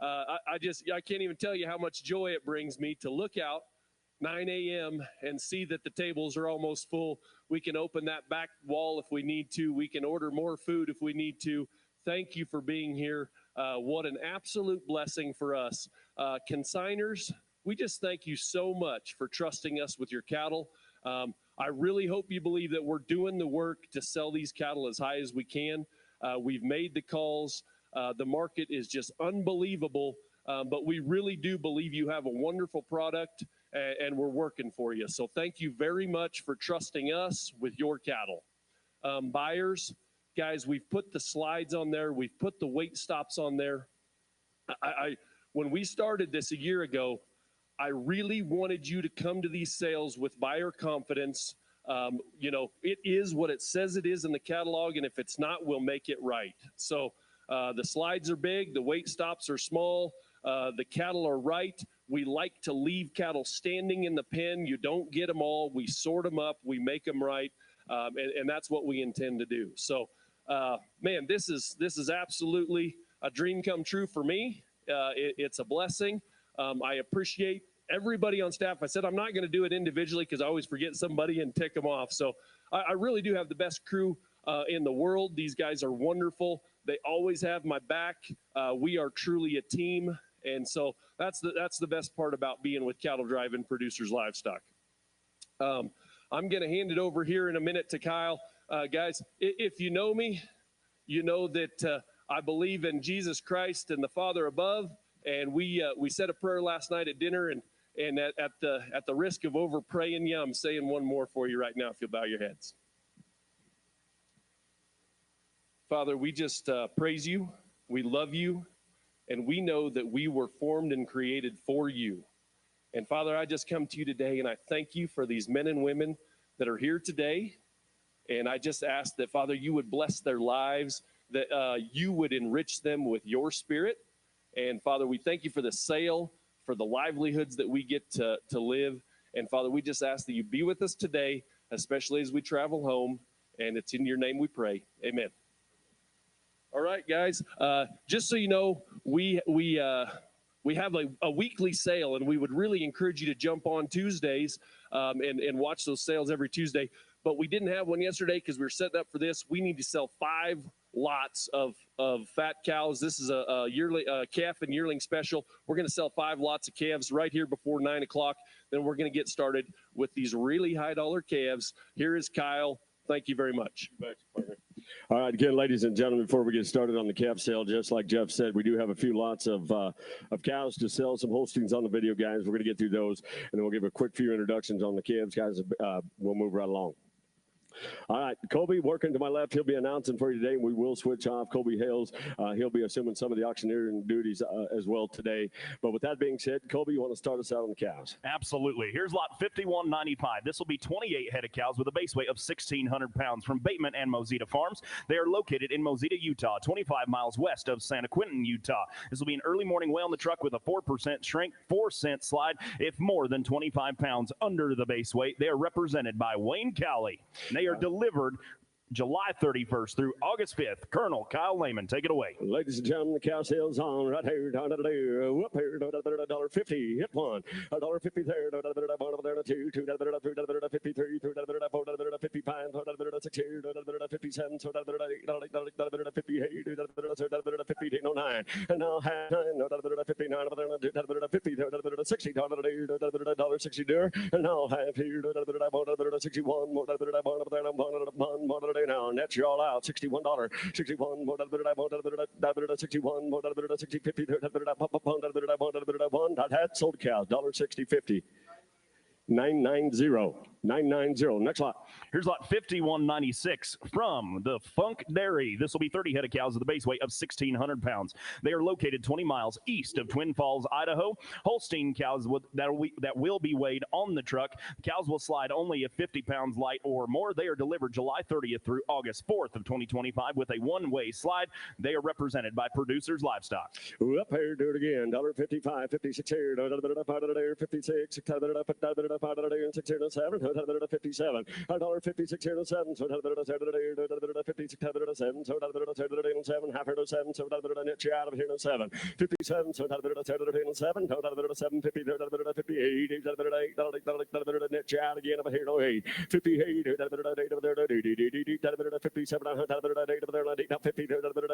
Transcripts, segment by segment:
I can't even tell you how much joy it brings me to look out 9 a.m. and see that the tables are almost full. We can open that back wall if we need to. We can order more food if we need to. Thank you for being here. What an absolute blessing for us. Consigners, we just thank you so much for trusting us with your cattle. I really hope you believe that we're doing the work to sell these cattle as high as we can. We've made the calls. The market is just unbelievable, but we really do believe you have a wonderful product, and we're working for you. So thank you very much for trusting us with your cattle. Buyers, guys, we've put the slides on there. We've put the weight stops on there. When we started this a year ago, I really wanted you to come to these sales with buyer confidence. You know, it is what it says it is in the catalog, and if it's not, we'll make it right. So the slides are big, the weight stops are small, the cattle are right. We like to leave cattle standing in the pen. You don't get them all. We sort them up. We make them right, and that's what we intend to do. So, man, this is absolutely a dream come true for me. It's a blessing. I appreciate everybody on staff. I said I'm not going to do it individually because I always forget somebody and tick them off. So I really do have the best crew in the world. These guys are wonderful. They always have my back. We are truly a team. And so that's the best part about being with Cattle Drive and Producers Livestock. I'm going to hand it over here in a minute to Kyle. Guys, if you know me, you know that I believe in Jesus Christ and the Father above. And we said a prayer last night at dinner, and at the risk of over praying you, I'm saying one more for you right now if you'll bow your heads. Father, we just praise you. We love you. And we know that we were formed and created for you. And Father, I just come to you today, and I thank you for these men and women that are here today. And I just ask that, Father, you would bless their lives, that you would enrich them with your spirit. And Father, we thank you for the sale, for the livelihoods that we get to live. And Father, we just ask that you be with us today, especially as we travel home. And it's in your name we pray. Amen. All right, guys, just so you know, we have a weekly sale, and we would really encourage you to jump on Tuesdays and watch those sales every Tuesday. But we didn't have one yesterday because we were setting up for this. We need to sell 5 lots of fat cows. This is a yearly calf and yearling special. We're going to sell 5 lots of calves right here before 9 o'clock. Then we're going to get started with these really high dollar calves. Here is Kyle. Thank you very much. All right, again, ladies and gentlemen, before we get started on the calf sale, just like Jeff said, we do have a few lots of cows to sell, some Holsteins on the video, guys. We're going to get through those, and then we'll give a quick few introductions on the calves, guys. We'll move right along. All right, Colby working to my left. He'll be announcing for you today, and we will switch off. Colby Hales, he'll be assuming some of the auctioneering duties as well today. But with that being said, Colby, you want to start us out on the cows? Absolutely. Here's lot 5195. This will be 28 head of cows with a base weight of 1,600 pounds from Bateman and Mosita Farms. They are located in Mosita, Utah, 25 miles west of Santa Quentin, Utah. This will be an early morning weigh on the truck with a 4% shrink, 4-cent slide if more than 25 pounds under the base weight. They are represented by Wayne Cowley. They are delivered July 31st through August 5th. Colonel Kyle Lehman, take it away. Ladies and gentlemen, the cow sales on right here, down to the up here, $1.50, hit one, $1.50 there, $2, $3, $53, $55, $6 here, $57, $58, $59, and now half $59, $50, $60 there, and now half here, $61, now, and that's you all out. $61, 61, 61, 60, 50, that sold cows, $1.60, 50. 990. Next lot. Here's lot 5196 from the Funk Dairy. This will be 30 head of cows with a base weight of 1,600 pounds. They are located 20 miles east of Twin Falls, Idaho. Holstein cows that will be weighed on the truck. Cows will slide only if 50 pounds light or more. They are delivered July 30th through August 4th of 2025 with a one-way slide. They are represented by Producers Livestock. Up here, do it again. $1.55, 56 here, $56, 600, $57, $1.56 here to 7, so $56, so $7, half here to 7, so net you out of here to 7, 57, so $7, 7, $750, $58, net you out again of here to 8, 58, 57,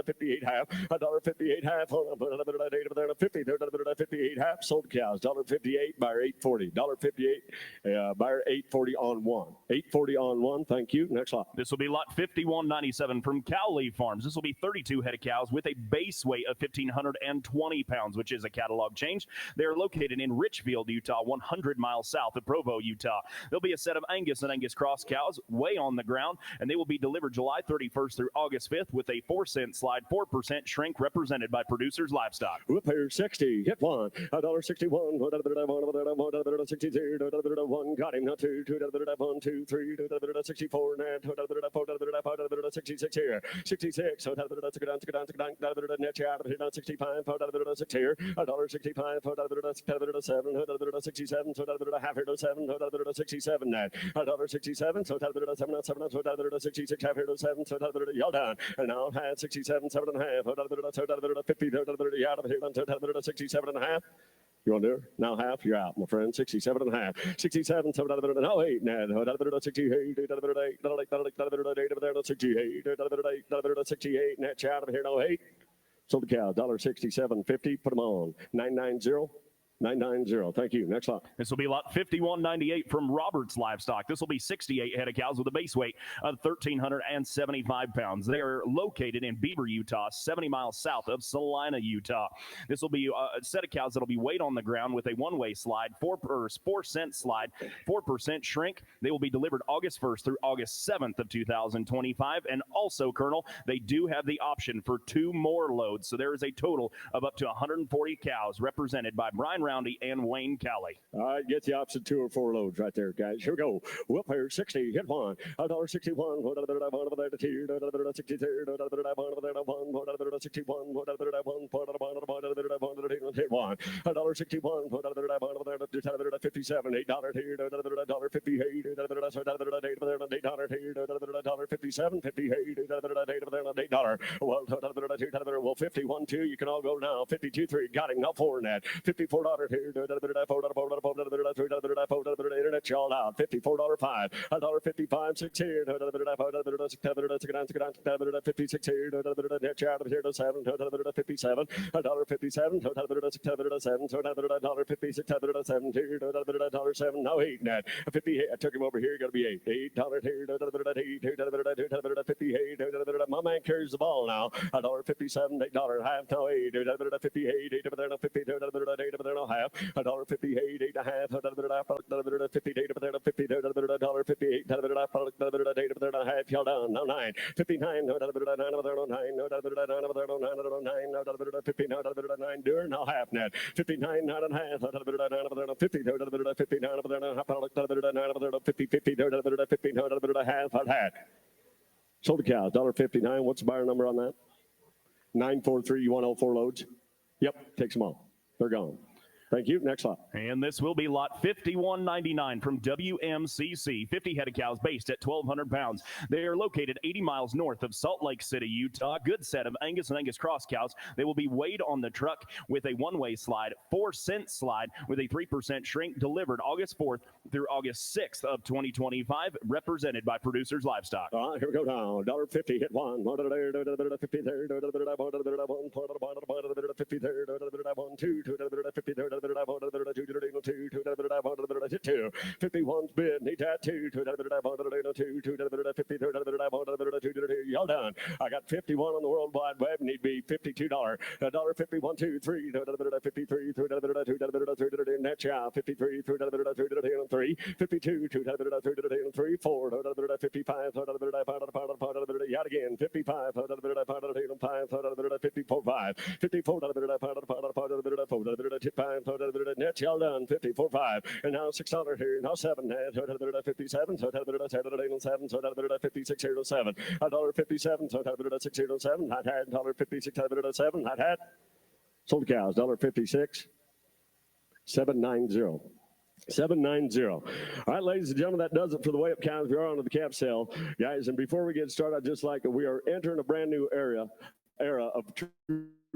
58 half, $1.58 half, $50, half, sold cows, $1.58, buyer 840, $1.58, buyer 840 on one, 840 on one. Thank you. Next lot. This will be lot 5197 from Cowley Farms. This will be 32 head of cows with a base weight of 1,520 pounds, which is a catalog change. They are located in Richfield, Utah, 100 miles south of Provo, Utah. There'll be a set of Angus and Angus cross cows way on the ground, and they will be delivered July 31st through August 5th with a 4-cent slide, 4% shrink represented by Producers Livestock. Whoop here, 60, hit one, $1.61, $1.62, got him, not two, $1, 2, 3, 64, 66 here, 66, so net you out of here, 65, 6 here, $1.65, 7, 67, so half here to 7, 67 net, $1.67, so 7, 66, half here to 7, so y'all down, and now had 67, 7 and a half, 50, out of here, 67 and a half. You want to do it? Now half, you're out, my friend. 67 and a half. 67, 7, no, 8, now. 68, 68, net you out of here, no 8. Sold the cow, $1.6750, put them on. 990. 990. Thank you. Next lot. This will be lot 5198 from Roberts Livestock. This will be 68 head of cows with a base weight of 1,375 pounds. They are located in Beaver, Utah, 70 miles south of Salina, Utah. This will be a set of cows that will be weighed on the ground with a one-way slide, 4-cent slide, 4% shrink. They will be delivered August 1st through August 7th of 2025. And also, Colonel, they do have the option for 2 more loads. So there is a total of up to 140 cows represented by Brian Roundy and Wayne Cowley. All right, get the option 2 or 4 loads right there, guys. Here we go. Whoop here, 60, hit one, $1.61, 61, hit one, $1.61, 57, $8 here, $1.58, $8 here, $1.57, 58, $8. Well, 51, 2, you can all go now. 52, 3, got him, not 4 in that. $54 here, internet y'all out. $54.05, $1.55, 6 here, 56 here, net out of here to 7, $57, $1.57, $7, $56, $7, no 8 net. 58, I took him over here, gotta be 8, $8 here, $58, my man carries the ball now. $1.57, $8 half, no 8, 58, 8 half, $1.58, 8 and a half, $58, half, y'all down, now 9, 59, 9, 59, doer, now half net, 59, 9 and a half, 50, half, hat. Sold the cows, $1.59. What's the buyer number on that? 943. You want all 4 loads? Yep, takes them all. They're gone. Thank you. Next lot. And this will be lot 5199 from WMCC. 50 head of cows based at 1,200 pounds. They are located 80 miles north of Salt Lake City, Utah. Good set of Angus and Angus cross cows. They will be weighed on the truck with a one-way slide, 4-cent slide with a 3% shrink, delivered August 4th through August 6th of 2025, represented by Producers Livestock. All right, here we go now. $1.50, hit one. 50 there, 2, 51's bid, need that 2, y'all done. I got 51 on the World Wide Web, need be $52. $1.51, 2, 3, 53, net chow, 53, 3, 52, 3, 4, 55, yet again, 55, 54, 5, 54, net y'all done. 54, 5, and now $6 here, now 7 net, 57, so 56 here to 7, $1.57, so 6 here to 7, not had $1.56, 7, not had. Sold cows, $1.56, 790. 790. All right, ladies and gentlemen, that does it for the weigh-up cows. We are on to the calf sale, guys. And before we get started, I'd just like we are entering a brand new era of true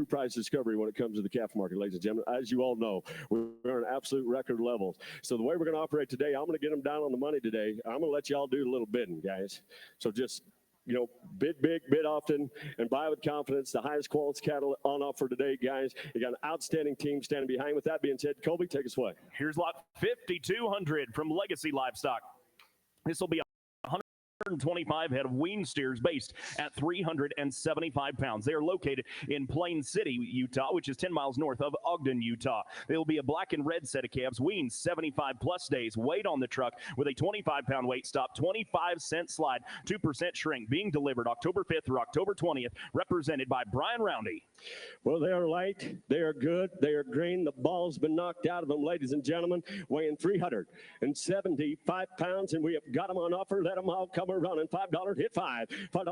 price discovery when it comes to the calf market, ladies and gentlemen. As you all know, we're at absolute record levels. So the way we're going to operate today, I'm going to get them down on the money today. I'm going to let y'all do a little bidding, guys. So just, you know, bid big, bid often, and buy with confidence. The highest quality cattle on offer today, guys. You got an outstanding team standing behind. With that being said, Colby, take us away. Here's lot 5,200 from Legacy Livestock. This will be 125 head of wean steers based at 375 pounds. They are located in Plain City, Utah, which is 10 miles north of Ogden, Utah. They will be a black and red set of calves, weaned 75 plus days, weight on the truck with a 25-pound weight stop, 25-cent slide, 2% shrink, being delivered October 5th through October 20th, represented by Brian Roundy. Well, they are light, they are good, they are green. The ball's been knocked out of them, ladies and gentlemen, weighing 375 pounds, and we have got them on offer. Let them all come running. $5 hit $5. $5 $5.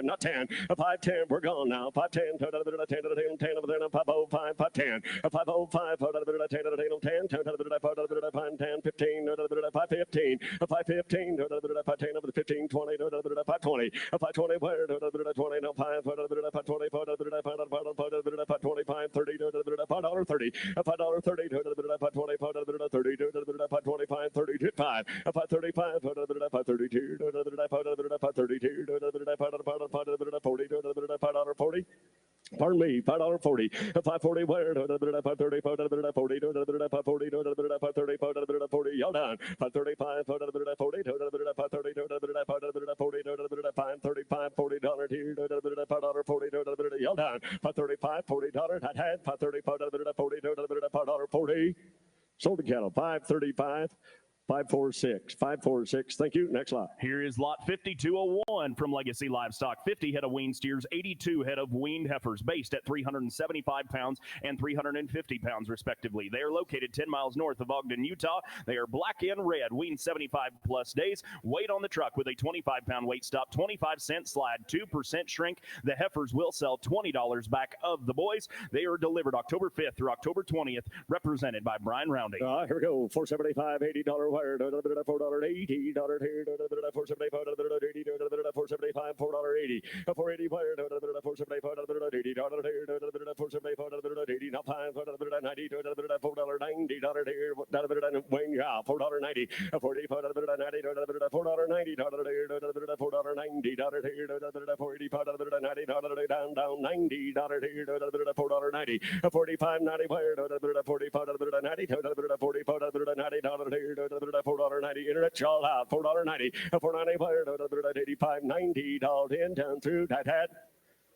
Not 10. 510. We're gone now. 510. 10 505. 510. 505. 10 15. 515, 515, 510 over the 15, 20, 520, 520, where 20, no 5, 520, 525, 30, $5.30, $5.30, 525, 30, 5, 535, 532, 532, 40, pardon me, $5.40, 540, where 530, 530, 540, 530, y'all done. 535, 40, 530, 535, $40 here, $5.40, y'all done. 535, $40, I had 535, 40, sold the cattle, 535. 546, 546. Thank you. Next lot. Here is lot 5201 from Legacy Livestock. 50 head of weaned steers, 82 head of weaned heifers, based at 375 pounds and 350 pounds, respectively. They are located 10 miles north of Ogden, Utah. They are black and red, weaned 75 plus days, weight on the truck with a 25-pound weight stop, 25-cent slide, 2% shrink. The heifers will sell $20 back of the boys. They are delivered October 5th through October 20th, represented by Brian Roundy. Here we go. $475, $80 wire, $4.80, $475, $80, $475, $4.80, $480 wire, $475, $80, $475, $80, not $5, $90, $4.90, wing out, $4.90, $485, $90, $4.90, $4.90, down, $90, $4.90, $45.90 wire, $45.90, $45.90, $4.90, internet y'all out, $4.90, $4.90 wire, $85.90, all in, down through, that had,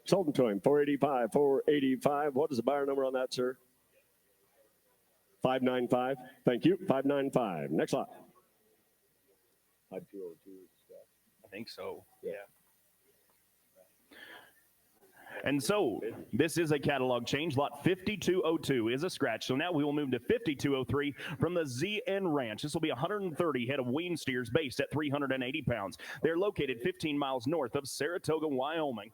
sold them to him, $485, $485. What is the buyer number on that, sir? 595. Thank you, 595. Next lot. 5202. I think so. Yeah. And so this is a catalog change. Lot 5202 is a scratch. So now we will move to 5203 from the ZN Ranch. This will be 130 head of wean steers based at 380 pounds. They're located 15 miles north of Saratoga, Wyoming.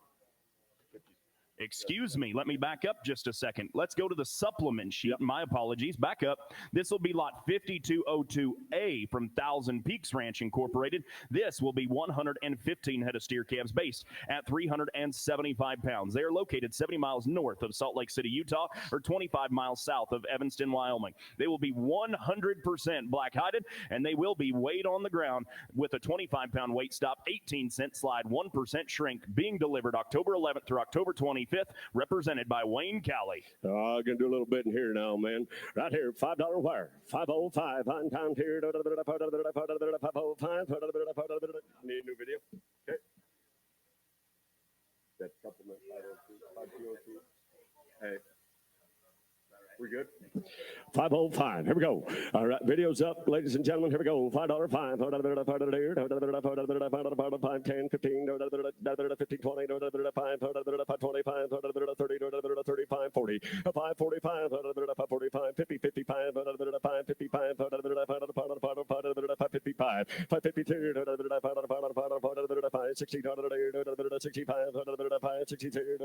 Excuse me, let me back up just a second. Let's go to the supplement sheet. Yep. My apologies. Back up. This will be lot 5202A from Thousand Peaks Ranch Incorporated. This will be 115 head of steer calves based at 375 pounds. They are located 70 miles north of Salt Lake City, Utah, or 25 miles south of Evanston, Wyoming. They will be 100% black-hided, and they will be weighed on the ground with a 25-pound weight stop, 18-cent slide, 1% shrink, being delivered October 11th through October 25th, represented by Wayne Cowley. I'm going to do a little bit in here now, man. Right here, $5 wire. 505 on time here. 505. Need a new video? Okay. That supplement 502. Hey. We're good? 505. Here we go. All right, video's up, ladies and gentlemen. Here we go. $5, $5, 5, 10, 15, 15, 20, 5, 25, 30, 35, 540, 545, 545, 50, 55, 555, 555, 552, 560, 65, 562,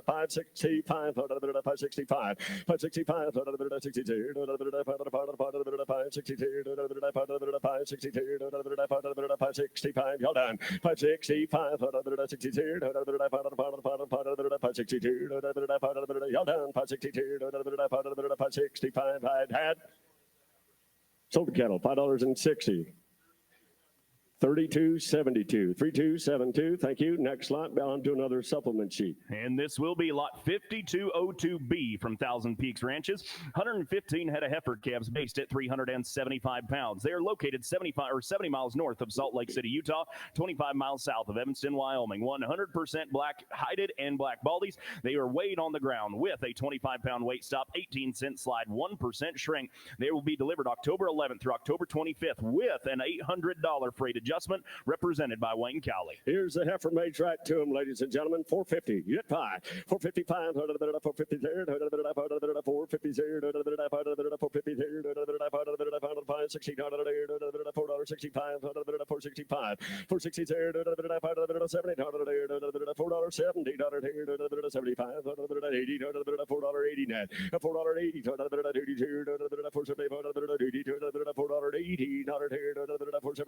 565, 565, 565, 562, 565, y'all done. 565, 562, 562, y'all done. 562, 565, I'd had. Sold the kettle, $5.60. 3272, 3272. Thank you. Next lot, on to another supplement sheet. And this will be lot 5202B from Thousand Peaks Ranches. 115 head of heifer calves based at 375 pounds. They are located 70 miles north of Salt Lake City, Utah, 25 miles south of Evanston, Wyoming. 100% black hided and black baldies. They are weighed on the ground with a 25-pound weight stop, 18-cent slide, 1% shrink. They will be delivered October 11th through October 25th with an $800 freight adjustment represented by Wayne Cowley. Here's the heifer made right to him, ladies and gentlemen. 450, get pie. 455, 450, 450, 450, 16, $4.65, 465, 460, 70, $4.70, 75, 80, $4.80 net, $4.80,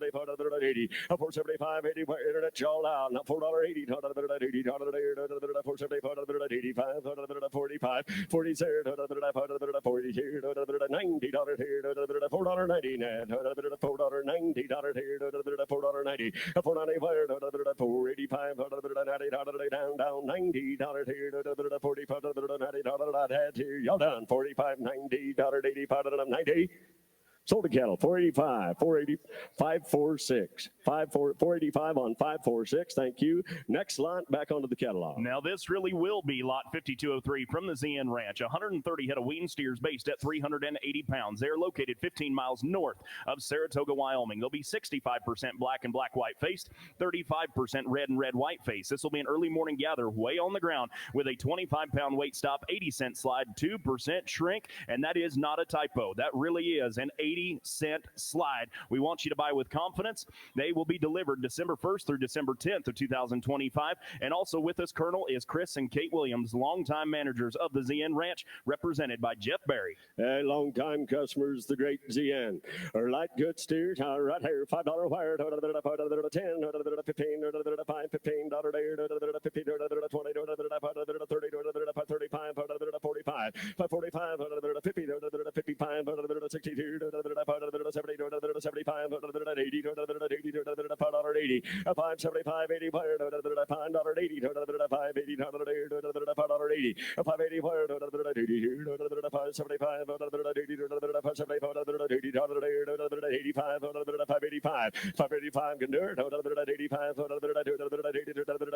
$4.80, 475, 80, internet y'all out. Now $4.80, 475, 85, 45, 40, 90, $4.90 net, $4.90, $4.90, $485, down, $90, $40, y'all done. 45, $90, 85, 90. Sold the cattle, 485, 480, 546, 485 on 546. Thank you. Next lot, back onto the catalog. Now, this really will be lot 5203 from the ZN Ranch. 130 head of wean steers based at 380 pounds. They are located 15 miles north of Saratoga, Wyoming. They'll be 65% black and black-white faced, 35% red and red-white face. This will be an early morning gather way on the ground with a 25-pound weight stop, 80-cent slide, 2% shrink, and that is not a typo. That really is an 80-cent slide. We want you to buy with confidence. They will be delivered December 1st through December 10th of 2025. And also with us, Colonel, is Chris and Kate Williams, longtime managers of the ZN Ranch, represented by Jeff Berry. Hey, long-time customers, the great ZN. Light good steers, right here, $5 wire, 10, 15, 5, 15, 20, 35, 45, 45, 50, 55, 62, 70, 75, 80, $5.80, 575, 80, $5.80, $580, $580, $580, $580, $585, $585, can do it, $85,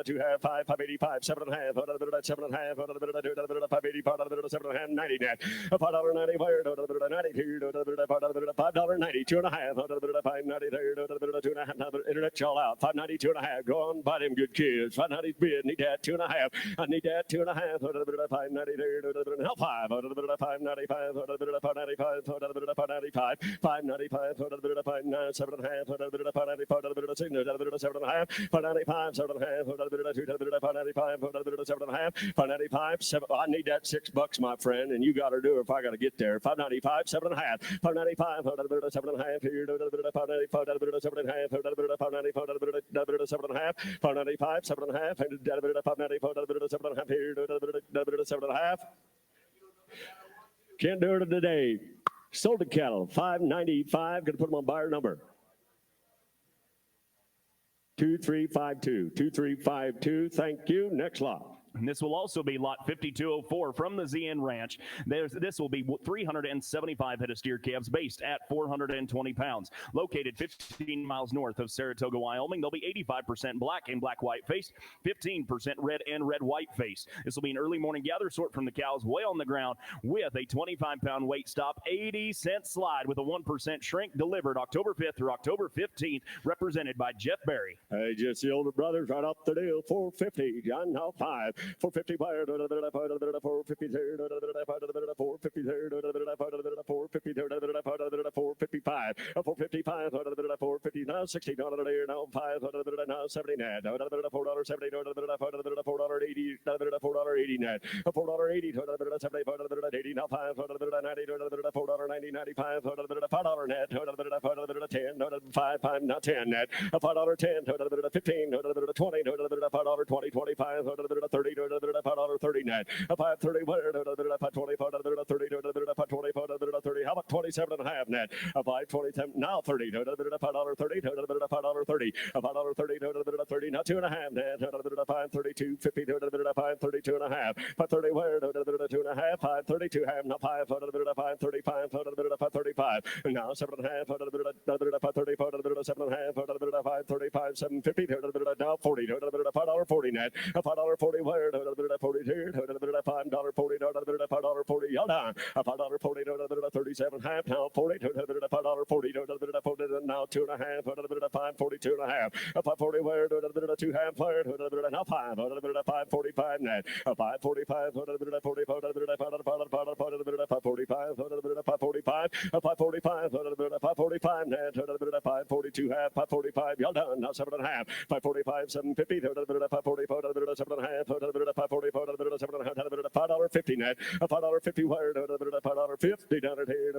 $2 half, $585, 7.5, 7.5, $580, 7.5, 90 net, $5.90, $92, $5.90, 2.5, $5.90, internet y'all out, $5.90, 2.5, go on, buy them good kids, $5.90 bid, need that, 2.5, I need that, 2.5, $5.90, help 5, $5.95, $5.95, $5.95, $5.95, $5.95, 7.5, $5.95, 5.95, 7, I need that $6, my friend, and you got to do it if I got to get there. 5.95, 7.5, 5.95, 7.5, 7.5. Can't do it today. Sold the cattle, $5.95. Going to put them on buyer number 2352. 2352. Thank you. Next lot. And this will also be lot 5204 from the ZN Ranch. This will be 375 head of steer calves based at 420 pounds. Located 15 miles north of Saratoga, Wyoming. They'll be 85% black and black-white face, 15% red and red-white face. This will be an early morning gather sort from the cows way on the ground with a 25-pound weight stop, 80-cent slide with a 1% shrink, delivered October 5th through October 15th, represented by Jeff Berry. Hey, just the older brothers right up the deal, 450, John, now 5. 450 wire, 450 there, 450 there, 450 there, 455, 455, 450 now, 60 there, now 500 now, 70 net, $4.70, $4.80, $4.80 net, $4.80, $7.80 now, $5.90, $4.90, $95, $5 net, $10, $5 now 10 net, $5.10, $15, $20, $5.20, $25, $30, $5.30 net, $5.30, $5.20, $30, $30, how about 27 and a half net, $5.27 now 30, $5.30, $5.30, $5.30, $30 now 2 and a half net, $5.32, $50, $5.32 and a half, $5.30 where, $2 and a half, $5.32 half now 5.35, $5.35, now 7 and a half, $5.35, 7 and a half, $5.35, 7.50, now 40, $5.40 net, $5.40 where, $42, $5.40, $5.40, y'all down, $5.40, 37 half, now 40, $5.40, now 2 and a half, $5.42 and a half, $5.40 where, 2 half where, now 5, $5.45 net, $5.45, $5.45 net, $5.42 half, $5.45, y'all done, now 7 and a half, $5.45, $7.50, $5.45, 7 and a half, $5.45, 7 and a half, $5.50 net, $5.50 wire, $5.50 down at here,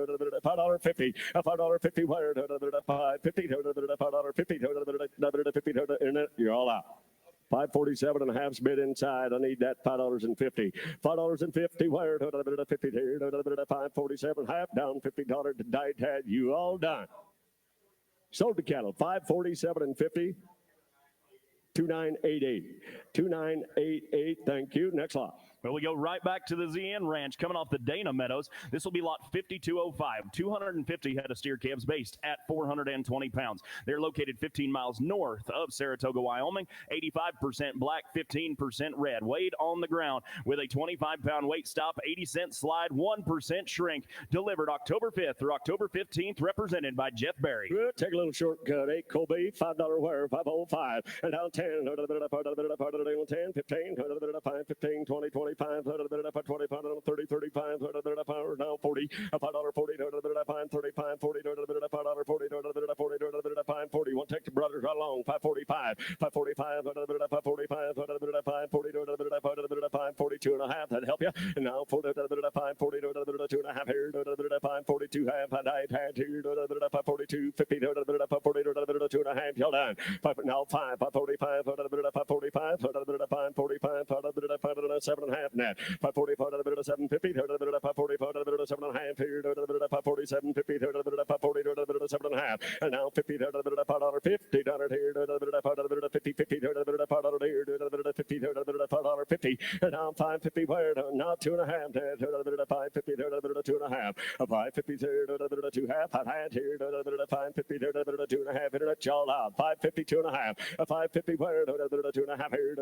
$5.50, $5.50 wire, $5.50, $5.50, internet, you're all out. 547 and a half bid inside. I need that $5.50. $5.50 wire, 50 there, 547 half down, $50 to die had you all done. Sold to cattle, 547 and 50. 2988. 2988. Thank you. Next lot. Well, we go right back to the ZN Ranch coming off the Dana Meadows. This will be lot 5205. 250 head of steer calves based at 420 pounds. They're located 15 miles north of Saratoga, Wyoming. 85% black, 15% red. Weighed on the ground with a 25-pound weight stop, 80-cent slide, 1% shrink. Delivered October 5th through October 15th, represented by Jeff Berry. Good. Take a little shortcut. 8 Colby, $5 wire, 505. And down 10, 10, 15, 15, 20, 25, 25, 30, 35, now 40, $5.40, 35, 40, $5.40, 40, 40. One take the brothers right along, 545, 545, 545, 540, 42 and a half. That help you? And now 40, 540, 2 and a half here, 542 half, I died here, 542, 50, 540, 2 and a half. Y'all done. Now 5, 545, 545, 545, 7 and a half net. 545, 750, 545, 7 and a half here, 547, 50, 540, 7 and a half. And now 50, $50 here, 50, 50, $5 here, 50, $5.50. And now 550 where, now 2 and a half, 550, 2 and a half. 550, 2 half, I had here, 550, 2 and a half, internet y'all out. 550, 2 and a half. 550 where, 2 and a half here,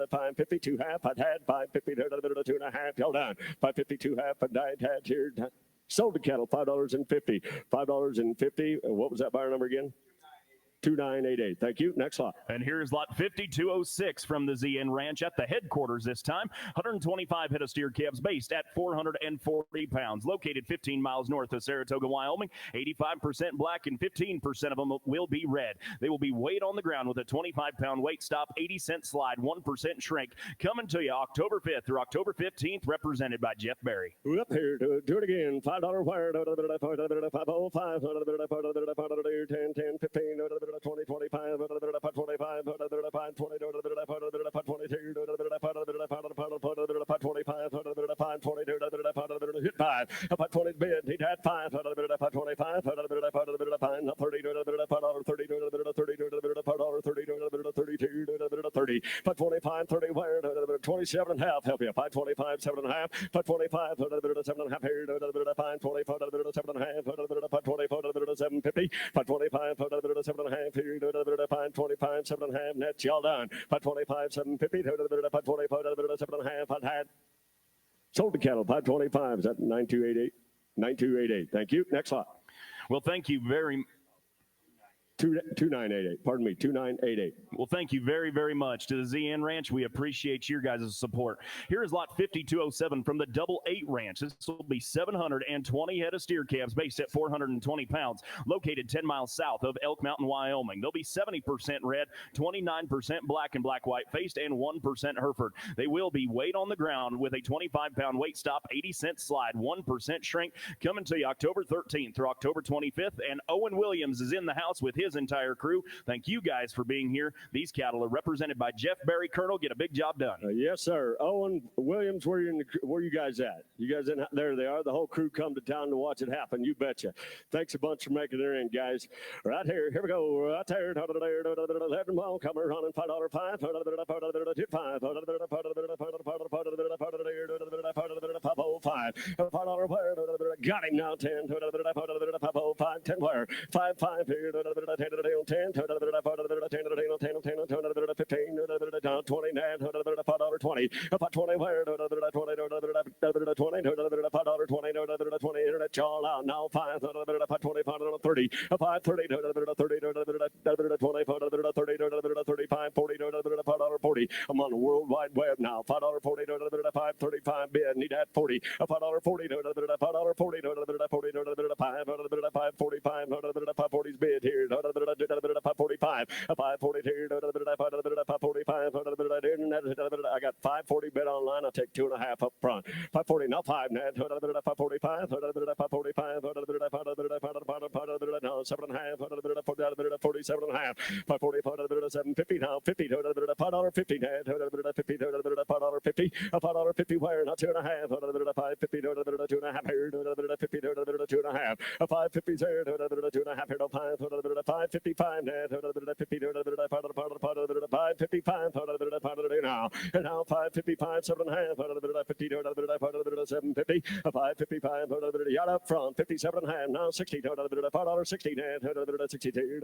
550, 2 half, I'd had 550, 2 and a half, y'all done. 552 half, I died, had here. Sold to cattle, $5.50. $5.50. What was that buyer number again? 2988. Thank you. Next lot. And here's lot 5206 from the ZN Ranch at the headquarters this time. 125 head of steer calves based at 440 pounds. Located 15 miles north of Saratoga, Wyoming. 85% black and 15% of them will be red. They will be weighed on the ground with a 25-pound weight stop, 80-cent slide, 1% shrink. Coming to you October 5th through October 15th, represented by Jeff Berry. We're up here to do it again. $5 wire, 505, 10, 10, 15, 20, 25, 25, 20, 22, hit 5, 20 bid, he had 5, 25, 30, 30, 25, 30, wire, 27 and a half, help you, 525, 7 and a half, 525, 7 and a half here, 525, 7 and a half, 525, 750, 525, 7 and a half here, 525, 7 and a half, net, y'all done, 525, 750, 525, 7 and a half, I'd had. Sold to cattle, 525, is that 9288? 9288, thank you. Next lot. Well, thank you very much. 2988. Pardon me, 2988. Well, thank you very, very much to the ZN Ranch. We appreciate your guys' support. Here is lot 5207 from the Double 8 Ranch. This will be 720 head of steer calves based at 420 pounds, located 10 miles south of Elk Mountain, Wyoming. They'll be 70% red, 29% black and black-white faced, and 1% Hereford. They will be weighed on the ground with a 25-pound weight stop, 80-cent slide, 1% shrink, coming to you October 13th through October 25th. And Owen Williams is in the house with his entire crew. Thank you guys for being here. These cattle are represented by Jeff Berry. Colonel, get a big job done. Yes, sir. Owen Williams, where you guys at? You guys in? There they are. The whole crew come to town to watch it happen. You betcha. Thanks a bunch for making it in, guys. Right here. Here we go. Right there. 11 mile comer running $5 $5. Got him now. 10. 505. 10 wire. 5 5 here. 10. 15, 29, $20, $20 where, $20, internet y'all out now, 5, 20, 30, 5, 30, 35, 40, $40. I'm on the World Wide Web now, $5, 40, 5, 35 bid, need that 40, $5, 40, $5, 40, 5, 45, 540's bid here, 545, 540 here, 545. I got 540 bid online. I'll take 2.5 up front. 540 now 5 net. 545. 545. No 7.5. 47.5. 540. 750 now 50. $5.50 net. 50. $5.50 wire now 2.5. 550. 2.5 here. 50. 2.5. 550 there. 2.5 here. 555 net. 50. 555 now. And now 555, 7.5, 50, 750, 555, yacht up front, 57.5, now 60, $5.60, 62,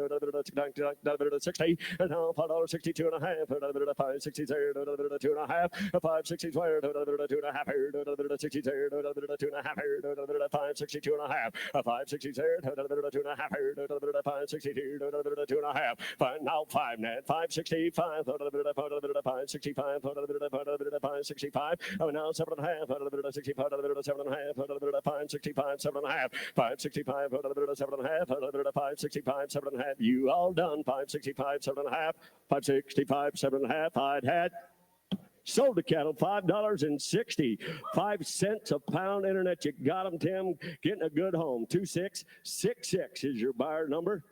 60, and now $5.62.5, 560, 2.5, 560 square, 2.5, 60, 2.5, 562.5, 560, 2.5, 562, 2.5, now 5 net, 565, 565, 565, now 7.5, 65, 7.5, 565, 7.5, 565, 7.5, 565, 7.5, you all done, 565, 7.5, 565, 7.5, I'd had. Sold the cattle $5.65 a pound. Internet, you got them, Tim. Getting a good home. 2666 is your buyer number.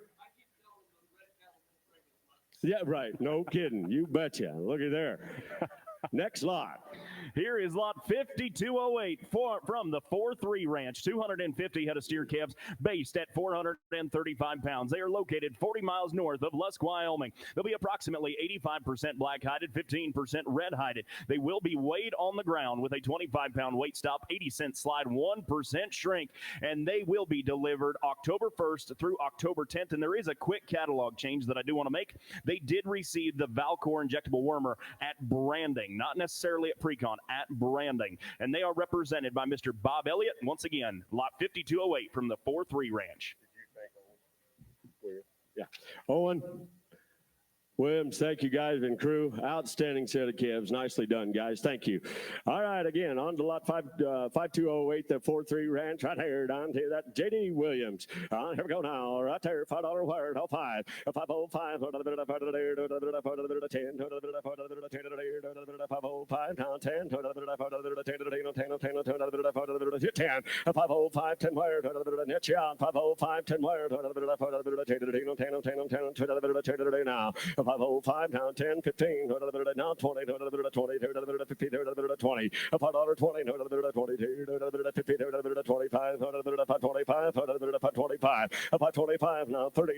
Yeah, right. No kidding. You betcha. Look at there. Next lot. Here is lot 5208 from the 4-3 Ranch. 250 head of steer calves based at 435 pounds. They are located 40 miles north of Lusk, Wyoming. They'll be approximately 85% black-hided, 15% red-hided. They will be weighed on the ground with a 25-pound weight stop, 80-cent slide, 1% shrink, and they will be delivered October 1st through October 10th. And there is a quick catalog change that I do want to make. They did receive the Valcor injectable wormer at branding, not necessarily at pre-con, at branding. And they are represented by Mr. Bob Elliott. Once again, lot 5208 from the 4-3 Ranch. Yeah. Owen Williams, thank you guys and crew. Outstanding set of calves. Nicely done, guys. Thank you. All right, again, on to lot 5208, the 4-3 Ranch, right here, down to that J.D. Williams. Here we go now, right there, $5 wire, 5, 505, 10, 505, now 10, 10, 505, 10 wire, net you out, 505, 10 wire, now. 505, now 10, 15, now 20, 20, 50, 20, $5.20, 50, 25, 525, now 30,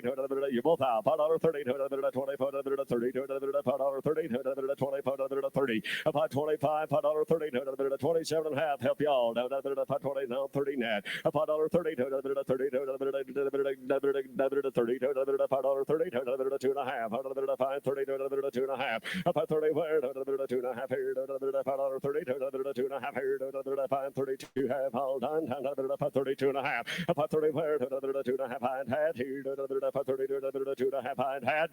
you both out, $5.30, 30, $5.30, 30, 525, $5.30, 27.5, help y'all, now 520, now 30 net, $5.30, 30, $5.30, 2.5, $5.30 2 and a half. $5.30 where $2 and a half here. $5.30 2 and a half here. $5.32 half all done. $5.30 2 and a half. $5.30 where $2 and a half hind hat here. $5.30 2 and a half hind hat.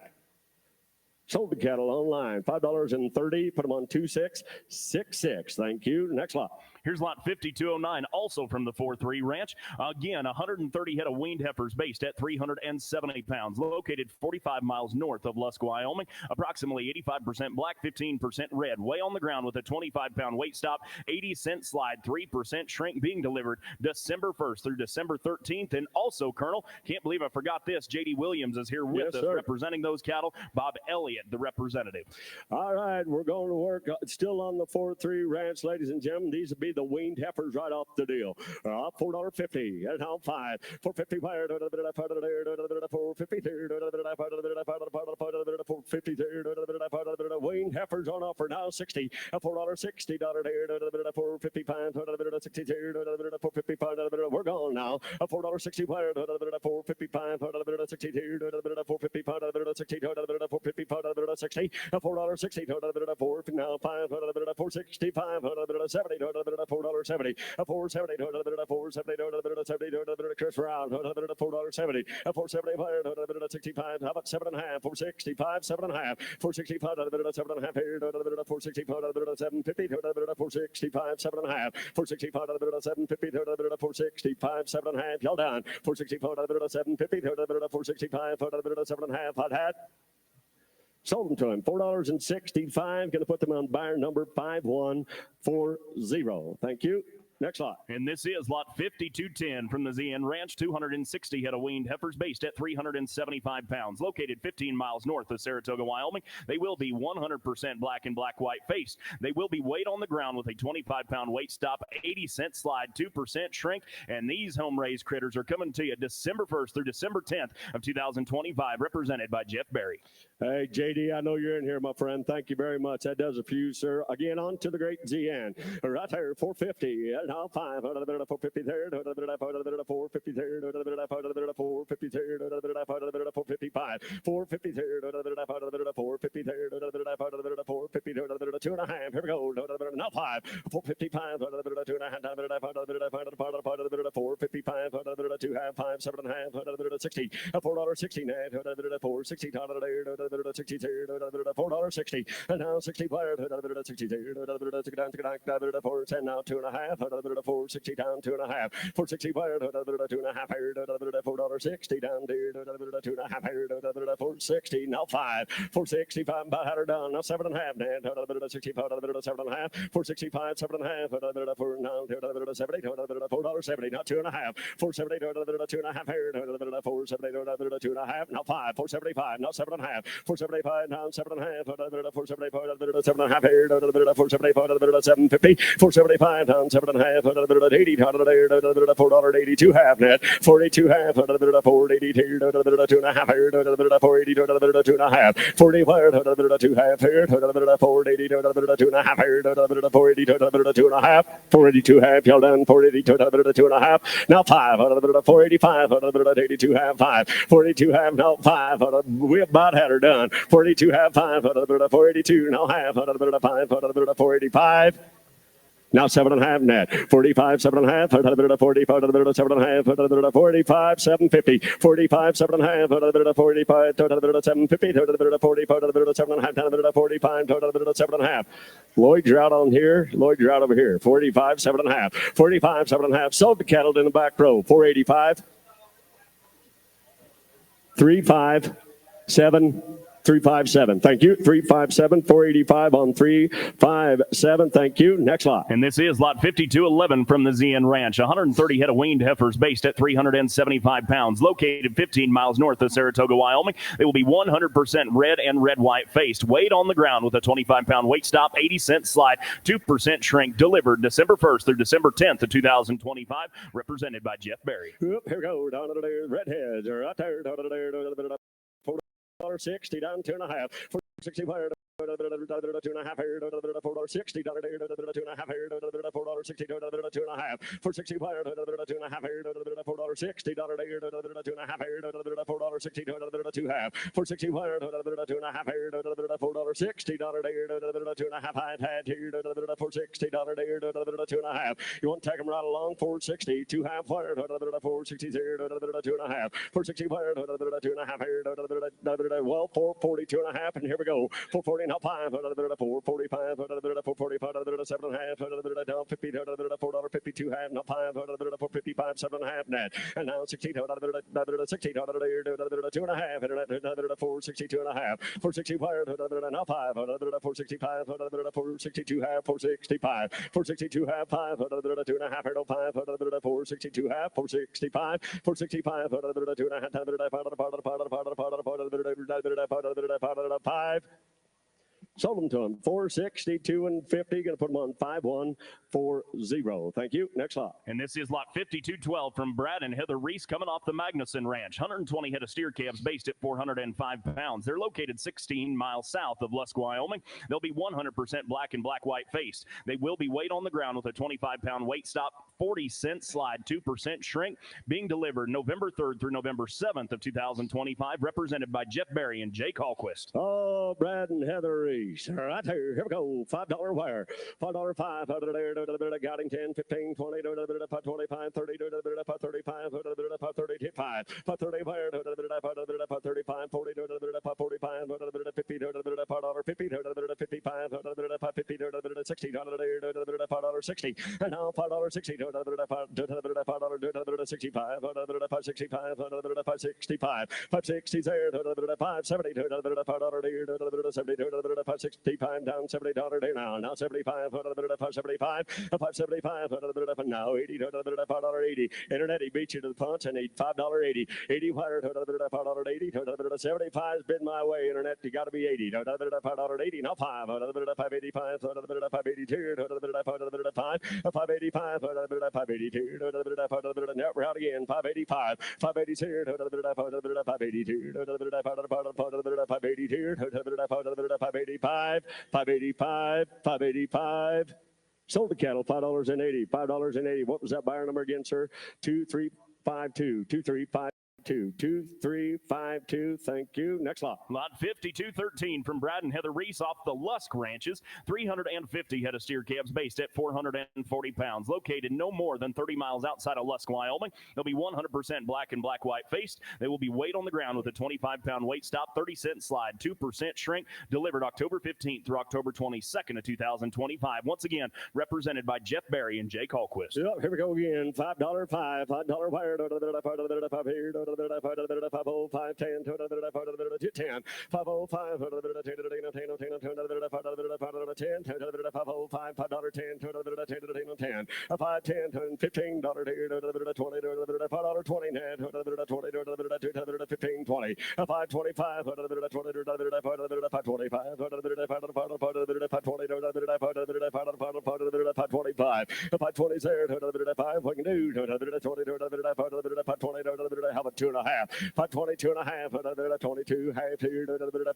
Sold the cattle online. $5.30. Put them on 2666. Thank you. Next lot. Here's lot 5209, also from the 4-3 ranch. Again, 130 head of weaned heifers based at 370 pounds, located 45 miles north of Lusk, Wyoming. Approximately 85% black, 15% red. Weigh on the ground with a 25-pound weight stop, 80-cent slide, 3% shrink, being delivered December 1st through December 13th. And also, Colonel, can't believe I forgot this, J.D. Williams is here with us, representing those cattle. Bob Elliott, the representative. All right, we're going to work still on the 4-3 ranch, ladies and gentlemen. These will be the weaned heifers right off the deal. $4.50 and now $5. $4.50 wire. $4.50 $4.50 weaned heifers on offer now. $60. $4.60 $4.50 pound. $4.50 we're gone now. $4.60 wire. $4.50 pound. $4.50 pound. $4.50 $60. $4.60 now $5. $4.65 $70. $4.70. $4.70. $4.70. Chris Brown. $4.70. $4.75. $65. How about 7.5? $4.65. 7.5. $4.65. 7.5 here. $4.65. $7.50. $4.65. 7.5. $4.65. $7.50. $4.65. 7.5. Y'all down. $4.65. $7.50. $4.65. $7.5. Hot hat. Sold them to him. $4.65. Going to put them on buyer number 5140. Thank you. Next lot. And this is lot 5210 from the ZN Ranch. 260 head of weaned heifers based at 375 pounds. Located 15 miles north of Saratoga, Wyoming. They will be 100% black and black-white faced. They will be weighed on the ground with a 25-pound weight stop, 80-cent slide, 2% shrink. And these home-raised critters are coming to you December 1st through December 10th of 2025, represented by Jeff Berry. Hey, JD, I know you're in here, my friend. Thank you very much. That does it for you, sir. Again, on to the great ZN. Right there, 450. Now 5. 450 there. 450 there. 450 there. 455. 450 there. 450 there. 450 there. 2.5. Here we go. Now 5. 455. 2.5. 455. 2.5. 5. 7.5. 60. $4.60 net. $4.60 $4.60 and now 60 player 60 410 now 2.5 460 down 2.5 460 player 2.5 $4.60 down to 2.5 460 now 5 465 about had her down now 7.5 net 65 7.5 465 7.5 4 now 70 $4.70 now 2.5 470 2.5 470 2.5 now 5 475 now 7.5 475 down 7.5 475 7.5 here 475 750 475 down 7.5 80 $4.82 half net 42 half 482 2.5 here 480 2.5 45 2 half here 480 2.5 here 480 2.5 482 half y'all done 482 2.5 now 5 485 82 half 5 42 half now 5 we about had her done 42 half 5 482 now half 5 485 now 7.5 net 45 7.5 45 7.5 45 750 45 7.5 45 750 45 7.5 45 7.5 Lloyd, you're out on here. Lloyd, you're out over here. 45 7.5 45 7.5 sold the cattle in the back row 485 35 7 357. Thank you. 357 485 on 357. Thank you. Next lot. And this is lot 5211 from the ZN Ranch. 130 head of weaned heifers based at 375 pounds, located 15 miles north of Saratoga, Wyoming. They will be 100% red and red-white faced, weighed on the ground with a 25-pound weight stop, 80-cent slide, 2% shrink, delivered December 1st through December 10th of 2025, represented by Jeff Berry. Here we go. Down to the redheads. Right there. $4.60 down 2.5 for 60 $2.5 $4.60 $2.5 $4.60 to $2.5. For 65 $2.5 here $4.60 $2.5 here $4.60 $2.5. For 65 $2.5 here $4.60 $2.5 had here $4.60 $2.5. You want to take them right along? 460 2 half fire 460 $2.5. For 65 $2.5 here well 440 2.5 and here we go 440 now 5 445 445 7 half down 50 $4.50 2 half now 5 455 7 half net and now 60 $60 2.5 460 2.5 465 now 5 465 462 half 465 462 half 5 2.5 5 462 half 465 465 5 sold them to him 462 and 50. Going to put them on 5140. Thank you. Next lot. And this is lot 5212 from Brad and Heather Reese coming off the Magnuson Ranch. 120 head of steer calves based at 405 pounds. They're located 16 miles south of Lusk, Wyoming. They'll be 100% black and black-white faced. They will be weighed on the ground with a 25-pound weight stop, 40-cent slide, 2% shrink, being delivered November 3rd through November 7th of 2025, represented by Jeff Berry and Jake Hallquist. Oh, Brad and Heather Reese. Right here we go. $5 wire. $5 5. Got him 10, 15, 20, 25, 30, 35, 35, 30 wire, 35, 40, 45, 50, $50, 55, 50, $60, $60, and now $5.60, $5.65, 65, 560 there, 570, $70, 65 down $70 day now 75 575 575 now 80 $5.80 internet he beat you to the punch and $5.80 80 $5.80 75's been my way internet you got to be 80 $5.80 now 5 585 582 5 585 582 net route again 585 582 582 582 585. Sold the cattle, $5.80. $5.80. What was that buyer number again, sir? 2352. 2352. 2352. Thank you. Next lot. Lot 5213 from Brad and Heather Reese off the Lusk Ranches. 350 head of steer calves based at 440 pounds. Located no more than 30 miles outside of Lusk, Wyoming. They'll be 100% black and black-white faced. They will be weighed on the ground with a 25-pound weight stop, 30-cent slide, 2% shrink. Delivered October 15th through October 22nd of 2025. Once again, represented by Jeff Berry and Jake Hallquist. Yep, here we go again. $5 5. $5 wire. 505 10 10 505 $505 $510 $510 $15 $20 $20 net $15 $20 $525 $520 there $5 what can do how about 2.5 $522 and a half 22 half here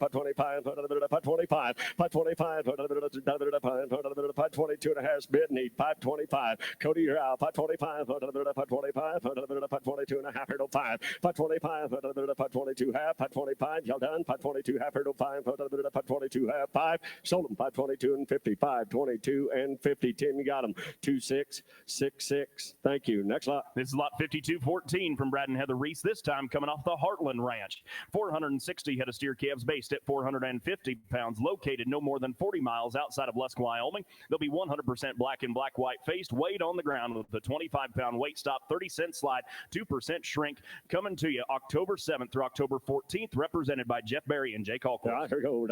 $525 $525 $522 and a half bid need $525 Cody you're out $525 $522 and a half here $5 $525 $522 half $525 y'all done $522 half here $5 $522 half 5 sold them $522 and 55 22 and 50 Tim you got them 2666 thank you next lot. This is lot 5214 from Brad and Heather Reese, this time coming off the Heartland Ranch. 460 head of steer calves based at 450 pounds, located no more than 40 miles outside of Lusk, Wyoming. They'll be 100% black and black-white faced, weighed on the ground with a 25-pound weight stop, 30-cent slide, 2% shrink. Coming to you October 7th through October 14th, represented by Jeff Berry and Jake Hallquist. Here we go.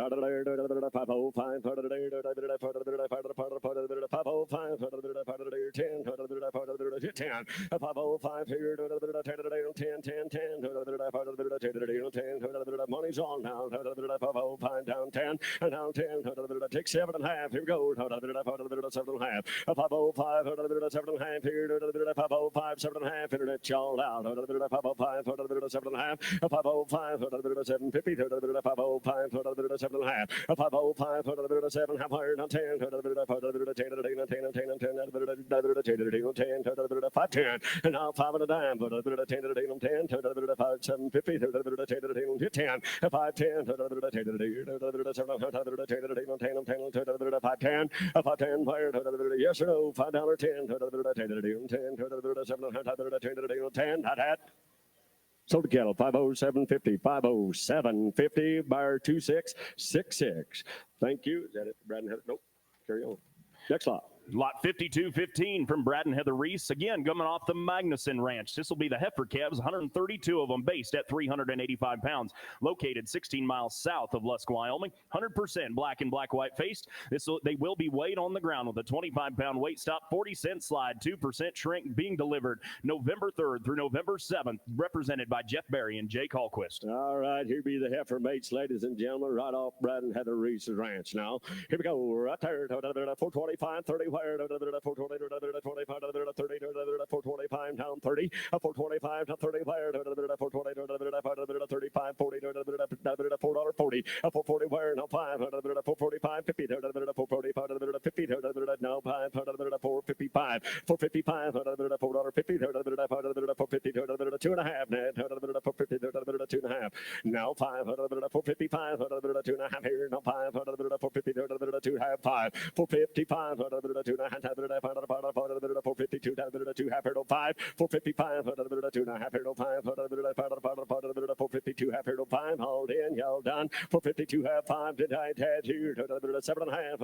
505 10 505 here 10 10 10, money's on now, pine down 10, and now 10, take 7.5, here we go, 7.5, 505, 7.5, here, 505, 7.5, internet y'all out, 505, 7.5, 505, 750, 505, 7.5, 505, 7, half higher, now 10, 10, 510, and now 5 and a dime, 10, 750, 10, 510, 510, yes or no, $5, 10, 10, not that. Sold to cattle, 507.50, 507.50, buyer 2666. Thank you. Is that it, Brad? Nope. Carry on. Next lot. Lot 5215 from Brad and Heather Reese. Again, coming off the Magnuson Ranch. This will be the heifer calves, 132 of them, based at 385 pounds. Located 16 miles south of Lusk, Wyoming. 100% black and black-white faced. They will be weighed on the ground with a 25-pound weight stop, 40-cent slide, 2% shrink, being delivered November 3rd through November 7th, represented by Jeff Berry and Jake Hallquist. All right, here be the heifer mates, ladies and gentlemen, right off Brad and Heather Reese's ranch. Now, here we go. Right there, 425, 30. 420, 25, 30, 425 down 30, 425 to 30, 420, 35, 40, $4.40, 440 wire, now 5, 445, 50, 445, 50, now 5, 455, 455, $4.50, 450, 2.5, net, 450, 2.5, now 5, 455, 2.5 here, now 5, 450, 2.5, 5, 455, 452, 2.5, 5, 455, 2.5, 5, 452, 5, hold in, y'all done, 452, 5, did I had here, 7.5,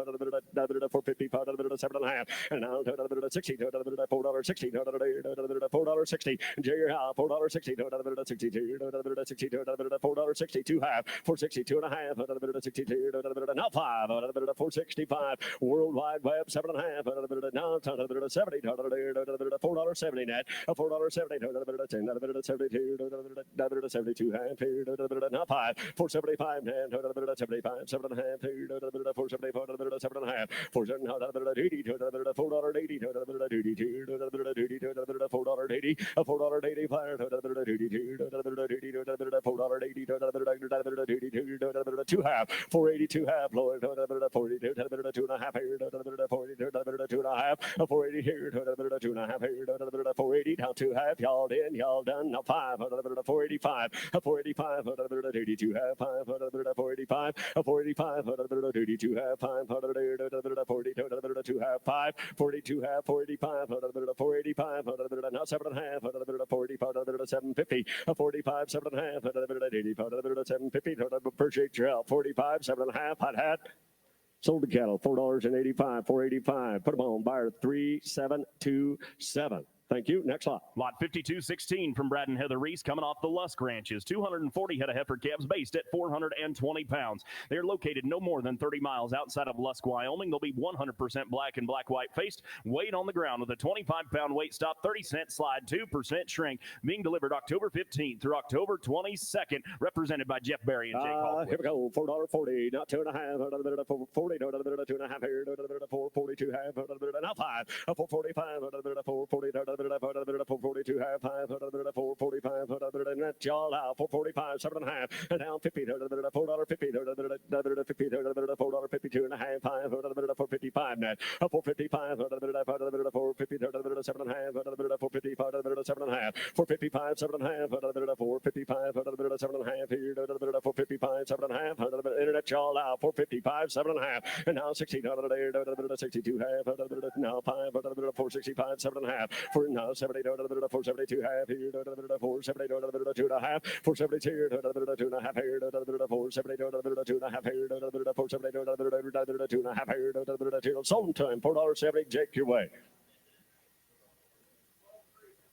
455, 7.5, and now 60, $4.60, $4.60, Jerry Howe, $4.60, $62, $4.60, 2.5, 460, 2.5, 62, now 5, 465, Worldwide Web, 7.5, now 70, $4.70 net, $4.70, 72, now 5, 475 net, 75, 7.5, 475, 7.5, 480, $4.80, $4.80, $4.80, fire, $4.80, 2.5, 482 half, Lord, 42, 2.5, 42, 2.5, 480 here, 2.5 here, 480 down 2.5, y'all in, y'all done, now 5, 485, 485, 82 half, 5, 485, 485, 82 half, 5, 42 half, 5, 42 half, 485, 485, now 7.5, 485, 750, 45, 7.5, 85, 750, appreciate your help, 45, 7.5, hot hat. Sold to cattle, $4.85, $4.85. Put them on, buyer 3727. Thank you. Next lot. Lot 5216 from Brad and Heather Reese, coming off the Lusk Ranches. 240 head of heifer calves, based at 420 pounds. They are located no more than 30 miles outside of Lusk, Wyoming. They'll be 100% black and black-white faced, weighed on the ground with a 25-pound weight stop, 30-cent slide, 2% shrink, being delivered October 15th through October 22nd, represented by Jeff Berry and Jake Hallquist. Here we go. $4.40, not 2.5, 40, 2.5 here, 442 half, now 5, 445, 440, 442 half, 5, 445, and that's y'all out, 445, 7.5, and down 50, $4.50, $4.52 and a half, 5, 455 net, 455, 450, 7.5, 455, 7.5, 455, 7.5, 455, 7.5 here, 455, 7.5, internet y'all out, 455, 7.5, and now 60, 62 half, now 5, 465, 7.5, for now 70, 472 half here, 470, 2.5, 472 here, 2.5 here, 470, 2.5 here, 470, 2.5 here, sold time, $4.70, Jake, your way.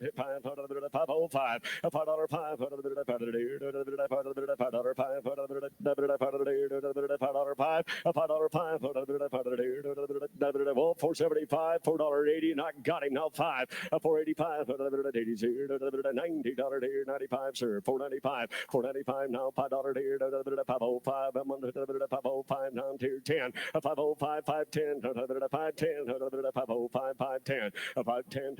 $5.05, $4.75, $4.80, and I got him now $5, $4.85, $90.95, sir, $4.95, $4.95 now $5, $5.05, I'm on $5.05 now tier 10, $5.05, $5.10, $5.10, $5.05, $5.10, $5.10,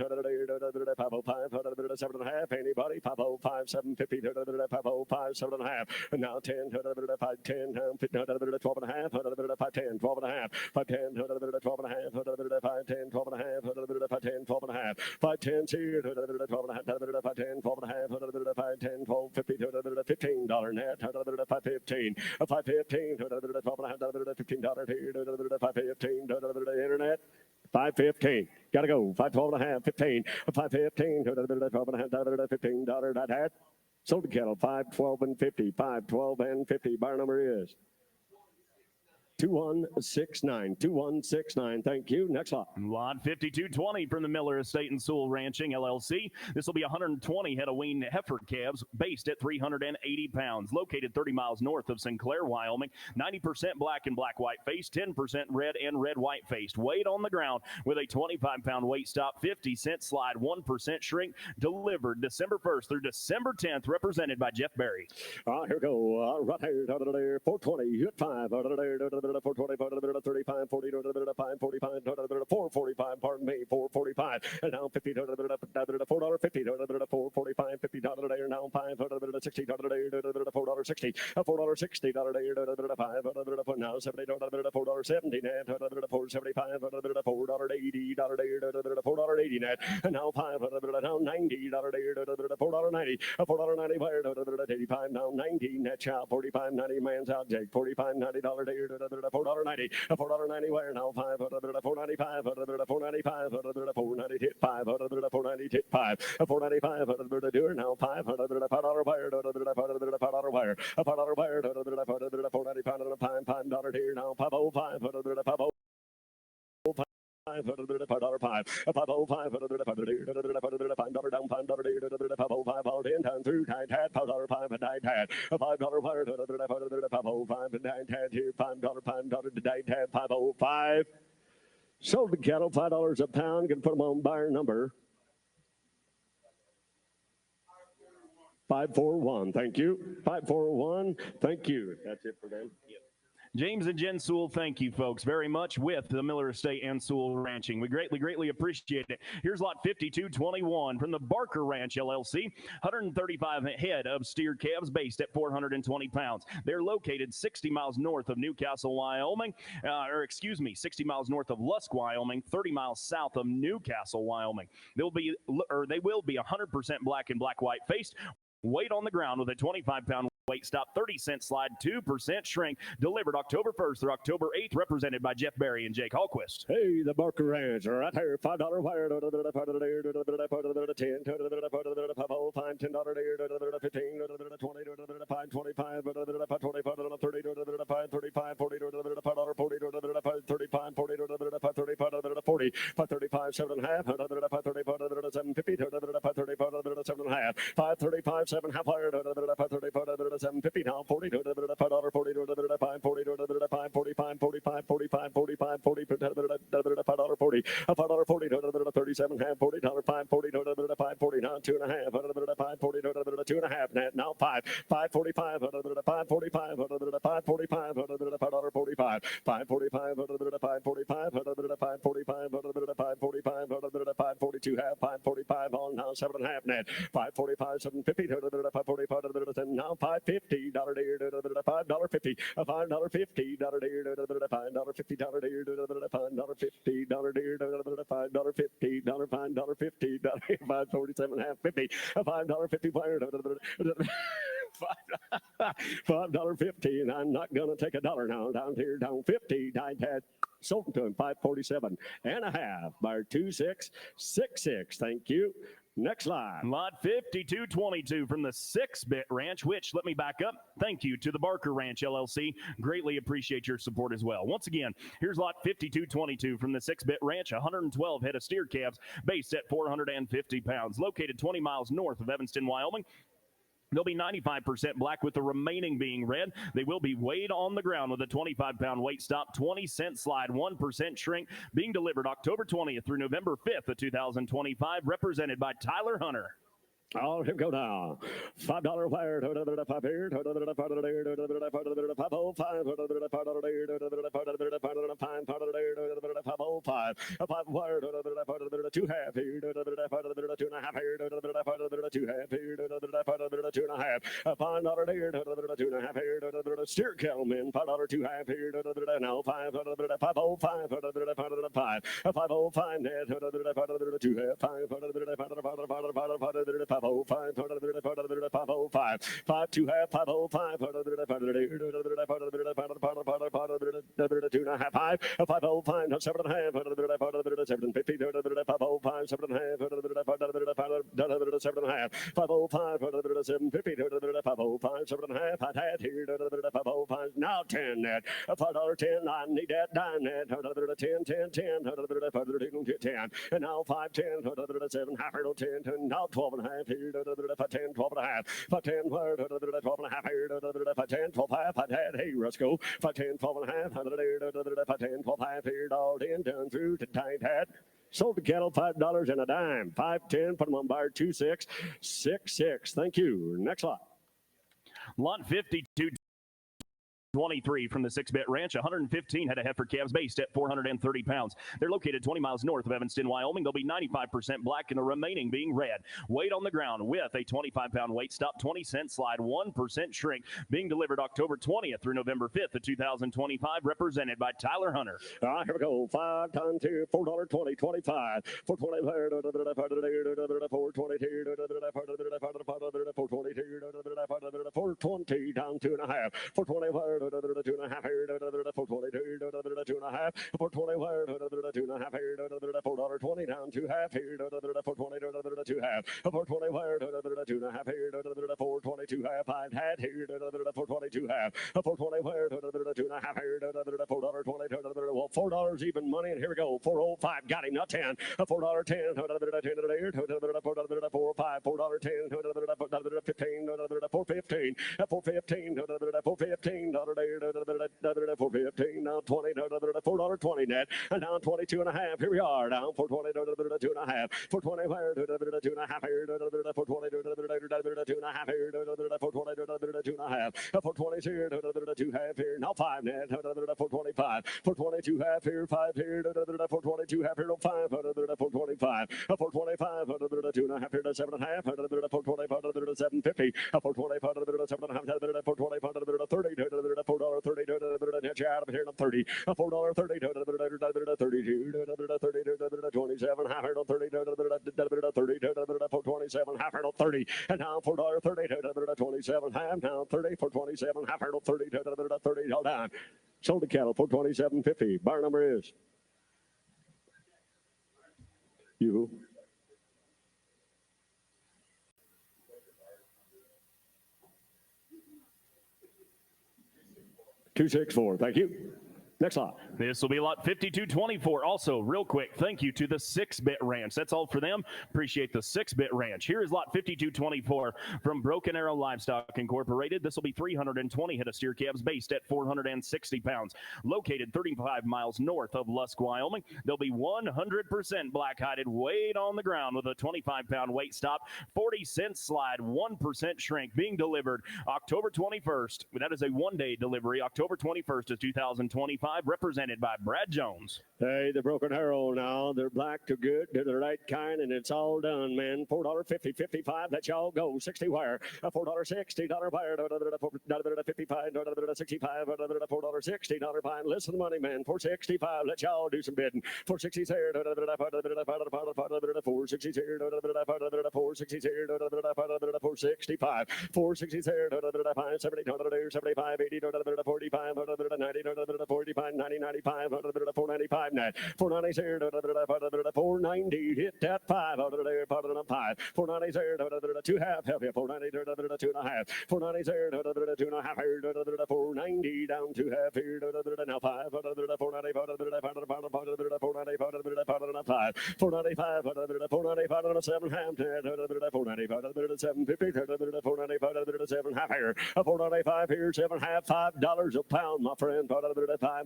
$5.05, 7.5, anybody, $5.05, $7.50, $5.05, 7.5, now 10, $5.10, now 12.5, $5.10, 12.5, $5.10, 12.5, $5.10, 12.5, $5.10, 12.5, $5.10, see, $12.5, $5.10, 12.5, $5.10, $12.50, $15 net, $5.15, $5.15, $12.5, $15, $5.15, internet, $5.15. Gotta go. 512 and a half, 15, 515, 12 and a half, $15. That hat. Sold to cattle, 512 and 50, 512 and 50. Bar number is 2169. 2169. Thank you. Next lot. Lot 5220 from the Miller Estate and Sewell Ranching LLC. This will be 120 head of weaned heifer calves based at 380 pounds. Located 30 miles north of Sinclair, Wyoming. 90% black and black-white faced, 10% red and red-white faced. Weighed on the ground with a 25-pound weight stop, 50-cent slide, 1% shrink. Delivered December 1st through December 10th. Represented by Jeff Berry. All right, here we go. Right here. 420. Hit 5. 425, 35, 40, 5, 45, 445, pardon me, 445, and now 50, $4.50, 445, $50 now 5, $60, $4.60, $4.60, $5, now 70, $4.70, $4.75, $4.80, $4.80 net, and now 5, now 90, $4.90, $4.90, 85, now 90 net shop, 45, 90 man's out, Jake, 45, $90, $4.90, $4.90 wire now 5, $4.95, $4.95, $4.90 hit 5, $4.90 hit 5, $4.95 doer now 5, $5 wire, $5 wire, $5 wire, $4.95 $5 here now 505, $505. $5 $5 down $5 all in time through tight hat $5 tight hat $5 wire $5 tight hat here $5 tight hat 505 sold the cattle $5 a pound. Can put them on buyer number 541. Thank you. 541. Thank you. That's it for them. James and Jen Sewell, thank you, folks, very much with the Miller Estate and Sewell Ranching. We greatly appreciate it. Here's lot 5221 from the Barker Ranch, LLC. 135 head of steer calves based at 420 pounds. They're located 60 miles north of Newcastle, Wyoming, 60 miles north of Lusk, Wyoming, 30 miles south of Newcastle, Wyoming. They will be 100% black and black-white faced. Weight on the ground with a 25-pound weight stop, 30-cent slide, 2% shrink. Delivered October 1st through October 8th. Represented by Jeff Berry and Jake Hallquist. Hey, the Barker Ranch, right here. $5 wire, 10, $5, $10, $5, 15, $20, $5, 25, $5, 30, $5, 35, $40, $5, 35, $40, $5, 40, $535, 7.5, $535, 750, $535, 7.5, $535, 7.5 wire, $535, 750 now 40 $5 40 $5 40 $5 45 45 45 45 40 $5 40 $5 40 37 half 40 $5 40 $5 40 now 2.5 $5 40 2.5 net now 5 545 $5 45 $5 45 $5 45 545 $5 45 $5 45 $5 45 $5 42 half 545 on now 7.5 net 545 750 $5 now 550 $5.50 $5.50 $5.50 $5.50 $5.50 half 50 $5.50 $5.50 and I'm not gonna take $1 now down here down 50 I had sold to him 547 and a half by 2666. Thank you. Next line. Lot 5222 from the 6-Bit Ranch, which, let me back up. Thank you to the Barker Ranch, LLC. Greatly appreciate your support as well. Once again, here's lot 5222 from the 6-Bit Ranch, 112 head of steer calves based at 450 pounds. Located 20 miles north of Evanston, Wyoming. They'll be 95% black with the remaining being red. They will be weighed on the ground with a 25-pound weight stop, 20-cent slide, 1% shrink, being delivered October 20th through November 5th of 2025, represented by Tyler Hunter. Oh, here we go now. $5 wire, $5 here, $5 $5 wire, 2 half here, 2.5 here, 2 half here, 2 two and a half. $5 here, two and a half here. Steer cattle men, $5 two half here. Now 505, 505 net, two half, 505, 5 two half, 505, two and a half, 505, 7 and a half, 750, 505, 7 and a half, 7 and a half, 505, 750, 505, 7 and a half, I had here, 505, now 10 net, $5, 10, I need that dime net, 10, 10, 10, 10, and now 5, 10, 7, half, 10, 10, now 12 and a half here, 10, 12 and a half, 10, 12 and a half here, 10, 12 half, I had, hey, let's go, 10, 12 and a half, 10, 12 half here, all in, done through to tight hat. Sold the cattle $5 and a dime. 510, put them on bar 2666. Thank you. Next lot. Lot 52. 23 from the 6-bit ranch, 115 head of heifer calves based at 430 pounds. They're located 20 miles north of Evanston, Wyoming. They'll be 95% black and the remaining being red. Weight on the ground with a 25-pound weight stop, 20-cent slide, 1% shrink. Being delivered October 20th through November 5th of 2025, represented by Tyler Hunter. All right, here we go. 5 times 2, $4.20, 25, 420, 420, down 2.5, 420, 2 and a half here, 422, 2 and a half, 420, 2 and a half here, $4.20 down 2 half here, 420, 2 half, 420, 2 and a half here, 422 half, I had here, 422 half, 420, 2 and a half here, $4.20, well, $4 even money, and here we go, 405, got him, not 10, $4.10, 4.05, $4.10, 15, 415, 415, 415, now 20, $4.20 net, and down 22 and a half. Here we are, down 420, 2 and a half, 420, 2 and a half here, 420, 2 and a half here, 420, 2 and a half, 420 here, 2 half here, now 5 net, 425, 422 half here, 5 here, 422 half here, 5, 425, 425, 2 and a half here, 7 and a half, 425, 750, 425, 7 and a half, 425, 30, $4.30, net you out of here to 30, $4.30, 32, 27, half here to 30, 427, half here to 30, and now $4.30, 27, half, now 30, 427, half here to 30, 30, all down. Sold the cattle, 427.50. Bar number is you. 264. Thank you. Next lot. This will be lot 5224. Also, real quick, thank you to the 6-bit ranch. That's all for them. Appreciate the 6-bit ranch. Here is lot 5224 from Broken Arrow Livestock Incorporated. This will be 320 head of steer calves based at 460 pounds. Located 35 miles north of Lusk, Wyoming. They'll be 100% black-hided, weight on the ground with a 25-pound weight stop, 40-cent slide, 1% shrink. Being delivered October 21st. That is a one-day delivery, October 21st of 2025. Represented by Brad Jones. Hey, the Broken Arrow now. They're black to good. They're the right kind, and it's all done, man. $4.50, 55. Let y'all go. 60 wire. $4.60 wire. $55, 65. $4.60 fine. Listen to the money, man. $4.65. Let y'all do some bidding. $4.60 here. $4.60 here. $4.60 here. $4.65. $4.60 here. $70, $75, $80, $45, $90, $45. 90, 95, 495 net, 490 here, 490, hit that 5 out of there, part of the 5, 490 here, 2 half, heavy, 490, 2 and a half, 490 here, 2 and a half here, 490 down 2 half here, now 5, 490, 495, 495, 7 half, 495, 750, 495, 7 half here, 495 here, 7 half, $5 a pound, my friend, 5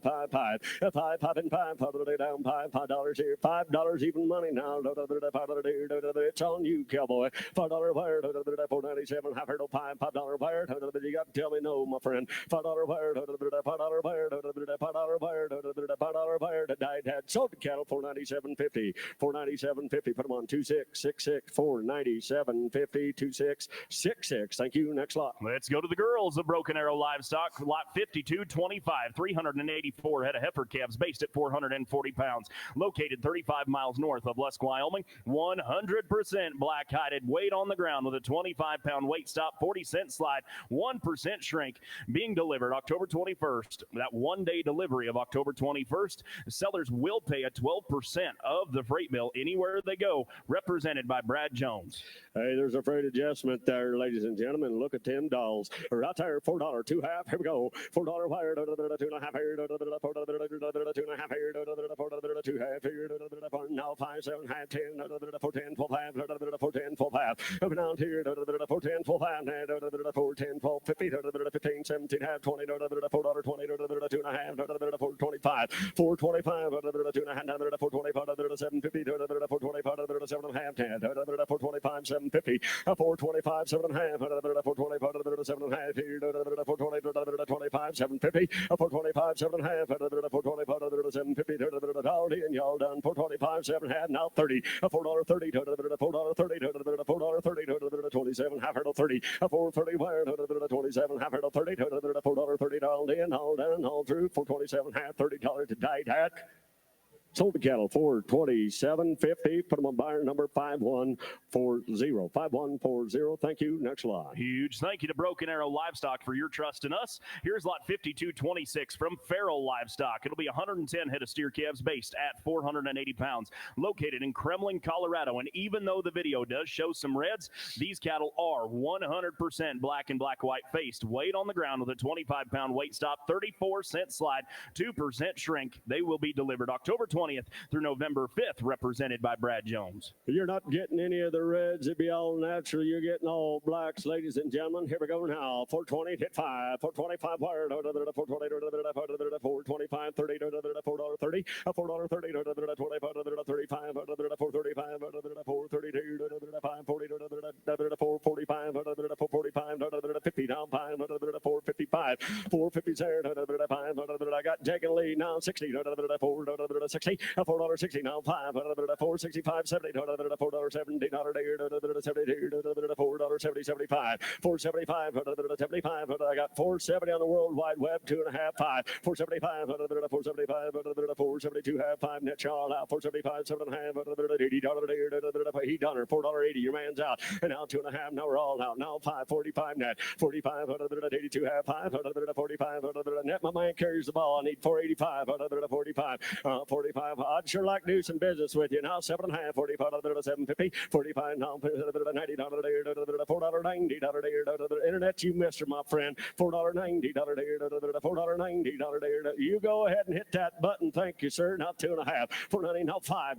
five, five, five, five, and five, down, $5 here, $5 even money now. It's on you, cowboy. $5 wire, $4.97. I've heard of $5 wire. You got to tell me no, my friend. $5 wire, $5 wire, $5 wire, $5 wire. The died had sold the cattle $4.97.50, $4.97.50. Put them on 2666 $4.97.50, 2666. Thank you. Next lot. Let's go to the girls of Broken Arrow Livestock. Lot 5225, 384 head of heifer calves based at 440 pounds. Located 35 miles north of Lusk, Wyoming. 100% black-hided, weight on the ground with a 25-pound weight stop, 40-cent slide, 1% shrink. Being delivered October 21st. That one-day delivery of October 21st. Sellers will pay a 12% of the freight bill anywhere they go, represented by Brad Jones. Hey, there's a freight adjustment there, ladies and gentlemen. Look at them dolls. Right there, $4, 2 half. Here we go. $4 wire, 2.5 here, 2.5 here, 2 half here, now 5, 7, half, 10, 4, 10, 12 half, 4, 10, 12 half. Up and down here, 4, 10, 12 half, 4, 10, 12, 50, 15, 17 half, 20, $4, 20, 2.5, 4, 25, 4, 25, 2.5, 4, 25, 7, 50, 4, 25, 7 half, 10, 4, 25, 7, 50, 4, 25, 7 half, 4, 25, 7 half here, 4, 20, 25, 7, 50, 4, 25, 7 half, 4, 25, 7, 50, all in, y'all done, 4, 25, 7 half, now 30, $4, 30, $4, 30, $4, 30, 27, half, 30, 4, 30, wire, 27, half, 30, $4, 30, all in, all done, all through, 427, half, $30 to died hat. Sold the cattle for $27.50. Put them on buyer number 5140. 5140. Thank you. Next lot. Huge thank you to Broken Arrow Livestock for your trust in us. Here's lot 5226 from Farrell Livestock. It'll be 110 head of steer calves based at 480 pounds. Located in Kremlin, Colorado. And even though the video does show some reds, these cattle are 100% black and black-white faced. Weight on the ground with a 25-pound weight stop, 34-cent slide, 2% shrink. They will be delivered October 20th through November 5th, represented by Brad Jones. You're not getting any of the reds. It'd be all natural. You're getting all blacks, ladies and gentlemen. Here we go now. 420, hit 5. 425 wire. 420, 425, 30, $4.30, $4.30, 25, 35, 435, 432, 540, 445, 445, 50 down, 5, 455, 450 there, 5. I got Jack and Lee now 60, 460. $4.60 now 5, $4.65, 70, $4.70, $72, $4.70, 75, $4.75, 75. I got $4.70 on the World Wide Web, 2.5, 5, $4.75, $4.75, $4.72, half 5 net Charles out, $4.75, 7.5, $80, he done her, $4.80. Your man's out, and now 2.5. Now we're all out. Now 5.45 net, 45, 82, half 5, 45 net. My man carries the ball. I need 485, 45, 45. I'd sure like to do some business with you. Now 7.5, 45, 750, 45, now $90, $4.90. Internet, you missed her, my friend. $4.90, $4.90. You go ahead and hit that button. Thank you, sir. Now 2.5, 490, now 5,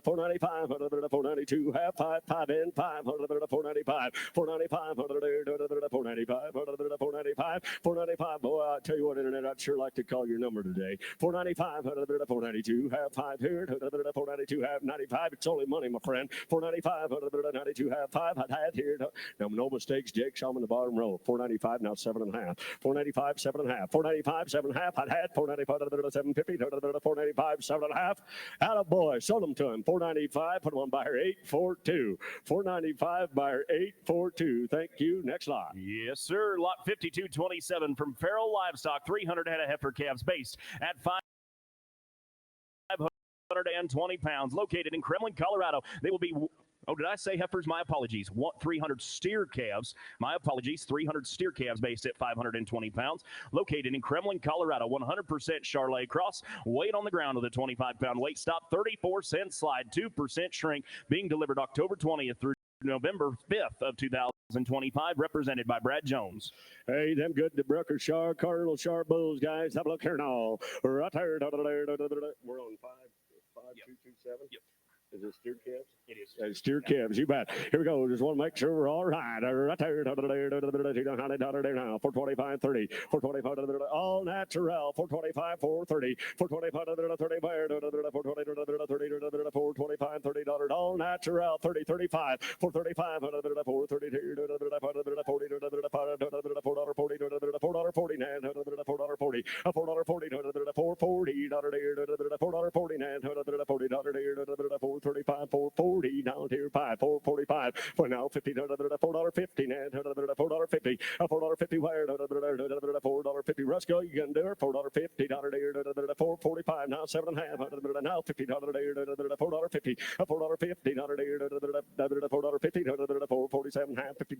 495, 492, half 5, 5 in, 5, 495, 495, 495, 495, 495. Boy, I tell you what, Internet, I'd sure like to call your number today. 495, 492, half 5 here, 492, half 95. It's only money, my friend. 495, 92, half 5. I'd had here. Now, no mistakes, Jake. Show in the bottom row. 495, now 7.5. 495, 7.5. 495, 7.5. I'd had 495, 750, 495, 7.5. Attaboy. Sold them to him. 495, put them on buyer 842. 495, buyer 842. Thank you. Next lot. Yes, sir. Lot 5227 from Farrell Livestock, 300 head of heifer calves based at 520 pounds, located in Kremlin, Colorado. They will be, oh, did I say heifers? My apologies. 300 steer calves. My apologies. 300 steer calves based at 520 pounds, located in Kremlin, Colorado. 100% Charolais cross. Weight on the ground with a 25-pound weight stop, 34-cent slide, 2% shrink. Being delivered October 20th through November 5th of 2025, represented by Brad Jones. Hey, them good to Brooker Shar, Cardinal Shar Bulls, guys. Have a look here now. Right there. We're on 5227. Yep. Is it steered calves? It is. Steered calves, you bet. Here we go. Just want to make sure we're all right. Right there. Now, 425, 30. 425, all natural. 425, 430. 425, 30. 425, $30. All natural. 30, 35. 435, 430. $4.40. $4.40. $4.35, 440 down here, 445 for now, $50, $4.50, $4.50, $4.50 wire, $4.50 Rusco, you can do it, $4.50, $4.45 now, 7.5, now $50, $4.50, $4.50, $4.50, $4.47 half, $50,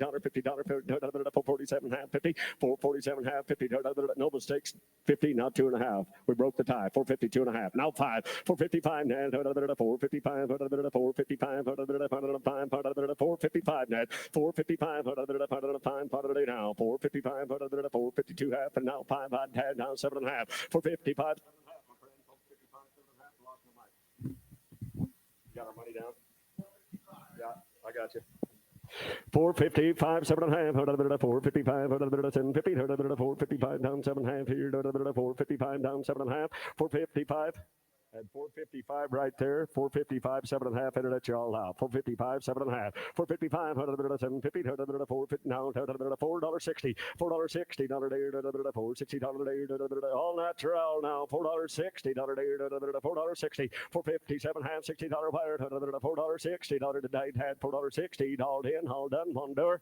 $447 half, $50, $447 half, $50, no mistakes, 50, now 2.5. We broke the tie, 450, 2.5, now 5, 455 now, 455, 455, 455 net, 455, now, 455, 452 half, and now 5 odd tad, now 7.5, 455. Got our money down? Yeah, I got you. 455, 7.5, 455, 750, 455 down 7.5 here, 455 down 7.5, 455. At 455 right there, 455, 7.5, headed at you all out. 455, 7.5, 455, 750, 450, now $4.60, $4.60, $460, all natural now, $4.60, $4.60, 457 half, $60 wire, $4.60, tonight had $4.60, all in, all done, one door.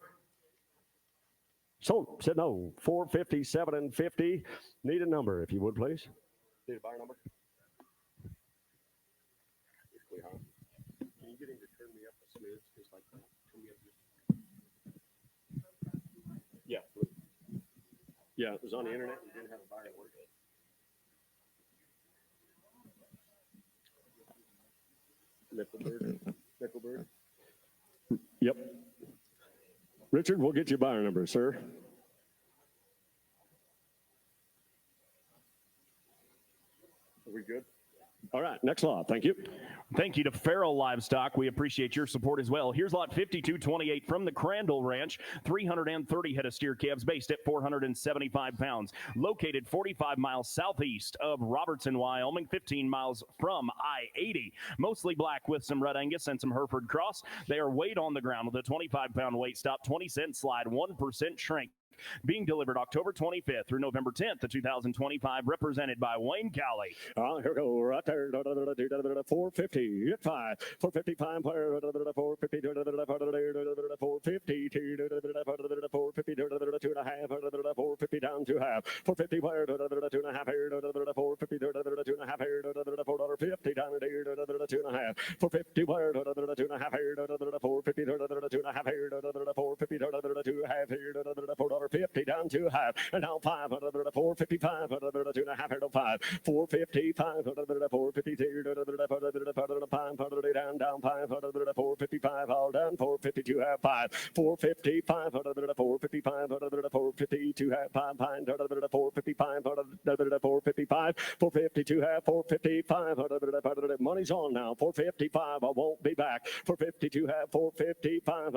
So, said no, 457 and 50. Need a number, if you would, please. Need a buyer number? Can you get him to turn me up a smidge, just like that? Turn me up just... Yeah. Yeah, it was on the internet. We didn't have a buyer work. Nickelbird. Yep. Richard, we'll get you a buyer number, sir. Are we good? All right, next lot. Thank you. Thank you to Farrell Livestock. We appreciate your support as well. Here's lot 5228 from the Crandall Ranch. 330 head of steer calves based at 475 pounds. Located 45 miles southeast of Robertson, Wyoming, 15 miles from I-80. Mostly black with some red Angus and some Hereford Cross. They are weighed on the ground with a 25-pound weight stop, 20-cent slide, 1% shrink. Being delivered October 25th through November 10th of 2025, represented by Wayne Cowley. Here we go, right there, 450, hit 5, 455, 450, 450, 450, 2.5, 450 down 2.5, 450 wire, 2.5 here, 450, 2.5 here, $4.50 down here, 2.5, 450 wire, 2.5 here, 450, 2.5 here, 450, 2.5 here, $4.50 down 2.5, and now 5, 455, 2.5 here, 5, 455, 452, down 5, 455, all done, 452 half 5, 455, 455, 452 half 5, 455, 455, 452 half, 455, money's on now, 455, I won't be back, 452 half, 455,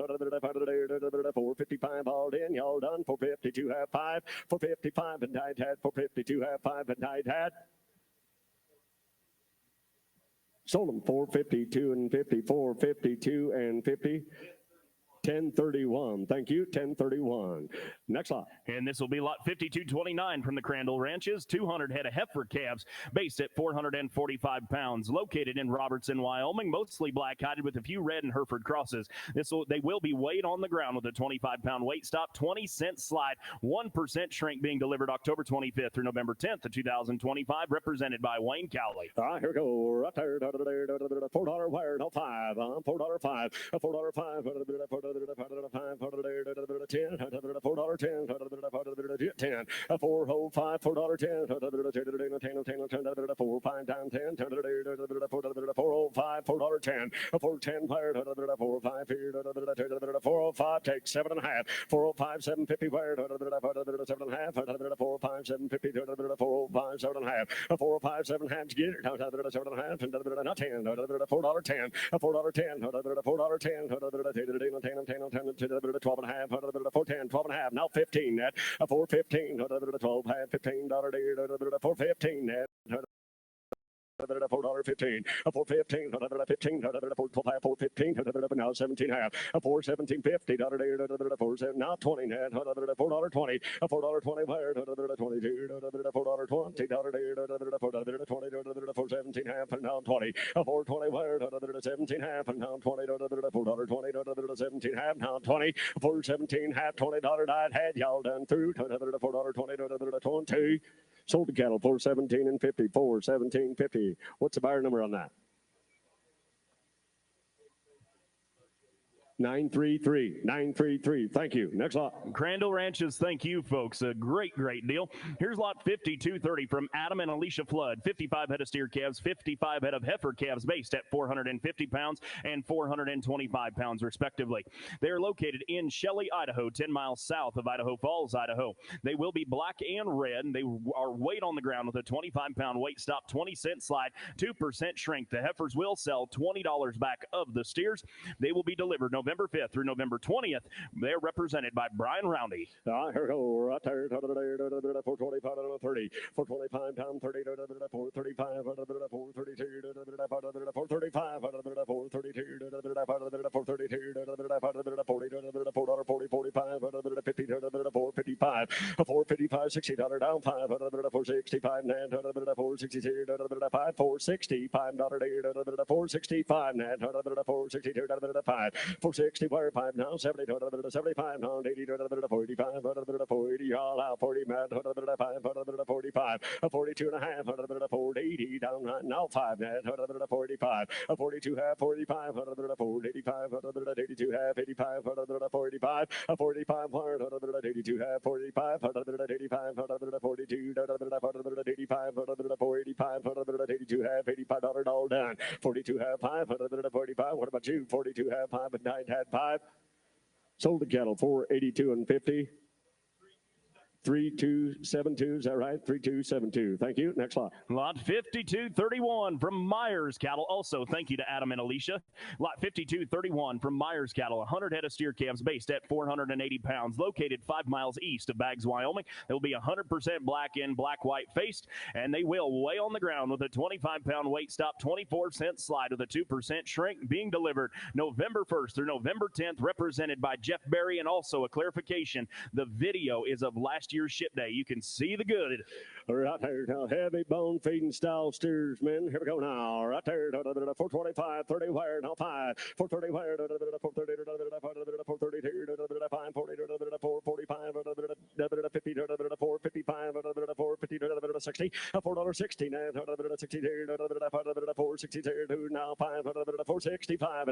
455, all in, y'all done, 452 half 5, 455, and night had, 452 half 5, and night had. Sold them 452 and 50, 452 and 50. 1031. Thank you. 1031. Next lot. And this will be lot 5229 from the Crandall Ranches. 200 head of heifer calves based at 445 pounds. Located in Robertson, Wyoming. Mostly black-hided with a few red and Hereford crosses. They will be weighed on the ground with a 25-pound weight stop. 20-cent slide. 1% shrink being delivered October 25th through November 10th of 2025. Represented by Wayne Cowley. Here we go. Right there. $4 wire. No 5. $4.05. $4.05. $5, $10, $4.10, $10, a 4 hole 5, $4.10, 4 pine down 10, 4 hole 5, $4.10, a 410 wire, 4 5 here, 405 take 7.5, 405 750 wire, 7.5, 405 750, 405 7.5, 405 7 halves get it, 7.5, not 10, $4.10, $4.10, $4.10, 12 and a half, 410, 12 and a half, now 15 net, 415, 12 half, $15, 415 net. $4.15, $4.15, $4.15, now 17 half, $4.17.50, now 20 net, $4.20, $4.20, $22, $4.17 half, and now 20, $4.20, 17 half, and now 20, $4.20, 17 half, now 20, $4.17 half, $20 diet had y'all done through, $4.20, 22. Sold to cattle, 417 and 50, 417.50. What's the buyer number on that? 933. Thank you. Next lot. Crandall Ranches, thank you, folks. A great deal. Here's lot 5230 from Adam and Alicia Flood. 55 head of steer calves, 55 head of heifer calves based at 450 pounds and 425 pounds, respectively. They are located in Shelley, Idaho, 10 miles south of Idaho Falls, Idaho. They will be black and red, and they are weighed on the ground with a 25-pound weight stop, 20-cent slide, 2% shrink. The heifers will sell $20 back of the steers. They will be delivered November 5th through November 20th. They're represented by Brian Roundy. Here we go. Right there. 425 on 30. 425 down 30. 435 432. 435 432. 432. 45 50 455 455 60 down 5 465 462 5 465 462 5 460 5 now 70 75 now 80 45 40 all out 40 man 45 42 and a half 480 down now 5 net 45 42 half 45 485 82 half 85 45 45 82 half 45 85 42 85 485 82 half $85 all done 42 half 5 45 what about you 42 half 5 but 9 had 5 sold the cattle 482 and 50 3272, is that right? 3272. Thank you. Next lot. Lot 5231 from Myers Cattle. Also, thank you to Adam and Alicia. Lot 5231 from Myers Cattle. 100 head of steer calves based at 480 pounds, located 5 miles east of Baggs, Wyoming. They will be 100% black in, black-white faced, and they will weigh on the ground with a 25-pound weight stop, 24-cent slide with a 2% shrink, being delivered November 1st through November 10th, represented by Jeff Berry. And also a clarification, the video is of last year's ship day. You can see the good. Right there now, heavy bone feeding style steers, men. Here we go now. Right there, 425, 30 wire, now 5, 430 wire, 430, 432, 5, 40, 445, 50, 455, 450, 60, $4.60, $462, now 5, 465,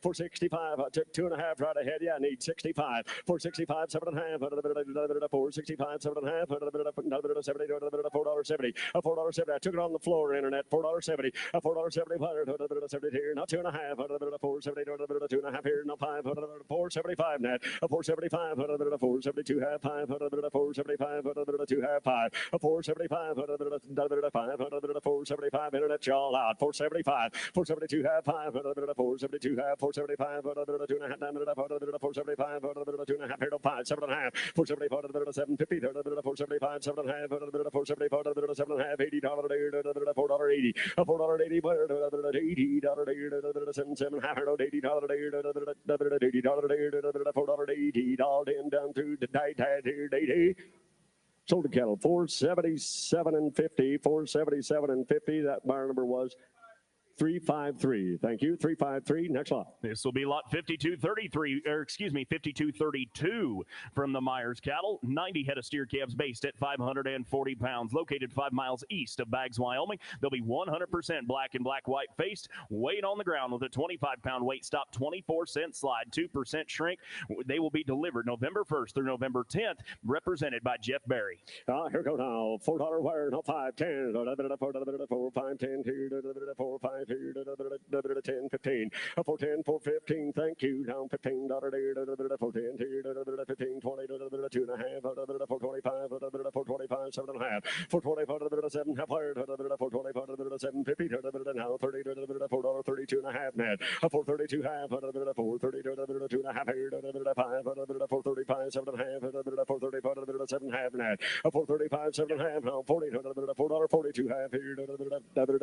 465, I took 2.5 right ahead. Yeah, I need 65, 465, 7.5, 465, 7.5, $7.70, $4.70, $4.70. I took it on the floor, internet, $4.70, $4.70, $4.70 here, now 2.5, $4.70, 2.5 here, now 5, $4.75 net, $4.75, $4.72 half, 5, $4.75, $2 half, 5, $4.75, $4.75 internet, y'all out, $4.75, $4.72 half, 5, $4.72 half, $4.75, $2.5 down, $4.75, $2.5 here, 5, 7.5, $4.75, $7.50, $4.75, 7.5, $4.75, $7.5, $80, $4.80, $4.80, $80, $7.5, $80, all in down through the day. Sold the cattle 477 and 50, 477 and 50. That buyer number was 353. Thank you. 353. Next lot. This will be lot 5233, or excuse me, 5232 from the Myers Cattle. 90 head of steer calves based at 540 pounds, located 5 miles east of Baggs, Wyoming. They'll be 100% black and black-white faced, weight on the ground with a 25-pound weight stop, 24-cent slide, 2% shrink. They will be delivered November 1st through November 10th, represented by Jeff Berry. Here go now. $4 wire, no 5, 10, 4, 5, 10, 4, 5, 10, 15, 4, 10, 4, 15, thank you, down $15, 4, 10, 15, 20, 2 and a half, 4, 25, 4, 25, 7 and a half, 4, 25, 7, half wired, 4, 25, 7, 50, now 30, $4, 32 and a half net, 4, 32 half, 4, 30, 2 and a half, 5, 4, 35, 7 and a half, 4, 35, 7 half net, 4, 35, 7 and a half, now 40, $4, 42 half,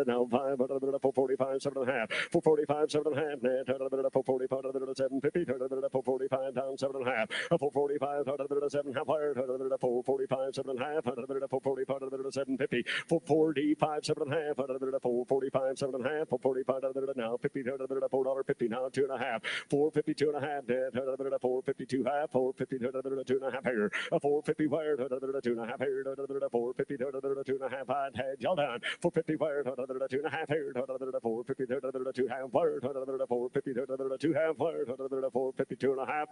now 5, 4, 45, 7 and a half, 445, 7 and a half net, 445, 750, 445 down 7 and a half, 445, 7 half wired, 445, 7 and a half, 445, 750, 445, 7 and a half, 445, 7 and a half, 445 now 50, $4.50 now 2 and a half, 452 and a half net, 452 half, 450, 2 and a half hair, 450 wired, 2 and a half hair, 450, 2 and a half hide head, y'all down, 450 wired, 2 and a half hair, 450, 2 half wired, 450, 2 half wired, 452 and a half.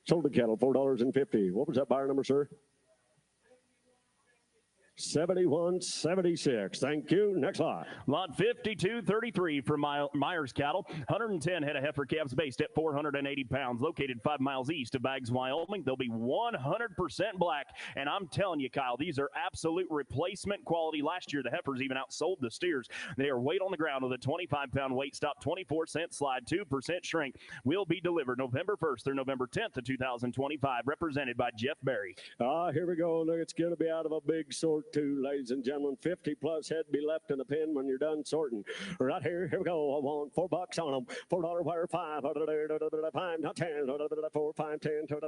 Sold to cattle, $4.50. What was that buyer number, sir? 7176. Thank you. Next lot. Lot 5233 from Myers Cattle. 110 head of heifer calves based at 480 pounds, located 5 miles east of Baggs, Wyoming. They'll be 100% black. And I'm telling you, Kyle, these are absolute replacement quality. Last year, the heifers even outsold the steers. They are weight on the ground with a 25-pound weight stop, 24-cent slide, 2% shrink. Will be delivered November 1st through November 10th of 2025, represented by Jeff Berry. Here we go. Look, it's going to be out of a big sort. Two, ladies and gentlemen, 50 plus head be left in the pen when you're done sorting. Right here we go. I want $4 on them. $4 wire, 5, 5, not 10, 4, 5, 10, 4,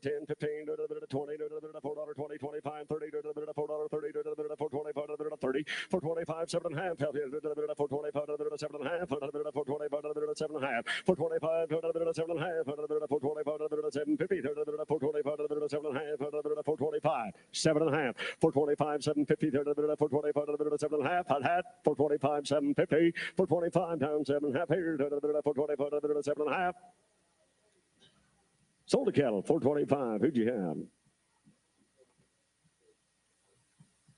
10, 15, 20, $4, 20, 25, 30, $4, 30, 4, 25, 30, 4, 25, 7 and a half, 4, 25, 7 and a half, 4, 25, 7 and a half, 4, 25, 7 and a half, 4, 25, 7, 50, 4, 25, 7 and a half, 4, 25, 7 and a half. 425, 750, 425, 7 and a half, hot hat, 425, 750, 425, down 7 and a half here, 425, 7 and a half. Sold to cattle, 425. Who'd you have?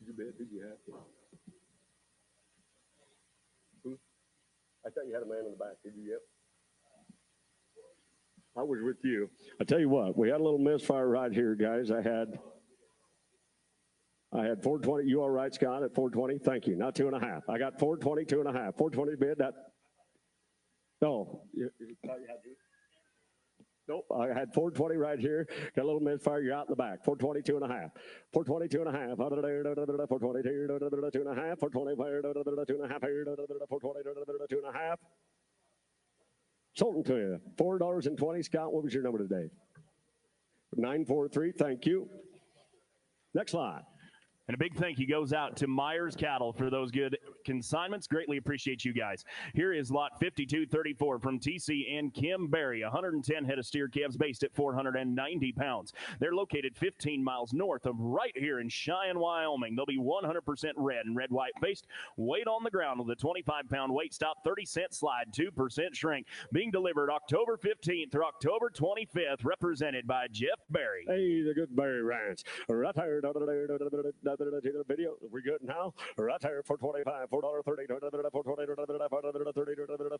You bet, who'd you have? Who? I thought you had a man in the back. Did you? Yep. I was with you. I tell you what, we had a little misfire right here, guys. I had 420. You all right, Scott, at 420? Thank you. Not 2 and a half. I got 420, 2 and a half. 420 bid. That. No. Nope. I had 420 right here. Got a little misfire. You're out in the back. 420, 2 and a half. 420, 2 and a half. 420, 2 and a half. 420, 2 and a half. 420, 2 and a half. Sold them to you. $4.20. Scott, what was your number today? 943. Thank you. Next lot. And a big thank you goes out to Myers Cattle for those good consignments. Greatly appreciate you guys. Here is lot 5234 from TC and Kim Berry. 110 head of steer calves based at 490 pounds. They're located 15 miles north of right here in Cheyenne, Wyoming. They'll be 100% red and red-white faced. Weight on the ground with a 25-pound weight stop, 30-cent slide, 2% shrink. Being delivered October 15th through October 25th, represented by Jeff Berry. Hey, the good Berry Ranch. Right here. Video. We're good now. Right here, 425, $4.30,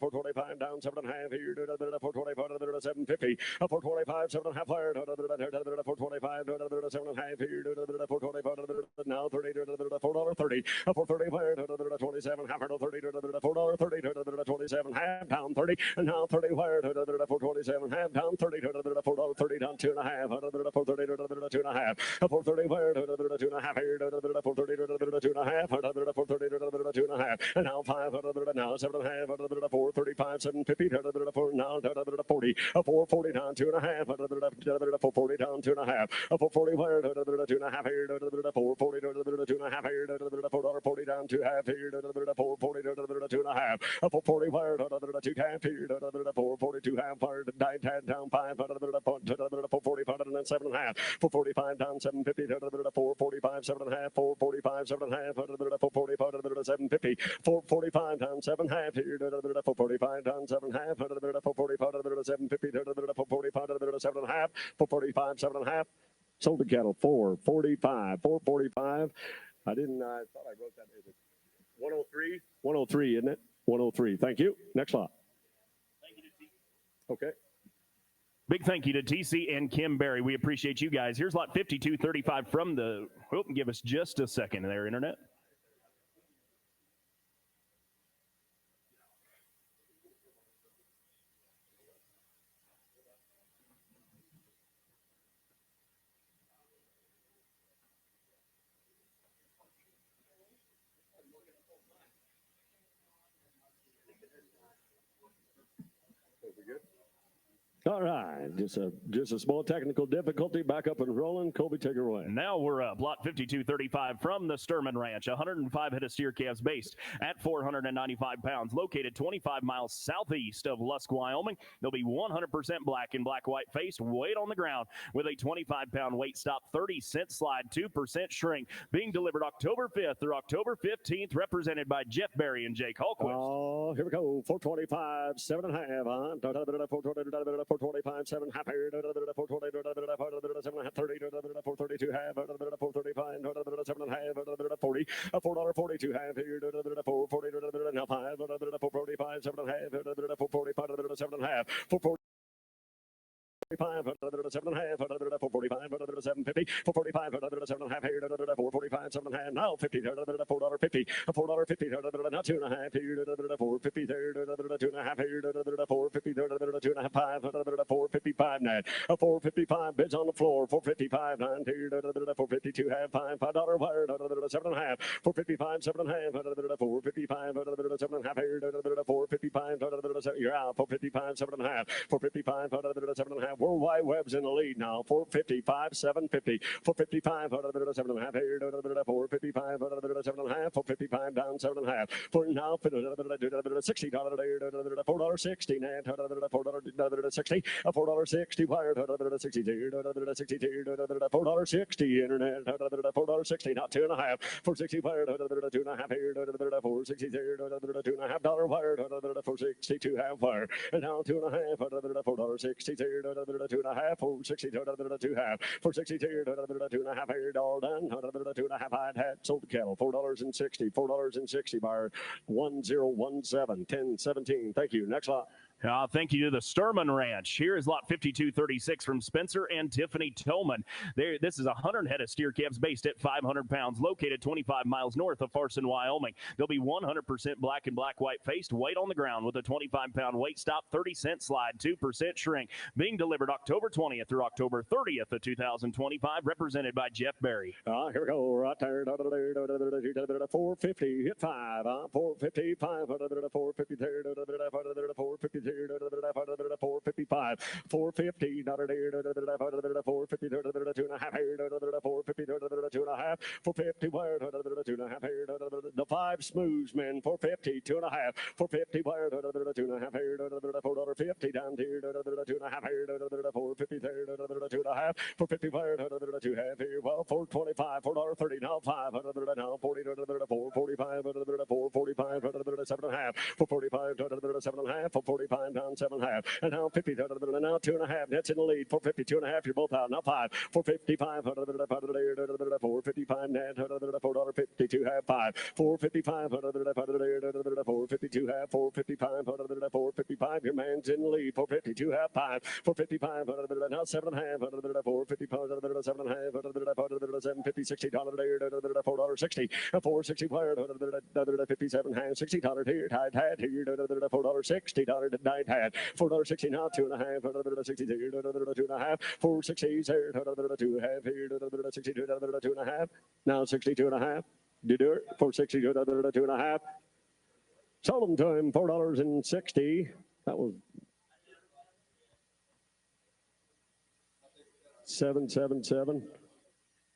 425 down 7 and a half here, 425, 750, 425, 7 and a half higher, 425, 7 and a half here, 425 now 30, $4.30, 435, 27 half, 30, $4.30, 27 half down 30, and now 30 wired, 427 half down 30, $4.30 down 2 and a half, 430, 2 and a half, 430 wired, 2 and a half here, 2 and a half, 2 and a half, and now 5, now 7 and a half, 435, 750, now 40, 440 down 2 and a half, 440 down 2 and a half, 440 wire, 2 and a half here, 440, 2 and a half here, $4.40 down 2 half here, 440, 2 and a half, 440 wire, 2 half here, 442 half wire, 9 down 5, 445 and then 7 and a half, 445 down 750, 445, 7 and a half, 445, 7 and a half, 445, 750, 445 down 7 half here, 445 down 7 half, 445, 750, 445, 7 and a half, 445, 7 and a half. Sold the cattle 445, 445. I thought I wrote that. Is it 103? 103, isn't it? 103. Thank you. Next lot. Thank you to TC. Okay. Big thank you to TC and Kim Berry. We appreciate you guys. Here's lot 5235 from the, give us just a second there, Internet. All right, just a small technical difficulty. Back up and rolling. Colby, take it away. Now we're up. Lot 5235 from the Sturman Ranch. 105 head of steer calves based at 495 pounds. Located 25 miles southeast of Lusk, Wyoming. They'll be 100% black and black-white faced. Weight on the ground with a 25-pound weight stop, 30-cent slide, 2% shrink. Being delivered October 5th through October 15th. Represented by Jeff Berry and Jake Hallquist. Oh, here we go. 425, 7.5. 425, 7 half here, 420, 7 half, 30, 432 half, 435, 7 and a half, 40, $4.42 half here, 440, now 5, 445, 7 and a half, 445, 7 and a half, 440. 7 and a half, 445, 750, 445, 7 and a half, 445, 7 and a half, now 50, $4.50, $4.50, now 2 and a half, 450, 2 and a half, 450, 2 and a half, 5, 455 net, 455 bids on the floor, 455, 9, 452 half, $5 wire, 7 and a half, 455, 7 and a half, 455, 7 and a half, 455, you're out, 455, 7 and a half, 455, 7 and a half. Worldwide Web's in the lead now. 455, 750, 455, 7 and a half, 455, 7 and a half, 455 down 7 and a half. For now, $60, $4.60, net, $4.60, $4.60 wired, $62, $4.60 internet, $4.60, not 2 and a half, 460 wired, 2 and a half, 460, $2 and a half dollar wired, 462 half wire, and now 2 and a half, $4.60. 2 and a half, 460, 2 half, 462, 2 and a half, all done, 2 and a half, I'd had sold the cattle, $4.60, $4.60 bar 1017, 1017. Thank you. Next lot. Thank you to the Sturman Ranch. Here is lot 5236 from Spencer and Tiffany Tillman. This is 100 head of steer calves based at 500 pounds, located 25 miles north of Farson, Wyoming. They'll be 100% black and black-white faced, weight on the ground with a 25-pound weight stop, 30-cent slide, 2% shrink. Being delivered October 20th through October 30th of 2025, represented by Jeff Berry. Here we go, right there, 450, hit 5, 450, 5, 450, 450, 455, 450, 450, 2 and a half, 450, 2 and a half, 450, 2 and a half, the 5 smooths, men, 450, 2 and a half, 450, 2 and a half, $4.50 down here, 2 and a half, 450, 2 and a half, 450, 2 half here, well, 425, $4.30, now 5, now 40, 445, 445, 7 and a half, 445, 7 and a half, 445 down 7 and a half, and now 50, now 2 and a half, that's in the lead, 450, 2 and a half, you're both out, now 5, 455, 455 net, $4.52 half 5, 455, 452 half, 455, 455, your man's in the lead, 452 half 5, 455, now 7 and a half, 450 pounds, 7.5, 750, $60, $4.60, $4.60 wire, 57 hands, $60 here, tied hat here, $4.60, night hat, $4.60 now, 2.5, 63, 2.5, 4.60 here, 2.5 here, 62, 2.5, now 62.5. Did you do it? 4.60, 2.5. Sold them to him, $4.60. That was 777.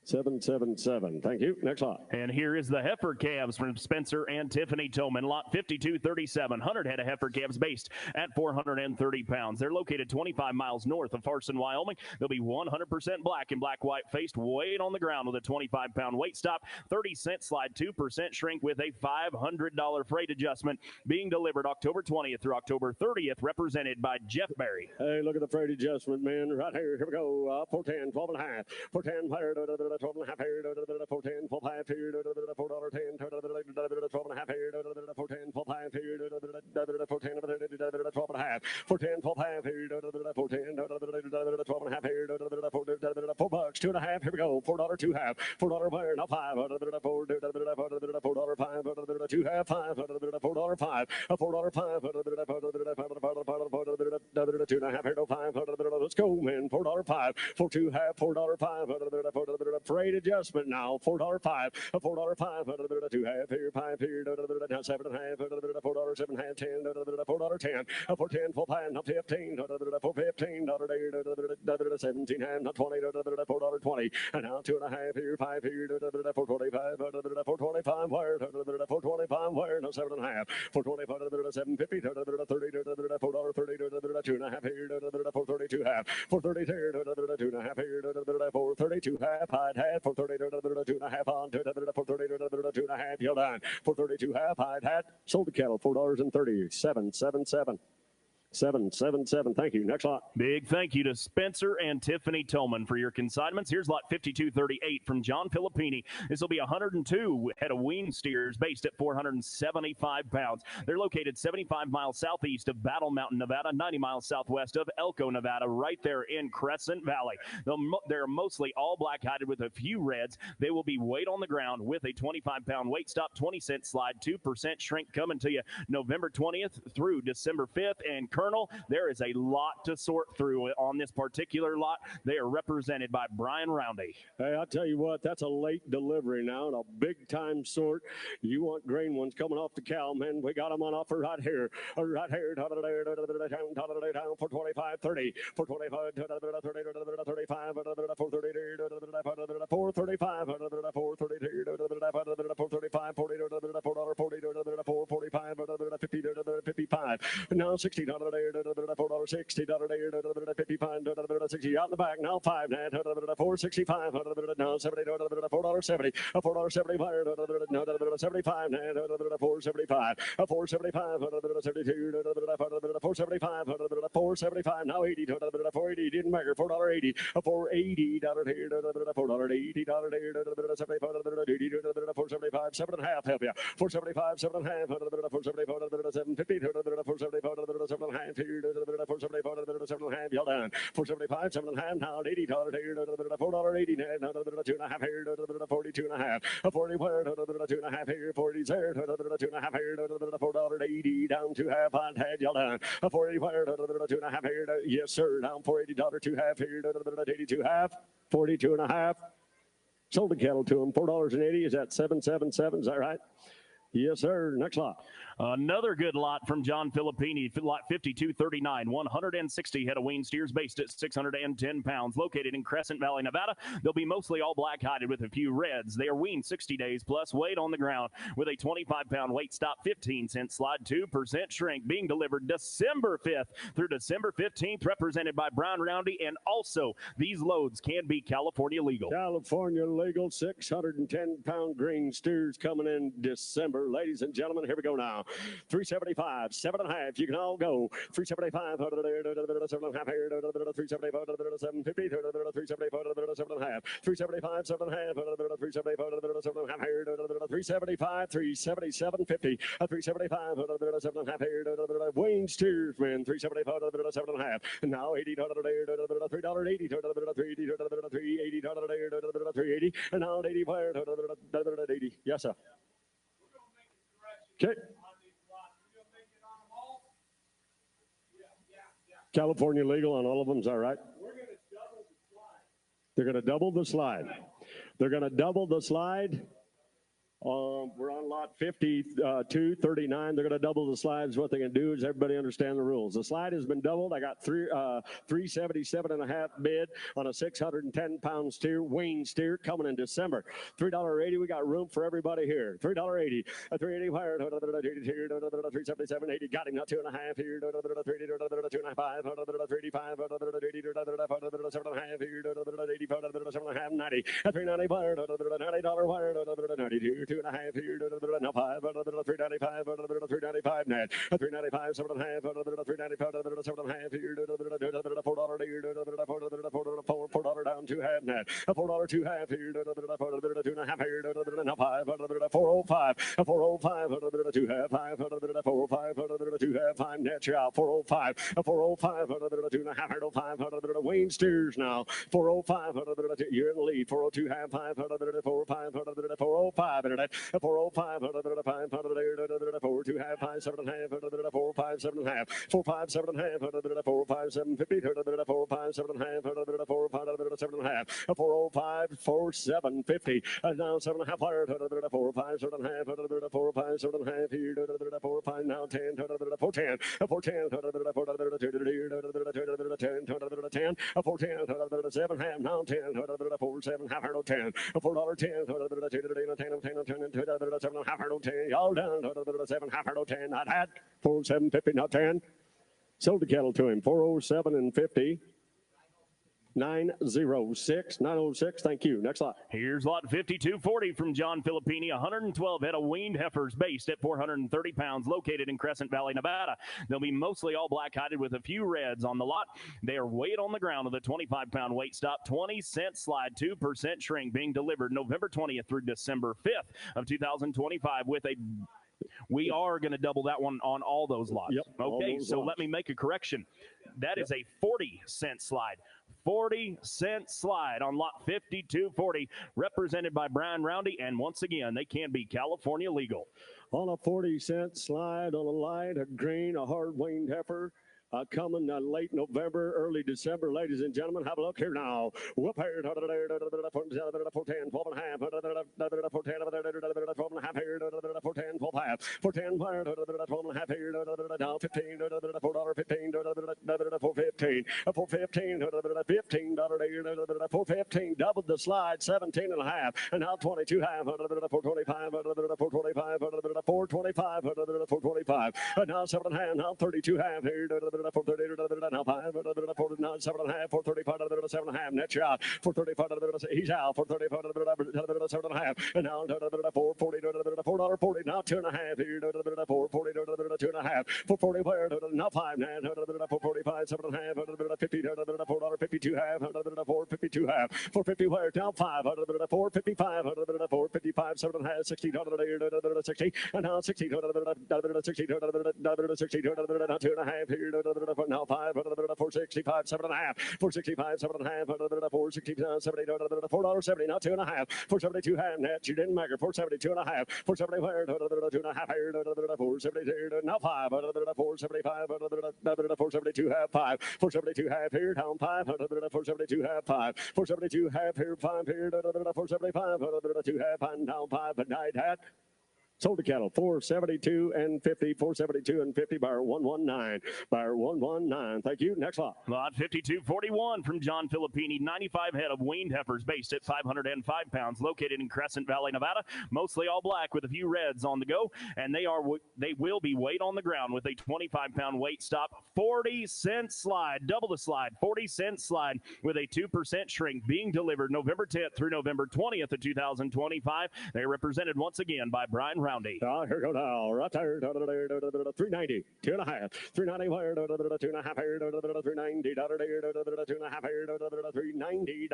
777. Thank you. Next lot. And here is the heifer calves from Spencer and Tiffany Tillman. Lot 5237. 100 head of heifer calves based at 430 pounds. They're located 25 miles north of Farson, Wyoming. They'll be 100% black and black-white faced, weight on the ground with a 25-pound weight stop, 30-cent slide, 2% shrink with a $500 freight adjustment. Being delivered October 20th through October 30th, represented by Jeff Berry. Hey, look at the freight adjustment, man. Right here. Here we go. 410, 12.5. 410, 12.5 here, 410, 12.5 here, $4.10, 12.5 here, 410, 12.5 here, 410, 12.5, 410, 12.5 here, 410, 12.5 here, $4, 2.5. Here we go. $4, 2 half, $4 wire, now 5, $4, 5, $2 half, 5, $4, 5, $4, 5, 2.5 here, 5, let's go, man. $4, 5, for 2 half, $4, 5, freight adjustment now, $4, 5, $4, 5, 2 half here, 5 here, now 7.5, $4, 7 half, 10, $4, 10, for 10, 4 5, now 15, for 15, 17 half, now 20, $4, 20, and now 2.5 here, 5 here, for 25, for 25 wire, for 25 wire, now 7.5, for 25, 750, 30, $4, 30, 2.5 here, for 32 half, for 30 here, 2.5 here, for 32 half, hide hat, for 30, 2.5 on, for 30, 2.5, yield on, for 32 half, hide hat, sold to cattle, $4.30, 777. 777. Thank you. Next lot. Big thank you to Spencer and Tiffany Tillman for your consignments. Here's lot 5238 from John Filippini. This will be 102 head of wean steers based at 475 pounds. They're located 75 miles southeast of Battle Mountain, Nevada, 90 miles southwest of Elko, Nevada, right there in Crescent Valley. They're mostly all black-hided with a few reds. They will be weight on the ground with a 25-pound weight stop, 20-cent slide, 2% shrink coming to you November 20th through December 5th. And Colonel, there is a lot to sort through on this particular lot. They are represented by Brian Roundy. Hey, I'll tell you what, that's a late delivery now and a big-time sort. You want green ones coming off the cow, man. We got them on offer right here. Right here. Down for 25, 30. For 25, 30, 35, 430, 435, 430, 435, 40, $4.45, 50, 55. Now $60, $4.60, 55, 60 out in the back. Now 5, 465, now 70, $4.70, $4.70, now 75, 475, 475, 72, 475, 475, now 80, 480, didn't matter, $4.80, $4.80, here, $4.80, $475, 7.5, help you, 475, 7.5, 475, 750, 475, 7.5, here, 475, 7.5, y'all done, 475, 7.5, now $80, here, $4.80, now 2.5, here, 42.5, 40, where, 2.5, here, 40, there, 2.5, here, $4.80, down 2 half, on head, y'all done, 40, where, 2.5, here, yes, sir, down $4.80, 2 half, here, 82 half, 42.5. Sold the cattle to him, $4.80. Is that 777? Is that right? Yes, sir. Next lot. Another good lot from John Filippini, lot 5239, 160 head of wean steers based at 610 pounds, located in Crescent Valley, Nevada. They'll be mostly all black-hided with a few reds. They are weaned 60 days plus weight on the ground with a 25-pound weight stop, 15-cent slide, 2% shrink, being delivered December 5th through December 15th, represented by Brian Roundy. And also, these loads can be California legal. California legal, 610-pound green steers coming in December. Ladies and gentlemen, here we go now. 375, 7.5. You can all go. 375, 7.5 here. 375, 750, 375, 7.5. 375, 7.5, 375, 7.5 here. 375, 377.50. 375, 7.5 here. Wayne Steersman, 375, 7.5. And now 80, $3.80, 380, 380, and now 85, 80. Yes, sir. Okay. California legal on all of them, is that right? They're going to double the slide. They're going to double the slide. We're on lot 52, 39. They're going to double the slides. What they're going to do is everybody understand the rules. The slide has been doubled. I got 377.5 bid on a 610-pound steer, Wayne steer, coming in December. $3.80. We got room for everybody here. $3.80. 380 hired. 377.80. Got him. Not 2.5 here. 380. 2.5. 385. 7.5 here. 85. 7.5. 90. 390 fired. $90 wired. 92. 2.5 here, now 5, 395, 395 net, 395, 7.5, 395, 7.5 here, $4 down, 2.5 net, $4 2.5 here, 2.5 here, now 5, 405, 405, 2.5, 5, 405, 2.5 net, you're out, 405, 405, 2.5, 5, Wayne steers now, 405, you're in the lead, 402, 5, 405, 405, 405, 5, 4, 2, 5, 7.5, 4, 5, 7.5, 4, 5, 7.5, 4, 5, 750, 4, 5, 7.5, 4, 5, 7.5, 405, 4, 750, now 7.5 higher, 4, 5, 7.5, 4, 5, 7.5 here, 4, 5, now 10, 4, 10, 4, 10, 10, 4, 10, 7.5, now 10, 4, 7, half 10, $4, 10, 10, 7.5, y'all down, 7.5, 10, not had, 4, 750, not 10. Sold the cattle to him, 407 and 50. 906, 906. Thank you. Next lot. Here's lot 5240 from John Filippini. 112 head of weaned heifers based at 430 pounds, located in Crescent Valley, Nevada. They'll be mostly all black-hided with a few reds on the lot. They are weighed on the ground with a 25-pound weight stop, 20-cent slide, 2% shrink, being delivered November 20th through December 5th of 2025 with a we are going to double that one on all those lots. Yep, okay, so lots. Let me make a correction. That is a 40-cent slide. 40-cent slide on lot 5240, represented by Brian Roundy. And once again, they can be California legal. On a 40-cent slide on a light, a green, a hard weaned heifer. Coming late November, early December, ladies and gentlemen. Have a look here now. Whoop here, 410, 12 and a half, 410, 12 and a half here, 410, 12 half, 410, 12 and a half here, now 15, $4.15, 415, 415, $15, 415, doubled the slide, 17 and a half, and now 22 half, 425, 425, 425, 425, now 7 and a half, now 32 half here, 430, now 5, 49, 7 and a half, 435, 7 and a half, net you out, 435, he's out, 435, 7 and a half, and now 440, $4.40, now 2 and a half here, 440, 2 and a half, 440, now 5, 445, 7 and a half, 50, $4.52 half, 452 half, 450 where, down 5, 455, 455, 7 and a half, 60, 60, and now 60, 60, now 2 and a half here, now 5, 465, 7 and a half, 465, 7 and a half, 469, 70, $4.70, now 2 and a half, 472 half, net, you didn't make it, 472 and a half, 470 where, 2 and a half here, 472, now 5, 475, 472 half, 5, 472 half here, down 5, 472 half, 5, 472 half here, 5 here, 475, 2 half, and down 5, but night hat. Sold the cattle, 472 and 50, 472 and 50, buyer 119, buyer 119. Thank you. Next lot. Lot 5241 from John Filippini, 95 head of weaned heifers based at 505 pounds, located in Crescent Valley, Nevada, mostly all black with a few reds on the go, and they will be weighed on the ground with a 25-pound weight stop, 40-cent slide, double the slide, 40-cent slide with a 2% shrink, being delivered November 10th through November 20th of 2025. They are represented once again by Brian Roundy. Here go now. Right there. 390. 2.5. 390. 2.5. 390. 2.5. 390.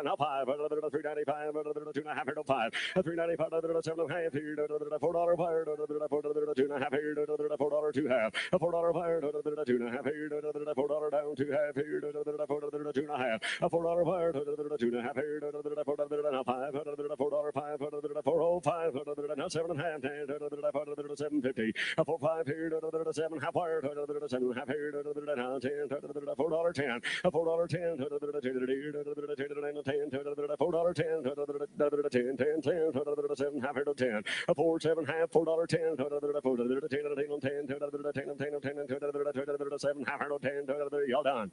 Now 5. 395. 2.5. 5. 395. 7.5. $4 fire. 2.5. $4 2 half. $4 fire. 2.5. $4 down 2 half. 2.5. $4 fire. 2.5. Now 5. $4 5. 405. Now 7.5. 750. 4.5 here. 7 half wire. 7 half here. Now 10. $4 10. $4 10. 10. $4 10. 10. 10. 10. 7 half here. 10. 4 7 half. $4 10. 10. 7 half here. 10. Y'all done.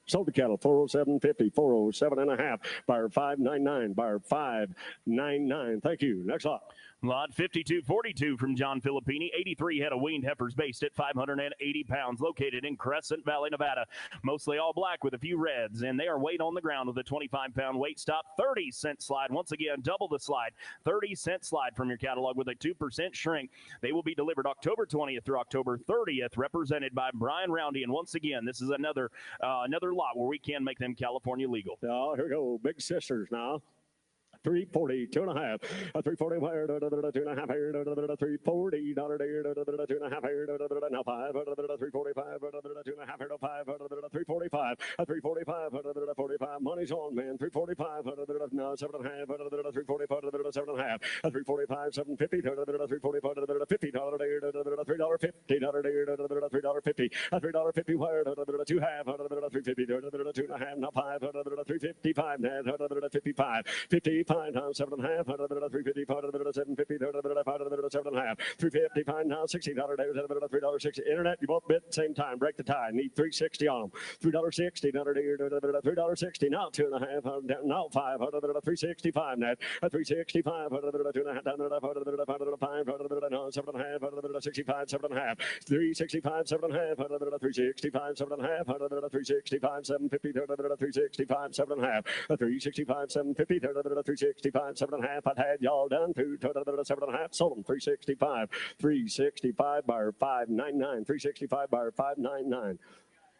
Sold the cattle 407.50, 407 and a half, buyer 599, buyer 599. Thank you. Next lot. Lot 5242 from John Filippini, 83 head of weaned heifers based at 580 pounds, located in Crescent Valley, Nevada. Mostly all black with a few reds, and they are weighed on the ground with a 25-pound weight stop, 30-cent slide. Once again, double the slide, 30-cent slide from your catalog with a 2% shrink. They will be delivered October 20th through October 30th, represented by Brian Roundy. And once again, this is another lot where we can make them California legal. Oh, here we go. Big sisters now. 340, 2.5, 340, 2.5, 340, $2.5, now 5, 345, 2.5, 5, 345, 345, money's on, man, 345, now 7.5, 345, 7.5, 345, 750, 345, $50, $3.50, $3.50, $3.50, wire, 2 half, 350, 2.5, now 5, 355, 55, 50. Fine now 7.5, 350, 750, 7.5, 350, fine now $60, $3.60. Internet, you both bid same time. Break the tie. Need $3.60 on them. $3.60, $3.60. Now 2.5, now 5, $3.65 net. $3.65, 2.5, 7.5, 65, 7.5, 3.65, 7.5, 3.65, 7.5, 3.65, 750, 3.65, 7.5, 3.65, 750, 365, 7.5. I'd had y'all done through 7.5. Sold them 365, 365 buyer 599, 365 buyer 599.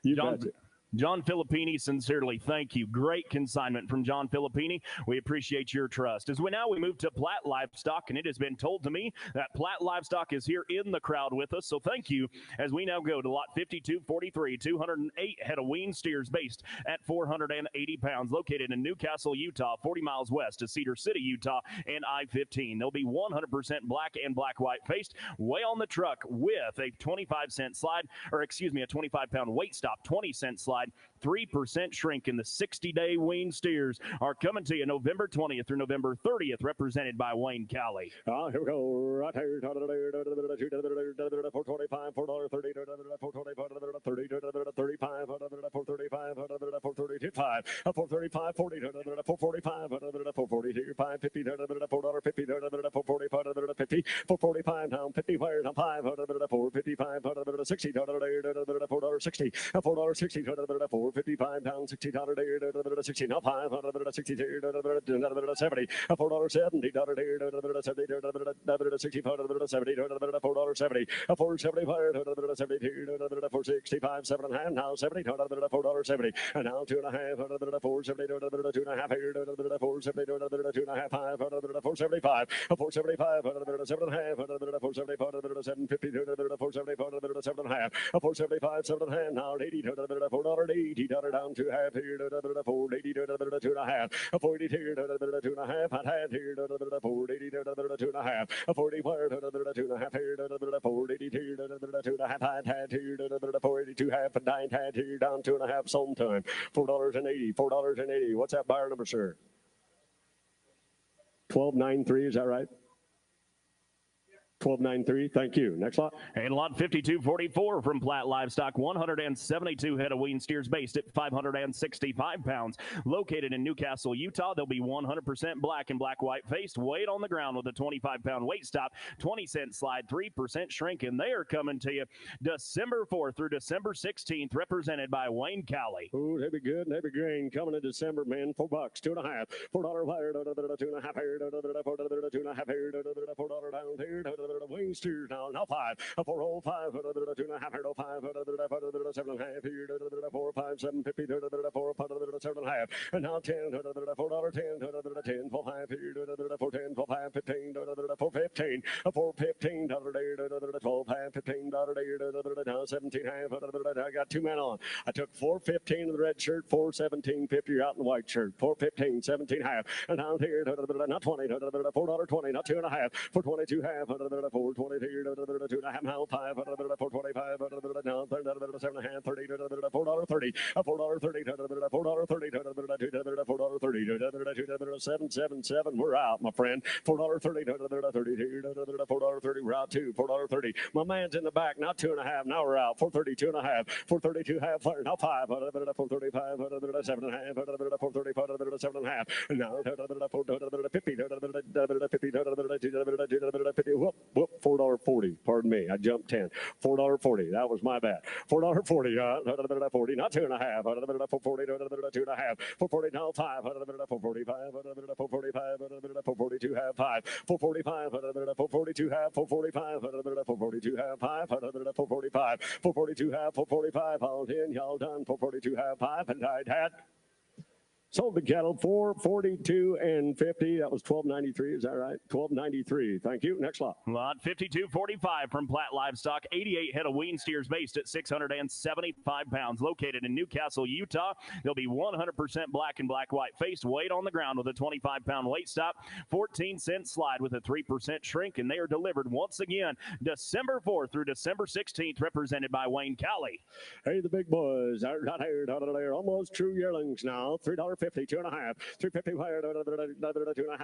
You got it. John Filippini, sincerely, thank you. Great consignment from John Filippini. We appreciate your trust. As we move to Platt Livestock, and it has been told to me that Platt Livestock is here in the crowd with us, so thank you. As we now go to lot 5243, 208 head of weaned steers based at 480 pounds, located in Newcastle, Utah, 40 miles west of Cedar City, Utah, and I-15. They'll be 100% black and black-white faced, way on the truck with a 25-cent slide, or excuse me, a 25-pound weight stop, 20-cent slide. 3% shrink in the 60-day weaned steers are coming to you November 20th through November 30th, represented by Wayne Cowley. Here we go. Right here. 425, $4.30, 425, 30, 35, 435, 435, 435, 40, 445, 440, 550, $4.50, 440, 445, now 50, fire, now 5, 455, 60, $4.60, $4.60, 455 down, $60, 60 now 5, 60, 70, $4.70, 70, 65, 70, $4.70, 475, 465, 7.5 now 70, $4.70, and now 2.5, 470, 2.5, 470, 2.5, 5, 475, 475, 7.5, 475, 750, 475, 7.5, 475, 7.5 now 80, $4.80 down to half here, $4.80 2.5, $4.80 2.5, hot hat here, $4.80 2.5, $40 2.5 here, $4.80 2.5, hot hat here, $4.82 half, and 9 hat here, down 2.5, sold time, $4.80, $4.80. What's that buyer number, sir? 1293, is that right? 1293. Thank you. Next lot. And lot 5244 from Platt Livestock, 172 head of wean steers based at 565 pounds. Located in Newcastle, Utah, they'll be 100% black and black-white faced. Weight on the ground with a 25-pound weight stop, 20-cent slide, 3% shrink, and they are coming to you December 4th through December 16th, represented by Wayne Cowley. Ooh, they be good and they be green. Coming in December, man. $4, $2.5, $4 wire, $2.5 here, $2.5 here, $4 down here, wing steers down, now 5, $4, $5, $2.5 here, $5, $7.5 here, $4, $5, $7.50, $4, $7.5, and now 10, $4, 10, $10, $4, $5 here, $4, 10, $4, $5, $15, $4, $15, $4, $15, $12, $5, $15, now 17.5. I got 2 men on. I took 4.15 in the red shirt, 4.17.50 out in the white shirt, 4.15, 17.5, and down here, not 20, $4.20, not 2.5, 4.22 half, 4.23, 2.5, now 5, 4.25, now 7.5, 30, $4.30, $4.30, $4.30, $4.30, 777. We're out, my friend. $4.30, $4.30, we're out too, $4.30. My man's in the back, not 2.5, now we're out, 4.32 1/2, 4.32 half, now 5, 4.35, 7.5, 4.35, 7.5, now 50, whoop, $4.40. Pardon me, I jumped 10. $4.40. That was my bad. $4.40. 40, not 2.5. 4.40, 2.5. 4.40 now 5. 4.45. 4.45. 4.42 half 5. 4.45. 4.42 half. 4.45. 4.42 half 5. 4.45. 4.42 half. 4.45. All in, y'all done. 4.42 half 5, and I'd had. Sold the cattle 442 and 50. That was 1293. Is that right? 1293. Thank you. Next lot. Lot 5245 from Platt Livestock. 88 head of wean steers based at 675 pounds. Located in Newcastle, Utah. They'll be 100% black and black-white faced. Weight on the ground with a 25-pound weight stop. 14-cent slide with a 3% shrink. And they are delivered once again December 4th through December 16th, represented by Wayne Cowley. Hey, the big boys. Out here, almost true yearlings now. $3.50, 2.5, 3.50 wire, 2.5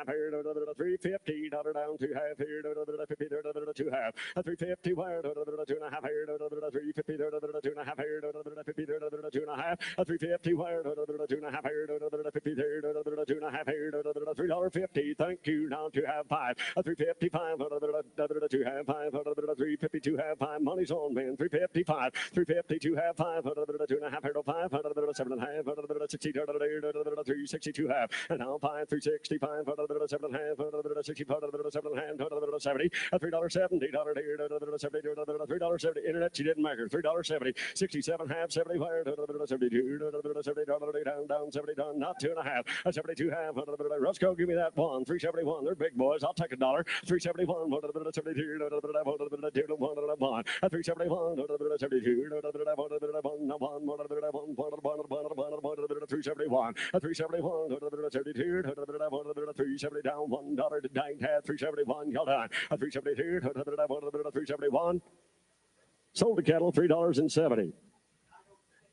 here, 3.50 down to half here, 50 to half, 3.50 wire, 2.5 here, 3.50 2.5 here, 50 2.5, 3.50 wire, 2.5 here, 50 there, 2.5 here, $3.50. Thank you. Down to half 5, 3.55, to half 5, 3.52 half 5. Money's on, man. 3.55, 3.52 half 5, 2.5 here, 5, 7.5, 60. 362 half, and now 5, 365, 7.5, 65, 7.5, 70, $3.70, $3.70, internet, she didn't measure, $3.70, 67 half, 70 wire, 72, 70, down, 70, down, not 2.5, 72 half, Roscoe, give me that one, 371, they're big boys, I'll take $1, 371, 72, 371, 371, 371, 72, 370 down, $1 to dang hat, 371, y'all done. 372, 371. Sold the cattle, $3.70.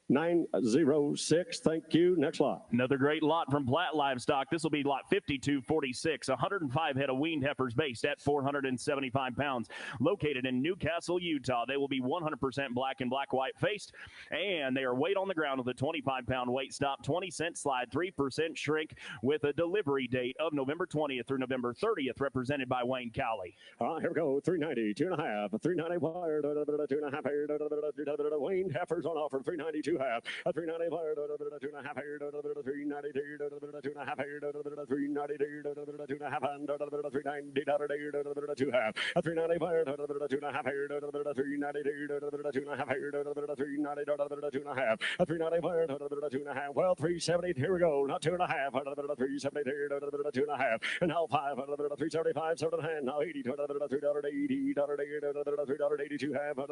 906. Thank you. Next lot. Another great lot from Platt Livestock. This will be lot 5246. 105 head of weaned heifers based at 475 pounds. Located in Newcastle, Utah. They will be 100% black and black-white faced. And they are weight on the ground with a 25-pound weight stop, 20-cent slide, 3% shrink with a delivery date of November 20th through November 30th, represented by Wayne Cowley. Here we go. 390, 2.5, 390 wire, 2.5. Weaned heifers on offer, 392 half, 390 wire, 2.5 here, 390, 2.5 here, 390, 2.5, and 390, 2 half, 390 wire, 2.5 here, 390, 2.5 here, 390, 2.5, 390 wire, 2.5. Well, 370. Here we go. Not 2.5, 370 here, 2.5, and now 5, 375, 7.5, now 80, $3.80, $3.82 half, 5,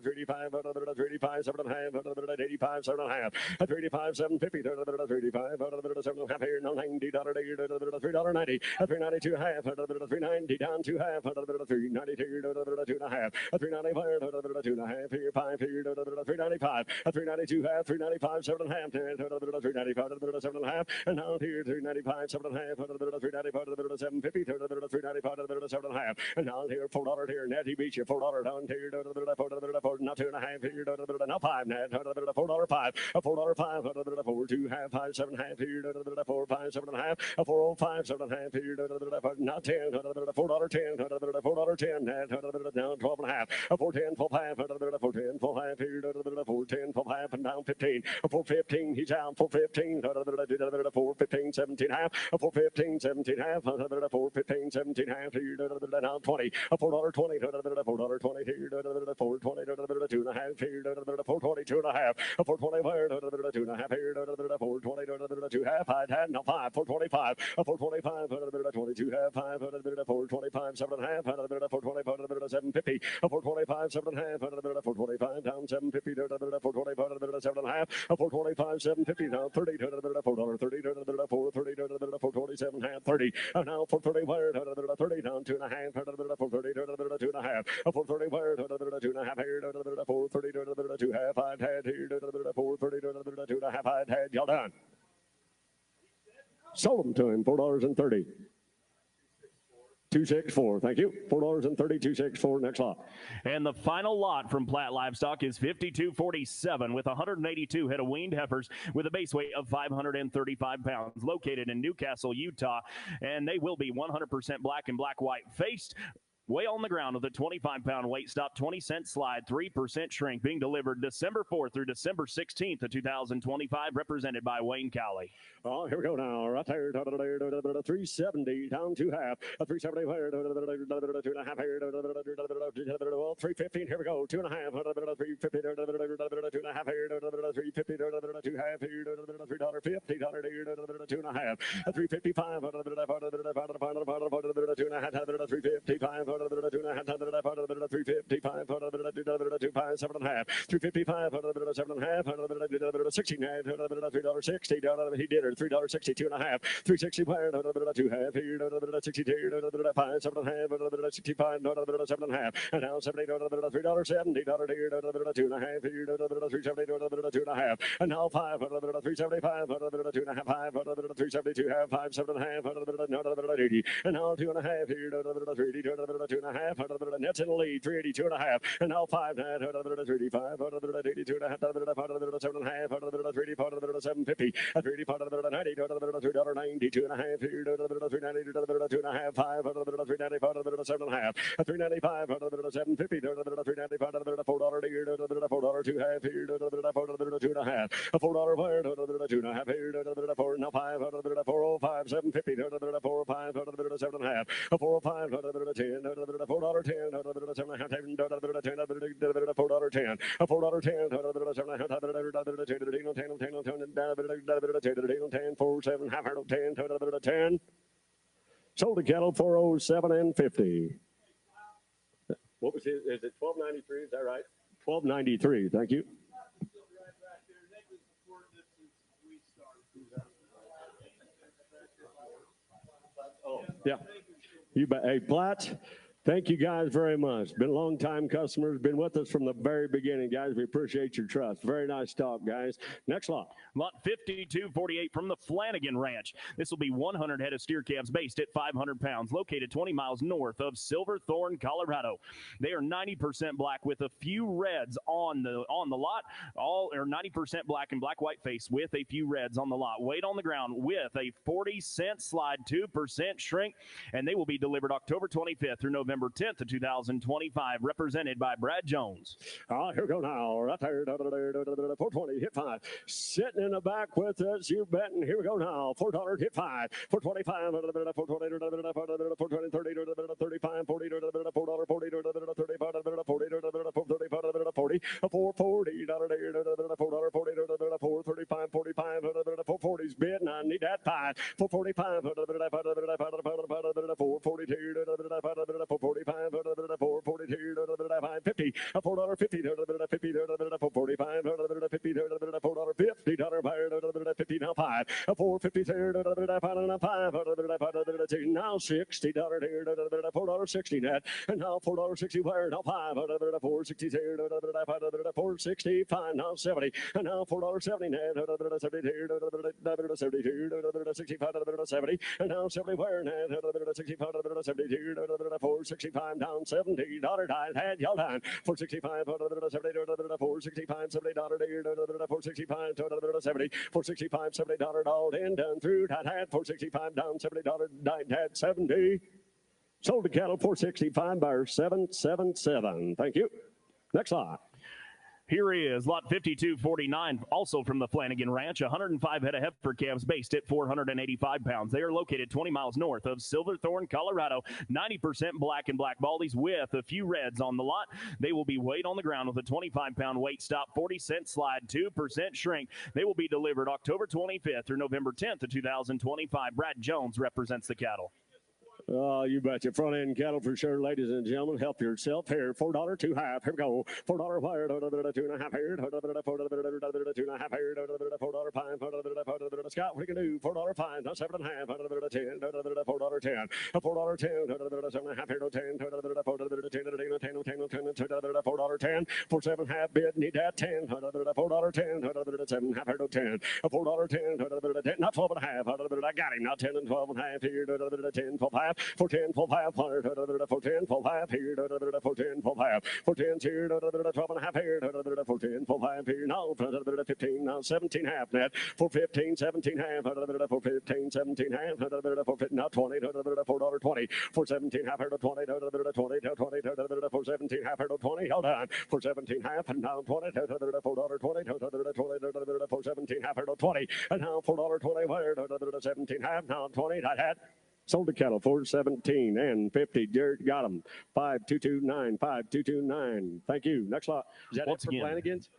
385, 7.5. $85, 7.5. $385, 750. $385, 7.5 here. $90, $3.90. $392, half. $390 down to half. $392, 2.5. $395, 2.5 here. 5 here. $395. $392, half. $395, 7.5. $395, 7.5. And now here $395, 7.5. $395, 750. $395, 7.5. And now here $4 here. Natty Beach, $4 down here. $4 now 2.5 here. Now 5 net. $4 5. $4 5. $4 2 half. 5 7.5 here. $4 5 7.5. $405 7.5 here. Now 10. $4 10. $4 10 net. Down 12.5. $410 full 5. $410 full 5 here. $410 full 5 and down 15. $415 he's out. $415. $415 17 half. $415 17 half. $415 17 half here. Now 20. $4.20. $4.20 here. $4.20 2.5 here. $4.20 2.5. $4.20 2.5 here. $4.20 2 half. I had now 5. $4.25. $4.25 22 half. 5. $4.25 7.5. $4.25 7.50. $4.25 7.5. $4.25 down 7.50. $4.25 7.5. $4.25 7.50 now 30. $4.30. $4.30 half. 30. Now $4.30 30 down 2.5. $4.30 2.5. $4.30 2.5 here. $4.30 2 half. I'd had here. $4.30 2.5. I'd had y'all done. Sold them to him. $4.30. 264. Thank you. $4.30, 264. Next lot. And the final lot from Platt Livestock is 5247 with 182 head of weaned heifers with a base weight of 535 pounds, located in Newcastle, Utah. And they will be 100% black and black-white faced. Weigh on the ground with a 25-pound weight stop, 20-cent slide, 3% shrink, being delivered December 4th through December 16th of 2025, represented by Wayne Cowley. Oh, here we go now. Right there, 370 down to half. 370 here, 2.5 here, 315. Here we go, 2.5. 350, 2.5 here, 350, 2 half here, $3.50, $2.5. 355, 2.5, 355, 7.5. 355, 7.5, 16, $3.60. He did it. $3.60, 2.5. 360, 2 half here, 62, 5, 7.5, 65, 7.5. And now 70, $3.70, here, 2.5 here, 370, 2.5. And now 5, 375, 2.5, 5, 372, half, 5, 7.5, 80. And now 2.5 here, 380, 2.5. Nets in the lead, 380, 2.5. And now 5, 385, 82, 7.5, 380, 750, 380, 390, 2.5 here, 390, 2.5, 5, 395, 7.5, 395, 750, 395, $4 here, $4 2 half here, $4 2.5, $4 fire, $2.5 here, 4 now 5, 405, 750, 405, 7.5, 405, 10, $4 10, $4 10, $4 10, 4 7 half 10, 10. Sold to cattle 407 and 50. What was it? Is it 1293? Is that right? 1293. Thank you. Oh, yeah. You bet. Hey, Platt, thank you guys very much. Been a long time customers, been with us from the very beginning, guys. We appreciate your trust. Very nice talk, guys. Next lot. Lot 5248 from the Flanagan Ranch. This will be 100 head of steer calves based at 500 pounds, located 20 miles north of Silverthorne, Colorado. They are 90% black with a few reds on the lot. All are 90% black and black-white face with a few reds on the lot. Weight on the ground with a 40-cent slide, 2% shrink, and they will be delivered October 25th through November 10th of 2025, represented by Brad Jones. Here we go now. Right there, 420, hit 5. Sitting in the back with us, you betting. Here we go now. $4 hit 5. 425, 420, 420, 30, 35, 40, $4, 40, 35, 40, 440, $435, 45, 440's bid, and I need that 5. 445, 442, 445, 442, 550, $4.50, 50, 445, 50, $50 now 5, $4.50 5, now $60 here, $4.60 net, and now $4.60 where now 5, $4.60 here, $4.65 now 70, and now $4.70 net, 70 here, 70 here, 65 70, and now 70 where net, 65 70 here, 465 down $70 diet had y'all down 465 70 465 $70 here, 465 70 465 $70 all in done through diet had 465 down $70 diet had 70. Sold to cattle 465 buyer 777. Thank you. Next lot. Here is lot 5249, also from the Flanagan Ranch, 105 head of heifer calves based at 485 pounds. They are located 20 miles north of Silverthorne, Colorado. 90% black and black baldies with a few reds on the lot. They will be weighed on the ground with a 25-pound weight stop, 40-cent slide, 2% shrink. They will be delivered October 25th through November 10th of 2025. Brad Jones represents the cattle. You betcha. Front end cattle for sure, ladies and gentlemen. Help yourself here. $4 2 half. Here we go. $4 wire. 2.5 here. 2.5 here. $4 pine. Scott, what can do? $4 pine. Not 7.5. $4 10. $4 10. $4 10. 7.5 here. 10. $4 10. For 7.5 bid. Need that 10. $4 10. 7.5 here. 10. $4 10. Not 12.5. I got him. Not 10 and 12.5 here. 10. 12.5. For 10, 12.5, for 10, 12.5 here, for 10, 12.5, for 10 here, 12.5 here, for 10, 12.5 here, now 15, now 17 half net, for 15, 17 half, for 15, 17 half, for 15, now 20, $4.20, for 17 half, 20, 20, for 17 half, 20, hold on, for 17 half, and now 20, $4.20, for 17 half, 20, and now $4.20, where 17 half, now 20, that had. Sold to cattle 417 and 50. Jared got them 5229 5229. Thank you. Next lot. Is that Once it for Flanagan's?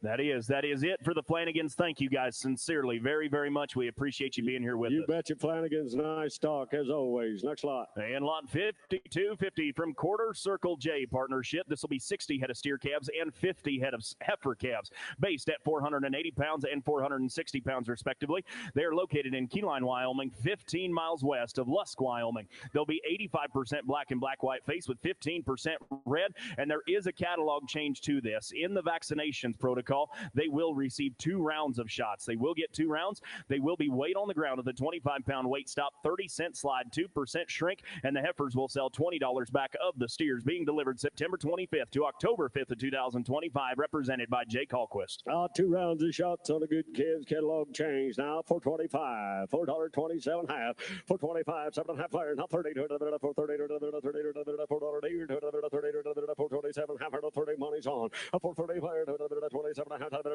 That is it for the Flanagans. Thank you guys sincerely, very, very much. We appreciate you being here with us. You betcha. Flanagan's nice stock as always. Next lot. And lot 5250 from Quarter Circle J Partnership. This will be 60 head of steer calves and 50 head of heifer calves, based at 480 pounds and 460 pounds respectively. They are located in Keyline, Wyoming, 15 miles west of Lusk, Wyoming. They'll be 85% black and black-white face with 15% red, and there is a catalog change to this. In the vaccinations protocol, they will receive 2 rounds of shots. They will get 2 rounds. They will be weighed on the ground with a 25-pound weight stop, 30-cent slide, 2% shrink, and the heifers will sell $20 back of the steers, being delivered September 25th to October 5th of 2025, represented by Jake Hallquist. 2 rounds of shots on a good kids catalog change now. $4.25, $4.27 half, $4.25, 7.5 fire, now 30, $4.30, $4.27 half, $30 money's on, $4.30 fire, $27 half, $30,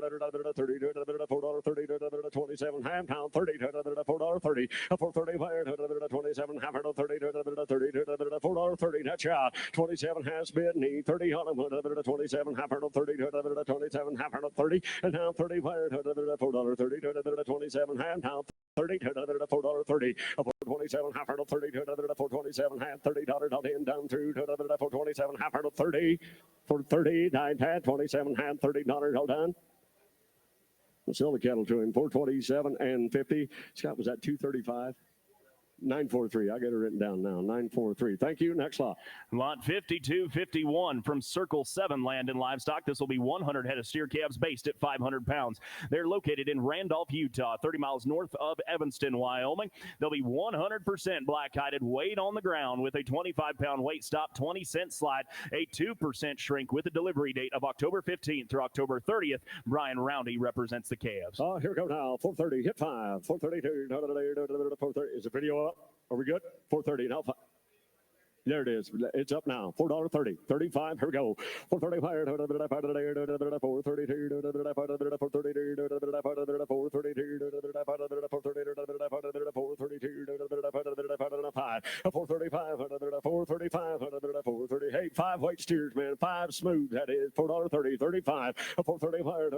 $30, 27 half, pound 30, $4.30, $4.30 fire, $27 half, $30, $4.30, that's shot, 27 has bid, need 30 on them, 27 half, 30, 27 half, 30, and now 30 fire, $4.30, 27 half, now 30, $4.30, 427 half, 30, 427 half, $30 in down through, 427 half, 30, for 30, 9 half, 27 half, $30 all done. We'll sell the cattle to him, 427 and 50. Scott, was that 235? 943. I got it written down now. 943. Thank you. Next lot. Lot 5251 from Circle 7 Land and Livestock. This will be 100 head of steer calves based at 500 pounds. They're located in Randolph, Utah, 30 miles north of Evanston, Wyoming. They'll be 100% black-hided, weighed on the ground with a 25-pound weight stop, 20-cent slide, a 2% shrink with a delivery date of October 15th through October 30th. Brian Roundy represents the calves. Here we go now. 430. Hit 5. 432. 430. Is the video up? Are we good? 430. Now 5. There it is. It's up now. $4.30. 35. Here we go. 435. 432. 435. Hey, 5 white steers, man. 5 smooth. That is $4.30. 35. 435.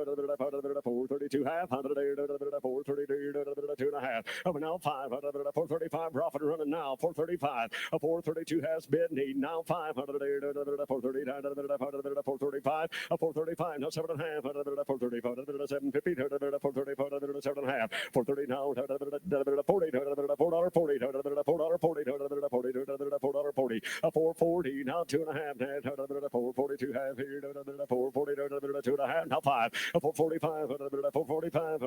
432 half. 432. 2.5. half. Now 500, 435, profit running now, 435, 432 has bid need, now 500, 430, 435, 435, now 7.5, 435, 750, 435, 7.5, 430 now, 40, $4.40, $4.40, 440, now 2.5, 442 half here, 440, 2.5, now 5, 445, 445,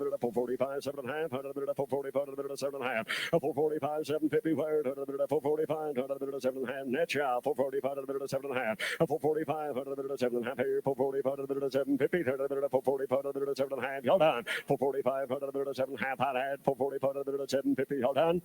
445, 7.5, 445, 7.5, 445, 750, 445, 7.5, net shop, 445, 7.5, 445, 7.5 here, 445, 750, 445, 7.5, y'all done, 445, 7.5, hot hat, 445, 750, y'all done.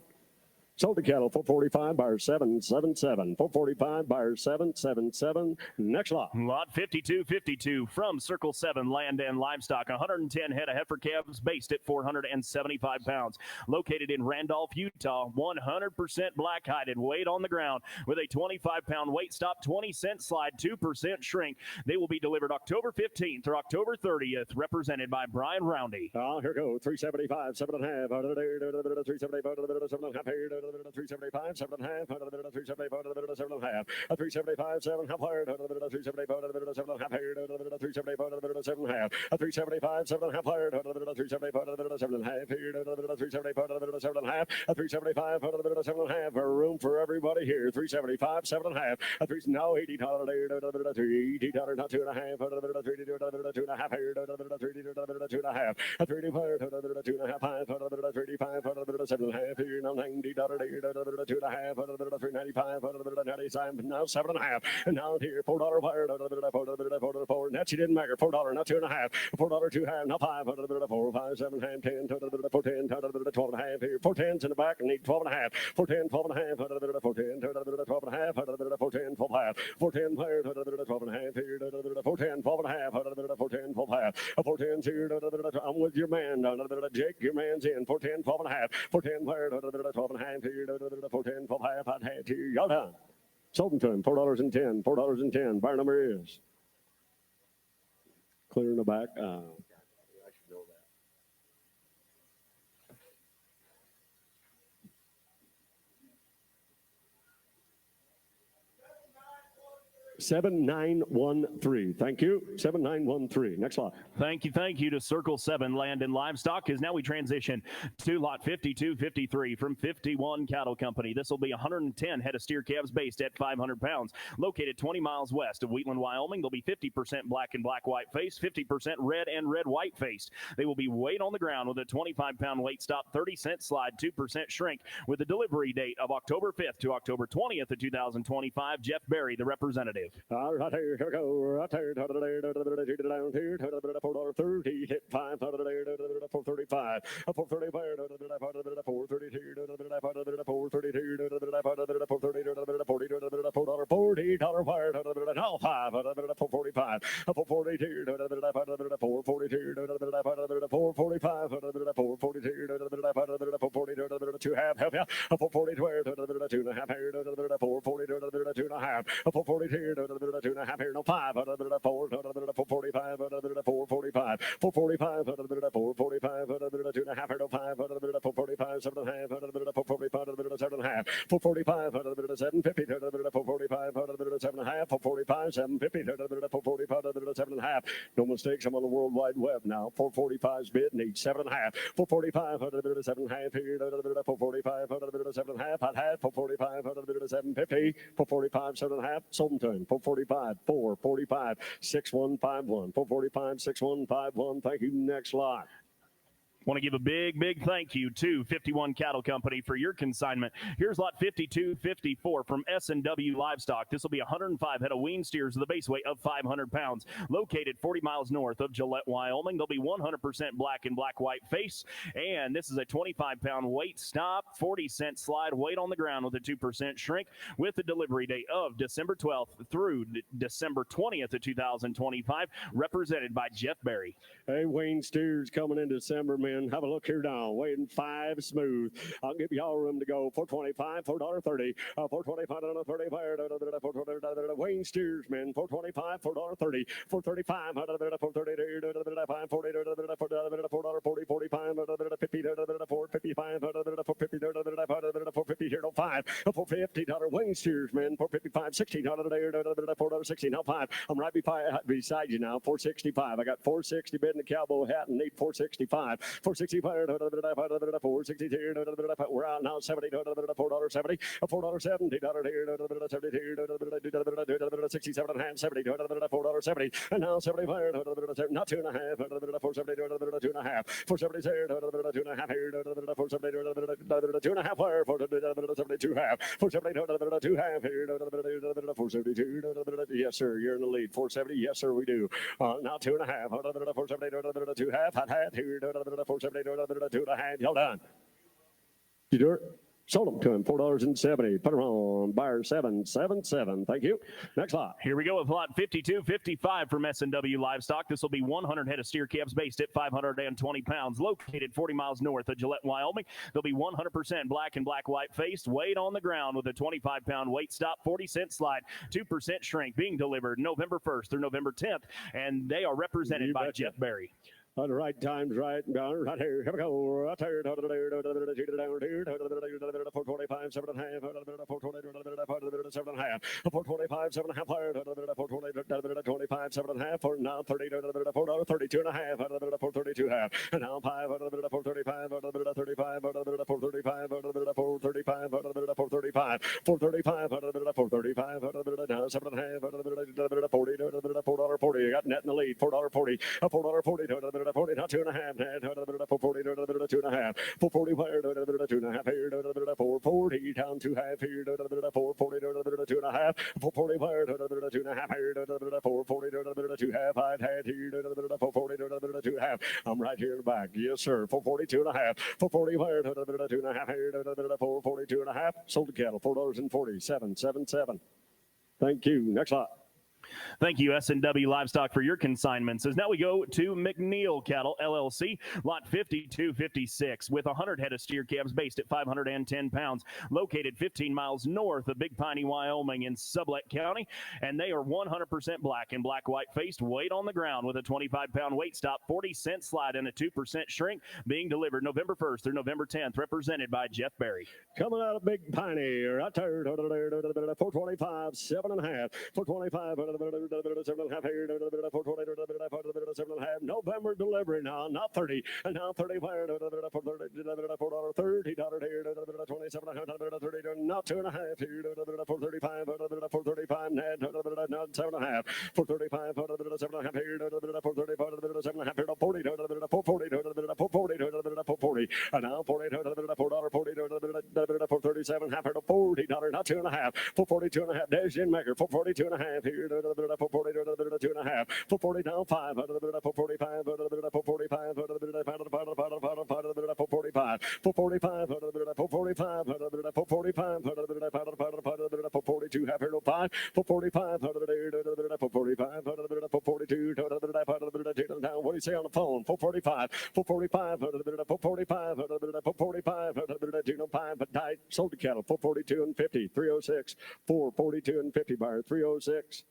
Sold to cattle, 445, buyer 777. 445, buyer 777. Next lot. Lot 5252 from Circle 7 Land and Livestock. 110 head of heifer calves based at 475 pounds. Located in Randolph, Utah. 100% black hided, weight on the ground with a 25-pound weight stop, 20-cent slide, 2% shrink. They will be delivered October 15th or October 30th, represented by Brian Roundy. Here goes 375, 7.5, 375, 7.5, 375, 7.5, 375, 7.5, 375, 7.5, 375, 7.5, 375, 7.5, 375, 7.5, 375, 7.5, room for everybody here. 375, 7.5, now $80, $80, not 2.5, 2.5, 2.5, 2.5, 35, 7.5 here, now $90. 2.5, 395, 97, now 7.5, and now here $4 wire, $4, net she didn't measure, $4, now 2.5, $4, 2.5, now 5, 4, 5, 7, 10, 10, 410, 12.5 here, 410s in the back, and need 12.5, 410, 12.5, 410, 12.5, 410, 12.5, 410 wire, 12.5 here, 410, 12.5, 410, 12.5, 410 here, I'm with your man, Jake, your man's in, 410, 12.5, 410 wire, 12.5 here, 410, 12.5, hot hat here, y'all done. Sold them to him, $4.10, $4.10. Buyer number is clear in the back. I should know that. 7913. Thank you. 7913. Next lot. Thank you to Circle 7 Land and Livestock. As now we transition to lot 5253 from 51 Cattle Company. This will be 110 head of steer calves based at 500 pounds. Located 20 miles west of Wheatland, Wyoming. They'll be 50% black and black-white face, 50% red and red-white faced. They will be weight on the ground with a 25-pound weight stop, 30-cent slide, 2% shrink, with a delivery date of October 5th to October 20th of 2025. Jeff Berry, the representative. All right, here we go. Right here, down here, $4.30, hit 5, 435, 435, 432, 432, $40 fire, now 5, 445, 442, 442, 445, 442, 2 half, 442, 2.5, 442, 2.5, 442, 2.5 here, no 5, 445, 445, 445, 445, 2.5 here, no 5, 445, 7.5, 445, 7.5, 445, 750, 445, 7.5, 445, 750, 445, 7.5. No mistakes, I'm on the World Wide Web now. 445's bid needs 7.5, 445, 7.5 here, 445, 7.5, hot hat, 445, 750, 445, 7.5, sold to him. 445, 445, 6151, 445, 6151. Thank you. Next lot. Want to give a big thank you to 51 Cattle Company for your consignment. Here's lot 5254 from S&W Livestock. This will be 105 head of wean steers with a base weight of 500 pounds. Located 40 miles north of Gillette, Wyoming. They'll be 100% black and black-white face. And this is a 25-pound weight stop, 40-cent slide, weight on the ground with a 2% shrink, with the delivery date of December 12th through December 20th of 2025, represented by Jeff Berry. Hey, wean steers coming in December, man. Have a look here down. Waiting 5 smooth. I'll give y'all room to go. 425, $4.30. 425 on a 35. Wayne steers, man. 425, $4.30. 435, $4.30. 440, $4.40, 45, $4.55. $4.50 wing steers, man. $4.55. $16 there. $4.16. Now 5. I'm right beside you now. $4.65. I got $4.60 bid in the cowboy hat and need $4.65. $4.65. $4.60. We're out now. $70. $4.70. $4.70. $67 and a half. $70. $4.70. And now $75. Not 2.5. $4.70. 2.5. $4.70. 2.5 here. $4.70. 2.5 wire. $4.72 half. $4.70. 2.5 here. $4.72. Yes, sir. You're in the lead. $4.70. Yes, sir. We do. Now 2.5. $4.70. 2 half. Hot here. $4.70. 2.5. Y'all done. You do it. Sold them to him, $4.70. Put them on, buyer 777. Thank you. Next lot. Here we go with lot 5255 from S&W Livestock. This will be 100 head of steer calves based at 520 pounds, located 40 miles north of Gillette, Wyoming. They'll be 100% black and black-white faced, weighed on the ground with a 25-pound weight stop, 40-cent slide, 2% shrink, being delivered November 1st through November 10th, and they are represented by Jeff Berry. On the right times, right down, right here. Here we go. Right here. Down here. 425, 7.5. 420, 7.5. 425, 7.5. 425, 7.5. For now, 30. $4.32 and a half. 432 half. And now 5. 435. 435. 435. 435. 435. 435. 435. Now 7.5. 40. $4.40. Got net in the lead. $4.40. $4.40. 40, not 2.5. 440, 2.5. 440, 2.5 here. 440 down 2.5 here. 440, 2.5. 440, 2.5 here. 440, 2.5. I'd had here. 440, 2.5. I'm right here in the back. Yes, sir. 442 and a half. 440, 2.5 here. 442 and a half. Sold the cattle. $4.47. Thank you. Next lot. Thank you, S&W Livestock, for your consignments. As now we go to McNeil Cattle, LLC, lot 5256, with 100 head of steer calves based at 510 pounds, located 15 miles north of Big Piney, Wyoming in Sublette County, and they are 100% black and black-white faced, weight on the ground with a 25-pound weight stop, 40-cent slide, and a 2% shrink, being delivered November 1st through November 10th, represented by Jeff Berry. Coming out of Big Piney, right there, 425, 7.5, 425, 7.5 here, 420, November delivery now, not 30, and now 30, $30 here, 27, not 2.5 here, 435, 435, not 7.5, 435, 7.5 here, 435, 7.5 here, 40, 440, and now 40, $437, half here, $40, not 2.5, 442 and a half, dash in maker, 442 and a half here, 440, 2.5, 440 down 5, 445, 445, 445, 445, 442, half here, 5, 445, 445, 442, down. What do you say on the phone? 445, 445, 445, 445, but tight. Sold the cattle, 442 and 50, 306, 442 and 50 buyer, 306.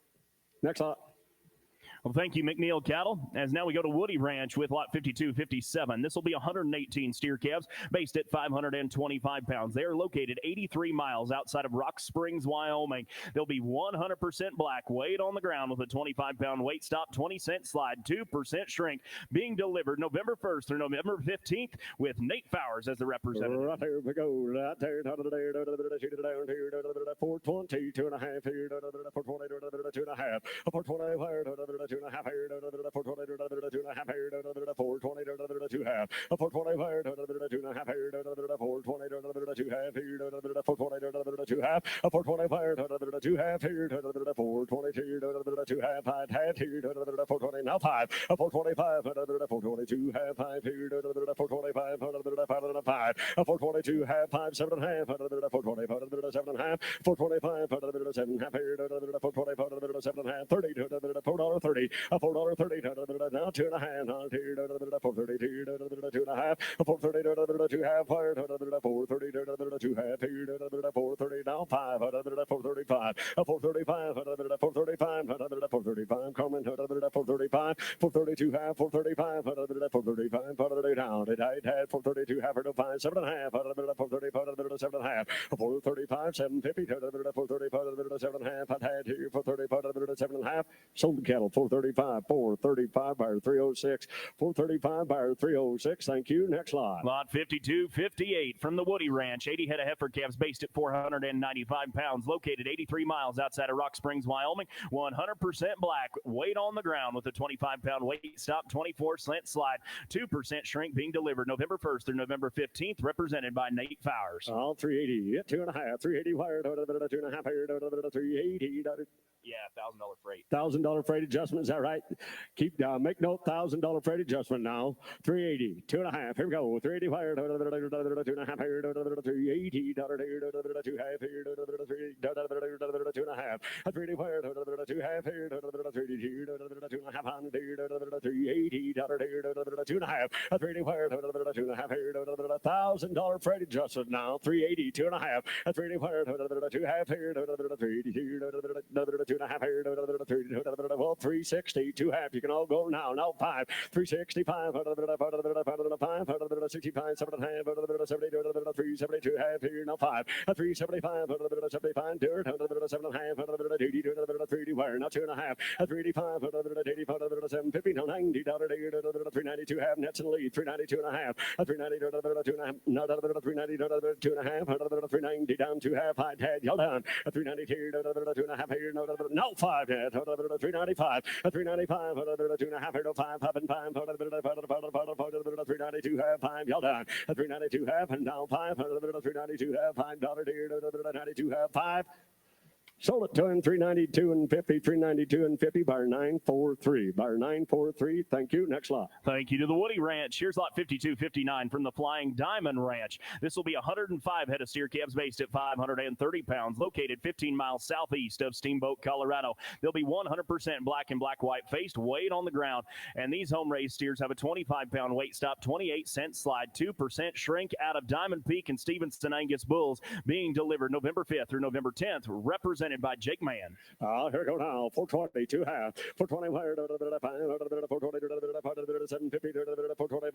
Next lot. Well, thank you, McNeil Cattle. As now we go to Woody Ranch with lot 5257. This will be 118 steer calves based at 525 pounds. They are located 83 miles outside of Rock Springs, Wyoming. They'll be 100% black, weighed on the ground with a 25-pound weight stop, 20-cent slide, 2% shrink, being delivered November 1st through November 15th with Nate Fowers as the representative. Right there we go. Right there. 420, 2.5 here, 420, 2.5, 420, 2.5 here, 420, 2.5 here, 420, 2.5, 420, 2.5 here, 420, 2.5 here, 420, 2.5, 420, 2.5 here, 422, 2.5, I'd had here, 420, now 5, 425, 422, half 5 here, 425, 5, 422, half 5, 7.5, 425, 7.5, 425, 7.5 here, 425, 7.5, $30, $4.30. $4.30, a $4.30, now 2.5, now $4.32, 2.5, a $4.30, 2 half, $4.30, 2 half, $4.30, now 5, $4.35, a $4.35, $4.35, $4.35, Carmen, $4.35, 4.32 half, 4.35, 4.35, down, it had 4.32 half, 5, 7.5, 4.30, 7.5, 4.35, 7.50, 4.35, 7.5, I had here 4.35, 7.5, sold the cattle, 4.35, 4.35 by 306, 4.35 by 306, thank you, next lot. Lot 5258 from the Woody Ranch, 80 head of heifer calves based at 495 pounds, located 83 miles outside of Rock Springs, Wyoming, 100% black, weight on the ground with a 25-pound weight stop, 24-cent slide, 2% shrink, being delivered November 1st through November 15th, represented by Nate Fowers. All 380, 2.5, 380 wired, 2.5, 380. Yeah, $1,000 freight. $1,000 freight adjustment, is that right? Keep down, make note, $1,000 freight adjustment now. 380, 2.5, here we go. 380 wired, 2.5, 380, 2 half, 2.5, 380 wired, 2 half, 380, 2.5, 380, 2.5, 380 wired, 2.5, $1,000 freight adjustment now. 380, 2.5, 380 wired, 2 half, 380, 2.5, well, 360, 2 half. You can all go now. Now 5, 365, 5, 65, 7.5, 70, 372 half here. Now 5, 375, 75, dirt, 7.5, 380 wire. Now 2.5, 385, 750, now 90, 392 half. Nets in the lead. 392 and a half, 390, 2.5, not 390, 2.5, 390 down 2 half. High head, y'all down. 392, 2.5 here. No 5 head, 395, 395, 2.5, 5, 5 and 5, 392 half, 5, y'all down. 392 half and down 5, 392 half, $5 here, 92 half, 5. Sold it to him, 392 and 50, 392 and 50, bar 943. Bar 943, thank you. Next lot. Thank you to the Woody Ranch. Here's lot 5259 from the Flying Diamond Ranch. This will be 105 head of steer calves based at 530 pounds, located 15 miles southeast of Steamboat, Colorado. They'll be 100% black and black-white faced, weight on the ground. And these home-raised steers have a 25-pound weight stop, 28-cent slide, 2% shrink out of Diamond Peak and Stevenson Angus bulls, being delivered November 5th through November 10th, represented by Jake Mann. Here we go now. 420, 2 half. 420 wired, 420, 750, 420,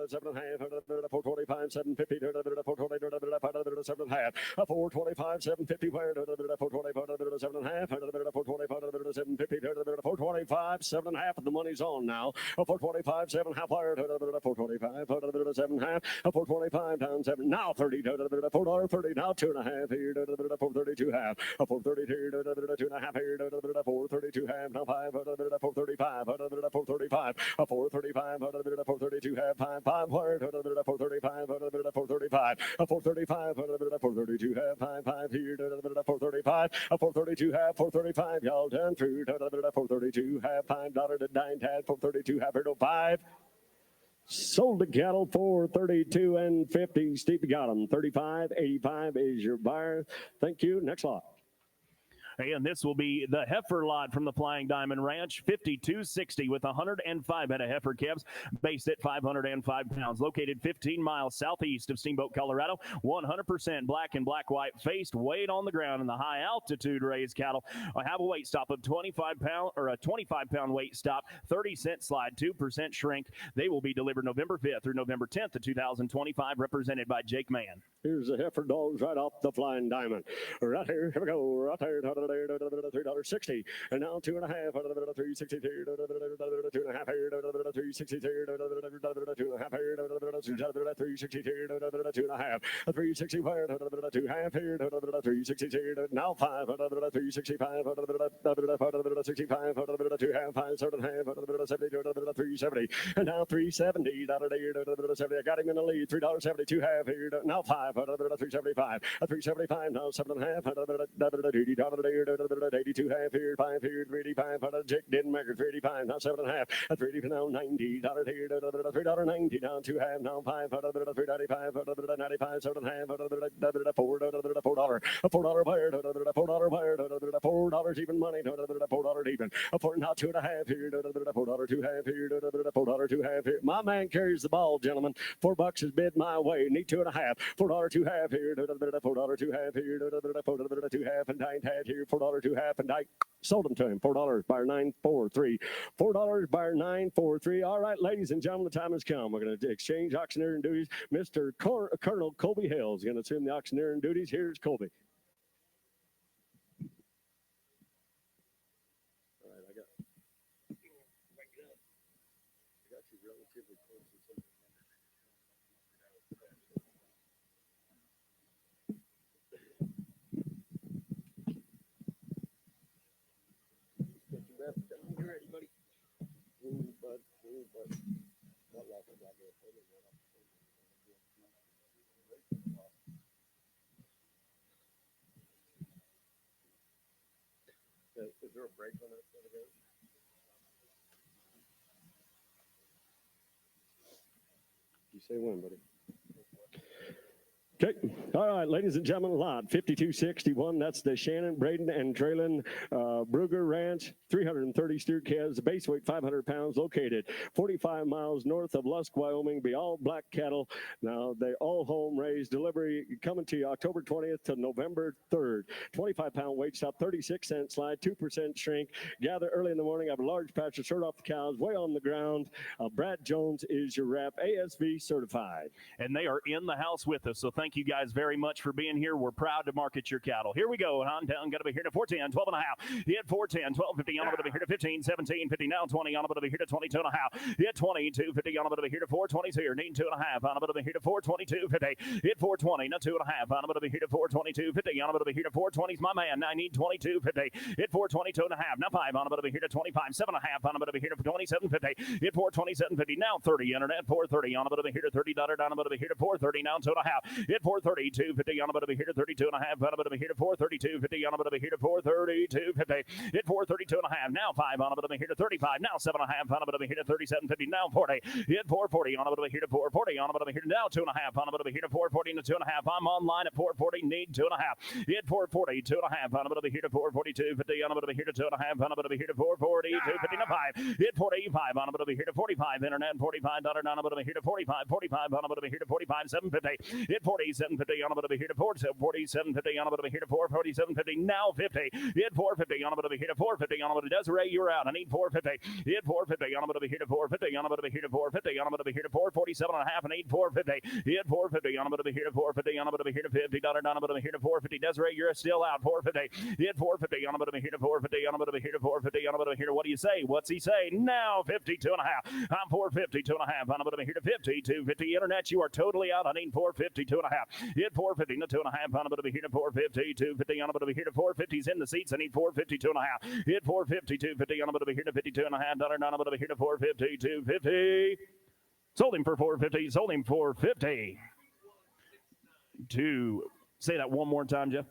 7 half, 425, 750, 420, 7 half. 425, 750 wired, 420, 7 half, 425, 750, 425, 7 half. The money's on now. 425, 7 half wired, 425, 7 half, 425 down 7. Now 30, $4.30, now 2.5 here, 432 half, 432, 2.5 here, 432 half, now 5, 435, 435, 435, 432 half, 5, 5 wired, 435, 435, 435, 432 half, 5, 5 here, 435, 432 half, 435, y'all done through, 432 half, $5 to 9 half, 432 half, 5. Sold the cattle, 432 and 50. Stevie got them. 35, 85 is your buyer. Thank you. Next lot. And this will be the heifer lot from the Flying Diamond Ranch, 5260 with 105 head of heifer calves based at 505 pounds, located 15 miles southeast of Steamboat, Colorado. 100% black and black-white faced, weight on the ground, and the high altitude raised cattle have a weight stop of 25-pound or a 25-pound weight stop, 30-cent slide, 2% shrink. They will be delivered November 5th through November 10th of 2025, represented by Jake Mann. Here's the heifer dogs right off the Flying Diamond. Right here we go. Right there, $3.60. And now 2.5, 363, 2.5 here, 363, 2.5 here, 363, 2.5, 360 here, 2.5 here, 363, now 5, 365, 65, 2.5, 5, 7.5, 370, and now 370, 70. I got him in the lead, $3.70, 2 half here, now 5, 375, 375, now 7.5, here, 82 half here, 5 here, 385, Jake Denmark, 385, now 7.5, 380 now 90, $1 here, $3.90, now 2 half, now 5, 395, 95, 7.5, $4 buyer, $4 buyer, $4 even money, $4 even, now 2.5 here, $4 2 half here, $4 2 half here. My man carries the ball, gentlemen. $4 is bid my way. Need 2.5. $4 2 half here, $4 2 half here, $4 2 half and nine half here, $4 2 half and I sold them to him. $4 buyer 943. $4 buyer 943. All right, ladies and gentlemen, the time has come. We're going to exchange auctioneering duties. Mr. Colonel Colby Hale is going to assume the auctioneering duties. Here's Colby. All right, I got you relatively close to something. You ready, buddy? Ooh, bud. Ooh, bud. Not like it, like it. Is there a break on that? You say when, buddy? Okay. All right, ladies and gentlemen, lot 5261. That's the Cheyenne, Braden, and Traylon Brugger Ranch. 330 steer calves, base weight 500 pounds, located 45 miles north of Lusk, Wyoming. Be all black cattle. Now, they all home raised. Delivery coming to you October 20th to November 3rd. 25-pound weight stop, 36-cent slide, 2% shrink. Gather early in the morning. Have a large patch of shirt off the cows, way on the ground. Brad Jones is your rep, ASV certified. And they are in the house with us, so thank you guys very much for being here. We're proud to market your cattle. Here we go. On down, got to be here to 410, 12 and a half. Hit 410, 12.50, on a bit of here to 15, 17.50, now 20, on a bit of here to 22 and a half. Hit 22.50, on a bit of here to 420 here, need 2 and a half, on a bit of here to 422.50. Hit 420, now 2 and a half, on a bit of here to 422.50, on a bit of here to 420's my man. I need 22.50. Hit 422 and a half, now 5, on a bit of here to 25, 7 and a half, on a bit of here to 27.50. Hit 427.50, now 30, internet 430, on a bit of here to $30, on a bit of here to 430, now 2 and a half. Hit 432.50, on a bit of here to 32 and a half, on a bit of here to 432.50, on a bit of here to 432.50. Hit 432 and a half, now 5, on a bit of here to 35, now 7 and a half, on a bit of here to 37.50, now 40. Hit 440, on a bit of here to 440, on a bit of here to now 2 and a half, on a bit of here to 440 to 2 and a half. I'm online at 440, need 2 and a half. Hit 440, 2 and a half, on a bit of here to 442.50, on a bit of here to 2 and a half, on a bit of here to 442.50 to 5. Hit 45, on a bit of here to 45, internet $45, on a bit of here to 45, 45, on a bit of here to 45, 750. Hit 47.50, on a bit of here to 47.50, on a bit of here to 447.50, now 50. Hit 450, on a bit of here to 450, on a bit of Desiree, you're out. I need 450. Hit 450, on a bit of here to 450, on a bit of here to 450, on a bit of here to 447 and a half, and need 450. Hit 450, on a bit of here to 450, on a bit of here to $50, on a bit of here to 450. Desiree, you're still out. 450. Hit 450, on a bit of here to 450, on a bit of here to 450, on a bit of here to, what do you say? What's he say? Now 52 and a half. I'm 452 and a half, on a bit of here to 50, 250. Internet, you are totally out. I need 452 and a half. Hit 450 to 2 and a half, on a bit of here to 450, 250, on a bit of here to 450's in the seats. I need 452 and a half. Hit 450, 250, on a bit of here to 52 and a half, on a bit of here to 450, 250. Sold him for 450, sold him for 50. Say that one more time, Jeff.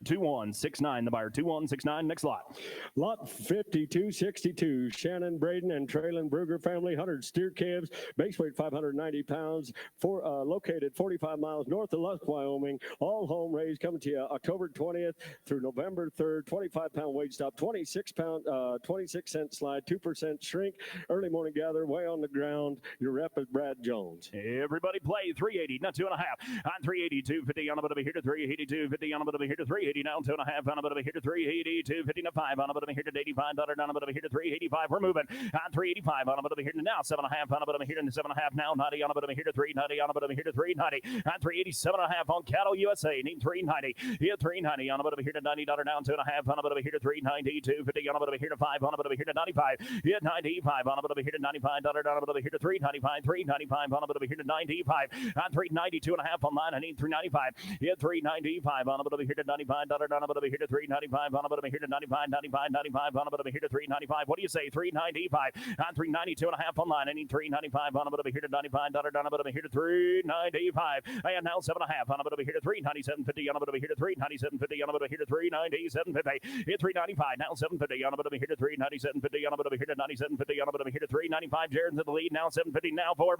2169, the buyer. 2169, next lot. Lot 5262, Shannon, Braden, and Traylon Brugger family, 100 steer calves, base weight 590 pounds, located 45 miles north of Lusk, Wyoming, all home raised, coming to you October 20th through November 3rd, 25-pound weight stop, 26-cent slide, 2% shrink, early morning gather, way on the ground. Your rep is Brad Jones. Everybody play 380, not 2 and a half. On 380, 250, on a bit of here to 380, 250, on a bit of here to 380. Now 2 and a half, on a bit of here to 380, 250 to 5, on a bit of here to $85, on a bit of here to 385. We're moving on 385, on a bit of here to now 7 and a half, on a bit of here to 7 and a half, now 90, on a bit of here to 390, on a bit of here to 390, on 387 and a half on Cattle USA. Need 390, here 390, on a bit of here to $90, down 2 and a half, on a bit of here to 390, 250, on a bit of here to 5, on a bit of here to 95, here 95, on a bit of here to $95, on a bit of here to 395, 395, on a bit of here to 95, on 392 and a half online. I need 395, here 395, on a bit of here to 95. down about over here to 395, on about over here to 95, 95, 95, on about over here to 395. What do you say? 395 on 392 and a half online. I need 395 on about over here to 95, down about over here to 395. And now 7.5 on about over here to 397.50, on about over here to 397.50, on about over here to 397.50. Hit 395, now 7.50, on about over here to 397.50, on about over here to 97.50, on about over here to 395. Jared's in the lead, now 7.50, now $4.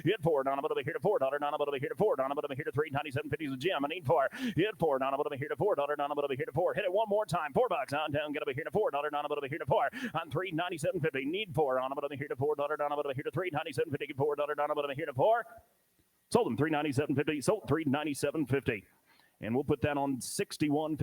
Hit 4, down about over here to $4, down about over here to 4, down about over here to 397.50 is a gem. I need 4. Hit 4, down about over here to $4, down about over here to 4. Hit it one more time, $4 on down, get over here to $4, down about over here to 4 on 397.50. Need 4 on about over here to $4, down about over here to 397.50. $4 down about over here to 4. Sold them 397.50. Sold 397.50. And we'll put that on 61.51.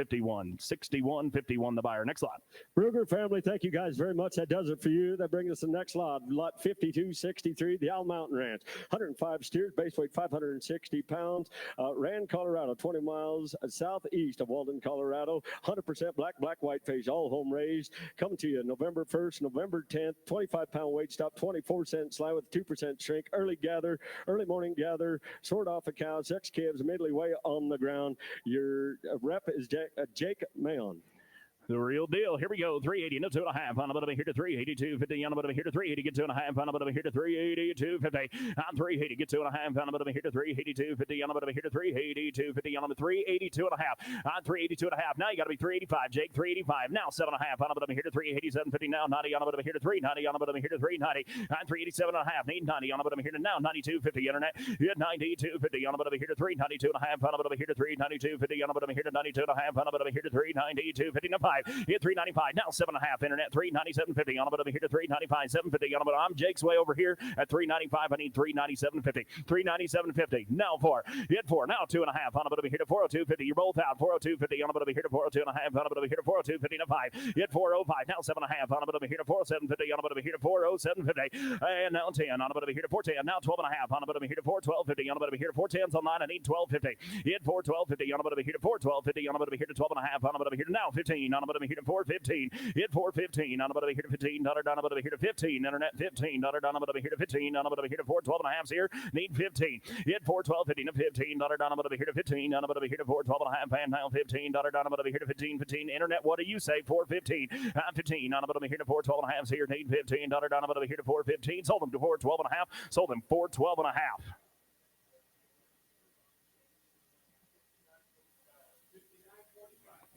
61.51 the buyer. Next lot. Ruger family, thank you guys very much. That does it for you. That brings us to the next lot. Lot 5263, the Owl Mountain Ranch. 105 steers, base weight 560 pounds. Rand, Colorado, 20 miles southeast of Walden, Colorado. 100% black white face, all home raised. Coming to you November 1st, November 10th. 25-pound weight stop, 24-cent slide with 2% shrink. Early gather, early morning gather. Sort off a cow, 6 calves, immediately weigh on the ground. Your rep is Jake Mayon. The real deal. Here we go. 380. No 2.5. On about over here to 382.50. On about over here to 380. Get 2.5. On about over here to 382.50. On 380. Get 2.5. On about over here to 382.50. On about over here to 382.50. On 382.5. On 382.5. Now you got to be 385. Jake 385. Now 7.5. On about over here to 387.50. Now 90. On about over here to 390. On about over here to 390. On 387.5. Need 90. On about over here to now 92.50. Internet. Hit 92.50. On about over here to 392.5. On about over here to 392.50. On about over here to 92.5. On about over here to 392.50. Now 5. Hit 395. Now 7.5. Internet 397.50. On about over here to 395. 7.50. On about. I'm Jake's way over here at 395. I need 397.50. 397.50. Now 4. Hit 4. Now 2.5. On about over here to 402.50. You're both out. 402.50. On about over here to 402.5. On about over here to 402.50. Now 5. Hit 405. Now 7.5. On about over here to 407.50. On about over here to 407.50. And now 10. On about over here to 410. Now 12.5. On about over here to 412.50. On about over here to 410s online. I need 12.50. Hit 412.50. On about over here to 412.50. On about over here to 12.5. On about over here to now 15. On about over here to 415. Hit 415. On about over here to 15. Down about over here to 15. Internet 15. Down about over here to 15. Down about over here to 412.5 here. Need 15. Hit 412.50 to 15. Down about over here to 15. Down about over here to 412.5. And now 15. Down about over here to 15. 15. Internet, what do you say? 415. 15. Down about over here to 412.5 here. Need 15. Down about over here to 415. Sold them to 412.5. Sold them 412.5.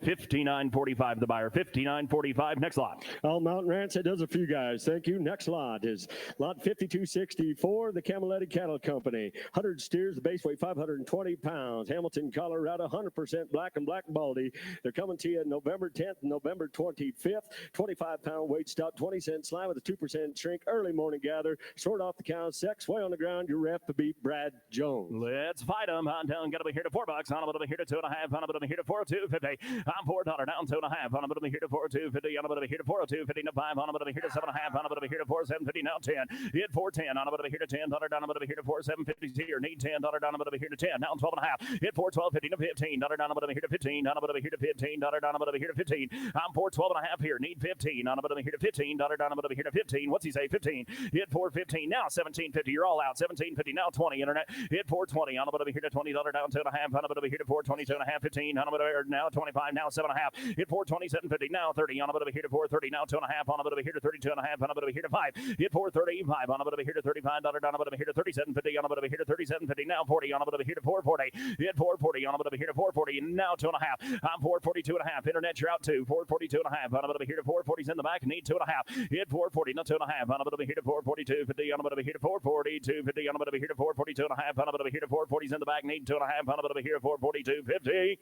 59.45 the buyer. 59.45. Next lot. Owl Mountain Ranch, that does it for you guys. Thank you. Next lot is lot 5264, the Camaletti Cattle Company. 100 steers, the base weight 520 pounds. Hamilton, Colorado, 100% black and black baldy. They're coming to you November 10th, November 25th. 25-pound weight stop, 20-cent slide with a 2% shrink. Early morning gather. Sort off the cow, sex way on the ground. Your rep to beat Brad Jones. Let's fight them. On down, got over here to $4. On about over here to 2.5. On about over here to 402.50. I'm $4 down 2.5. On about over here to 402.50. On about over here to 402.50. No 5. On about over here to 7.5. On about over here to 4.750. Now 10. Hit 4.10. On about over here to 10. Down about over here to 4.750 here. Need 10. Down about over here to 10. Now 12.5. Hit 4.1250 to 15. Down about over here to 15. Down about over here to 15. Down about over here to 15. I'm 4.12.5 here. Need 15. Down about over here to 15. Down about over here to 15. What's he say? 15. Hit 4.15. Now 17.50. You're all out. 17.50. Now 20. Internet. Hit 4.20. On about over here to $20. Down 2.5. On about over here to 4.22.5. 15. On about over now 25. Now 7.5. Hit 4.27.50. Now 30. On about over here to 4.30. Now 2.5. On about over here to 32.5. On about over here to 5. Hit 4.35. On about over here to 35. Down about over here to 37.50. On about over here to 37.50. Now 40. On about over here to 4.40. Hit 4.40. On about over here to 4.40. Now 2.5. I'm 4.42.5. Internet, you're out 2. 4.42.5. On about over here to 4.40's in the back. Need 2.5. Hit 4.40. Now 2.5. On about over here to 4.42.50. On about over here to 4.42.50. On about over here to 4.42.5. On about over here to 4.40's in the back. Need 2.5. On about over here to 4.42.50.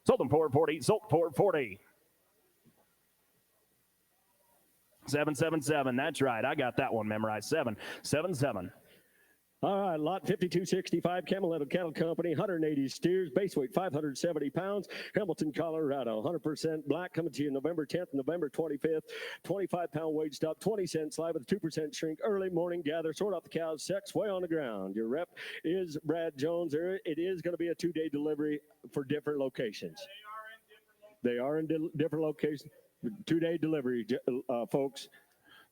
Sold them 4.40. Sold 4.40. 777. That's right. I got that one memorized. 777. All right, lot 5265, Camaletti Cattle Company, 180 steers, base weight 570 pounds, Hamilton, Colorado, 100% black, coming to you November 10th, November 25th, 25-pound weight stop, 20 cents live with a 2% shrink, early morning gather, sort out the cows, sex way on the ground. Your rep is Brad Jones. It is going to be a 2-day delivery for different locations. They are in different locations. 2-day delivery, folks.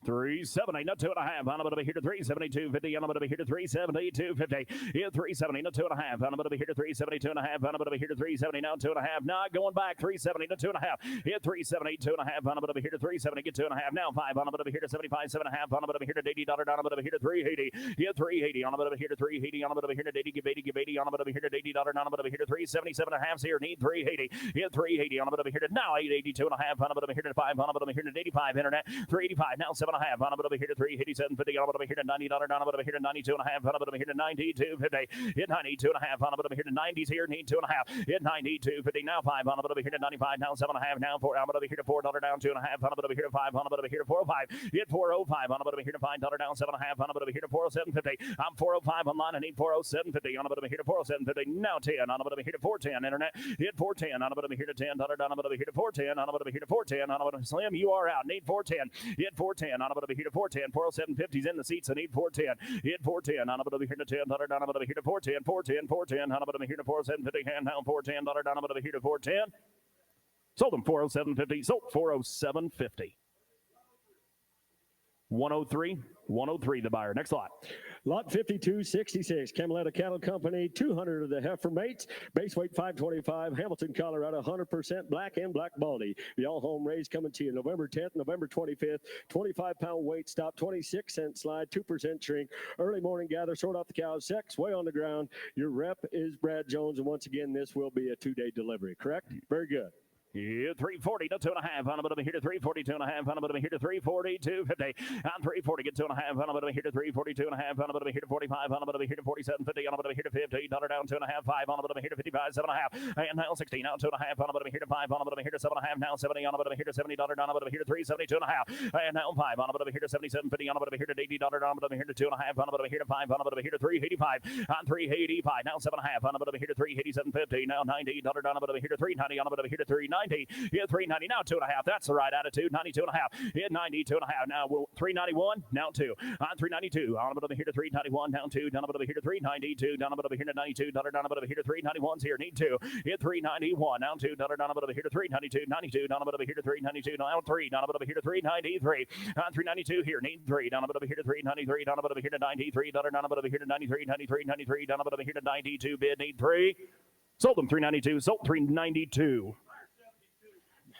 370, not 2.5. On a bit of a here to 372.50. On a bit of a here to 372.50. Hit 370, not 2.5. On a bit of a here to 372.5. On a bit of a here to 370, now 2.5. Not going back. 370 to 2.5. Hit 370, 2.5. On a bit of a here to 370, get 2.5. Now 5. On a bit of a here to 75, 7.5. On a bit of a here to $80. On a bit of a here to 380. Hit 380. On a bit of a here to 380. On a bit of a here to 80. Give 80. Give 80. On a bit of a here to $80. On a bit of a here to 377.5. Here need 380. Hit 380. On a bit of a here to now 882.5. On a bit of a here to 5. On a bit of a here to 85. Internet 385. Now 7.5. On a bit of a here to 387.50. On a bit of a here to $90. On a bit of a here to 92.5. On a bit of a here to 92.50. Hit 92.5. On a bit of a here to 90s here. Need 2.5. Hit 92.50. Now 5. On a bit of a here to 95. Now 7.5. Now 4. On a bit of a here to $4 down 2.5. On a bit of a here to 5. On a bit of a here to 405. Hit 405. On a bit of a here to $5 down 7.5. On a bit of a here to 407.50. I'm 405 online. I need 407.50. On a bit of a here to 407.50. Now 10. On a bit of a here to 410. Internet hit 410. On a bit of a here to $10. On a bit of a here to 410. On a bit of a here to 410. On a bit of a slim. You are out. Need 410. Hit 410. On a bit of a here to 410. 407.50's in the seats. I need 410. Hit 410. On a bit of a here to $10. On a bit of a here to 410. 410. 410. On a bit of a here to 407.50. Hand down 410. On a bit of a here to 410. Sold them 407.50. Sold 407.50. 103 the buyer. Next lot. Lot 5266, Cameletta Cattle Company, 200 of the heifer mates, base weight 525, Hamilton, Colorado, 100% black and black baldy. The all home raised coming to you November 10th, November 25th, 25-pound weight, stop, 26-cent slide, 2% shrink, early morning gather, sort off the cows, sex, way on the ground. Your rep is Brad Jones, and once again, this will be a 2-day delivery, correct? Very good. Yeah, 340 to 2.5. On a bit of a here to 340, 2.5. On a bit of a here to 340, 250. On 340, get 2.5. On a bit of a here to 340, 2.5. On a bit of a here to 45. On a bit of a here to 47.50. On a bit of a here to $50. Down 2.5, 5. On a bit of a here to 55, 7.5. And now 60. Now 2.5. On a bit of a here to 5. On a bit of a here to 7.5. Now 70. On a bit of a here to $70. On a bit of a here to 370, 2.5. And now 5. On a bit of a here to 77.50. On a bit of a here to $80. On a bit of a here to 2.5. On a bit of a here to 5. On a bit of a here to 385. On 385. Now 7.5. On a bit of a here to 387.50. Now $90. On a bit of a here to 390. On a bit of a here to 390. Yeah, 390. Now 2.5. That's the right attitude. 92.5. Hit 92.5. Now 391. Now 2. On 392. On a bit of a here to 391. Down 2. Down a bit of a here to 392. Down a bit of a here to 92. Down a bit of a here to 391's here. Need 2. Hit 391. Down 2. Down a bit of a here to 392. 92. Down a bit of a here to 392. Down 3. Down a bit of a here to 393. On 392 here. Need 3. Down a bit of a here to 393. Down a bit of a here to 93. Down a bit of a here to 93. 93. 93. Down a bit of a here to 92. Bid. Need 3. Sold them 392. Sold 392.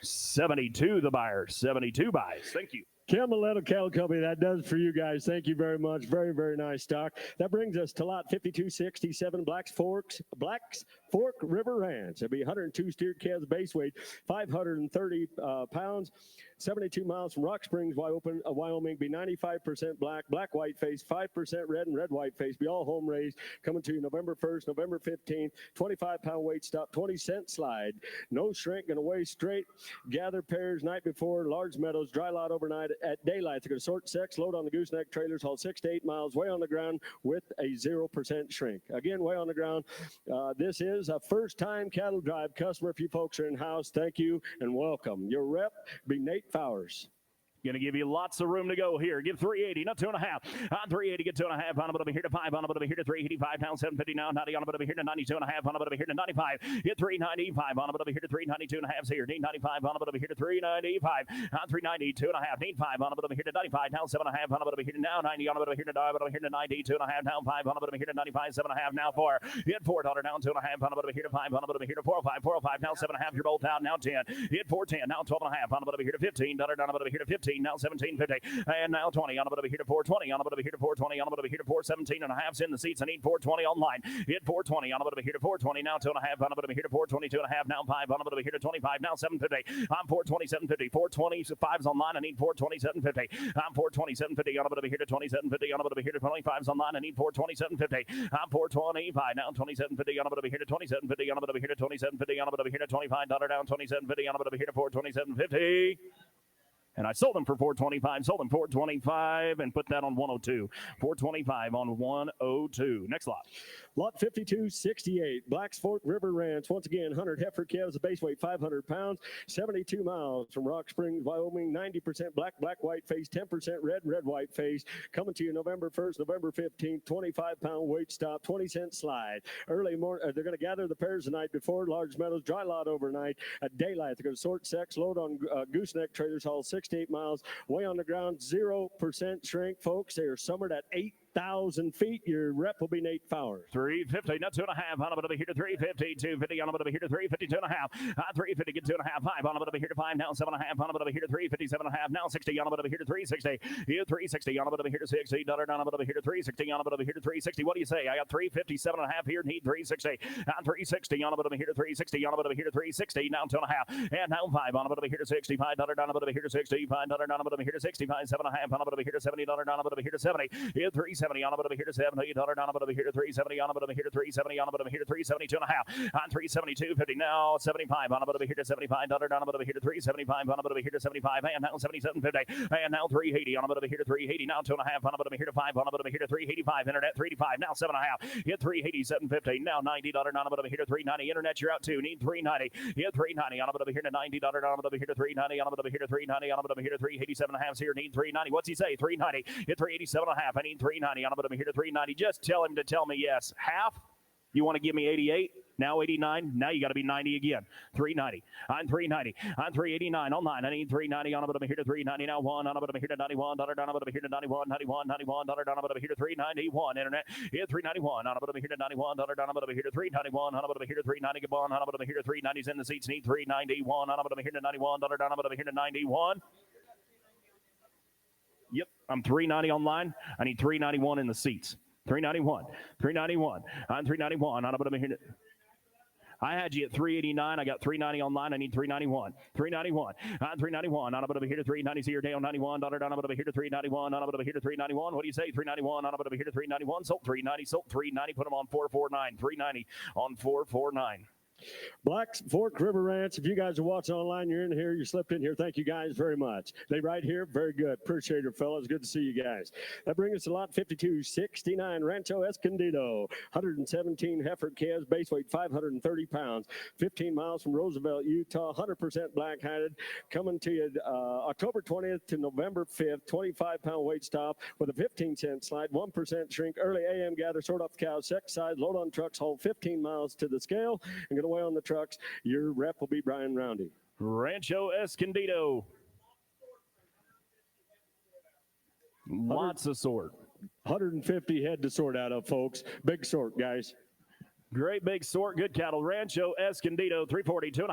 72 the buyer. 72 buys. Thank you. Cameletta Cattle Company, that does for you guys. Thank you very much. Very, very nice stock. That brings us to lot 5267, Blacks Fork River Ranch. It'll be 102 steered calves, base weight 530 pounds, 72 miles from Rock Springs, Wyoming. Be 95% black white face, 5% red, and red white face. Be all home raised. Coming to you November 1st, November 15th. 25-pound weight, stop, 20-cent slide. No shrink, gonna weigh straight. Gather pairs night before, large meadows, dry lot overnight. At daylight, they're going to sort sex, load on the gooseneck trailers, haul 6 to 8 miles, way on the ground with a 0% shrink. Again, way on the ground. This is a first-time cattle drive customer. If you folks are in-house, thank you and welcome. Your rep be Nate Fowers. Going to give you lots of room to go here. Give 380, not 2.5. On 380, get 2.5. On a bit of a here to 5. On a bit of a here to 385. Down 750 now. 90 on a bit of a here to 92.5. On a bit of a here to 95. Hit 395. On a bit of a here to 392.5. Here. Need 95. On a bit of a here to 395. On 390, 2.5. Need 5. On a bit of a here to 95. Now 7.5. On a bit of a here to now 90. On a bit of a here to 9. On a bit of a here to 90. 2.5. Down 5. On a bit of a here to 95. 7.5. Now 4. Hit $4. Down 2.5. On a bit of a here to 5. On a bit of a here to 405. 405. Now 7.5. You're both out. Now 10. Hit 410. Now 12.5. On a bit of a here to 15. Down a bit of a here to 15. Now 17.50. And now 20 on a bit of a here to 420. On a bit of a here to 420. On a bit of a here to 417 and a half in the seats. I need 420 online. Hit 420 on a bit of a here to 420. Now 2.5 on a bit of a here to 422 and a half. Now 5 on a bit of a here to 25. Now 750. I'm 427.50. 425's online. I need 427.50. I'm 427.50 on a bit of a here to 27.50. On a bit of a here to 25's online. I need 427.50. I'm 425. Now 27.50 on a bit of a here to 27.50. On a bit of a here to 27.50. On a bit of a here to $25 down 27.50. On a bit of a here to 427.50. And I sold them for 425, sold them 425, and put that on 102. 425 on 102. Next lot. Lot 5268, Blacks Fork River Ranch. Once again, 100 heifer calves, a base weight 500 pounds, 72 miles from Rock Springs, Wyoming. 90% black white face, 10% red white face. Coming to you November 1st, November 15th. 25-pound weight, stop, 20-cent slide. Early morning, they're going to gather the pairs the night before. Large meadows, dry lot overnight. At daylight, they're going to sort sex, load on gooseneck trailers, haul 6 68 miles. Way on the ground, 0% shrink, folks. They are summered at 8,000 feet. Your rep will be Nate Fowler. 350, not 2.5. On a bit of a here to 350, 250. On a bit of a here to 350, 2.5. 350, get 2.5. 5. On a bit of a here to 5. Now 7.5. On a bit of a here to 350, 7.5. Now 60. On a bit of a here to 360. Here 360. On a bit of a here to 60. $. On a bit of a here to 360. On a bit of a here to 360. What do you say? I got 350, 7.5 here. Need 360. On 360. On a bit of a here to 360. On a bit of a here to 360. Now 2.5. And now 5. On a bit of a here to 65. $. On a bit of a here to 65. $. On a bit of a here to 65. 7.5. On a bit of a here to $70. On a bit of a here to 70. Here 370. On a bit of a here to 70. $. On a bit of a here to 370. On a bit of a here to 370. On a bit of a here to 370. 2.5. On 372. 50. Now 75. On a bit of a here to 75. $. On a bit of a here to 375. On a bit of a here to 75. And now 77.50. And now 380. On a bit of a here to 380. Now 2.5. On a bit of a here to 5. On a bit of a here to 385. Internet 385. Now 7.5. Hit 380. 750. Now $90. On a bit of a here to 390. Internet, you're out too. Need 390. Hit 390. On a bit of a here to $90. On a bit of a here to 390. On a bit of a here to 390. On a bit of a here to 387.5 here. Need 390. What's he say? 390. Hit 387.5. I need 390. On a bit of a here to 390. Just tell him to tell me yes. Half? You want to give me 88? Now 89. Now you got to be 90 again. 390. On 390. On 389. Online. I need 390. On a bit of a here to 390. Now 1. On a bit of a here to 91. $. On a bit of a here to 91. 91. 91. $. On a bit of a here to 391. Internet. Hit 391. On a bit of a here to 91. $. On a bit of a here to 391. On a bit of a here to 390. Come on. On a bit of a here to 390s in the seats. Need 391. On a bit of a here to 91. $. On a bit of a here to 91. Yep. I'm 390 online. I need 391 in the seats. 391. 391. On 391. On a bit of a here to... I had you at 389. I got 390 online. I need 391. 391. On 391. On a bit of a here to 390 here. Down 91. $. On a bit of a here to 391. On a bit of a here to 391. What do you say? 391. On a bit of a here to 391. Sold 390. Sold 390. Put them on 449. 390 on 449. Black Fork River Ranch, if you guys are watching online, you're in here, you slipped in here, thank you guys very much. They right here, very good. Appreciate it, fellas. Good to see you guys. That brings us to lot 5269, Rancho Escondido. 117 heifer calves, base weight 530 pounds, 15 miles from Roosevelt, Utah, 100% black-hided. Coming to you October 20th to November 5th, 25-pound weight stop with a 15-cent slide, 1% shrink, early AM gather, sort off the cows, sex size, load on trucks, haul 15 miles to the scale, and get away on the trucks. Your rep will be Brian Roundy. Rancho Escondido. Lots of sort. 150 head to sort out of, folks. Big sort, guys. Great big sort, good cattle. Rancho Escondido, 340, 2.5.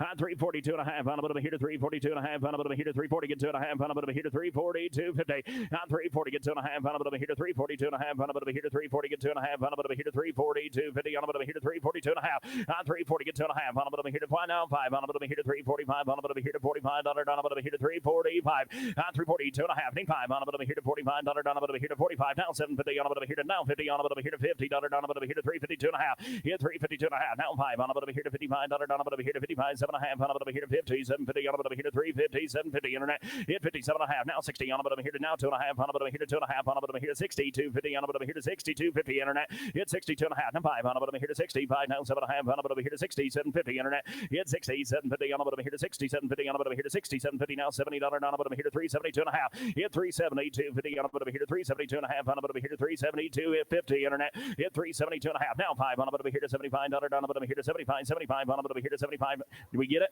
On 340, 2.5. On a bit of a here to 340, 2.5. On a bit of a here to 340, get 2.5. On a bit of a here to 340, 250. On 340, get 2.5. On a bit of a here to 340, 2.5. On a bit of a here to 340, get 2.5. On a bit of a here to 340, 250. On a bit of a here to 340, 2.5. On 340, get 2.5. On a bit of a here to 5 now 5. On a bit of a here to 345. On a bit of a here to $45. On a bit of a here to 345. On 340, 2.5. Need 5. On a bit of a here to $45. On a bit of a here to 45. Now 750. On a bit of a here to now 50. On a bit of a here to $50. On a bit of a here to 352 and a half. Hit 352 and a half. Now 5. On a bit of a here to $55. On a bit of a here to 55. 7.5. On a bit of a here to 50. 750. On a bit of a here to 350. 750. Internet. Hit 57 and a half. Now 60. On a bit of a here to now 2.5. On a bit of a here to 2.5. On a bit of a here to 60. 250. On a bit of a here to 60. 250. Internet. Hit 62 and a half. Now 5. On a bit of a here to 65. Now 7.5. On a bit of a here to 60. 750. Internet. Hit 60. 750. On a bit of a here to 60. 750. On a bit of a here to 60. 750. Now $70. On a bit of a here to 372 and a half. Hit 370. 250. On a bit of a here to 372 and a half. On a bit of a here to 372. Hit 50. Internet. Hit 372 and a half. Now 5. On a bit of a here to $75. On a bit of a here to 75. 75. On a bit of a here to 75. Do we get it?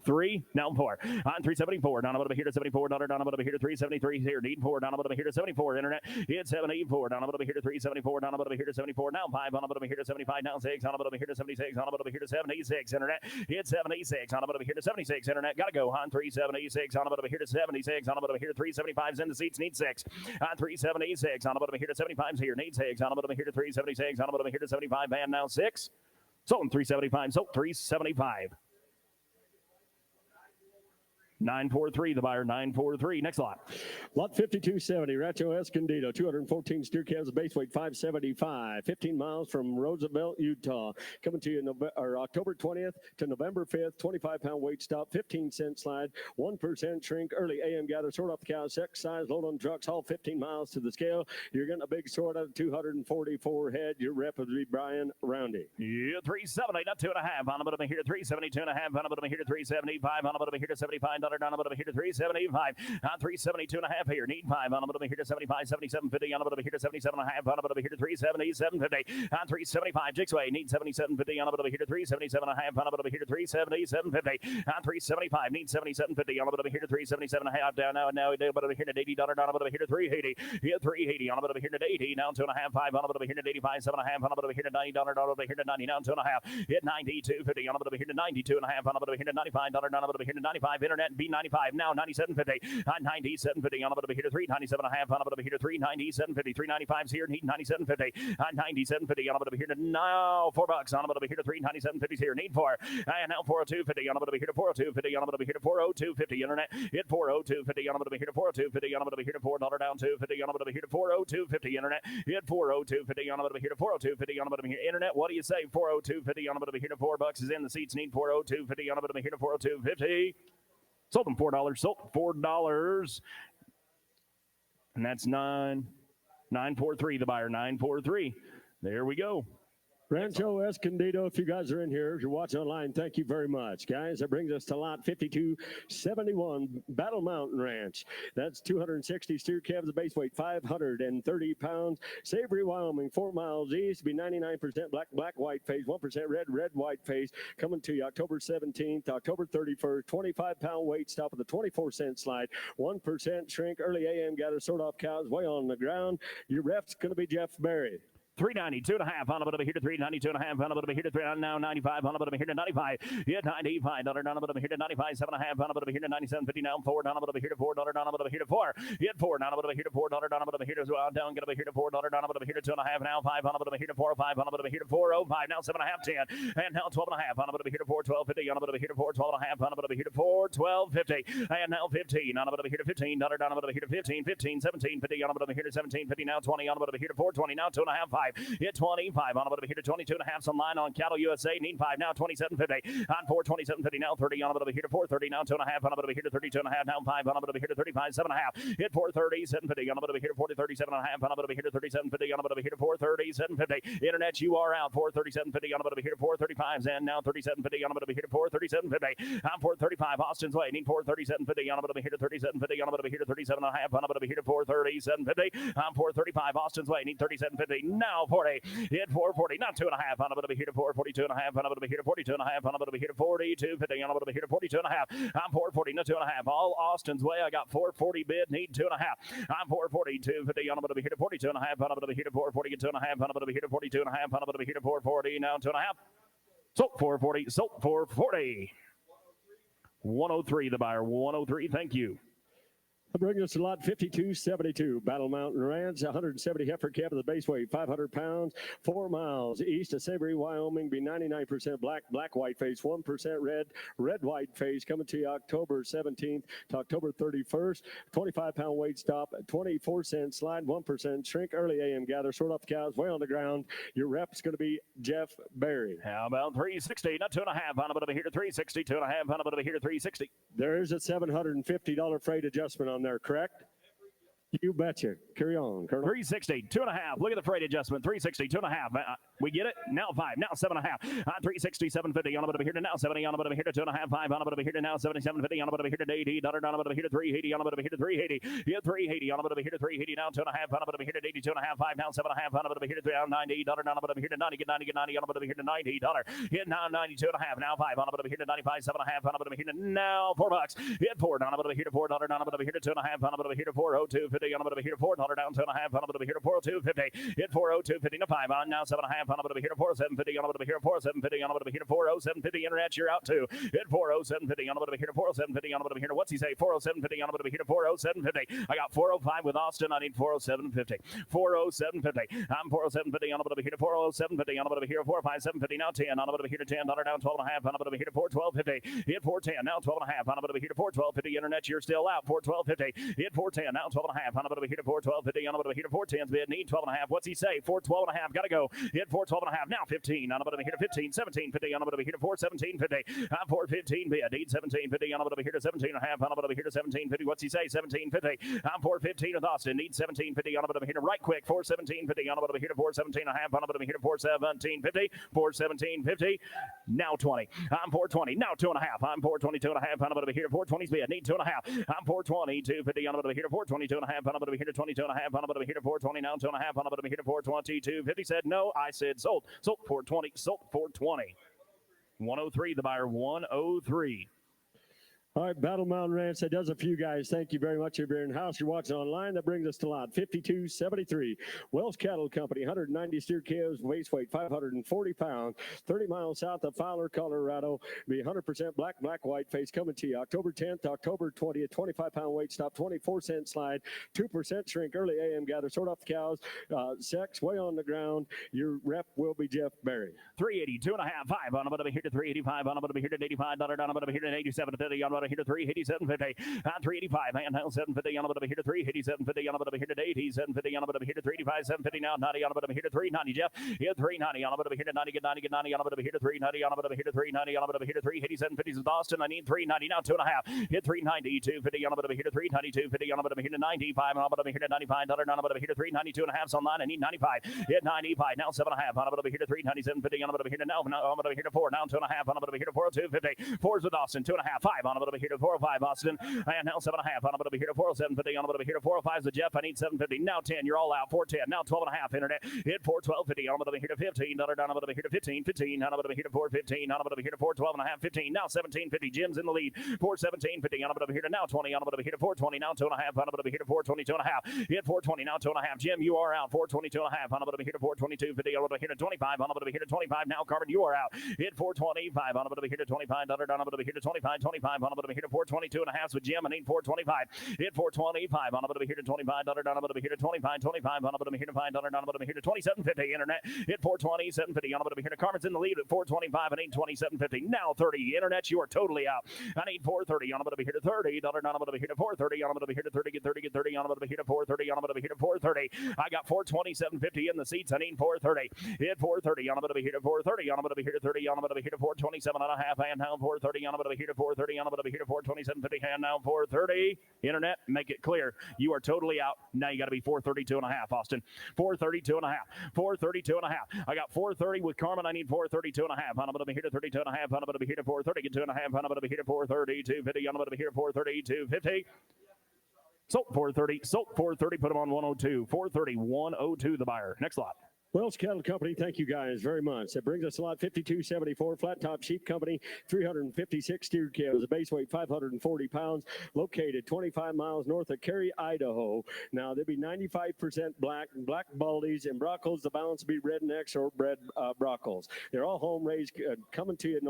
3, now 4. On 374, down a bit of a here to $74, down a bit of a here to 373 here, need 4, down a bit of a here to 74, internet, hit 74, down a bit of a here to 374, down a bit of a here to 74, now 5, on a bit of a here to 75, now 6, on a bit of a here to 76, on a bit of a here to 76, internet, hit 76, on a bit of a here to 76, internet, gotta go, on 376, on a bit of a here to 76, on a bit of a here to 375s in the seats, need 6, on 376, on a bit of a here to 75s here, need 6, on a bit of a here to 376, on a bit of a here to 75, and now 6, sold in 375, sold 375. 943, the buyer, 943. Next lot. Lot 5270, Rancho Escondido, 214 steer calves, base weight 575, 15 miles from Roosevelt, Utah. Coming to you October 20th to November 5th, 25-pound weight stop, 15-cent slide, 1% shrink, early AM gather, sort off the cows, sex size, load on trucks, haul 15 miles to the scale. You're getting a big sort of 244 head. Your rep would be Brian Roundy. Yeah, 370, not 2.5. On a bit of a here to 372 and a half. On a bit of a here to 375. On a bit of a here to $75. down a bit over here to 375. 372 and a half here. Need 5 on a bit over here to 75, 77.50 on a bit over here to 77 and a half on a bit over here to 377.50. 375 Jixway. Need 77.50 on a bit over here to 377 and a half on a bit over here to 377.50. 375 need 77.50 on a bit over here to 377 and a half down now a bit over here to $80 down a bit over here to 380. Hit 380 on a bit over here to 80 down 2.5 5 on a bit over here to 85 7.5 on a bit over here to $90 down over here to 90 down 2.5. Hit 92.50 on a bit over here to 92 and a half on a bit over here to $95 down a bit over here to 95. Internet B95 now 97.50. 97.50 on a bit over here to 397 and a half on a bit over here to 397.50. 395's here. Need 97.50. 97.50 on a bit over here to now $4 on a bit over here to 397.50's here. Need 4 and now 402.50 on a bit over here to 402.50 on a bit over here to 402.50. Internet hit 402.50 on a bit over here to 402.50 on a bit over here to $4 down 2.50 on a bit over here to 402.50. Internet hit 402.50 on a bit over here to 402.50 on a bit over here. Internet, what do you say? 402.50 on a bit over here to $4 is in the seats. Need 402.50 on a bit over here to 402.50. Sold them $4. Sold $4. And that's 943. The buyer 943. There we go. Rancho Escondido, if you guys are in here, if you're watching online, thank you very much, guys. That brings us to lot 5271, Battle Mountain Ranch. That's 260 steer calves, the base weight 530 pounds. Savory, Wyoming, 4 miles east, be 99% black, white face, 1% red, white face. Coming to you October 17th, October 31st, 25-pound weight, stop with a 24-cent slide, 1% shrink, early AM gather, sort off cows, way on the ground. Your ref's going to be Jeff Berry. 392 and a half on a bit over here to 392 and a half on a bit over here to 3 now 95 on a bit over here to 95. Hit 95 down a bit over here to 95 7 and a half on a bit over here to 97.50 now 4 down a bit over here to $4 down a bit over here to 4. Hit 4 down a bit over here to $4 down a bit over here to down get over here to $4 down a bit over here to 2 and a half now 5 on a bit over here to 405 on a bit over here to 405 now 7 and a half 10 and now 12 and a half on a bit over here to 412.50 on a bit over here to 412 and a half on a bit over here to 412.50 and now 15 on a bit over here to 15 down a bit over here to 15 17.50 on a bit over here to 17.50 now 20 on a bit over here to 420 now 2 and a half 5 hit 20 5 on a bit over here to 22 and a half some line on Cattle USA. Need 5 now 27.50 on 427.50 now 30 on a bit over here to 430 now 2 and a half on a bit over here to 32 and a half now 5 on a bit over here to 35 7 and a half hit 430 7.50 on a bit over here to 437 and a half on a bit over here to 37.50 on a bit over here to 430 7.50 internet you are out 437.50 on a bit over here to 435s and now 37.50 on a bit over here to 437.50 on 435 Austin's way. Need 437.50 on a bit over here to 37.50 on a bit over here to 37 and a half on a bit over here to 437.50 on 435 Austin's way. Need 37.50 now 40 hit 440 not 2 and a half on a bit over here to 442 and a half on a bit over here to 42 and a half on a bit over here to 42.50 on a bit over here to 42 and a half I'm 440 not 2 and a half all Austin's way. I got 440 bid. Need 2 and a half I'm 442.50 on a bit over here to 42 and a half on a bit over here to 440 get 2 and a half on a bit over here to 42 and a half on a bit over here to 440 now 2 and a half sold 440 sold 440 103 the buyer 103 thank you. That brings us to lot 5272, Battle Mountain Ranch, 170 heifer calf of the base weight, 500 pounds, 4 miles east of Savory, Wyoming, be 99% black, white face, 1% red, white face, coming to you October 17th to October 31st, 25-pound weight stop, 24-cent slide, 1% shrink, early AM gather, sort off cows, way on the ground. Your rep's going to be Jeff Berry. How about 360, not 2 and a half on a bit over here to 360, 2 and a half on a bit over here to 360. There is a $750 freight adjustment on there, correct? You betcha. Carry on, Colonel. 360, 2 and a half. Look at the freight adjustment. 360, 2 and a half. We get it? Now 5. Now 7 and a half. 360, 750 on a bit over here to now 70 on a bit over here to 2 and a half. 5 on a bit over here to now 77.50 on a bit over here to 80. $1 on a bit over here to 380 on a bit over here to 380. Yeah, 380 on a bit over here to 380 now 2 and a half on a bit over here to 82 and a half. 5 now 7 and a half on a bit over here to 90. $1 on a bit over here to 90. Get 90 on a bit over here to $90. Hit now 92 and a half. Now 5 on a bit over here to 95. 7 and a half on a bit over here to now $4. Hit 4 on a bit over here to $4 on a bit over here to 2 and a half on a bit over here to 402.50 on a bit over here to $4 down 2 and a half on a bit over here to 402.50. Hit 402.50 to 5 on now 7 and a half on a bit over here to 407.50 on a bit over here to 407.50 on a bit over here to 407.50. Internet you're out too. Hit 407.50 on a bit over here to 407.50 on a bit over here to what's he say 407.50 on a bit over here to 407.50. I got 405 with Austin. I need 407.50. 407.50. I'm 407.50 on a bit over here to 407.50 on a bit over here to 457.50 now 10 on a bit over here to $10 down 12 and a half on a bit over here to 412.50. Hit 410 now 12 and a half on a bit over here to 412.50. Internet you're still out 412.50. Hit 410 now 12 and a half half. On about over here to 412.50. On about over here to 410's bid. Need 12 and a half. What's he say? 412 and a half. Gotta go. Hit 412 and a half. Now 15. On about over here to 15. 17.50. On about over here to 417.50. 415 bid. Need 17.50. On about over here to 17 and a half. On about over here to 17.50. What's he say? 17.50. 415 with Austin. Need 17.50. On about over here to right quick. 417.50. On about over here to 417 and a half. On about over here to 417.50. 417.50. Now 20. I'm 420. Now 2 and a half. I'm 422 and a half. On about over here to 420's bid. Need 2 and a half. I'm 422.50. On about over here to 422 and a half. On about over here to 22 and a half. On about over here to 420. Now 2 and a half. On about over here to 422.50. Said no. I said sold. Sold 420. Sold 420. 103. The buyer 103. All right, Battle Mountain Ranch, that does a few guys. Thank you very much if you're in house. You're watching online. That brings us to lot 5273. Wells Cattle Company, 190 steer calves, waist weight 540 pounds, 30 miles south of Fowler, Colorado. Be 100% black, white face coming to you October 10th, October 20th, 25-pound weight stop, 24-cent slide, 2% shrink, early AM gather, sort off the cows, sex, way on the ground. Your rep will be Jeff Berry. 380, 2 and a half, 5 on about over here to 385, on about over here to $85, down about over here to 87.50, on about over here to 387.50, 385, handheld 750, on about over here to 387.50, on about over here to 87.50, on about over here to 385, 750, now 90, on about over here to 390, Jeff, hit 390, on about over here to 90, get 90, get 90, on about over here to 390, on about over here to 390, on about over here to 387.50 with Austin, I need 390, now 2 and a half, hit 390, 250, on about over here to 392, 50, on about over here to 95, on about over here to 95, on about over here to 392 and a half, on line, I need 95, hit 95, now 7 and a half, on about over here to 397.50, on about over here to now, on about over here to 4, now 2 and a half, on about over here to 402.50, 4's with Austin, 2 and a half, 5, on about over here to 405, Austin, and now 7 and a half, on about over here to 407.50, on about over here to 405's the Jeff, I need 750, now 10, you're all out, 410, now 12 and a half, internet, hit 412.50, on about over here to 15, down about over here to 15, 15, on about over here to 415, on about over here to 412 and a half, 15, now 17.50, Jim's in the lead, 417.50, on about over here to now 20, on about over here to 420, now 2 and a half, on about over here to 422 and a half, hit 420, now 2 and a half, Jim, you are out, 422 and a half, on about over here to 422.50, on about over here to 25, on about over here to 25, now Carmen, you are out, hit 425, on about over here to 25, down about over here to 25, 25, on about over here to 422 and a half with Jim, I need 425, hit 425, on about over here to 25, down about over here to 25, 25, on about over here to 5, down about over here to 27.50, internet, hit 427.50, on about over here to Carmen's in the lead at 425, I need 27.50, now 30, internet, you are totally out, I need 430, on about over here to 30, down about over here to 430, on about over here to 30, get 30, get 30, on about over here to 430, on about over here to 430, I got 427.50 in the seats, I need 430, hit 430, on about over here to 430, on about over here to 30, on about over here to 427 and a half, and now 430, on about over here to 430, on about over here to 427.50, and now 430, internet, make it clear, you are totally out, now you got to be 432 and a half, Austin, 432 and a half, 432 and a half, I got 430 with Carmen, I need 432 and a half, on about over here to 32 and a half, on about over here to 430, get 2 and a half, on about over here to 432.50, on about over here to 432.50, so 430, so 430, put them on 102, 430, 102 the buyer, next lot. Wells Cattle Company, thank you guys very much. That brings us to lot 5274, Flat Top Sheep Company, 356 steer calves, a base weight 540 pounds, located 25 miles north of Cary, Idaho. Now, there'll be 95% black baldies and broccos. The balance will be rednecks or bred broccos. They're all home raised, coming to you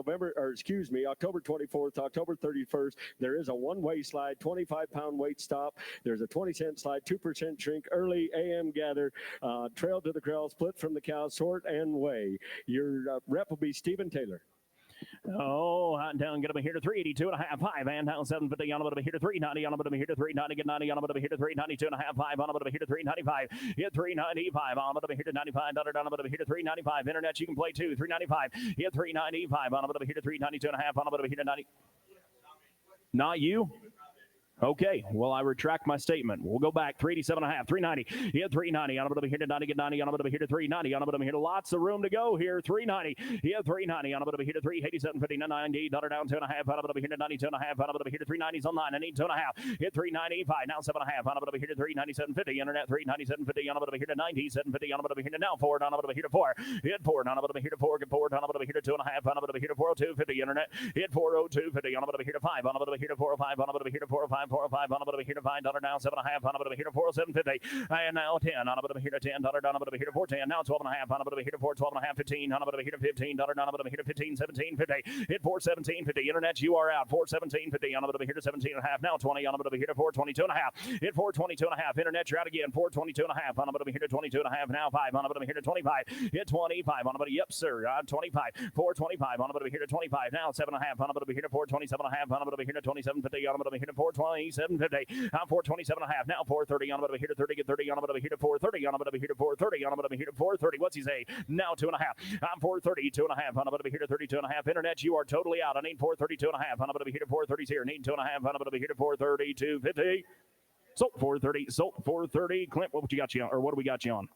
October 24th, October 31st. There is a one-way slide, 25-pound weight stop. There's a 20-cent slide, 2% shrink, early AM gather, trail to the corral, split from the cow, sort and weigh. Your rep will be Stephen Taylor. Oh, hot down, get over here to 382 and a half, 5, and down 750, on about over here to 390, on about over here to 390, get 90, on about over here to 392 and a half, 5, on about over here to 395, hit 395, on about over here to 95, down about over here to 395, internet, you can play too, 395, hit 395, on about over here to 392 and a half, on about over here to 90. Not you? Okay, well, I retract my statement. We'll go back, 387 and a half, 390. Hit 390, on about over here to 90, get 90, on about over here to 390, on about over here to lots of room to go here, 390. Hit 390, on about over here to 387, 50, 90, down 2 and a half, on about over here to 92 and a half, on about over here to 390s online, I need 2 and a half. Hit 395, now 7 and a half, on about over here to 397, 50, internet, 397, 50, on about over here to 97, 50, on about over here to now 4, on about over here to 4. Hit 4, on about over here to 4, get 4, on about over here to 2 and a half, on about over here to 402, 50, internet. Hit 402, 50, on about over here to 5, on about over here to 405, on about over here to 405, 405, on about over here to 5, now 7 and a half, on about over here to 407.50, and now 10, on about over here to 10, down about over here to 410, now 12 and a half, on about over here to 412 and a half, 15, on about over here to 15, down about over here to 15, 17.50, hit 417.50, internet, you are out, 417.50, on about over here to 17 and a half, now 20, on about over here to 422 and a half, hit 422 and a half, internet, you're out again, 422 and a half, on about over here to 22 and a half, now 5, on about over here to 25, hit 25, on about, yep, sir, 25, 425, on about over here to 25, now 7 and a half, on about over here to 427 and a half, on about over here to 27.50, on about over here to 420 427.50. I'm 427 and a half. Now 430 on a bit of a heater, 30, get 30 on a bit of a heater, 430 on a bit of a heater, 430 on a bit of a heater, 430. What's he say? Now 2.5. I'm 430, 2.5 on a bit of a heater, 32 and a half. Internet, you are totally out. I need 432 and a half on a bit of a heater, 430's here. Need 2.5 on a bit of a heater, 432.50. Sold 430, sold 430. Clint, what you got you on, or what do we got you on?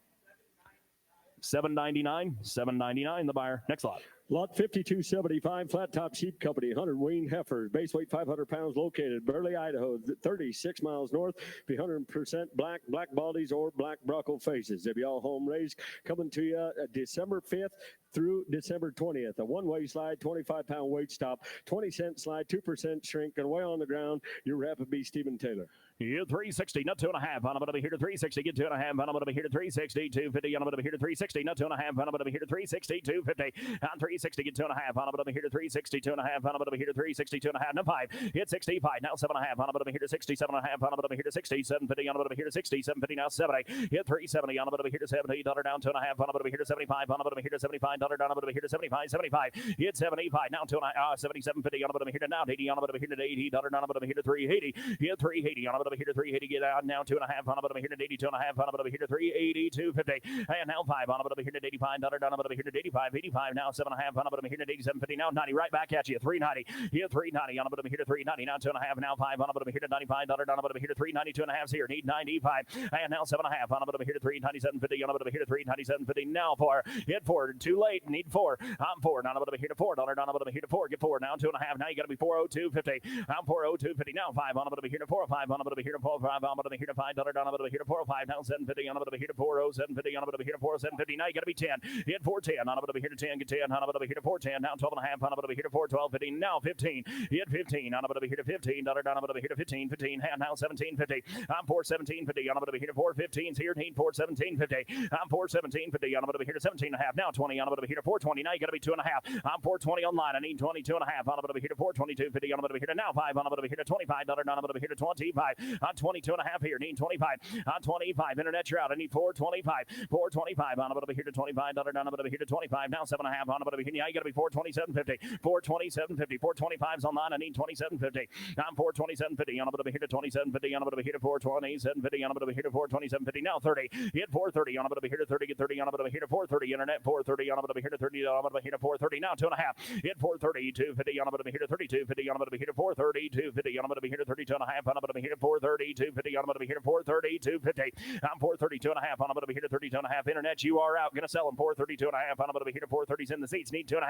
799, 799. The buyer. Next lot. Lot 5275, Flat Top Sheep Company, 100 weaned heifers, base weight 500 pounds, located Burley, Idaho, 36 miles north, be 100% black baldies or black Bronco faces. They'll be all home raised, coming to you December 5th through December 20th. A one-way slide, 25-pound weight stop, 20-cent slide, 2% shrink, and away on the ground, your rapid B. Stephen Taylor. Yeah, 360, not 2.5. On a bit of a heater, 360, get 2.5. On a bit of a heater, 360, 250. On a bit of a heater, 360, not 2.5. On a bit of a heater, 360, 250. On 360, get 2.5. On a bit of a heater, 360, 2.5. On a bit of a heater, 360, 2.5. Now 5. Hit 65. Now 7.5. On a bit of a heater, 67.5. On a bit of a heater, 60, 750. On a bit of a heater, 60, 750. Now 70. Hit 370. On a bit of a heater, $70 down 2.5. On a bit of a heater, 75. On a bit of a heater, $75 down a bit of a heater, 75, 75. Hit 75. Now 2.5. 77.50. On a bit of a heater, now 80. On a bit of a heater, $80 down a bit of a heater, 380. Hit 380. On a bit of a heater, 380. Get out now 2.5. On a bit of a heater, 82.5. On a bit of a heater, 380, 250. And now 5. On a bit of a heater, $85 down a bit of a heater, 85, 85. Now 7.5. On a bit of a heater, 87.50. Now 90. Right back at you. 390. Here 390. On a bit of a heater, 390. Now 2.5. Now 5. On a bit of a heater, $95 down a bit of a heater, 390. 2.5 here. Need 95. And now 7.5. On a bit of a heater, 397.50. On a bit of a heater, 397.50. Now 4. Hit 4. Too late. Need 4. I'm 4. Down a bit of a heater, $4 down a bit of a heater, 4. Get 4. Now 2.5. Now you got to be 402.50. I'm 402.50. Now 5. On a bit of a heater, 405. On a bit of a heater, 405. On a bit of a heater, $5 down a bit of a heater, 405. Now 750. On a bit of a heater, 407.50. On a bit of a heater, 47.50. Now you got to be 10. Hit 410. On a bit of a heater, 10. Get 10. On a bit of a heater, 410. Now 12.5. On a bit of a heater, 412.50. Now 15. Hit 15. On a bit of a heater, $15 down a bit of a heater, 15. 15. Now 17.50. I'm 417.50. On a bit of a heater, 415's here. Need 417.50. I'm 417.50. On a bit of a heater, 17.5. Now 20. On a bit of a heater, 420. Now you got to be 2.5. I'm 420 online. I need 22.5. On a bit of a heater, 422.50. On a bit of a heater, now 5. On a bit of a heater, $25 down a bit of a heater, 25. On 22.5 here. Need 25. On 25. Internet, you're out. I need 425. 425. On a bit of a heater, $25 down a bit of a heater, 25. Now 7.5. On a bit of a heater. Now you got to be 427.50. 427.50. 425's online. I need 27.50. I'm 427.50. On a bit of a heater, 27.50. On a bit of a heater, 427.50. On a bit of a heater, 427.50. Now 30. Hit 430. On a bit of a heater, 30. Get 30. On a bit of a heater, 430. Internet, 430. On a bit of a heater, 30. On a bit of a heater, 430. Now 2.5. Hit 430. 250. On a bit of a heater, 32.50. On a bit of a heater, 430. 250. On a bit of a heater, 32.5. On a bit of a heater, 430. 250. On a bit of a heater, 430. 250. I'm 432.5. On a bit of a heater, 32.5. Internet, you are out. Gonna sell them 432.5. On a bit of a heater, 430's in the seats. Need 2.5.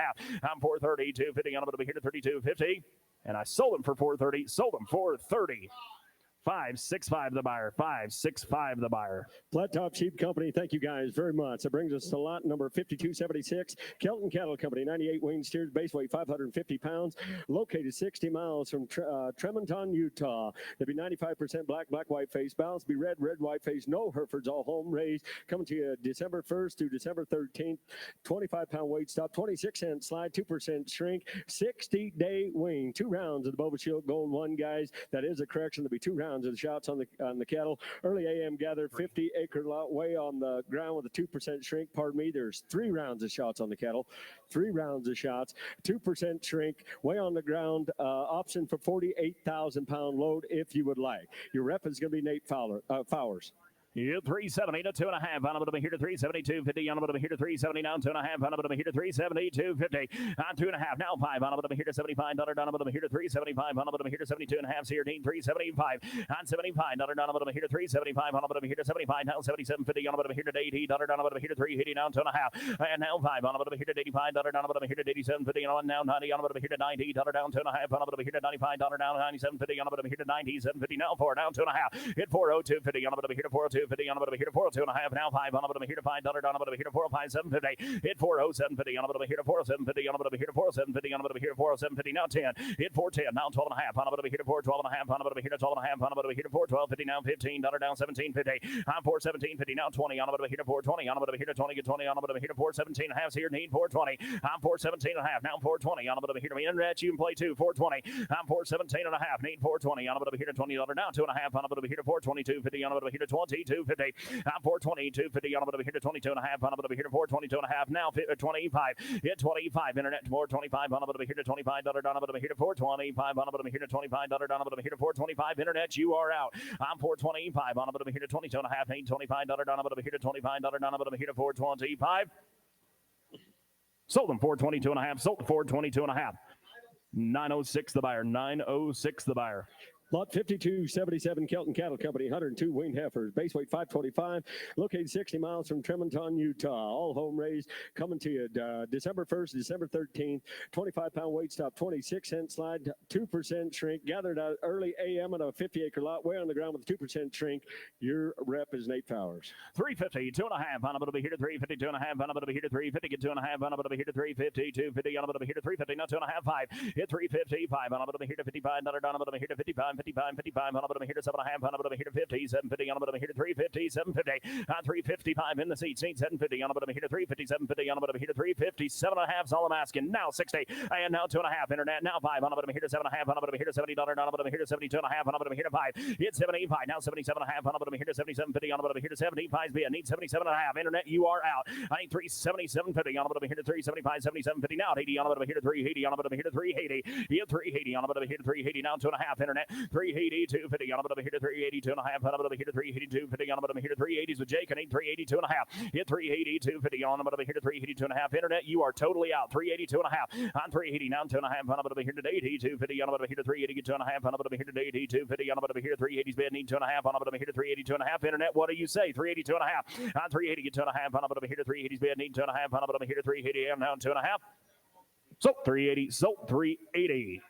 I'm 430. 250. On a bit of a heater, 32.50. And I sold them for 430. Sold them for 30. 565 the buyer. 565 the buyer. Flat Top Sheep Company, thank you guys very much. That brings us to lot number 5276, Kelton Cattle Company, 98 weaned steers, base weight 550 pounds, located 60 miles from Tremonton, Utah. They'll be 95% black, white face, balance be red, white face, no Herefords, all home raised, coming to you December 1st through December 13th, 25-pound weight stop, 26-cent slide, 2% shrink, 60-day wean, 2 rounds of the Boba Shield Gold 1, guys. That is a correction. There'll be 2 rounds of the shots on the cattle. Early AM gathered 50-acre lot, way on the ground with a 2% shrink. Pardon me. There's 3 rounds of shots on the cattle. 3 rounds of shots, 2% shrink, way on the ground. Option for 48,000-pound load if you would like. Your rep is going to be Nate Fowers. Yeah, 370 to 2.5. On a bit of a heater, 372.50. On a bit of a heater, 370 down 2.5. On a bit of a heater, 372.50. On 2.5. Now 5. On a bit of a heater, $75 down a bit of a heater, 375. On a bit of a heater, 72.5. Here, 375. On 75 down a bit of a heater, 375. On a bit of a heater, 75. Now 77.50. On a bit of a heater, $80 down a bit of a heater, 380 down 2.5. And now 5. On a bit of a heater, $85 down a bit of a heater, 87.50. On now 90. On a bit of a heater, $90 down 2.5. On a bit of a heater, $95 down 97.50. On a bit of a heater, 97.50. Now 4 down 2.5. Hit 402.50. On a bit of a heater, 402.50. On a bit of a heater, 402.5. Now 5. On a bit of a heater, $5 down a bit of a heater, 405.750. Hit 407.50. On a bit of a heater, 407.50. On a bit of a heater, 407.50. On a bit of a heater, 407.50. Now 10. Hit 410. Now 12.5. On a bit of a heater, 412.5. On a bit of a heater, 12.5. On a bit of a heater, 412.50. Now $15 down 17.50. I'm 417.50. Now 20. On a bit of a heater, 420. On a bit of a heater, 20. Get 20. On a bit of a heater, 417.5. Here, need 420. I'm 417.5. Now 420. On a bit of a heater, internet, you can play 2. 420. I'm 417.5. Need 420. On a bit of a heater, $20 down 2.5. On a bit of a heater, 422.50. On a bit of a heater, 22. 250. 420, 250 on a bit of here to 22 and a half, on a bit of here to 422 and a half. Now 25. Hit 25. Internet 425 on a bit of here to $25 on a bit of here to 425 on a bit of here to $25 on a bit of here to 425. Internet, you are out. I'm 425 on a bit of here to 22 and a half. Need $25 on a bit of here to $25 on a bit of here to 425. Sold them 422 and a half. Sold 422 and a half. 906 the buyer. 906 the buyer. Lot 5277, Kelton Cattle Company, 102 weaned heifers, base weight 525, located 60 miles from Tremonton, Utah. All home raised, coming to you December 1st, December 13th. 25-pound weight stop, 26-cent slide, 2% shrink. Gathered out early AM on a 50-acre lot, way on the ground with 2% shrink. Your rep is Nate Powers. 350, 2.5 on a bit of a here to 350, 2.5 on a bit of a here to 350, get 2.5 on a bit of a here to 350, 250 on a bit of a here to 350, now 2.5, 5. Hit 355 on a bit of a here to 55, on a bit of a here to 55. 55 on a bit of a here to 7.5 on a bit of a here to 50, 750 on a bit of a here to 350, 750 on 355 in the seat, 750 on a bit of a here to 350, 750 on a bit of a here to 350, 7.5 is all I'm asking. Now 60 and now 2.5. Internet now 5 on a bit of a here to 7.5 on a bit of a here to $70 on a bit of a here to 72.5 on a bit of a here to 5. Hit 75 now 77.5 on a bit of a here to 77.50 on a bit of a here to 75. I need 77.5. Internet, you are out. I need 377.50 on a bit of a here to 375, 77.50 now 80 on a bit of a here to 380 on a bit of a here to 380. Hit 380 on a bit of a here to 380 now 2.5. Internet 380 250 on a bit of a here to 380 2.5 on a bit of a here to 380 250 on a bit of a here to 380s with Jake. I need 382 and a half. Hit 380 250 on a bit of a here to 382 and a half. Internet, you are totally out. 382 and a half on 380 now 2.5 on a bit of a here to 80 250 on a bit of a here to 380 get 2.5 on a bit of a here to 80 250 on a bit of a here to 380s bid need 2.5 on a bit of a here to 382 and a half. Internet, what do you say? 382 and a half on 380 get 2.5 on a bit of a here to 380s bid need 2.5 on a bit of a here to 380 and now 2.5. So 380, so 380.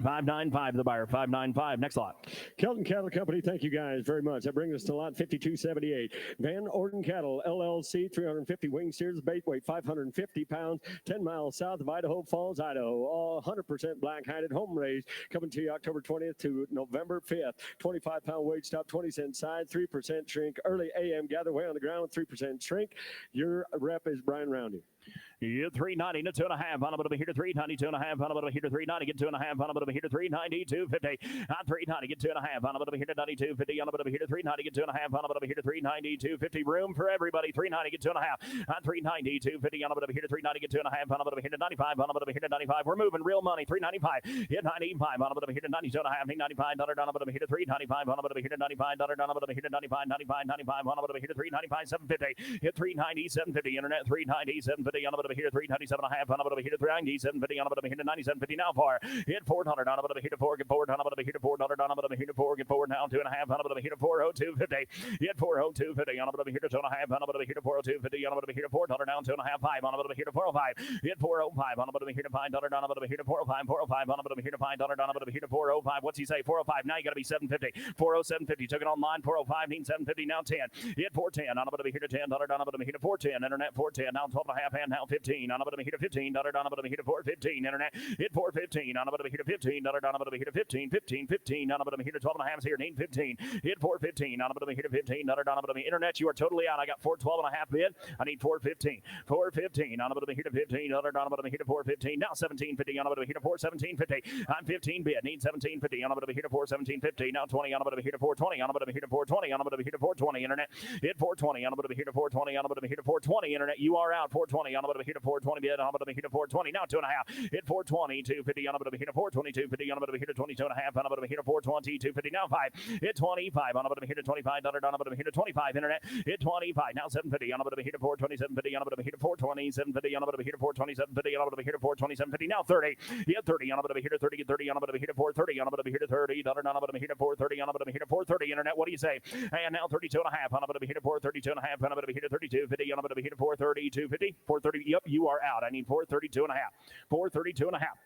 595 the buyer, 595. Next lot. Kelton Cattle Company, thank you guys very much. That brings us to lot 5278. Van Orden Cattle, LLC, 350 wing steers, bait weight 550 pounds, 10 miles south of Idaho Falls, Idaho. All 100% black-hided, home raised, coming to you October 20th to November 5th. 25-pound weight stop, 20-cent size, 3% shrink. Early AM, gather way on the ground, 3% shrink. Your rep is Brian Roundy. Yeah, 390 to 2.5 on a bit of a here to 390, 2.5 on a bit of a here to 390, get 2.5 on a bit of a here to 390, 250 on 390, get 2.5 on a bit of a here to 92, 50 on a bit of a here to 390, get 2.5 on a bit of a here to 390, 250. Room for everybody. 390, get 2.5 on 390, 250 on a bit of a here to 390, get 2.5 on a bit of a here to 95 on a bit of a here to 95. We're moving real money. 395, hit 95 on a bit of a here to 92.5, $95 on a bit of a here to 395 on a bit of a here to $95 on a bit of a here to 95, 95, 95 on a bit of a here to 395, 750, hit 390, 750. Internet 390, 750 on a bit of a here to 397 and a half on a bit of a here to 390, 750 on a bit of a here to 97.50 now far. Hit 400 on a bit of a here to 4, get forward on a bit of a here to 400 on a bit of a here to 4, get forward now 2.5 on a bit of a here to 402.50. Hit 402.50 on a bit of a here to 2.5 on a bit of a here to 402.50 on a bit of a here to 400 down 2.5, 5 on a bit of a here to 405. Hit 405 on a bit of a here to 500 on a bit of a here to 405, 405 on a bit of a here to 500 on a bit of a here to 405. What's he say? 405. Now you got to be 750. 407.50. Took it online. 405. Need 750. Now 10. Hit 410 on a bit of a here to 10. On a bit of a here to 410. Internet 410. Now 12 and a half and now 15 on a bit of a here to 15. On a bit of a here to 415. Internet hit 415 on a bit of a here to 15. On a bit of a here to 15. 15. 15 on a bit of a here to 12 and a half is here. Need 15. Hit 415 on a bit of a here to 15. On a bit of a internet. You are totally out. I got 412 and a half bid. I need 415. 415 on a bit of a here to 15. On a bit of a here to 415. Now 1750 on a bit of a here to 417.50. I'm 15 bid. Need 1750 on a bit of a here to 417.50. Now 20 on a bit of a here to 420. On a bit of a here to 420. On a bit of a here to 420. Internet hit 420 on a bit of a here to 420. On a bit of a here to 420. Internet you are out. 420 on a bit of a here to 420 bid. On a bit of a here to 420. Now 2.5. Hit 420. 250 on a bit of a here to 422. 50 on a bit of a here to 22 and a half. On a bit of a here to 420. 250 now 5. Hit 25 on a bit of a here to 25. On a bit of a here to 25. Internet hit 25. Now 750 on a bit of a here to 427. 50 on a bit of a here to 420. 750 on a bit of a here to 427. 50 on a bit of a here to 427. 50 now 30. Hit 30 on a bit of a here to 30. 30 on a bit of a here to 430. On a bit of a here to 30. On a bit of a here to 430. On a bit of a here to 430. Internet what do you say? And now 32 and a half. On a bit of a here to 432 and a half. On a bit of a here to 32. 50 on a bit of a here to 432. 50. 430. Yep, you are out. I need 432 and a half. 432 and a half.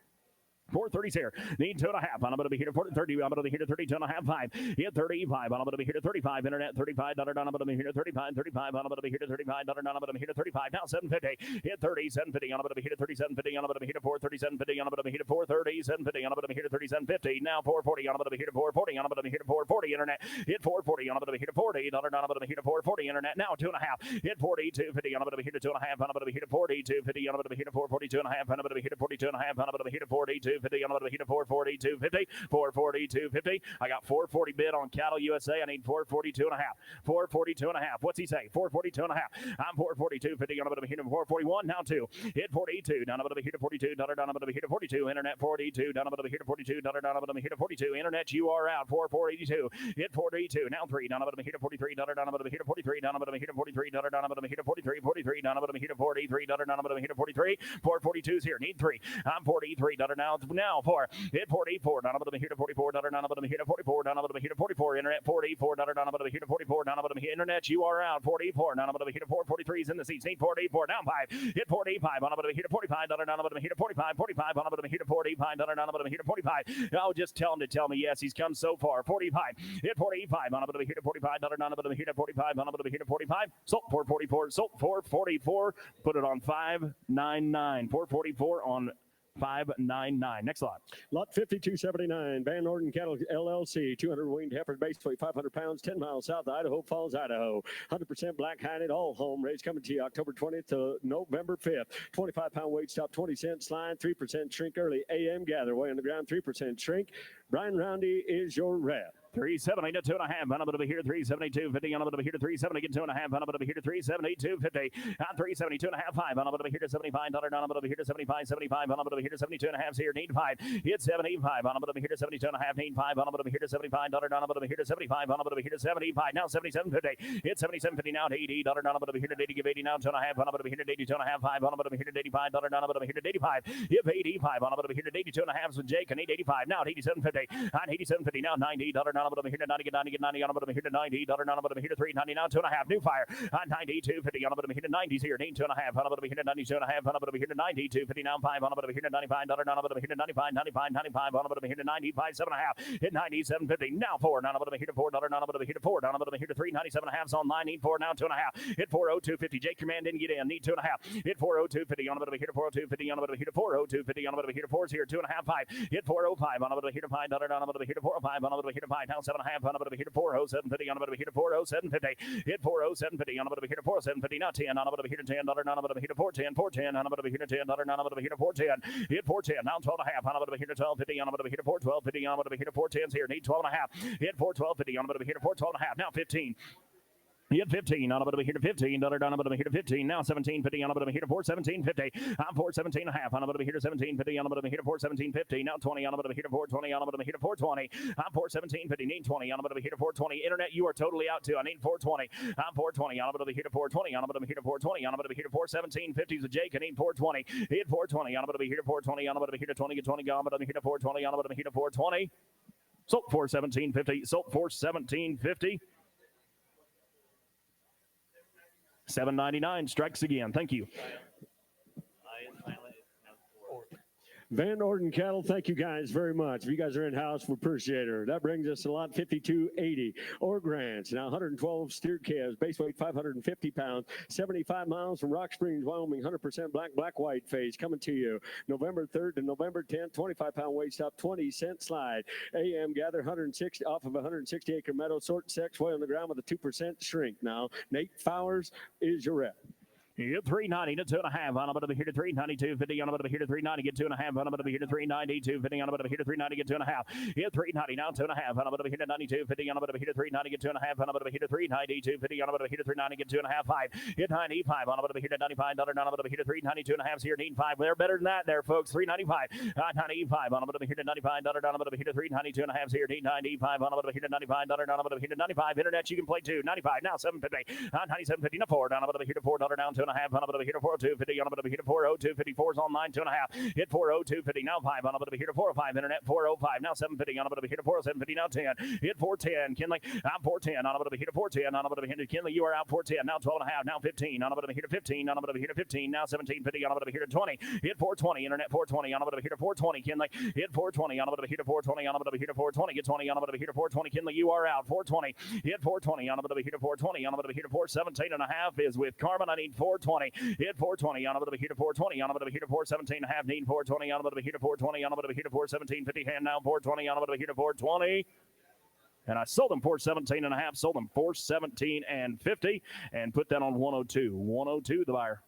430's here. Need 2.5 on a bit of a here to 430. On a bit of a here to 32 and a half. 5. Hit 35 on a bit of a here to 35. Internet 35. On a bit of a here to 35. 35 on a bit of a here to 35. On a bit of a here to 35. Now 750. Hit 30. 750 on a bit of a here to 37.50. On a bit of a here to 437.50. On a bit of a here to 430. 750 on a bit of a here to 37.50. Now 440 on a bit of a here to 440. On a bit of a here to 440. Internet hit 440 on a bit of a here to 40. On a bit of a here to 440. Internet now 2.5. Hit 40. 250 on a bit of a here to 2.5. On a bit of a here to 40. 250 on a bit of a here to 442 and a half. On a bit of a here to 42 and a half. On a bit of a here to 42. 442.50 on the bottom of the heater, 442.50, 442.50. I got 440 bid on Cattle USA. I need 442 and a half. 442 and a half. What's he say? 442 and a half. I'm 442.50 on the bottom of the heater, 441. Now 2. Hit 42. Down the bottom of the heater, 42. Down the bottom of the heater, 42. Internet 42. Down the bottom of the heater, 42. Down the bottom of the heater, 42. Internet, you are out. 482. Hit 42. Now 3. Down the bottom of the heater, 43. Down the bottom of the heater, 43. Down the bottom of the heater, 43. Down the bottom of the heater, 43. 43. Down the bottom of the heater, 43. Down the bottom of the heater, 43. 442's here. Need 3. I'm 43. Now 4. Hit 44. Down the bottom of the heater, 44. Down the bottom of the heater, 44. Down the bottom of the heater, 44. Internet 44. Down the bottom of the heater, 44. Down the bottom of the internet, you are out. 44. Down the bottom of the heater, 443's in the seats. Need 44. Down 5. Hit 45. On the bottom of the heater, 45. Down the bottom of the heater, 45. 45. On the bottom of the heater, 45. Down the bottom of the heater, 45. Oh, just tell him to tell me yes. He's come so far. 45. Hit 45. On the bottom of the heater, 45. Down the bottom of the heater, 45. On the bottom of the heater, 45. Sold 444. Sold 444. Put it on 599. 444 on 599. Next lot. Lot 5279, Van Orden Cattle LLC, 200 weaned heifer, base weight 500 pounds, 10 miles south of Idaho Falls, Idaho. 100% black hided, all home raised, coming to you October 20th to November 5th. 25-pound weight stop, 20 cents line, 3% shrink early. AM gather, way on the ground, 3% shrink. Brian Roundy is your rep. 370 to 2.5. On a bit of a here, 372.50. On a bit of a here, 370 get 2.5. On a bit of a here, 372.50. On 372 and a half, 5. On a bit of a here, $75. On a bit of a here, 75, 75. On a bit of a here, 72 and a half here. Need 5. Hit 75. On a bit of a here, 72 and a half. Need 5. On a bit of a here, $75. On a bit of a here, 75. On a bit of a here, 75. Now 77.50. Hit 77.50 now to $80. On a bit of a here, 80. Give 80 now 2.5. On a bit of a here, 82 and a half. 5. On a bit of a here, $85. On a bit of a here, 85. Hit 85. On a bit of a here, 82 and a half with Jake. I need 85 now. 87.50. On 87.50 now 90. On a bit of a here, 90 get 90 get 90 on a bit of a here to 90. On a bit of a here to 390 now 2.5. New fire on 92.50 on a bit of a here to 90s here. Need 2.5 on a bit of a here to 92.5 on a bit of a here to 92.50 now 5 on a bit of a here to 95. On a bit of a here to 95 95 95 on a bit of a here to 95 7.5. Hit 97.50 now 4 on a bit of a here to 4 on a bit of a here to 4 on a bit of a here to 397.5 online. Need 4 now 2.5. Hit 402.50. Jake your man didn't get in. Need 2.5. Hit 402.50 on a bit of a here to 402.50 on a bit of a here to 402.50 on a bit of a here to 4's here 2.5 5. Hit 405 on a bit of a here to 5 on a bit of a here to 405 on a bit of a here to 5 now 7.5 on a bit of a here to 407.50 on a bit of a here to 407.50. Hit 407.50 on a bit of a here to 407.50 now 10 on a bit of a here to 10 on a bit of a here to 410 410 on a bit of a here to 10 on a bit of a here to 410. Hit 410 now 12.5 on a bit of a here to 12.50 on a bit of a here to 412.50 on a bit of a here to 410's here. Need 12.5. Hit 412.50 on a bit of a here to 412.5 now 15. Hit 15 on a bit of a here to 15. On a bit of a here to 15. Now 17.50 on a bit of a here to 417.50. I'm 417 and a half on a bit of a here to 17.50 on a bit of a here to 417.50. Now 20 on a bit of a here to 420 on a bit of a here to 420. I'm 417.50. Need 20 on a bit of a here to 420. Internet, you are totally out too. I need 420. I'm 420 on a bit of a here to 420 on a bit of a here to 420 on a bit of a here to 417.50 with Jake. I need 420. Hit 420 on a bit of a here to 420 on a bit of a here to 20 get 20 on a bit of a here to 420 on a bit of a here to 420. Sold 417.50. Sold 417.50. $7.99 strikes again. Thank you. Van Orden Cattle, thank you guys very much. If you guys are in-house, we appreciate it. That brings us to lot 5280, Org Ranch. Now 112 steered calves, base weight 550 pounds, 75 miles from Rock Springs, Wyoming, 100% black-white phase, coming to you November 3rd to November 10th, 25-pound weight stop, 20-cent slide. AM gather 160 off of 160-acre meadow, sort sex, way on the ground with a 2% shrink. Now, Nate Fowers is your rep. Hit 390 to 2.5 on a bit of a here to 392.50 on a bit of a here to 390 get 2.5 on a bit of a here to 392.50 on a bit of a here to 390 get 2.5. Hit 390 now 2.5 on a bit of a here to 92.50 on a bit of a here to 390 get 2.5 on a bit of a here to 392.50 on a bit of a here to 390 get 2.5 5. Hit 95 on a bit of a here to 95 on a bit of a here to 392.5 here need 5. They're better than that there, folks. 395 95 on a bit of a here to 95 on a bit of a here to 392.5 here need 95 on a bit of a here to 95 on a bit of a here to 95. Internet you can play too. 95 now 750 on 97.50 now 4 down a bit of a here to 4 down 2.5 on a bit of a here to 402.50 on a bit of a here to 402.54's online 2.5. Hit 402.50 now 5 on a bit of a here to 405. Internet 405 now 750 on a bit of a here to 407.50 now 10. Hit 410. Kinley I'm 410 on a bit of a here to 410 on a bit of a here to Kinley. You are out 410 now 12.5 now 15 on a bit of a here to 15 on a bit of a here to 15 now 17.50 on a bit of a here to 20. Hit 420. Internet 420 on a bit of a here to 420. Kinley hit 420 on a bit of a here to 420 on a bit of a here to 420. Get 20 on a bit of a here to 420. Kinley you are out 420. Hit 420 on a bit of a here to 420 on a bit of a here to 417 and a half is with Carmen. I need 420. Hit 420 on a bit of a here to 420 on a bit of a here to 417 and a half. Need 420 on a bit of a here to 420 on a bit of a here to 417.50. Hand now 420 on a bit of a here to 420. And I sold them 417 and a half. Sold them 417 and 50, and put that on 102. 102 the buyer.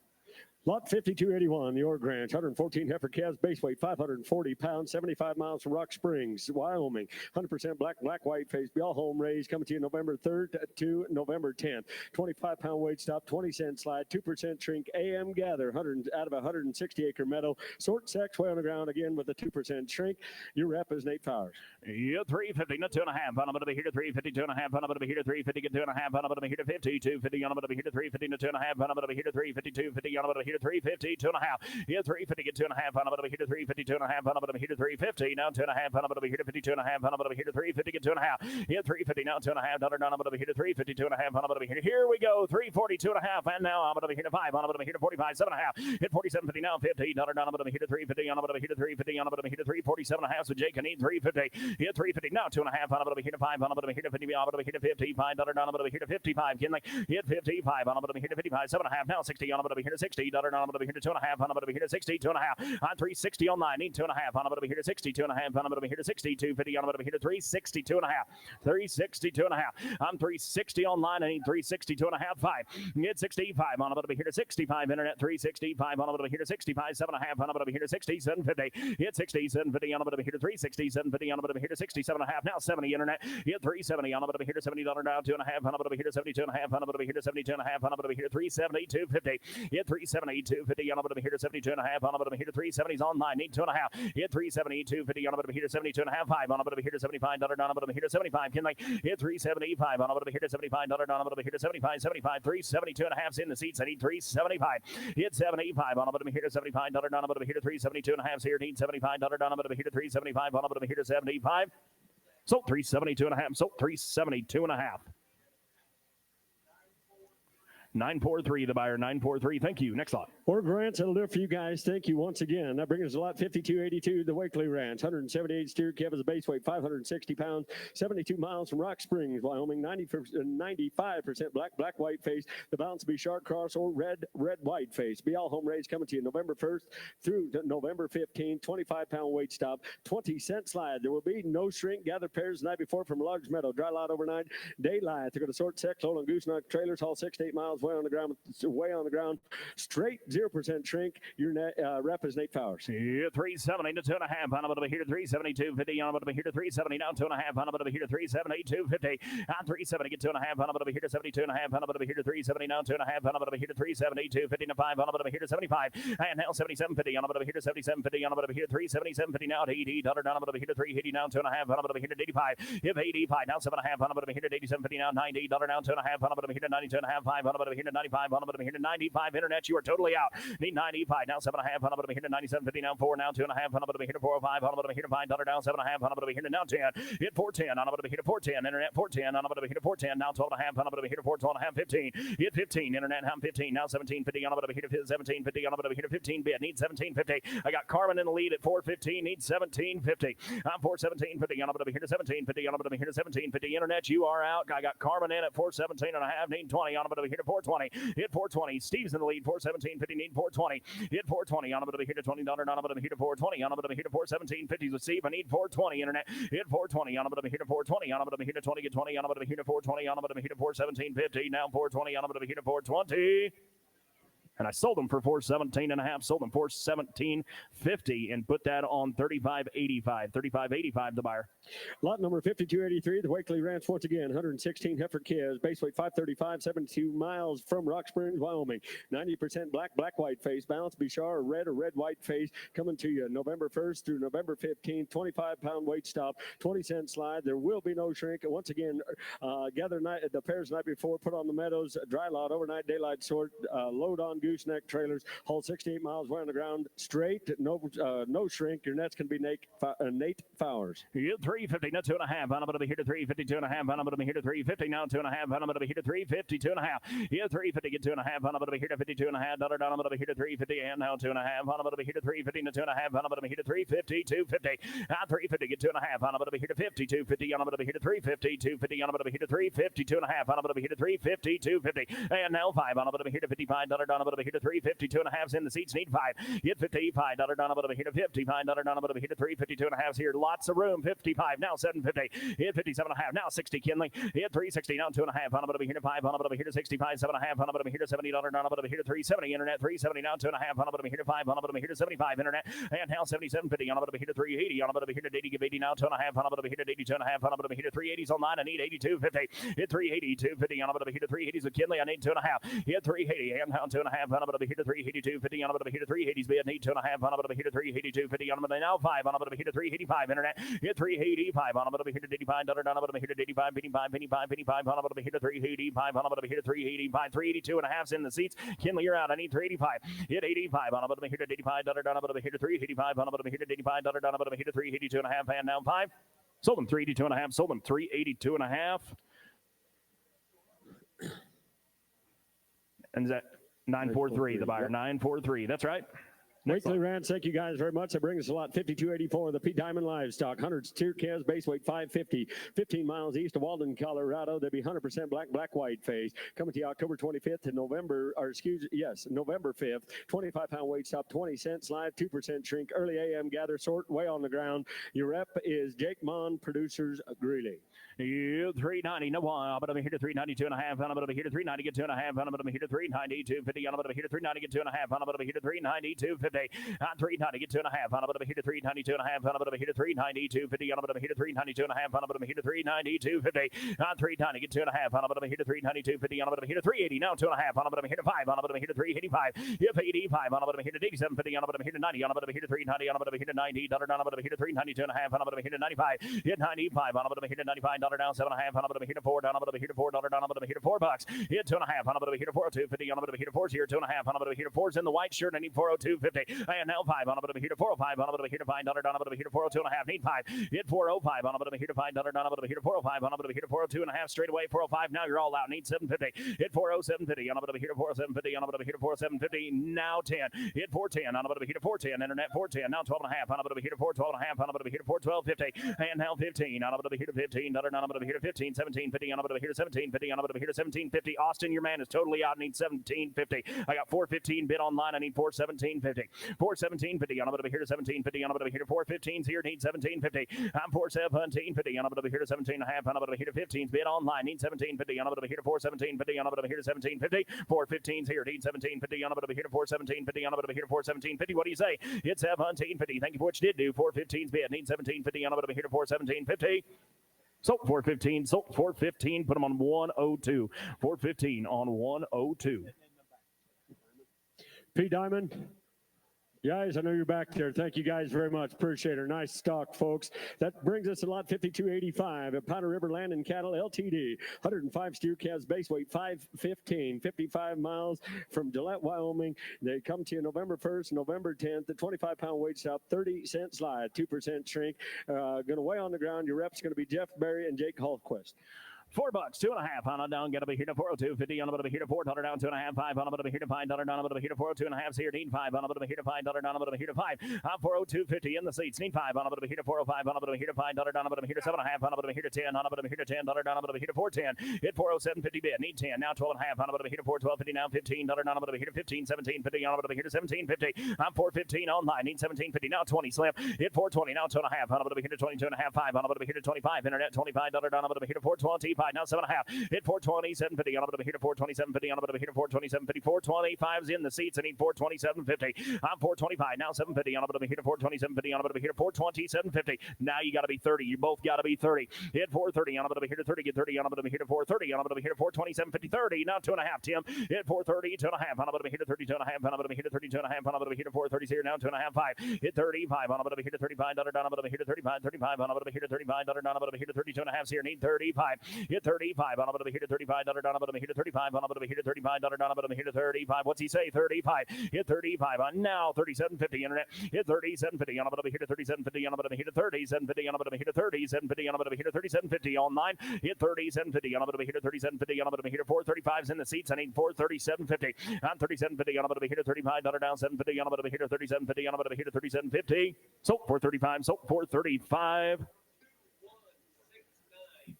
Lot 5281, the Org Ranch, 114 heifer calves, base weight 540 pounds, 75 miles from Rock Springs, Wyoming. 100% black white face, be all home raised, coming to you November 3rd to November 10th. 25-pound weight stop, 20-cent slide, 2% shrink, AM gather, 100 out of a 160-acre meadow. Sort sex, way on the ground again with a 2% shrink. Your rep is Nate Fowers. Yeah, 350, no 2.5. On about to be here to 350, 2.5. On about to be here to 350, get 2.5. On about to be here to 50, 250. On about to be here to 350, no 2.5. On about to be here to 350, 250. On about to be here to 350, 2.5. Yeah, 350, get 2.5. On about to be here to 350, 2.5. On about to be here to 350, now 2.5. On about to be here to 52.5. On about to be here to 350, get 2.5. Yeah, 350, now 2.5. $1 on about to be here to 350, 2.5. On about to be here. Here we go, 340, 2.5. And now I'm about to be here to 5. On about to be here to 45, 7.5. Hit 47.50, now 50. $1 on about to be here to 350. On about to be here to 350. On about to be here to 347.5. So Jake, I need 350. Hit 350, now 2.5. On about to be here to 5. On about to be here to 50. On about to be here to 55. $1 on about to be here to 55. Kinley, hit 55. On about to be here to 55. 7.5. Now 60. On about to be here to 60. $1 on about to be here to 2.5. On about to be here to 60. 2.5. On 360 on 9. Need 2.5. On about to be here to 60. 2.5. On about to be here to 60. 250. On about to be here to 360. 2.5. 360. 2.5. I'm 360 online. I need 360. 2.5. 5. Get 65. On about to be here to 65. Internet 365. On about to be here to 65. 7.5. On about to be here to 60. 750. Hit 60. 750. On about to be here to 360. 750. On about to be here to 67.5. Now 70. Internet. Hit 370. On about to be here to $70 now. 2.5. On about to be here to 72.5. On about to be here to 72.5. On about to be here to 370. 250. Hit 370. 250. On about to be here to 72.5. On about to be here to 370s online. Need 2.5. Hit 370. 250. On about to be here to 72.5. 5. On about to be here to 75. On about to be here to 75. Kinley. Hit 375. On about to be here to 75. On about to be here to 75. 75. 372.5's in the seats. I need 375. Hit 75. On about to be here to 75. On about to be here to 372.5's here. Need 75. On about to be here to 375. On about to be here to 75. So 372.5. So 372.5. 943, the buyer, 943. Thank you. Next lot. Org Ranch, that'll do it for you guys. Thank you once again. That brings us to lot 5282, the Wakely Ranch. 178 steer calves, base weight 560 pounds, 72 miles from Rock Springs, Wyoming. 95% black white face. The balance will be shark cross or red white face. Be all home raised, coming to you November 1st through November 15th. 25-pound weight stop, 20-cent slide. There will be no shrink. Gather pairs the night before from Logs Meadow. Dry lot overnight. Daylight. They're going to sort sex, hold on gooseneck trailers, haul 6 to 8 miles way on the ground, straight 0% shrink. Your rep is Nate Fowers. Yeah, 370 to 2.5. On about to be here to 372. 50. On about to be here to 370. Now 2.5. On about to be here to 370. 250. On 370. Get 2.5. On about to be here to 72.5. On about to be here to 370. Now 2.5. On about to be here to 370. 250 to 5. On about to be here to 75. And now 77.50. On about to be here to 77.50. On about to be here to 377.50. Now to 80. On about to be here to 380. Now 2.5. On about to be here to 85. If 85. Now 7.5. On about to be here to 87.50. Now 90. Now 2.5. On about to be here to 92.5. 5. On about to be here to 95. On about to be here to 95. Internet, you are totally out. Need 95. Now 7.5. On about to be here to 97.50. Now 4. Now 2.5. On about to be here to 405. On about to be here to $5. Down 7.5. On about to be here to now 10. Hit 410. On about to be here to 410. Internet 410. On about to be here to 410. Now 12.5. On about to be here to 412.5. 15. Hit 15. Internet 15. Now 17.50. On about to be here to 17.50. On about to be here to 15 bid. Need 17.50. I got Carmen in the lead at 4.15. Need 17.50. I'm 4.17.50. On about to be here to 17.50. On about to be here to 17.50. Internet, you are out. I got Carmen in at 4.17.5. Need 20. On about to be here to 4.20. Hit 4.20. Steve's in the lead. 4.17.50. Need 4.20. Hit 4.20. On about to be here to $20. On about to be here to 4.20. On about to be here to 4.17.50 with Steve. I need 4.20. Internet. Hit 4.20. On about to be here to 4.20. On about to be here to 20. Get 20. On about to be here to 4.20. On about to be here to 4.17.50. Now 4.20. On about to be here to 4.20. And I sold them for $417.5. Sold them for $17.50 and put that on $35.85. $35.85 the buyer. Lot number 5283, the Wakely Ranch once again. 116 heifer calves, base weight 535, 72 miles from Rock Springs, Wyoming. 90% black white face. Balance Bishar, red white face. Coming to you November 1st through November 15th. 25-pound weight stop, 20-cent slide. There will be no shrink. Once again, gather the pairs the night before. Put on the meadows. Dry lot overnight. Daylight sort. Load on gooseneck trailers, haul 68 miles way on the ground, straight, no shrink. Your net's going to be Nate Fowers. Yeah, 350, now 2.5. On about to be here to 352.5. On about to be here to 350, now 2.5. On about to be here to 352.5. Yeah, 350, get 2.5. On about to be here to 52.5. $1 down. On about to be here to 350, and now 2.5. On about to be here to 350 to 2.5. On about to be here to 350, 250. 350, get 2.5. On about to be here to 50, 250. On about to be here to 350, 250. On about to be here to 350, 2.5. On about to be here to 350, 250. And now 5. On about to be here to 55. $1 down. On about over here to 350, 2.5s in the seats, need 5. Hit 55, $1 down over here to 55, $1 down over here to 350, 2.5s here, lots of room, 55, now 750, hit 57.5, now 60, Kinley, hit 360, now 2.5, on over here to 5, on over here to 65, 7.5, on over here to $70, down over here to 370, internet, 370, now 2.5, on over here to 5, on over here to 75, internet, and now 77.50, on over here to 380, on over here to 80, give 80, now 2.5, on over here to 82.5, on over here to 380s online, I need 82.50, hit 380, 250, on over here to 380s with Kinley, I need 2.5, hit 380, and now 2.5, on over here to 382, 50, on over here to 380s, bid, need 2.5, on over here to 382, 50, on over now 5, on over here to 385, internet, hit 385, on over here to 85, on over here to 85, 55, 55, 55, on over here to 385, on over here to 385, 382.5s in the seats, Kinley, you're out, I need 385, hit 85, on over here to 85, down over here to 385, on over here to 85, down over here to 382.5, and now 5, sold them 382.5, sold them 382.5. And is that 943, the buyer? Yep. 943. That's right. Weekly Rants, thank you guys very much. That brings us a lot 5284, the Pete Diamond Livestock, 100 steer calves, base weight 550, 15 miles east of Walden, Colorado. They'll be 100% black, white phase. Coming to you October 25th to November 5th. 25-pound weight stop, 20 cents live, 2% shrink, early AM gather, sort, way on the ground. Your rep is Jake Mon, Producers Greeley. Yeah, 390, no one. I'm over here to 392.5. I'm over here to 390, get 2.5. I'm over here to 390, 250. I'm over here to 390, get 2.5. I'm over here to 390, 250. I'm 390, get 2.5. I'm over here to 390, 2.5. I'm over here to 390, 250. I'm over here to 390, 2.5. I'm over here to 390, 250. I'm 390, get 2.5. I'm over here to 390, 250. I'm over here to 380, now 2.5. I'm over here to 5. I'm over here to 385. If 85, I'm over here to 87.50. I'm over here to 90. I'm over here to 390. I'm over here to 90. I'm over here to 390, 2.5. I'm over here to 95. Hit 95. I'm over here to 95. Down 7.5, on over here to 4, down over here to $4, down over here to $4. Hit 2.5, on over here to 402.50, on over here to 4's here, 2.5, on over here to 4's in the white shirt, I need 402.50, and now 5, on over here to 405, on over here to $5, down over here to 402.5, need 5, hit 405, on over here to $5, down over here to 405, on over here to 402.5, straight away 405, now you're all out, need 750, hit 407.50, on over here to 407.50, on over here to 407.50, now 10, hit 410, on over here to 410, internet 410, now 12.5, on over here to 412.5, on over here to 412.50, and now 15, on over here to 15, down over here to 15, 17.50, on over here to 17.50, on over here to 17.50. Austin, your man is totally out. I need 17.50. I got 415 bid online. I need 417.50. 417.50, on over here to 17.50, on over here to 415s here. Need 17.50. I'm 417.50, on over here to 17.5, on over here to 15s bid online. Need 17.50, on over here to 417.50, on over here to 17.50. 415s here. Need 17.50, on over here to 417.50, on over here to 417.50. What do you say? It's 17.50. Thank you for what you did do. 415s bid. Need 17.50, on over here to 417.50. So 415, so 415, put them on 102. 415 on 102. P. Diamond. Guys, I know you're back there. Thank you guys very much. Appreciate it. Nice stock, folks. That brings us to lot 5285 at Powder River Land and Cattle LTD. 105 steer calves, base weight 515, 55 miles from Gillette, Wyoming. They come to you November 1st, November 10th. The 25-pound weight stop, 30 cents live, 2% shrink. Going to weigh on the ground. Your rep's going to be Jeff Berry and Jake Hallquist. $4, 2.5, on down, get over here to 402.50, on over here to $4, down 2.5, 5, on over here to $5, down over here to 402.5, here, need 5, on over here to $5, down over here to 5, I'm 402.50 in the seats, need 5, on over here to 405, on over here to $5, down over here to 7.5, on over here to 10, on over here to $10, down over here to 410, hit 407.50 bid, need 10, now 12.5, on over here to 412.50, now 15, down over here to 15, 17.50, on over here to 17.50, I'm 415 online, need 17.50, now 20, slam, hit 420, now 2.5, on over here to 22.5, 5, on over here to 25, internet 25, down over here to 425, now 7.5, hit 427.50, on over here to 427.50, on over here to 427.50, 425's in the seats, I need 427.50, I'm 425, now 7.50, on over here to 427.50, on over here to 427.50, now you got to be 30, you both got to be 30, hit 430, on over here to 30, get 30, on over here to 430, on over here to 427.50, 30, now 2.5, Tim, hit 430, 2.5, on over here to 32.5, on over here to 32.5, on over here to 430's here, now 2.5, 5, hit 35, on over here to 35, down over here to 35, 35, on over here to 35, down over here to 32.5 here, need 35, hit 35, on over here to 35, down over here to 35, on over here to 35, down over here to 35, what's he say, 35, hit 35, on now 37.50, internet, hit 37.50, on over here to 37.50, on over here to 37.50, on over here to 37.50, on over here to 37.50, online, hit 37.50, on over here to 37.50, on over here to 435's in the seats, I need 437.50, on 37.50, on over here to 35, down 7.50, on over here to 37.50, on over here to 37.50, so 435, so 435.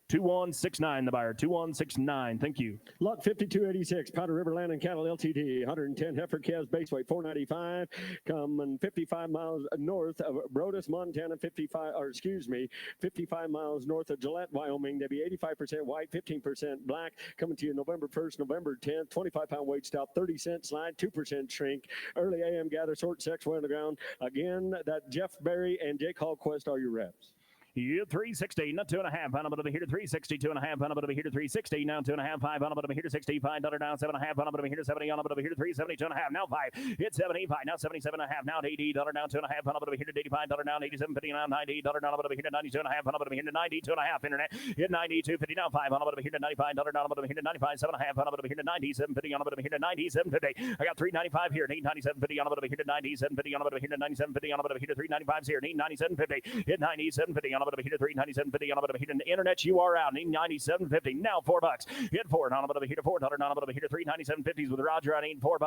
2169 the buyer. 2169. Thank you. Lot 5286, Powder River Land and Cattle LTD, 110 heifer calves, base weight 495, coming 55 miles north of Brodus, Montana, 55 miles north of Gillette, Wyoming. They'll be 85% white, 15% black, coming to you November 1st, November 10th, 25-pound weight stop, 30-cent slide, 2% shrink, early AM gather, sort, sex, way on the ground. Again, that Jeff Berry and Jake Hallquist are your reps. Yeah, 360, not 2.5. Pound over here to 360, 2.5. Pound over here to 360, now 2.5. 5 pound over here to 60, $5 down 7.5. Pound over here to 70, on over here to 370, 2.5. Now 5, it's 75, now 77.5. Now $80 down 2.5. Pound over here to $85 down 87.50, now $90 down over here to 92.5. Pound over here to 90.2.5. Internet hit 92.50, now 5. Pound over here to $95 down over here to 95.7.5. Pound over here to 97.50, on over here to 97.50. I got 395 here, need 97.50, on over here to 97.50, on over here to 97.50, on over here to 395 here, need 97.50, hit 97.50, on over here to 397.50, on over here to internet. You are out, need 97.50. Now $4. Hit $4, on over here to $4, on over here to 397.50s with Roger. I need $4.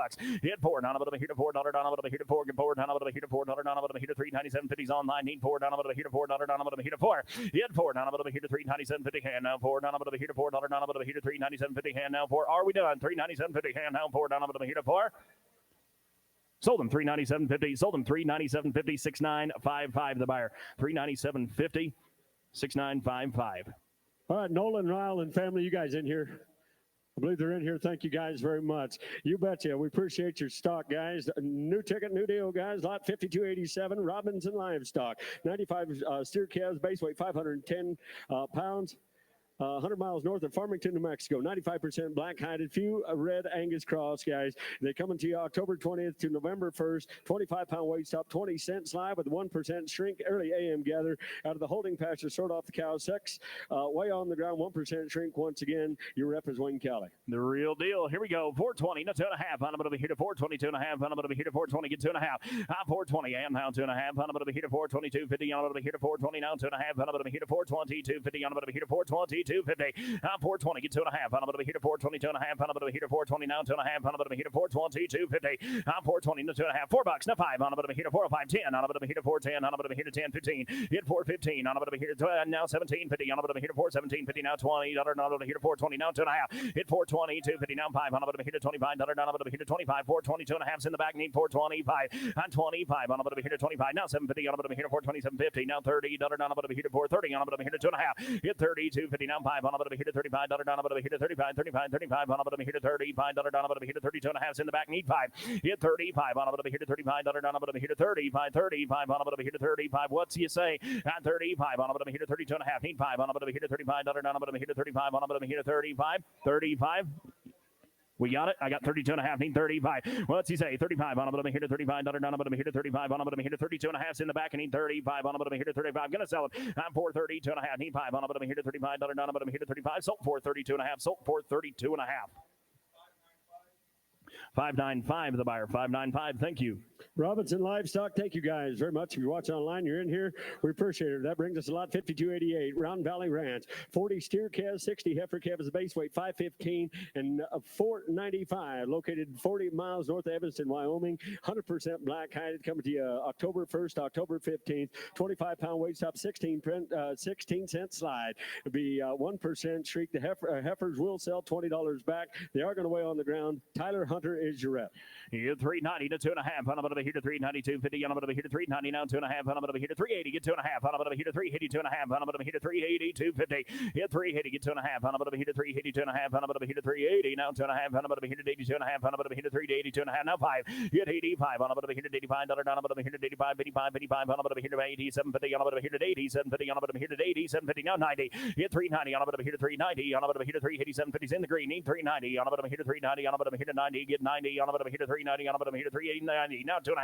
Hit $4, on over here to $4, on over here to $4, get $4, on over here to $4, on over here to 397.50s online. Need $4, on over here to $4, on over here to $4. Hit $4, on over here to 397.50 hand now $4, on over here to $4, on over here to 397.50 hand now $4. Are we done? 397.50 hand now $4, on over here to $4. Sold them 397.50. Sold them 397.50. 6955 the buyer. 397.50. 6955. All right, Nolan, Ryle, and family, you guys in here? I believe they're in here. Thank you guys very much. You betcha. We appreciate your stock, guys. New ticket, new deal, guys. Lot 5287, Robinson Livestock. 95 steer calves, base weight 510 pounds. 100 miles north of Farmington, New Mexico. 95% black-hided, few red Angus cross, guys. They're coming to you October 20th to November 1st. 25-pound weight stop, 20-cent slide with 1% shrink. Early AM gather out of the holding pasture, sort off the cow. Sex way on the ground, 1% shrink. Once again, your rep is Wayne Kelly. The real deal. Here we go. 420, no 2.5. On over here to 420, 2.5. On over here to 420, get 2.5. 420, and now 2.5. On over here to 422, 50. On over here to 420, now 2.5. On over here to 422, 50. On over here to 422. 250. 420, get 2.5. On over here to 420, 2.5. On over here to 420, now 2.5. On over here to 420, 250. 420, no 2.5. $4. Now 5. On over here to 405, 10. On over here to 410. On over here to 10, 15. Hit 415. On over here to now 17, 50. On over here to 417, 50. Now 20. On over here to 420, now 2.5. Hit 420, 250. Now 5. On over here to 25. On over here to 25. 420, 2.5's in the back. Need 425. On 25. On over here to 25. Now 750. On over here to 427.50. Now 30. On over here to 430. On over here to 2.5. Hit 30, 250. Now 5. On over here to 35. On over here to 35. 35. 35. On over here to 35. On over here to 32.5's in the back. Need 5. Hit 35. On over here to 35. On over here to 35. 35. On over here to 35. What's you say? At 35. On over here to 32.5. Need 5. On over here to 35. On over here to 35. On over here to 35. 35. We got it. I got 32.5. Need 35. What's he say? 35. On over here to 35. Down over here to 35. On over here to 32.5's in the back. I need 35. On over here to 35. Gonna sell it. I'm 432.5. Need 5. On over here to 35. Down over here to 35. Sold 432.5. Sold 432.5. 595 the buyer. 595. Thank you. Robinson Livestock, thank you guys very much. If you're watching online, you're in here, we appreciate it. That brings us to lot 5288, Round Valley Ranch. 40 steer calves, 60 heifer calves, base weight 515 and 495, located 40 miles north of Evanston, Wyoming. 100% black hided, coming to you October 1st, October 15th. 25-pound weight stop, 16-cent slide. It'll be 1% shriek. The heifers will sell $20 back. They are going to weigh on the ground. Tyler Hunter is your rep. Here 390 to 2.5. On over here to 392, 50. On over here to 390, now 2.5. On over here to 380, get 2.5. On over here to 380, 2.5. On over here to 380, 250. Hit 380, get 2.5. On over here to 380, 2.5. On over here to 380, now 2.5. On over here to 82.5. On over here to 380, 2.5. Now 5. Hit 85. On over here to 85. On over here to 85, 85, 85. On over here to 87, 50. On over here to 87, 50. On over here to 87, 50. Now 90. Hit 390. On over here to 390. On over here to 387, 50. In the green. Need 390. On over here to 390. On over here to 90. Get 90. On over here to 390. On over here to 380, 90. Now 2.5.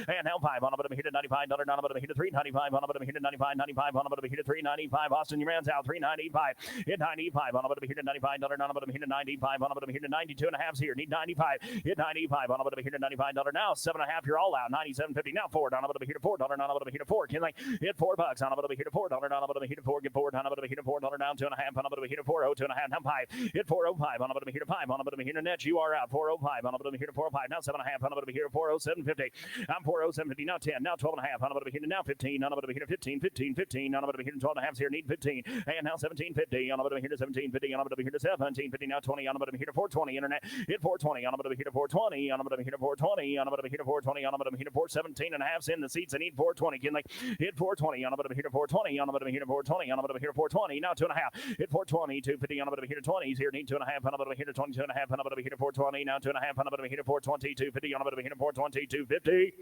And now 5. On over here to 95. On over here to 395. On over here to 95. 95. On over here to 395. Austin, your man's out. 395. Hit 95. On over here to 95. On over here to 95. On over here to 92.5's here. Need 95. Hit 95. On over here to 95. Now 7.5. You're all out. 97.50. Now 4. On over here to 4. On over here to 4. Can they hit $4? On over here to 4. On over here to 4. Get 4. On over here to 4. Down 2.5. On over here to 4. 2.5. Now 5. Hit 405. On over here to 5. On over here to net. You are out. 405. On over here to 405. Now 7.5. On over here to 407.50. I'm 407.50, now 10, now 12 and a half, on about over here, now 15, on about over here, 15, 15, 15, on about over here, 12 and a half, here, need 15, and now 17.50, on about over here to 17.50, on about over here to 17.50, now 20, on about over here to 420, internet, hit 420, on about over here to 420, on about over here to 420, on about over here to 420, on about over here to 417 and a half's in the seats, I need 420, can they hit 420, on about over here to 420, on about over here to 420, on about over here to 420, now 2 and a half, hit 420, 250, on about over here to 20s, here, need 2 and a half, on about over here to 22 and a half, on about over here to 420, now 2 and a half, on about over here to 420, 250, on about over here to 420, 250.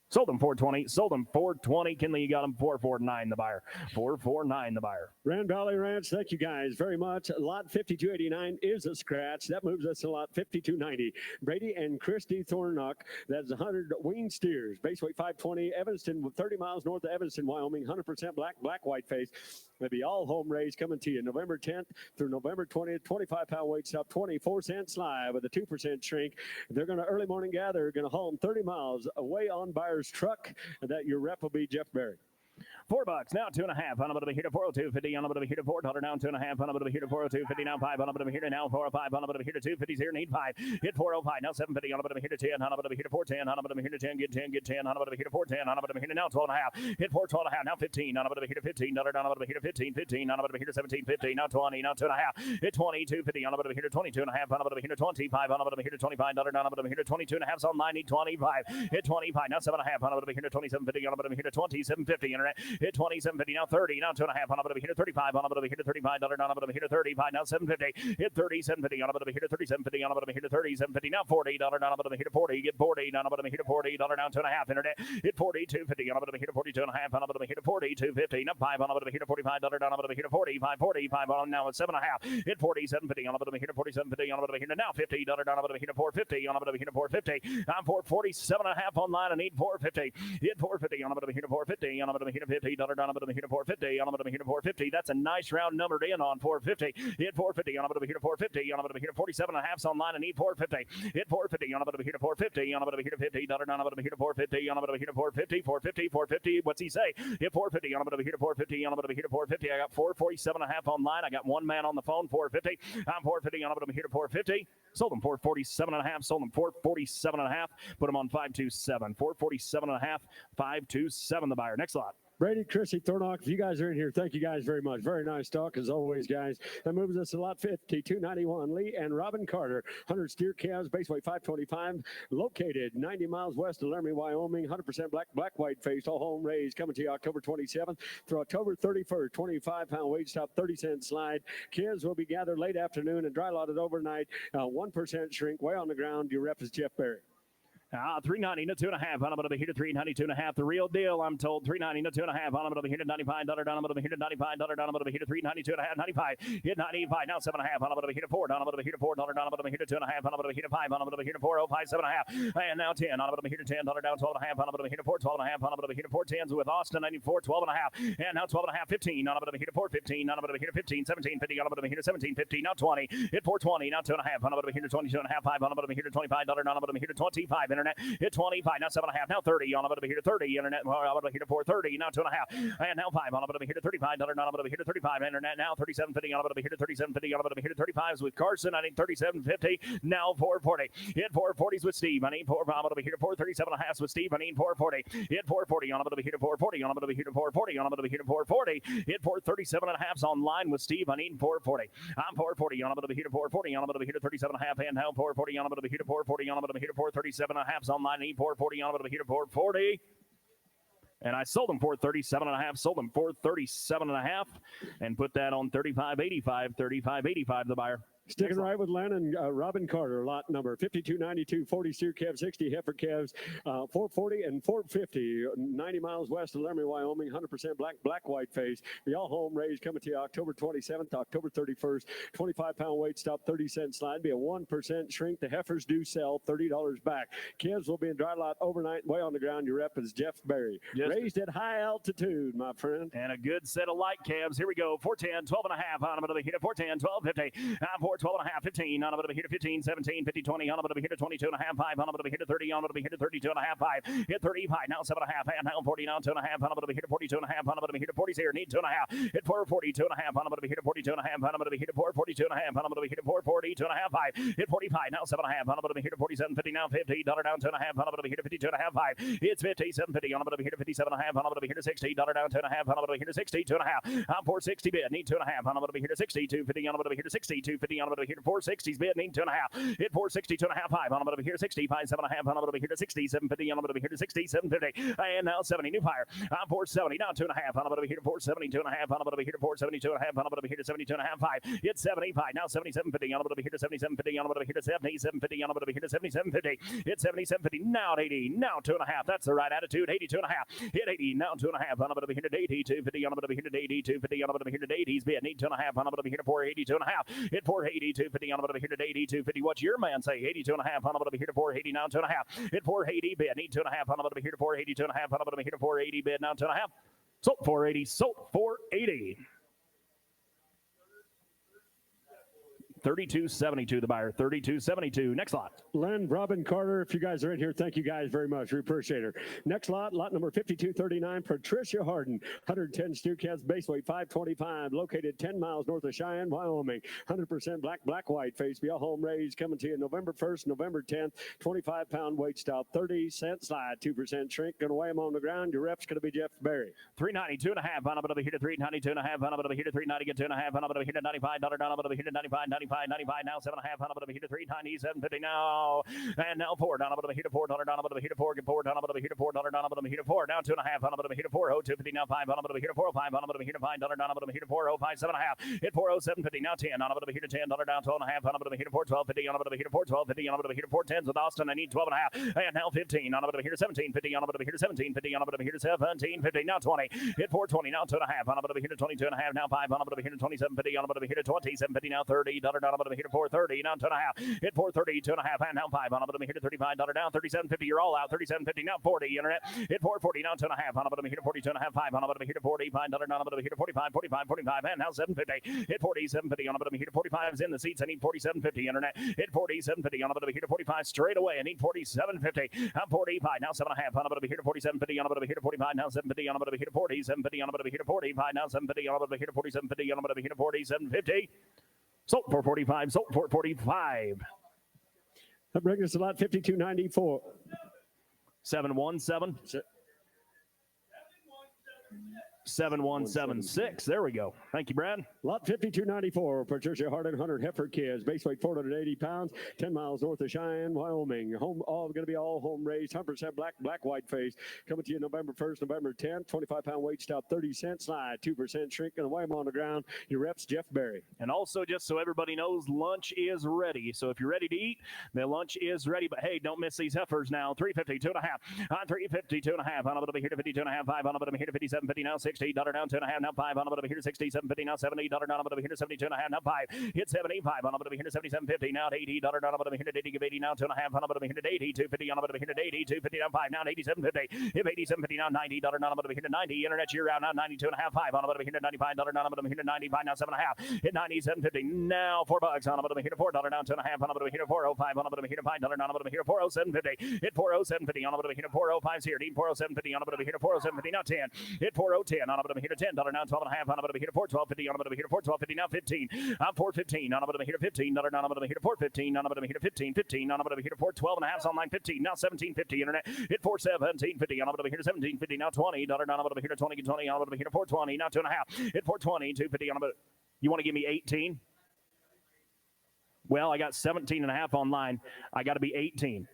Sold them 420. Sold them 420. Kinley, you got them 449 the buyer. 449 the buyer. Grand Valley Ranch, thank you guys very much. Lot 5289 is a scratch. That moves us to lot 5290. Brady and Christy Thornock, that's 100 wing steers. Base weight 520. Evanston, 30 miles north of Evanston, Wyoming. 100% black white face. They'll be all home raised coming to you November 10th through November 20th. 25-pound weight stop, 24-cent live with a 2% shrink. They're going to early morning gather, going to haul them 30 miles away on buyer's truck, and that your rep will be Jeff Berry. $4 now 2 and a half on a bit of a here to 402.50 on a bit of a here to $4 now 2 and a half on a bit of a here to 402.50 now 5 on a bit of a here to now 405 on a bit of a here to 250s here need 5 hit 405 now 750 on a bit of a here to 10 on a bit of a here to 410 on a bit of a here to 10 get 10 on a bit of a here to 410 on a bit of a here to now 12 and a half hit 412 and a half now 15 on a bit of a here to 15 down on a bit of a here to 15 on a bit of a here to 17.50 now 20 now 2 and a half hit 20 250 on a bit of a here to 22 and a half on a bit of a here to 25 on a bit of a here to 25 down on a bit of a here to 22 and a half on 90 25 hit 25 now 7 and a half on a bit of a here to 27.50 on a bit of a here to 27.50 internet hit 27.50 now 30 now 2 and a half on a bit of a here to 35 on a bit of a here to 35 on a bit of a here to 35 now 7.50 hit 37.50 on a bit of a here to 37.50 on a bit of a here to 37.50 now $40 on a bit of a here to 40 get 40 on a bit of a here to $40 now 2 and a half internet hit 42.50 on a bit of a here to 42 and a half on a bit of a here to 42.50 now 5 on a bit of a here to $45 on a bit of a here to 45 45 on now at 7 and a half hit 47.50 on a bit of a here to 47.50 on a bit of a here to now $50 on a bit of a here to 450 on a bit of a here to 450 I'm 447 and a half online I need 450 hit 450 on a bit of a here to 450 on a bit of a here to $50 on a bit of a here to 450 on a bit of a here to 450 that's a nice round numbered in on 450 hit 450 on a bit of a here to 450 on a bit of a here to 47 and a half online I need 450 hit 450 on a bit of a here to 450 on a bit of a here to $50 on a bit of a here to 450 on a bit of a here to 450 450 450 what's he say hit 450 on a bit of a here to 450 on a bit of a here to 450 I got 447 and a half online I got one man on the phone 450 I'm 450 on a bit of a here to 450 sold them 447 and a half sold them 447 and a half put them on 527 447 and a half 527 the buyer next lot Brady, Chrissy, Thornock, if you guys are in here, thank you guys very much. Very nice talk, as always, guys. That moves us to lot 5291. Lee and Robin Carter, 100 steer calves, base weight 525, located 90 miles west of Laramie, Wyoming, 100% black-white faced, all home raised, coming to you October 27th through October 31st, 25-pound weight stop, 30-cent slide. Calves will be gathered late afternoon and dry lotted overnight, 1% shrink, way on the ground. Your rep is Jeff Berry. 390 to 2 and a half on a bit of a here to 390 2 and a half the real deal I'm told 390 to 2 and a half on a bit of a here to $95 down a bit of a here to $95 down a bit of a here to 392 and a half 95 hit 95 now 7 and a half on a bit of a here to 4 down a bit of a here to $4 down a bit of a here to 2 and a half on a bit of a here to 5 on a bit of a here to 405 7 and a half and now 10 on a bit of a here to $10 down 12 and a half on a bit of a here to 4 12 and a half on a bit of a here to 4 10s with Austin 94 12 and a half and now 12 and a half 15 on a bit of a here to 4 15 on a bit of a here to 15 17 50 on a bit of a here to 17 50 now 20 hit 420 now 2 and a half on a bit of a here to 22 and a half 5 on a bit of a here to $25 on a bit of a here to 25 internet hit 20 now 7 and a half now 30 on a bit of a here to 30 internet on a bit of a here to 430 now 2 and a half and now 5 on a bit of a here to $35 on a bit of a here to 35 internet now 37.50 on a bit of a here to 37.50 on a bit of a here to 35s with Carson I need 37.50 now 440 hit 440s with Steve I need 4 on a bit of a here to 437 and a half with Steve I need 440 hit 440 on a bit of a here to 440 on a bit of a here to 440 on a bit of a here to 440 hit 437 and a halfs online with Steve I need 440 I'm 440 on a bit of a here to 440 on a bit of a here to 37 and a half and now 440 on a bit of a here to 440 on a bit of a here to 437 and a halfs online I need 440 on a bit of a here to 440 and I sold them 437 and a half, sold them 437 and a half, and put that on 35.85, 35.85 the buyer. Sticking right with Len and Robin Carter, lot number 5292, 40 steer calves, 60 heifer calves, 440 and 450, 90 miles west of Laramie, Wyoming, 100% black-white face. The all-home raised coming to you October 27th, October 31st, 25-pound weight stop, 30-cent slide, be a 1% shrink. The heifers do sell $30 back. Calves will be in dry lot overnight, way on the ground. Your rep is Jeff Berry. Yes. Raised at high altitude, my friend. And a good set of light calves. Here we go, 410, 12 and a half on a bit of a hit, 410, 12.50. 4, 12 and a half, 15, on about to here to 15, 17, 50, 20, on about to here to 22 and a half, 5, on about to here to 30, on about to here to 32 and a half, 5, hit 35, now 7 and a half, and now 40, now 2 and a half, on about to here to 42 and a half, on about to here to 40 here, need 2 and a half, hit 4, 42 and a half, on about to here to 42 and a half, on about to here to 4, 42 and a half, on about to here to 4, 42 and a half, 5, hit 45, now 7 and a half, on about to here to 47, 50, now 50, dollar down 2 and a half, on about to here to 52 and a half, 5, it's 57, 50, on about to here to 57 and a half, on about to here to 60, dollar down 2 and a half, on about to here to 62 and a half, on 460 bid, need 2 and a half, on about to here to 62, 50, on about to here to 62, 50, on about to here to 460s bid, need 2 and a half, hit 462 and a half, 5, on about to here to 60, 5, 7 and a half, on about to here to 60, 750, on about to here to 60, 750, and now 70, new fire, on 470, now 2 and a half, on about to here to 472 and a half, on about to here to 472 and a half, on about to here to 72 and a half, 5, hit 75, now 7750, on about to here to 7750, on about to here to 7750, on about to here to 7750, hit 7750, now 80, now 2 and a half, that's the right attitude, 82 and a half, hit 80, now 2 and a half, on about to here to 82, 50, on about to here to 82, 50, on about to here to 80s bid, need 2 and a half, on about to here to 482 and a half, hit 482, 50, on about to here to 82, 50, what's your man say, 82 and a half, on about to here to 480, now 2 and a half, hit 480 bid, need 2 and a half, on about to here to 482 and a half, on about to here to 480 bid, now 2 and a half, sold 480, sold 480. 32.72 the buyer, 32.72. Next lot. Len, Robin, Carter, if you guys are in here, thank you guys very much. We appreciate it. Next lot, lot number 5239, Patricia Harden, 110 steer calves, base weight 525, located 10 miles north of Cheyenne, Wyoming. 100% black, white face, be a home raised, coming to you November 1st, November 10th, 25-pound weight style, 30-cent slide, 2% shrink. Going to weigh them on the ground. Your rep's going to be Jeff Berry. 392 and a half, on about to here to 392 and a half, on about to here to 390, get 2 and a half, on about to here to $95, down about to here to 95, 95, 95, now 7 and a half, on about to here to 390, 750 now, and now 4, down about to here to 4, down about to here to 4, get 4, down about to here to 4, down about to here to 4, now 2 and a half, on about to here to 4, 250 now 5, on about to here to 4, 5, on about to here to 5, down about to here to 4, 5, 7 and a half, hit 40750 now 10, on about to here to 10, down 12 and a half, on about to here to 4, 1250, on about to here to 4, 1250, on about to here to 4 10s with Austin, I need 12 and a half, and now 15, on about to here to 1750, on about to here to 1750, on about to here to 1750, now 20, hit 420, now 2 and a half, on about to here to 22 and a half, now 5, on about to here to 2750, on about to here to 2750, now 30, down about to here to 430, now 2 and a half, hit 430, 2 and a half, and now 5, on about to here to 35, down 3750, you're all out, 3750, now 40, internet, hit 440, now 2 and a half, on about to here to 42 and a half, 5, on about to here to 45, down about to here to 45, 45, 45, and now 750, hit 4750, on about to here to 45 is in the seats, I need 4750, internet, hit 4750, on about to here to 45 straight away, I need 4750, I'm 45, now 7 and a half, on about to here to 4750, on about to here to 45, now 750, on about to here to 40, 750, on about to here to 45, now 750, on about to here to 4750, on about to here to 40, 750. Sold for 45, sold for 45. That brings us to lot 5294. 717. 7176. There we go. Thank you, Brad. Lot 5294, Patricia Harden, 100 heifer kids, base weight 480 pounds, 10 miles north of Cheyenne, Wyoming. Home, all going to be all home raised, 100% black, white face. Coming to you November 1st, November 10th, 25-pound weight style, 30-cent slide, 2% shrink, and weigh them on the ground. Your reps, Jeff Berry. And also, just so everybody knows, lunch is ready. So if you're ready to eat, the lunch is ready. But hey, don't miss these heifers now. 350, 2 and a half. On 350, 2 and a half. On about to be here to 52 and a half. 5 on about to be here to 57, 50 now 60. $60 down 2 and a half. Now 5 on about to be here to 60, 750 now 70. $70 down about to be here to 72 and a half. Now 5 hit 75 on about to be here to 77.50. Now $80 down about to be here to 80. Give 80 now 2 and a half. On about to be here to 80. 250 on about to be here to 80. 250 down 5 now 87.50. If 87.50 now $90 down about to be here to 90. Internet year round now 92 and a half. 5 on about to be here to $95 down about to be here to 95 now 7 and a half. Hit 97.50 now $4 on about to be here to $4 down 2 and a half. On about to be here to 405 on about to be here to $5 down about to be here to 407.50. Hit 407.50 on about to be here to 405 here. Need 407.50 on about to be here to 407.50 now 10. Hit 4010 on about to be here to $10 now 12 and a half. On about to be here to 412.50 on about to be here to 412.50 now 15. On 415 on about to be here to 15 down about to be here to 415 on about to be here to 15 15 on about to be here to 412 and a half online 15 now 17.50 internet. Hit 417.50 on about to be here to 17.50 now 20 down about to be here to 20 20 on about to be here to 420 now 2 and a half. Hit 420 250 on about. You want to give me 18? Well, I got 17 and a half online. I got to be 18.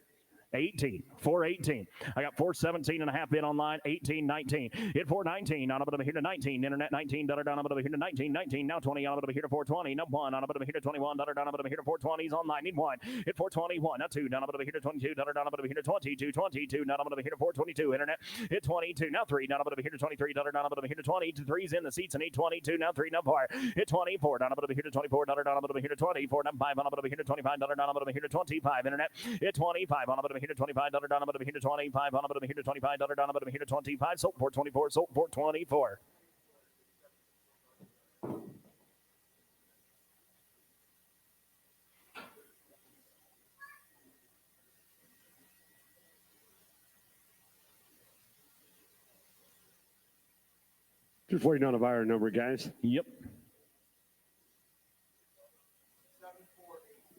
18, 418. I got 417 and a half bid online, 18, 19. Hit 419, on about to be here to 19. Internet 19, down about to be here to 19, 19. Now 20, on about to be here to 420. Now 1, on about to be here to 21, down about to be here to 420s online. Need 1. Hit 421. Now 2, down about to be here to 22, down about to be here to 22, 22. Now about to be here to 422. Internet hit 22. Now 3, down about to be here to 23, down about to be here to 20. 3's in the seats. I need 22. Now 3, now 4. Hit 24, down about to be here to 24, down about to be here to 24. Now 5, on about to be here to 25, down about to be here to 25. Internet hit 25, on about to be here to $25 down about to be here to 25 on about to be here to $25 down about to be here to 25 sold for 24 sold for 24. Just waiting on a buyer number, guys. Yep.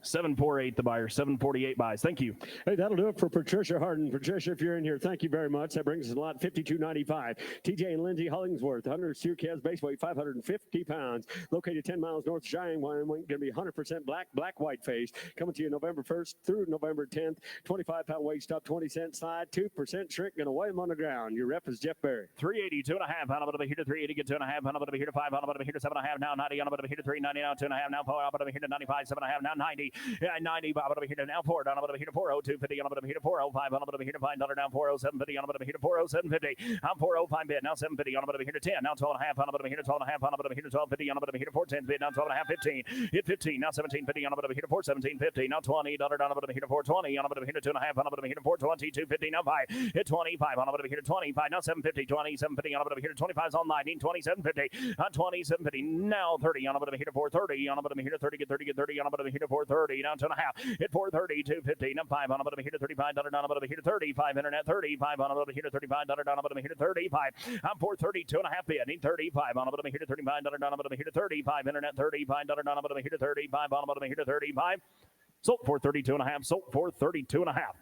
748 the buyer, 748 buys. Thank you. Hey, that'll do it for Patricia Harden. Patricia, if you're in here, thank you very much. That brings us to lot 5295. TJ and Lindsay Hollingsworth, 100 steer calves, base weight 550 pounds. Located 10 miles north of Cheyenne, Wyoming. Going to be 100% black white face. Coming to you November 1st through November 10th. 25-pound weight stop, 20-cent slide, 2% shrink. Going to weigh them on the ground. Your rep is Jeff Berry. 380, 2.5. Pound up here to 380, get 2.5. Pound up here to 5. Pound up here to 7.5. Now 90. On up here to 390. Now 2.5. Now 4. Up here to 95. 7.5. Now 90. Yeah, 90. Bob up here to now 4. Down up here to 40250. On up here to 405. On up here to $5 down 40750. On up here to 40750. I'm 405 bid. Now 750. On up here to 10. Now 12.5. On up here to 12.5. On up here to 1250. On up here to 410 bid. Now 12.5. 15. Hit 15. Now 1750. On up here to 41750. Now 20. Down up here to 420. On up here to 2.5. On up here to 420. 250. Now 5. Hit 25. On up here to 25. Now 750. 20. 750. On up here to 25 on 19. 2750. On 2750. Now 30. On up here to 430. On up here to 30. Get 30. Get 30. On up here to 430. Now 2.5. Hit 430. 250. Now 5. On up here to 35. Down up here to 35. Internet 35. On up here to 35. Down up here to 35. I'm 430. 2.5 bid. Need 35. On up here to 35. Down up here to 35. Internet 35. Down up here to 35. On up here to 35. Sold for 32.5. Sold for 32.5.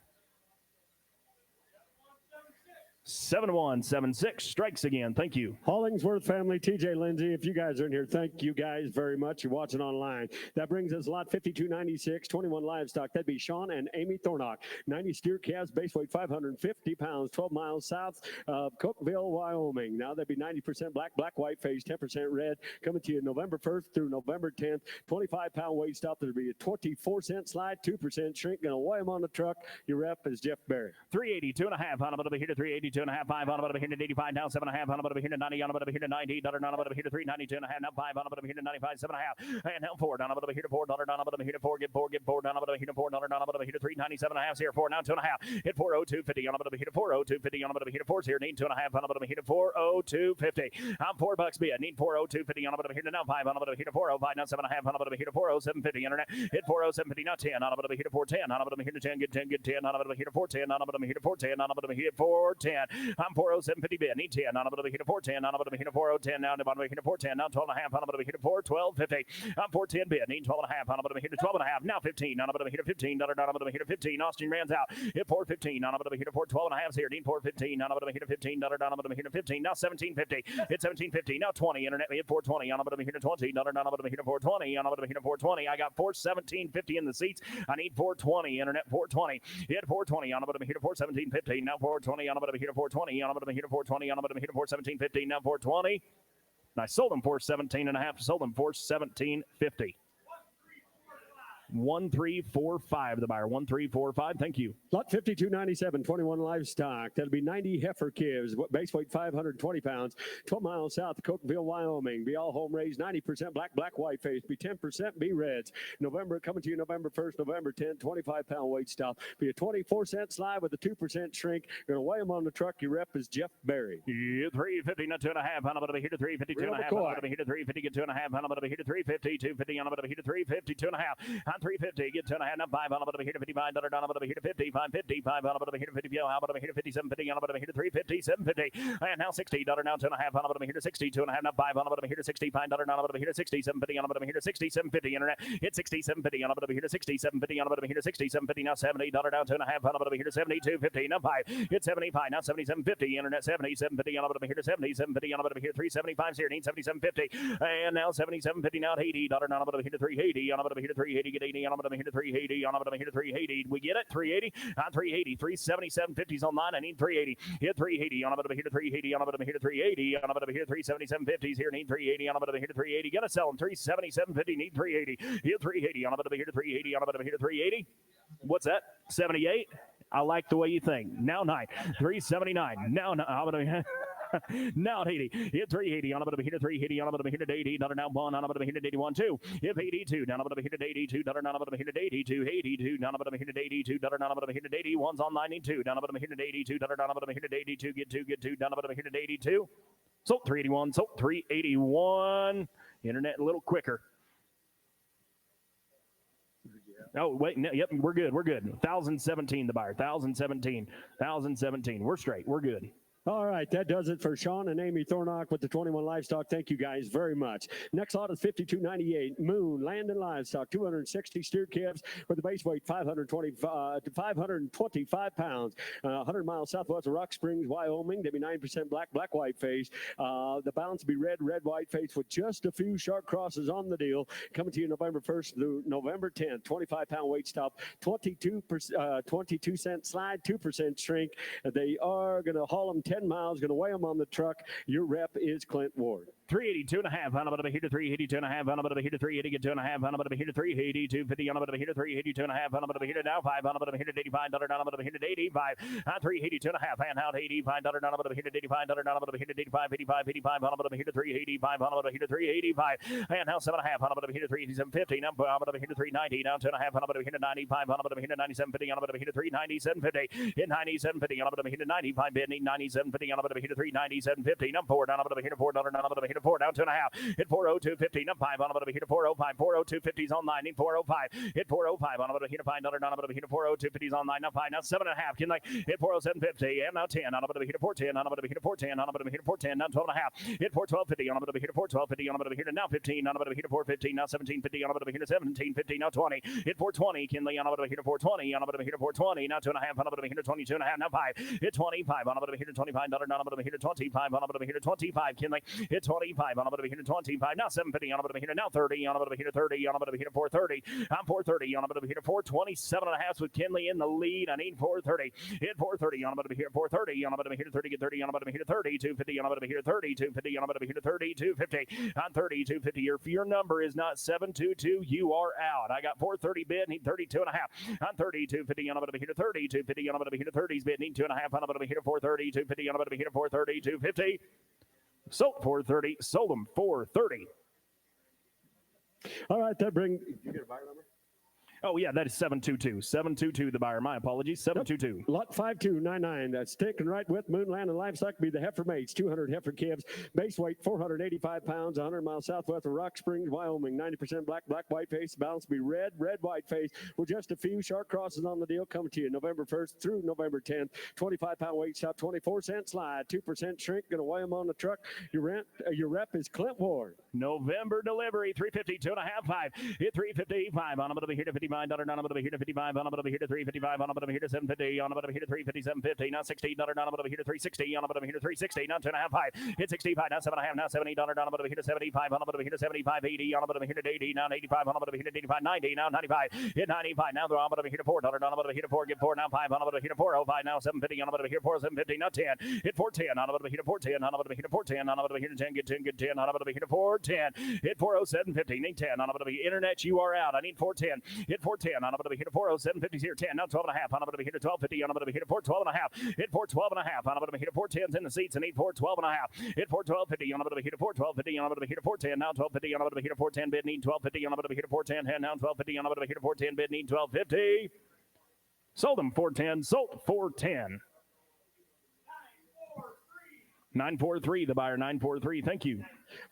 7176 strikes again. Thank you. Hollingsworth family, TJ Lindsay, if you guys are in here, thank you guys very much. You're watching online. That brings us lot 5296, 21 livestock. That'd be Sean and Amy Thornock. 90 steer calves, base weight 550 pounds, 12 miles south of Cookeville, Wyoming. Now that'd be 90% black white face, 10% red. Coming to you November 1st through November 10th. 25-pound weight stop. There'll be a 24-cent slide, 2% shrink. Going to weigh them on the truck. Your rep is Jeff Berry. 380, 2.5. On about here to 380. 2.5, 5 on about here to 85, now 7.5 on about here to 90, on about here to 90, $1 on about here to 390, 2.5, now 5 on about here to 95, 7.5, and now 4 down about here to $4, down about here to 4, get 4, down about here to $4, down about here to 397.5 here 4, now 2.5, hit 402.50 on about here to 402.50 on about here to 4 here, need 2.5 on about here to 402.50. I'm $4 bid, need 402.50 on about here to now 5 on about here to 405, now 7.5 on about here to 407.50 internet, hit 407.50 now 10 on about here to 410, on about here to 10, get 10, get 10 on about here to 410, on about here to 410, on about here to 410. I'm 407.50 bid. Need 10. On about here to 410. On about here to 410. Now about here to 410. Now 12.5. On about here to 412.50. I'm 410 bid. Need 12.5. On about here to 12.5. Now 15. On about here to 15. Down about here to 15. Austin Rand's out. Hit 415. On about here to 412.5 here. Need 415. On about here to 15. Down about here to 15. Now 1750. Hit 1750. Now 20. Internet hit 420. On about here to 20. Down about here to 420. On about here to 420. I got 417.50 in the seats. I need 420. Internet 420. Hit 420. On about here to 417.50. Now 420. On about here to 420. On about here to 420. On about here to 417.50. Now 420. And I sold them for 17.5. Sold them for 17.50. 1345 the buyer. 1345. Thank you. Lot 5297, 21 livestock. That'll be 90 heifer calves, base weight 520 pounds, 12 miles south of Cookeville, Wyoming. Be all home raised, 90% black white face. Be 10% B reds. November coming to you November 1st, November 10th, 25-pound weight stop. Be a 24-cent slide with a 2% shrink. Going to weigh them on the truck. Your rep is Jeff Berry. Yeah, 350, not 2.5. On about here to 350, 2.5. On about here to 350, get 2.5. On about here to 350, 250. On about here to 350, 2.5. 350, get 2.5, now 5 on about here to 55, down about here to 50, 550, 5 on about here to 50, on about here to 57, 50 on about here to 350, 750, and now 60, down now 2.5 on about here to 60, 2.5, now 5 on about here to 60, 5 down about here to 60, 750 on about here to 60, 750, internet, hit 60, 750 on about here to 60, 750 on about here to 60, 750, now 70, down 2.5 on about here to 70, 250, now 5, hit 75, now 7750, internet 70, 750 on about here to 70, 750 on about here to 375, here, need 7750, and now 7750, now 80, down about here to 380, on about here to 380, get 80, on about here to 380, on about here to 380, we get it, 380, on 380, 377.50s online, I need 380, hit 380, on about here to 380, on about here to 380, on about here to 377.50s here, need 380, on about here to 380, gonna sell them, 377.50, need 380, hit 380, on about here to 380, on about here to 380, what's that, 78? I like the way you think. Now 9, 379, now 9, how about now 80, hit 380, on about here to 380, on about here to 80, now 1, on about here to 81, 2, hit 82, down about here to 82, down about here to 82, 82, down about here to 82, down about here to 81, on 92, down about here to 82, down about here to 82, get 2, down about here to 82, sold 381, sold 381, internet a little quicker. Oh, wait, no, yep, we're good, 1,017 the buyer, 1,017, we're straight, we're good. All right, that does it for Sean and Amy Thornock with the 21 Livestock. Thank you guys very much. Next lot is 52.98 Moon Land and Livestock, 260 steer calves with a base weight 525 pounds. 100 miles southwest of Rock Springs, Wyoming. They'll be 9% black, white face. The balance will be red, white face with just a few sharp crosses on the deal. Coming to you November 1st through November 10th. 25-pound weight stop, 22 cent slide, 2% shrink. They are going to haul them 10 miles, going to weigh them on the truck. Your rep is Clint Ward. 382.5 on a bit of a heater, 382.5 on a bit of a heater, 382.5 on a bit of a heater, 382.50 on a bit of a heater, 382.5 on a bit of a heater, now 5 on a bit of a heater, $85 on a bit of a heater, 85 on 382.5 handheld, $85 on a bit of a heater, $85 on a bit of a heater, 85 on a bit of a heater, 385 on a bit of a heater, 385 handheld, 7.5 on a bit of a heater, 387.50 now on a bit of a heater, 390 now 2.5 on a bit of a heater, 95 on a bit of a heater, 97.50 on a bit of a heater, 397.50 hit 97.50 on a bit of a heater, 95 bid 97.50 on a bit of a heater, 397.50 now 4 down a bit of a heater, $4 on a bit of a heater, 4 down 2.5 hit 402.50 now 5 on a bit of a heater, 405 402.50's online, 405 hit 405 on a bit of a heater, $5 on a bit of a heater, 402.50's online now 5 now 7.5 can like hit 407.50 and now 10 on a bit of a heater, 410 on a bit of a heater, 410 on a bit of a heater, 410 now 12.5 hit 412.50 on a bit of a heater, 412.50 on a bit of a heater, now 15 on a bit of a heater, 415 now 17.50 on a bit of a heater, 17.50 now 20 hit 420 Kinley on a bit of a heater, 420 on a bit of a heater, 420 now 2.5 on a bit of a heater, 22.5 now 5 hit 25 on a bit of a heater, $25 on a bit of a heater, 25 on a bit of a heater, 25 Kinley hit 25 on a bit of a heater, 25 now 7.50 on a bit of a heater, now 30 on a bit of a heater, 30 on a bit of a heater, 430 I'm 430 on a bit of a heater, 427.5 with Kinley in the lead. I need 430 hit 430 on a bit of a heater, 430 on a bit of a heater, 30 get 30 on a bit of a heater, 30 250 on a bit of a heater, 30 250 on a bit of a heater, 30 250 on 30 250. If your number is not 722, you are out. I got 430 bid, need 32.5 on 30 250 on a bit of a heater, 30 250 on a bit of a heater, 30's bid, need 2.5 on a bit of a heater, 430 250 on a bit of a heater, 430 250 sold 430, sold them 430. All right, that brings. You get a buyer number? Oh, yeah, that is 722. 722, the buyer. My apologies. 722. Yep. Lot 5299. That's taken right with Moonland and Livestock. Be the heifer mates, 200 heifer calves. Base weight, 485 pounds, 100 miles southwest of Rock Springs, Wyoming. 90% black, white face. Balance be red, white face. With just a few sharp crosses on the deal. Coming to you November 1st through November 10th. 25-pound weight stop, 24-cent slide, 2% shrink. Going to weigh them on the truck. Your rep is Clint Ward. November delivery, 350, 2.5, 5. Hit 355 on a bit of a heater, $55 on a bit of a heater, 55 on a bit of a heater, 355 on a bit of a heater, 750 on a bit of a heater, 357.50 now $16 on a bit of a heater, 360 on a bit of a heater, 360 now 2.5, 5. Hit 65 now 7.5 now $70 on a bit of a heater, 75 on a bit of a heater, 75 80 on a bit of a heater, 80 now 85 on a bit of a heater, 85 90 now 95. Hit 95 now on a bit of a heater, $4 on a bit of a heater, 4 get 4 now 5 on a bit of a heater, 405 now 750 on a bit of a heater, 4750 now 10. Hit 410 on a bit of a heater, 410 on a bit of a heater, 410 on a bit of a heater, 10 get 10 get 10 on a bit of a heater, 410. Hit 407.50, need 10 on a bit of a internet, you are out. I need 410. Hit 410 on a bit of a heater, 407.50's here, 10 now 12.5 on a bit of a heater, 12.50 on a bit of a heater, 412.5. Hit 412.5 on a bit of a heater, 410's in the seats. I need 412.5. Hit 412.50 on a bit of a heater, 412.50 on a bit of a heater, 410 now 12.50 on a bit of a heater, 410 bid, need 12.50 on a bit of a heater, 410 now 12.50 on a bit of a heater, 410 bid, need 12.50. Sold them 410, sold 410. 943, the buyer, 943. Thank you.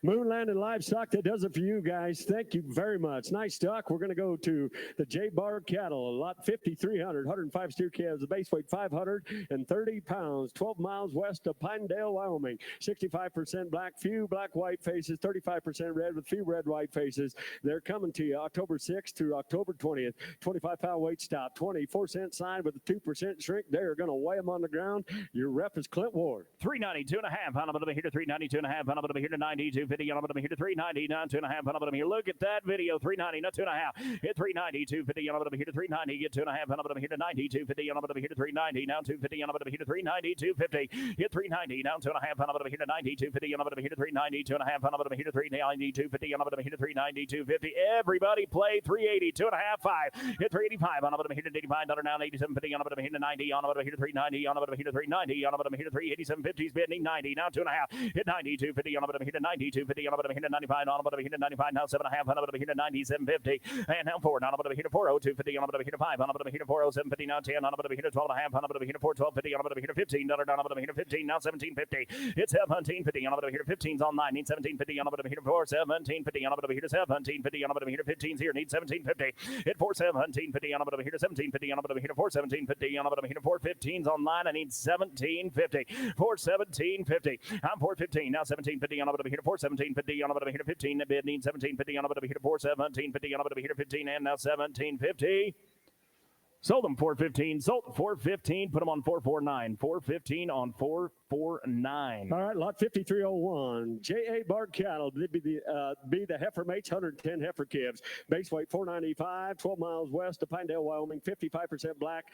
Moonland and Livestock, that does it for you guys. Thank you very much. Nice stock. We're going to go to the J Bar Cattle, lot 5,300, 105 steer calves, the base weight 530 pounds, 12 miles west of Pinedale, Wyoming. 65% black, few black, white faces, 35% red with few red, white faces. They're coming to you October 6th through October 20th. 25-pound weight stop, 24-cent sign with a 2% shrink. They're going to weigh them on the ground. Your rep is Clint Ward. 392.5 on a bit of a heater, 392.5 on a bit of a heater, 90. 250 on a bit of a heater, 390 now 2.5 on a bit of a heater. Look at that video, 390 now 2.5. Hit 390, 250 on a bit of a heater, 390 get 2.5 on a bit of a heater, 90 250 on a bit of a heater, 390 now 250 on a bit of a heater, 390 250. Hit 390 now 2.5 on a bit of a heater, 90 250 on a bit of a heater, 390 2.5 on a bit of a heater, 390 250 on a bit of a heater, 390 250. Everybody play 380 2.5 5. Hit 385 on a bit of a heater, $85 now 87.50 on a bit of a heater, 90 on a bit of a heater, 390 on a bit of a heter, 390 on a bit of a heater, 387.50's bid, 90 now 2.5. Hit 90 250 on a bit of a heater, 90 90, 250 on a bit of a hit at 95, on a bit of a hit at 95, now 7.5 on a bit of a hit at 90, 750, and now 4 on a bit of a hit at 40, 250 on a bit of a hit at 5, on a bit of a hit at 40, 750, now 10 on a bit of a hit at 12.5, on a bit of a hit at 4, 1250, on a bit of a hit at 15, down a bit of a hit at 15, now 1750, it's 1750 on a bit of a hit at 15's on 9, need 1750 on a bit of a hit at 4, 1750 on a bit of a hit at 1750 on a bit of a hit at 15's here, need 1750, hit 4, 1750 on a bit of a hit at 1750 on a bit of a hit at 4, 1750 on a bit of a hit at 4, 15's on 9, I need 1750, 1750, I'm 415, now 1750 on a bit of a hit at 4, 1750 on a bit of a hit at 15, bid need 1750 on a bit of a hit at 4, 1750 on a bit of a hit at 15, and now 1750. Sold them 415. Sold 415. Put them on 449. 415 on 449. All right, lot 5301. J.A. Bark Cattle. They'd be the heifer mates, 110 heifer calves. Base weight 495, 12 miles west of Pinedale, Wyoming. 55% black,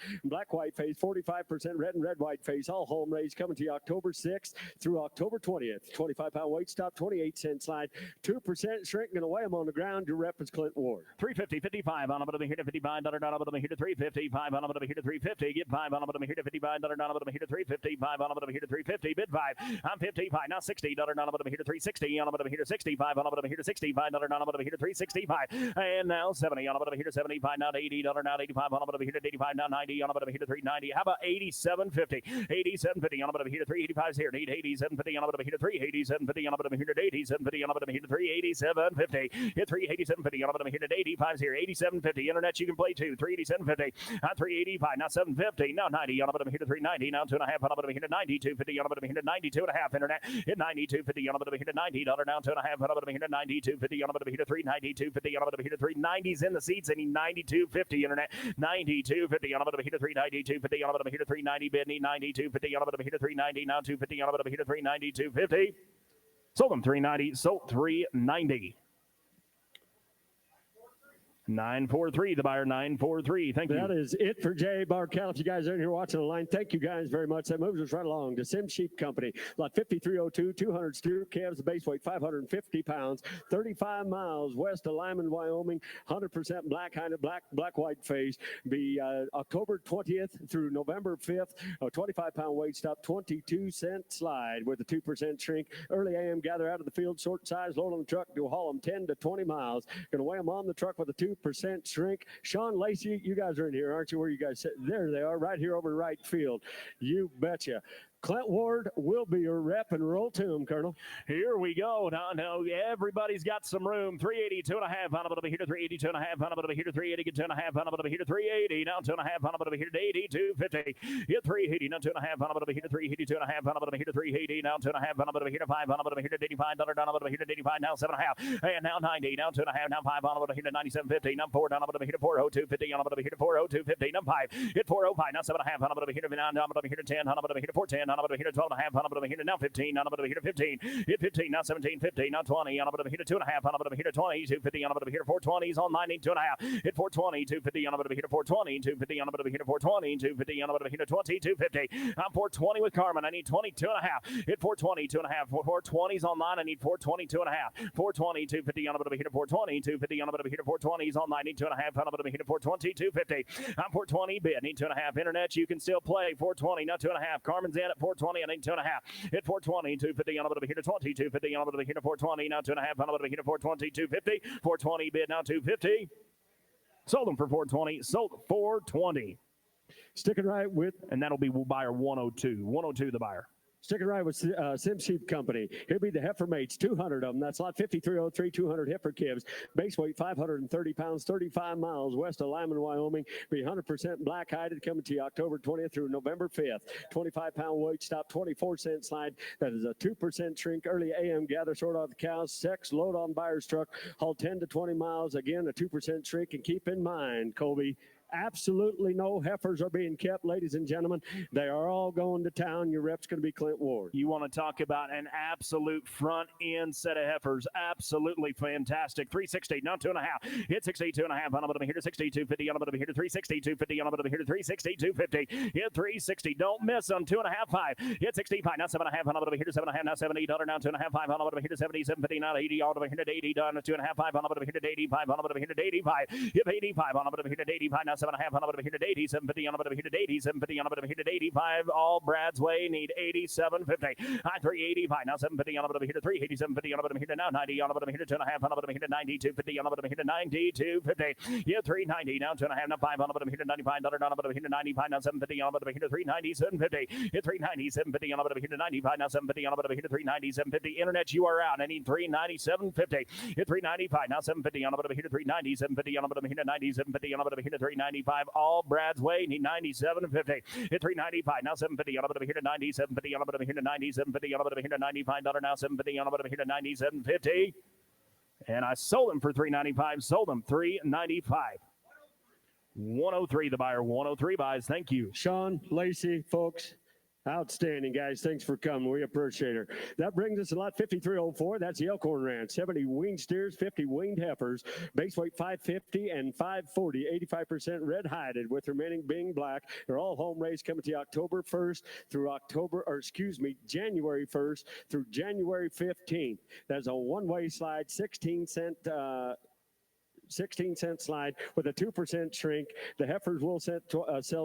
white face, 45% red and red white face. All home raised, coming to you October 6th through October 20th. 25-pound weight stop, 28-cent slide, 2% shrink. Gonna weigh them on the ground. Your rep is Clint Ward. 350, 55 on a bit of a hit at 55. On a bit of a hit at 350. 5 on a bit of a hit at 350. Get 5 on a bit of a hit at 55. On a bit of a hit at 350. 5 on a bit of a hit at 350. Bid 5. I'm 55. Now 60. On a bit of a hit at 360. On a bit of a hit at 65. On a bit of a hit at 65. On a bit of a hit at 365. And now 70. On a bit of a hit at 75. Now 80. Now 85. On a bit of a hit at 85. Now 90. On a bit of a hit at 390. How about 8750? 8750. On a bit of a hit at 385 here. Need 8750. On a bit of a hit at 38750. On a bit of a hit at 8750. On a bit of a hit at 38750. Hit 38750. On a bit of a hit at 85 here. 8750. Internet you can play too. 38750. 385. Now 750. Now 90. On a bit of a hit at 390. Now 2.5. On a bit of a hit at 90. 250. On a bit of a hit at 92.5. Internet hit 90. 250. On a bit of a hit at 90. Dollar down 2.5. On a bit of a hit at 90. 250. On a bit of a hit at 390. 250. On a bit of a hit at 390s in the seats. And 92.50. Internet 92.50. On a bit of a hit at 390. 250. On a bit of a hit at 390. Bid need 90. 250. On a bit of a hit at 390. Now 250. On a bit of a hit at 390. 250. Sold them 390. Sold 390. 943, the buyer, 943. Thank you. That is it for J.A. Bark Cattle. If you guys are in here watching the line, thank you guys very much. That moves us right along to Sim Sheep Company. Lot 5302, 200 steer calves, base weight 550 pounds, 35 miles west of Lyman, Wyoming, 100% black-handed, black-white face. Be October 20th through November 5th, a 25-pound weight stop, 22-cent slide with a 2% shrink. Early AM, gather out of the field, short size, load on the truck, to haul them 10 to 20 miles. Going to weigh them on the truck with a 2% shrink. Sean Lacey, you guys are in here, aren't you? Where you guys sit? There they are, right here over the right field. You betcha. Clint Ward will be your rep, and roll to him, Colonel. Here we go. Now everybody's got some room. 382 and a half on a bit of a hit at 382 and a half on a bit of a hit at 380. Get 2 and a half on a bit of a hit at 380. Now 2 and a half on a bit of a hit at 80. 250. Hit 380. Now 2 and a half on a bit of a hit at 380. 2 and a half on a bit of a hit at 380. Now 2 and a half on a bit of a hit at 5 on a bit of a hit at 85. Down a bit of a hit at 85. Now 7 and a half. And now 90. Now 2 and a half. Now 5 on a bit of a hit at 97.50. Now 4 down a bit of a hit at 402.50. On a bit of a hit at 402.50. Now 5. Hit 405. Now 7 and a half on a bit of a hit at 9. On a bit of a hit at 10. On a bit of a hit at 410. On a bit of a hit at 12 and a half. On a bit of a hit at now 15. On a bit of a hit at 15. Hit 15. Now 17.50. Now 20. On a bit of a hit at 2 and a half. On a bit of a hit at 20. 250. On a bit of a hit at 420s. On 90. 2 and a half. Hit 420. 250. On a bit of a hit at 420. 250. On a bit of a hit at 420. 250. On a bit of a hit at 20. 250. I'm 420 with Carmen. I need 22 and a half. Hit 420. 2 and a half. 420s on 9. I need 422 and a half. 420. 250. On a bit of a hit at 420. 250. On a bit of a hit at 420s on 9. Need 2 and a half. On a bit of a hit at 420. 250. I'm 420 bid. Need 2 and a half. Internet, you can still play 420. Now 2 and a half. Carmen's in at 420. I need 2 and a half. Hit 420. 250 on a bit of a hit at 20. 250 on a bit of a hit at 420. Now 2 and a half on a bit of a hit at 420. 250. 420 bid. Now 250. Sold them for 420. Sold 420. Sticking right with, and that'll be buyer 102. 102 the buyer. Sticking right with Sim Sheep Company. Here'll be the heifer mates, 200 of them. That's lot 5303, 200 heifer calves. Base weight 530 pounds, 35 miles west of Lyman, Wyoming. Be 100% black-hided, coming to you October 20th through November 5th. 25-pound weight stop, 24-cent slide. That is a 2% shrink. Early AM, gather, sort out the cows, sex, load on buyer's truck, haul 10 to 20 miles. Again, a 2% shrink. And keep in mind, Colby, absolutely no heifers are being kept, ladies and gentlemen. They are all going to town. Your rep's going to be Clint Ward. You want to talk about an absolute front-end set of heifers. Absolutely fantastic. 360, now 2 and a half. Hit 62 and a half on a bit of a hit at 60, 250 on a bit of a hit at 360, 250 on a bit of a hit at 360, 250. Hit 360. Don't miss them. 2 and a half, 5. Hit 65, now 7 and a half on a bit of a hit at 7 and a half, now 70, now 2 and a half, 5 on a bit of a hit at 70, 750, now 80 on a bit of a hit at 80, done 2 and a half, 5 on a bit of a hit at 85 on a bit of a hit at 85. Hit 85 on a bit of a hit at 85, now 7.5 on a bit of a heated 80, 750 on a bit of a heated 80, 750 on a bit of a heated 85. All Brad's way need 87.50. High 385 now 750 on a bit of a heated 3, 87.50 on a bit of a heated now 90 on a bit of a heated 2.5 on a bit of a heated 90, 250 on a bit of a heated 90, 250. Yeah, 390 now 2.5 now 5 on a bit of a heated 95 on a bit of a heated 95 now 750 on a bit of a heated 390, 750. Yeah, 390, 750 on a bit of a heated 95 now 750 on a bit of a heated 390, 750. Internet, you are out. I need 397.50. Hit 395 now 750 on a bit of a heated 390, 750 on a bit of a heated 90, 750 on a bit of a heated 395. All Brad's way need 97.50. Hit 395 now 750 on a bit of a heated 90, 750 on a bit of a heated 90, 750 on a bit of a heated 95 now 750 on a bit of a heated 90, 750. And I sold them for 395. Sold them 395. 103 the buyer, 103 buys. Thank you. Sean, Lacey, folks. Outstanding, guys. Thanks for coming. We appreciate it. That brings us to lot 5304. That's the Elkhorn Ranch. 70 weaned steers, 50 weaned heifers. Base weight 550 and 540. 85% red hided with remaining being black. They're all home raised coming to October 1st through January 1st through January 15th. That's a one-way slide, 16-cent 16-cent slide with a 2% shrink. The heifers will sell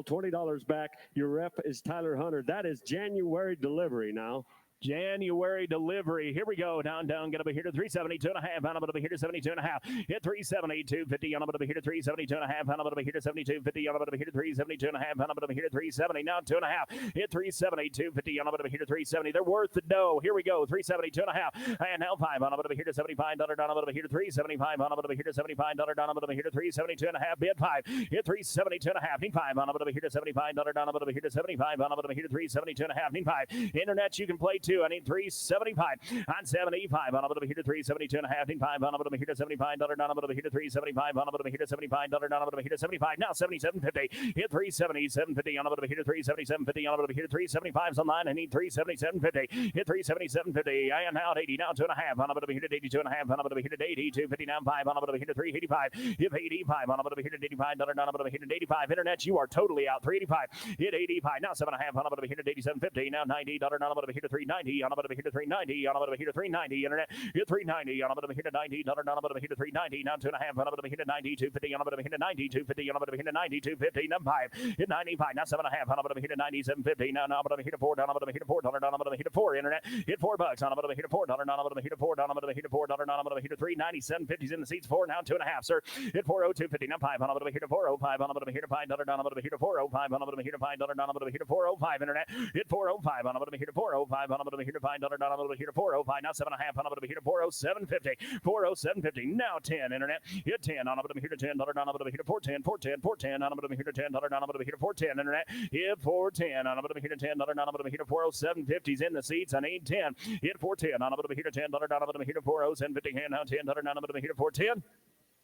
$20 back. Your rep is Tyler Hunter. That is January delivery now. January delivery. Here we go. Down, get up here to 372.5. On a bit of a here to 72.5. Hit 370, 250. On a bit of a here to 372.5. On a bit of a here to 72.50. On a bit of a here to 372.5. On a bit of a here to 370. Now 2.5. Hit 370, 250. On a bit of a here to 370. They're worth the dough. Here we go. 372.5. And now 5. On a bit of a here to 75. On a bit of a here to 375. On a bit of a here to 75. On a bit of a here to 372.5. Bid 5. Hit 372.5. Need 5. On a bit of a here to 75. On a bit of a here to 75. On a bit of a here to 372.5. Need 5. Internet, you can play too. I need 375 on 75 on a bit of a heater 372.5 need 5 on a bit of a heater $75 down a bit of a heater 375 on a bit of a heater $75 down a bit of a heater 75 now 77.50 hit 377.50 on a bit of a heater 377.50 on a bit of a heater 375s online. I need 377.50 hit 377.50 and out 80 now 2.5 on a bit of a heater 82.5 on a bit of a heater 80 250 now 5 on a bit of a heater 385 hit 85 on a bit of a heater 85 down a bit of a heater 85 internet you are totally out 385 hit 85 now 7.5 on a bit of a heater 87.50 now $90 down a bit of a heater 390 on a bit of a heater 390 on a bit of a heater 390 internet hit 390 on a bit of a heater 90 down a bit of a heater 390 now 2.5 on a bit of a heater 90 250 on a bit of a heater 90 250 on a bit of a heater 90 250 now 5 hit 95 now 7.5 on a bit of a heater 90 750 now a bit of a heater 4 down a bit of a heater 4 down a bit of a heater 4 internet hit $4 on a bit of a heater 4 down a bit of a heater 4 down a bit of a heater 4 down a bit of a heater 390 750s in the seats 4 now 2.5 sir hit 402.50 now 5 on a bit of a heater 405 on a bit of a heater 5 down a bit of a heater 405 on a bit of a heater 5 down a bit of a heater 405 internet hit 405 on a bit of a heater 405 on a bit of a heater 5 down a bit of a heater 405 now 7.5 on a bit of a heater 407.50 407.50 now 10 internet hit 10 on a bit of a heater 10 down a bit of a heater 410 410 410 on a bit of a heater 10 down a bit of a heater 410 internet hit 410 on a bit of a heater 10 down a bit of a heater 407.50s in the seats. I need 10 hit 410 on a bit of a heater 10 down a bit of a heater 407.50 hand now 10 down a bit of a heater 410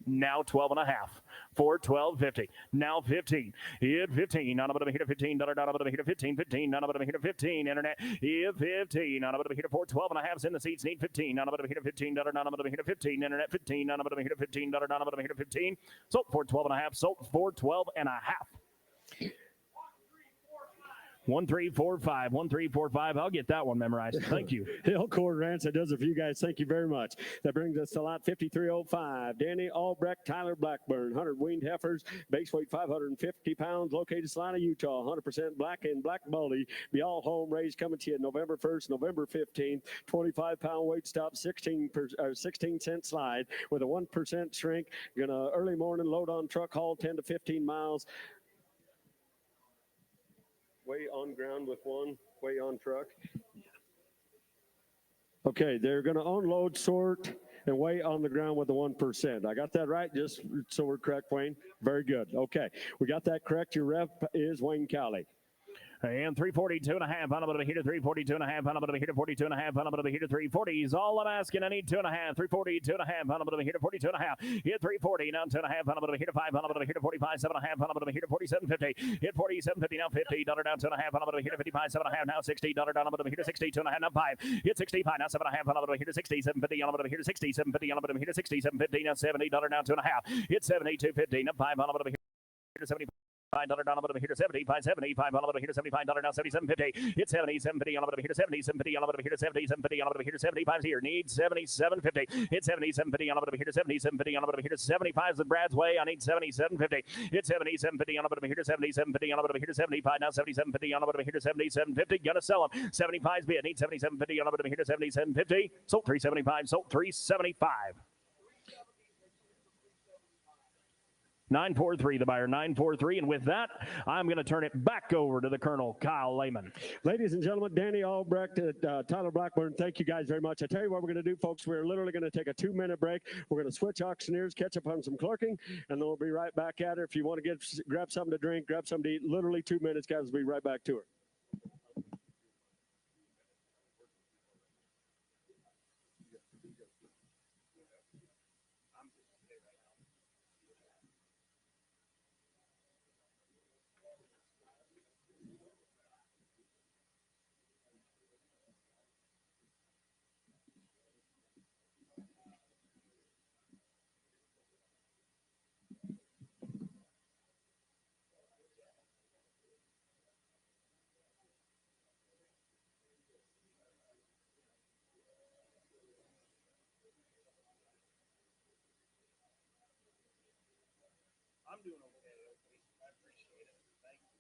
now 12.5 for 12.50 now 15 hit 15 on a bit of a heater 15 down a bit of a heater 15 15 on a bit of a heater 15 internet hit 15 on a bit of a heater 4 12.5 in the seats need 15 on a bit of a heater 15 down a bit of a heater 15 internet 15 on a bit of a heater 15 down a bit of a heater 15 sold for 12.5 sold for 12.5 1345 1345. I'll get that one memorized. Thank you. Elkhorn Ranch, that does it for you guys. Thank you very mumuch. That brings us to lot 5305. Danny Albrecht, Tyler Blackburn, 100 weaned heifers, base weight 550 pounds, located Salina, Utah, 100% black and black bully. Be all home raised coming to you November 1st, November 15th. 25-pound weight stop, 16-cent slide with a 1% shrink. Gonna early morning load on truck haul 10 to 15 miles. Way on ground with one, way on truck. Okay, they're going to unload, sort, and weigh on the ground with the 1%. I got that right, just so we're correct, Wayne? Very good. Okay, we got that correct. Your rep is Wayne Cowley. And 342.5 on a bit of a heater, 342.5 on a bit of a heater, 42.5 on a bit of a heater, 340 is all I'm asking. I need 2.5, 342.5 on a bit of a heater, 42.5. Hit 340, now 2.5 on a bit of a heater, 5 on a bit of a heater, 45, 7.5 on a bit of a heater, 47.50. Hit 47.50, now 50, dollar down 2.5 on a bit of a heater, 55, 7.5, now 60, dollar down a bit of a heater, 60, 2.5, now 5. Hit 65, now 7.5 on a bit of a heater, 60, 7.50 on a bit of a heater, 60, 7.50 on a bit of a heater, 60, 7.50, now 70, dollar down 2.5. Hit 70, 2.50, now 5 on a bit of a heater, 70. $5 down, a little bit here to 75, 75, a little bit here to $75 now, 77.50. It's 77.50 on a little bit here to 77.50 on a little bit here to 77.50 on a little bit here to 75 here. Need 77.50. It's 77.50 on a little bit here to 77.50 on a little bit here to 75 is the Brad's way. I need 77.50. It's 77.50 on a little bit here to 77.50 on a little bit here to 75 now, 77.50 on a little bit here to 77.50. Gonna sell them. 75's bid. Need 77.50 on a little bit here to 77.50. Sold 375. Sold 375. 943, the buyer, 943. And with that, I'm going to turn it back over to the Colonel, Kyle Lehman. Ladies and gentlemen, Danny Albrecht, Tyler Blackburn, thank you guys very much. I tell you what we're going to do, folks. We're literally going to take a 2-minute break. We're going to switch auctioneers, catch up on some clerking, and then we'll be right back at it. If you want to grab something to drink, grab something to eat, literally 2 minutes, guys. We'll be right back to it. I'm doing okay. I appreciate it. Thank you.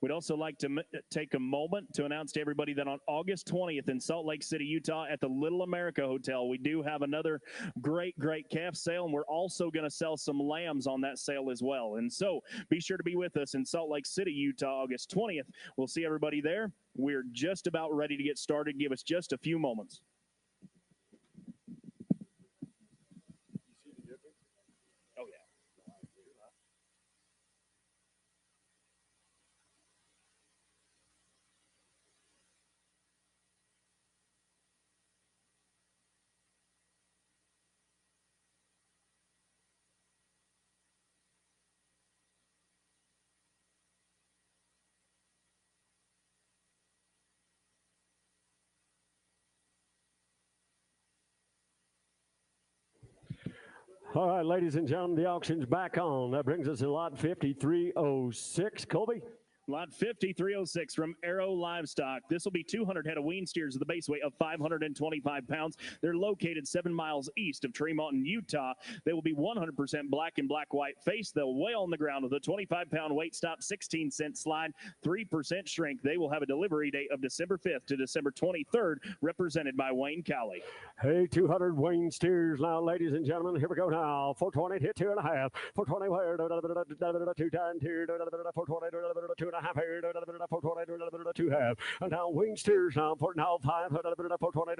We'd also like to take a moment to announce to everybody that on August 20th in Salt Lake City, Utah at the Little America Hotel, we do have another great calf sale, and we're also going to sell some lambs on that sale as well. And so be sure to be with us in Salt Lake City, Utah, August 20th. We'll see everybody there. We're just about ready to get started. Give us just a few moments. All right, ladies and gentlemen, the auction's back on. That brings us to lot 5306. Colby? Lot 5306 from Arrow Livestock. This will be 200 head of wean steers with a base weight of 525 pounds. They're located 7 miles east of Tremont, Utah. They will be 100% black and black-white face. They'll weigh on the ground with a 25-pound weight stop, 16-cent slide, 3% shrink. They will have a delivery date of December 5th to December 23rd, represented by Wayne Cowley. Hey, 200 wean steers now, ladies and gentlemen. Here we go now. 420 hit 2.5. 420 where? 210 here. 420 2.5 here. 420 2 half. And now wing steers now. For now 5. 420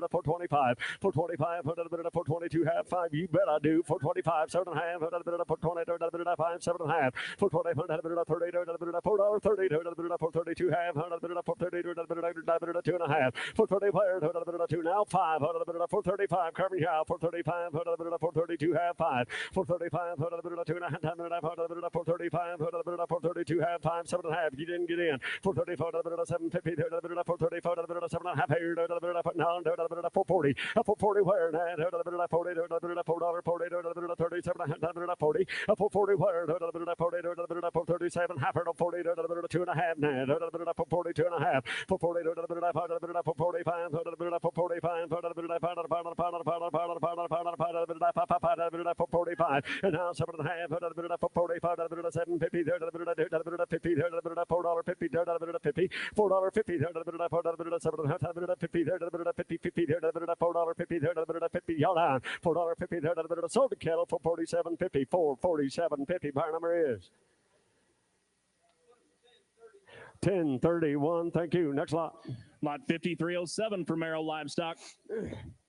425. 425 422 half 5. You bet I do. 425 7.5. 420 7.5 420 30 432 half 430 2.5 430 player 2 now 5 435 carbon cow 435 432 half 5 435 2 and a half 435 432 half 5 7.5. You didn't get in 434 750 435 7.5 here now 440 440 where 40 37 40 440 where 437 half 40 2 and a half now 42 and a half 440 445 445 and now 7.5 445 750 $4.50 $4.50 $4.50 y'all down $4.50 sold to cattle for $47.50 $447.50. Buyer number is 1031. Thank you. Next lot. Lot 5307 from Arrow Livestock.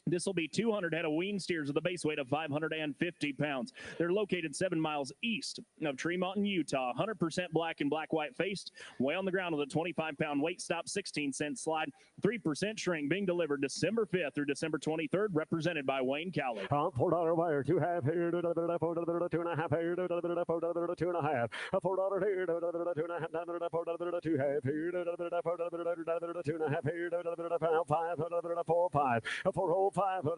This will be 200 head of wean steers with a base weight of 550 pounds. They're located 7 miles east of Tremont in Utah. 100% black and black-white faced. Weigh on the ground with a 25-pound weight stop, 16-cent slide, 3% shrink. Being delivered December 5th through December 23rd. Represented by Wayne Cowley. $4 wire, 2.5 here, 2.5 here, 2.5, $4 here, 2.5, 2.5 here, 2.5 here, 5, 4, 5, 4, 5, 10,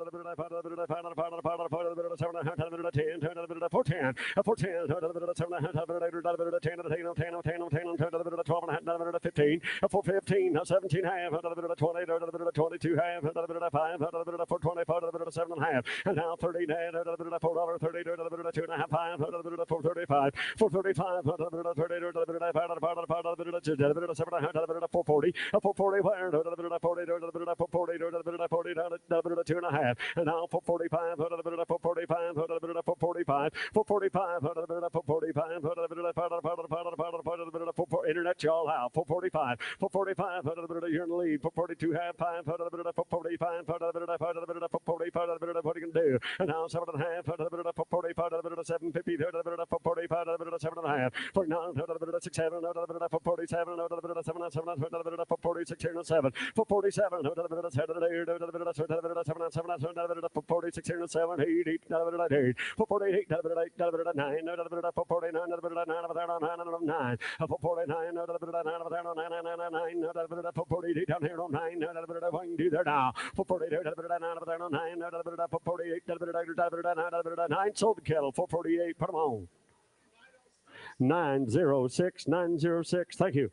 10, 15, 415, 17 half, 20, 22 half, 5, 425, 7 half, and now 30, $4, 30, 2.5, 5, 435, 435, 440, 440, 40, 2.5, and now 445, 445, 445, 445, 445, internet y'all out, 445, 445, you're in the lead, 442, half, 5, 445, 445, what are you going to do? And now 7.5, 445, 750, 445, 7.5, 49, 67, 447, 446, 7, 447, 446 here, 7, 8, 8, 8, 448, 9, 449, 9, 448 down here on 9, do there now, 448, 9, sold the kettle, 448, put them on. 906, 906, thank you.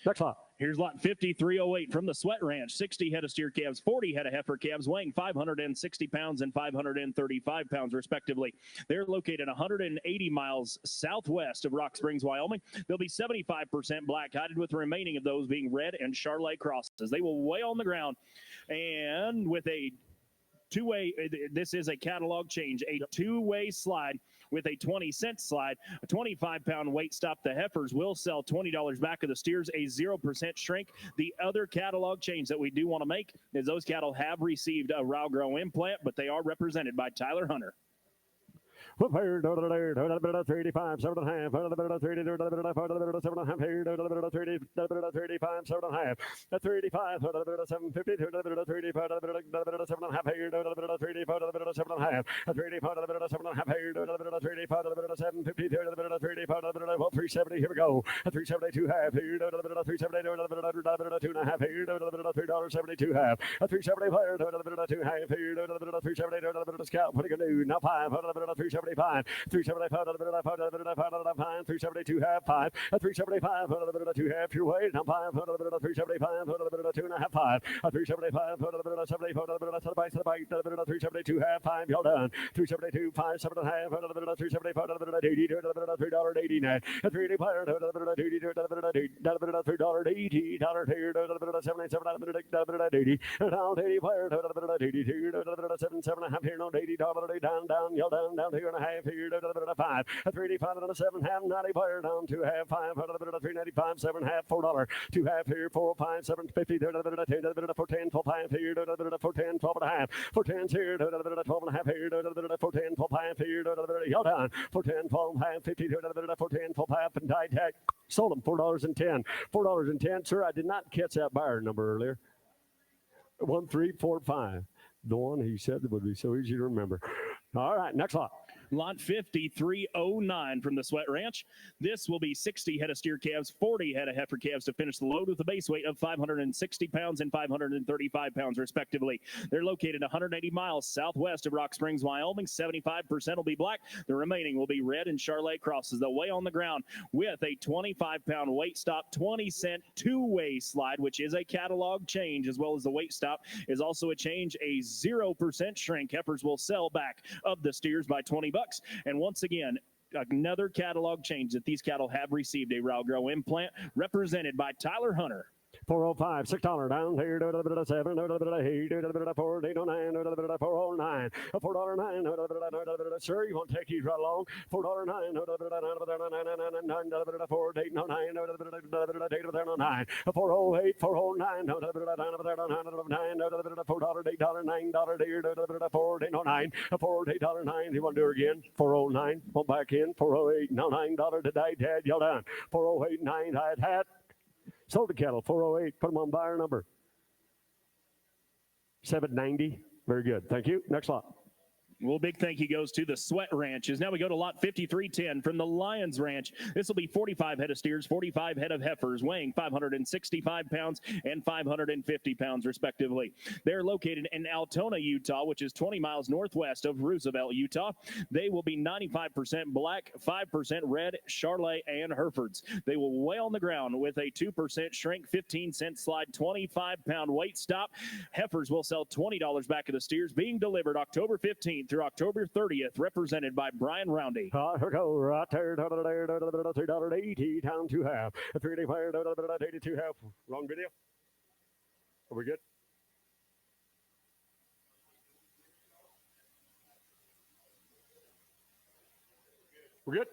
Next lot. Here's lot 5308 from the Sweat Ranch. 60 head of steer calves, 40 head of heifer calves, weighing 560 pounds and 535 pounds, respectively. They're located 180 miles southwest of Rock Springs, Wyoming. They'll be 75% black-hided, with the remaining of those being red and Charolais crosses. They will weigh on the ground, and with a two-way, this is a catalog change, a two-way slide with a 20-cent slide, a 25-pound weight stop. The heifers will sell $20 back of the steers, a 0% shrink. The other catalog change that we do want to make is those cattle have received a Row-Grow implant, but they are represented by Tyler Hunter. 35, 7.5, 35, 7.5, 35, 750, 35, 7.5, 370, here we go, 372 half, 370, 2.5, $3.72 half, 375, 2 half, 370, scalp, what are you going to do? Now 5, 375, 375, 372 half, 5, 375, 2 half, your weight, now 5, 375, 2.5, 5, 375, 372 half, 5, y'all done, 372, 5, 7.5, 375, $3.80 net, $3.80, $3.80, $77, and now 80, 7.5 here, no $80, down, y'all down here and a half here, 5, 385 and a 7 half, 90 fire down 2 half, 5, 395, 7 half, $4, 2 half here, 4, 5, 750, 410, 12 half here, 410, 12 and a half, 410 here, 12 and a half here, 410, 12 half here, y'all done, 410, 12 half, 50, 410, 12 half, and die tag, sold them $4.10, $4.10, sir. I did not catch that buyer number earlier. 1345. The one he said that would be so easy to remember. All right, next lot. Lot 5309 from the Sweat Ranch. This will be 60 head of steer calves, 40 head of heifer calves to finish the load with a base weight of 560 pounds and 535 pounds, respectively. They're located 180 miles southwest of Rock Springs, Wyoming. 75% will be black. The remaining will be red and Charolais crosses. They'll weigh on the ground with a 25-pound weight stop, 20-cent two-way slide, which is a catalog change, as well as the weight stop is also a change, a 0% shrink. Heifers will sell back of the steers by $20. And once again, another catalog change that these cattle have received a Row-Grow implant, represented by Tyler Hunter. 405, $6 down here, $7, $8, $4, $809, $409, $4.09, sir, you want to take these right along? $4.09, $4, $809, $408, $409, $4.809, you want to do it again? 409, pump back in, 408, $9 today, Dad, y'all done. 408, 9, hat. Sold the cattle, 408. Put them on buyer number 790. Very good. Thank you. Next lot. Well, big thank you goes to the Sweat Ranches. Now we go to lot 5310 from the Lions Ranch. This will be 45 head of steers, 45 head of heifers, weighing 565 pounds and 550 pounds, respectively. They're located in Altona, Utah, which is 20 miles northwest of Roosevelt, Utah. They will be 95% black, 5% red, Charolais, and Herefords. They will weigh on the ground with a 2% shrink, 15-cent slide, 25-pound weight stop. Heifers will sell $20 back of the steers, being delivered October 15th through October 30th, represented by Brian Roundy. Here go, right there, $3.80 down to half. $3.82 half. Wrong video. Are we good? We're good.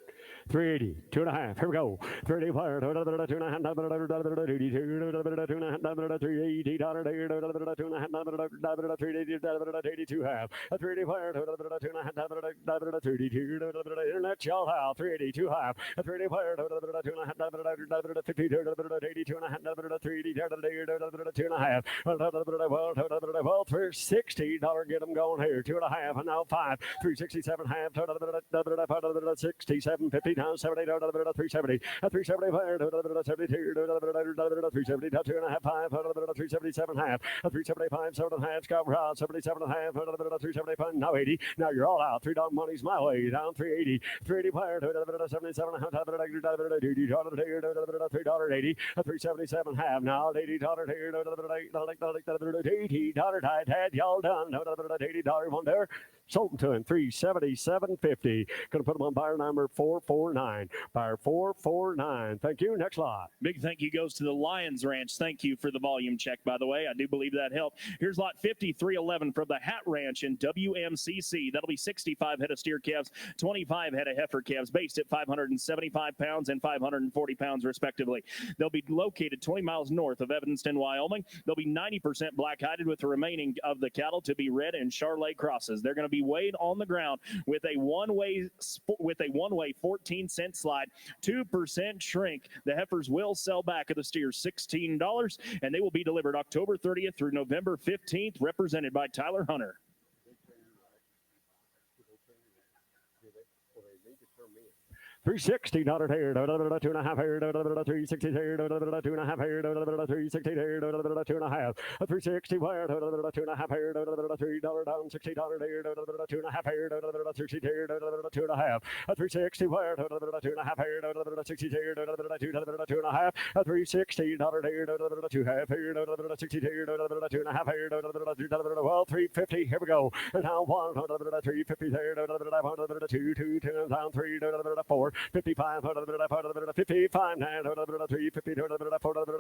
380, 2.5. Here we go. 385, 2.5, 382 half. 382 internet y'all out. 382 half. 385, well, $360 get them going here. 2.5 and now 5. 367 half. 67, 50 down, 78, 370, 375, 72, 370, 2.5, 5, 377 half, 375, 7.5, Scott Ross, 77 and a half, 375, now 80. Now you're all out. $3 money's my way. Down 380, 385, 77 and a half, $3.80, $377 half. Now $80 here, $80 tight, y'all done. $80 one there. Sold to him, 377.50. Going to put them on buyer number 449. Buyer 449. Thank you. Next lot. Big thank you goes to the Lions Ranch. Thank you for the volume check, by the way. I do believe that helped. Here's lot 5311 from the Hat Ranch in WMCC. That'll be 65 head of steer calves, 25 head of heifer calves, based at 575 pounds and 540 pounds, respectively. They'll be located 20 miles north of Evanston, Wyoming. They'll be 90% black-hided, with the remaining of the cattle to be red and Charolais crosses. They're going to be weighed on the ground with a one-way 14-cent slide, 2% shrink. The heifers will sell back of the steers $16, and they will be delivered October 30th through November 15th, represented by Tyler Hunter. $360 here, $2.5 here, $360 here, $2.5 here, $360 here, $2.5, $360 wire, $2.5 here, $3 down, $60 here, $2.5 here, $60 here, $2.5, $360 wire, $2.5 here, $60 here, $2.5, $360 here, $2.5 here, $60 here, $2.5 here, well, $350. Here we go. And now one, $350 there, $2, down, $3, $4. 55, 55, 9, 350,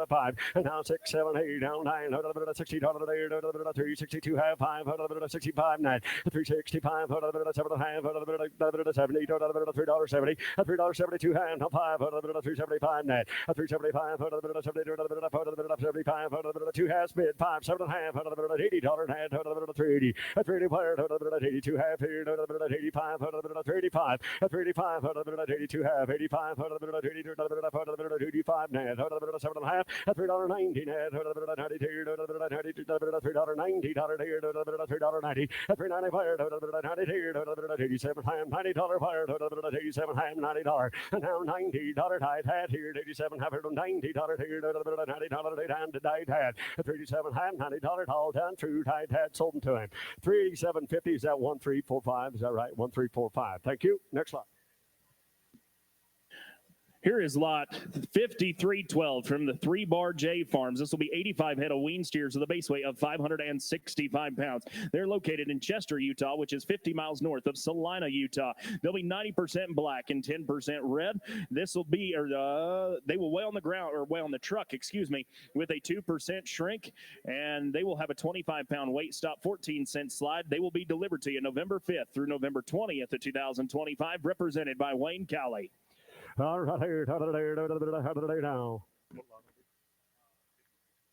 5, and now 6, 7, 8, down 9, $60, 362, half 5, 65, 9, 365, 7, half, 70, $3.70, $3.72, hand, 5, 375, net, 375, 75, 2 half bid, 5, 7, half, $80, net, 380, 82 half here, 85, 385, 385, 82 half, 85, 85 net, 7 half, $3.90 net, $3.90, $3.90, $3.90, $3.95, $87 half, $90 fire, $87 half, $90, and now $90 tight hat here, $87 half, $90 here, $90 hand to tight hat, $37 half, $90 all down true tight hat sold to him. $387.50. Is that 1345? Is that right? 1345. Thank you. Next slide. Here is lot 5312 from the 3-Bar J Farms. This will be 85 head of wean steers with a base weight of 565 pounds. They're located in Chester, Utah, which is 50 miles north of Salina, Utah. They'll be 90% black and 10% red. This will be, they will weigh on the ground, or weigh on the truck, excuse me, with a 2% shrink, and they will have a 25-pound weight stop, 14-cent slide. They will be delivered to you November 5th through November 20th of 2025, represented by Wayne Cowley. All right, here now.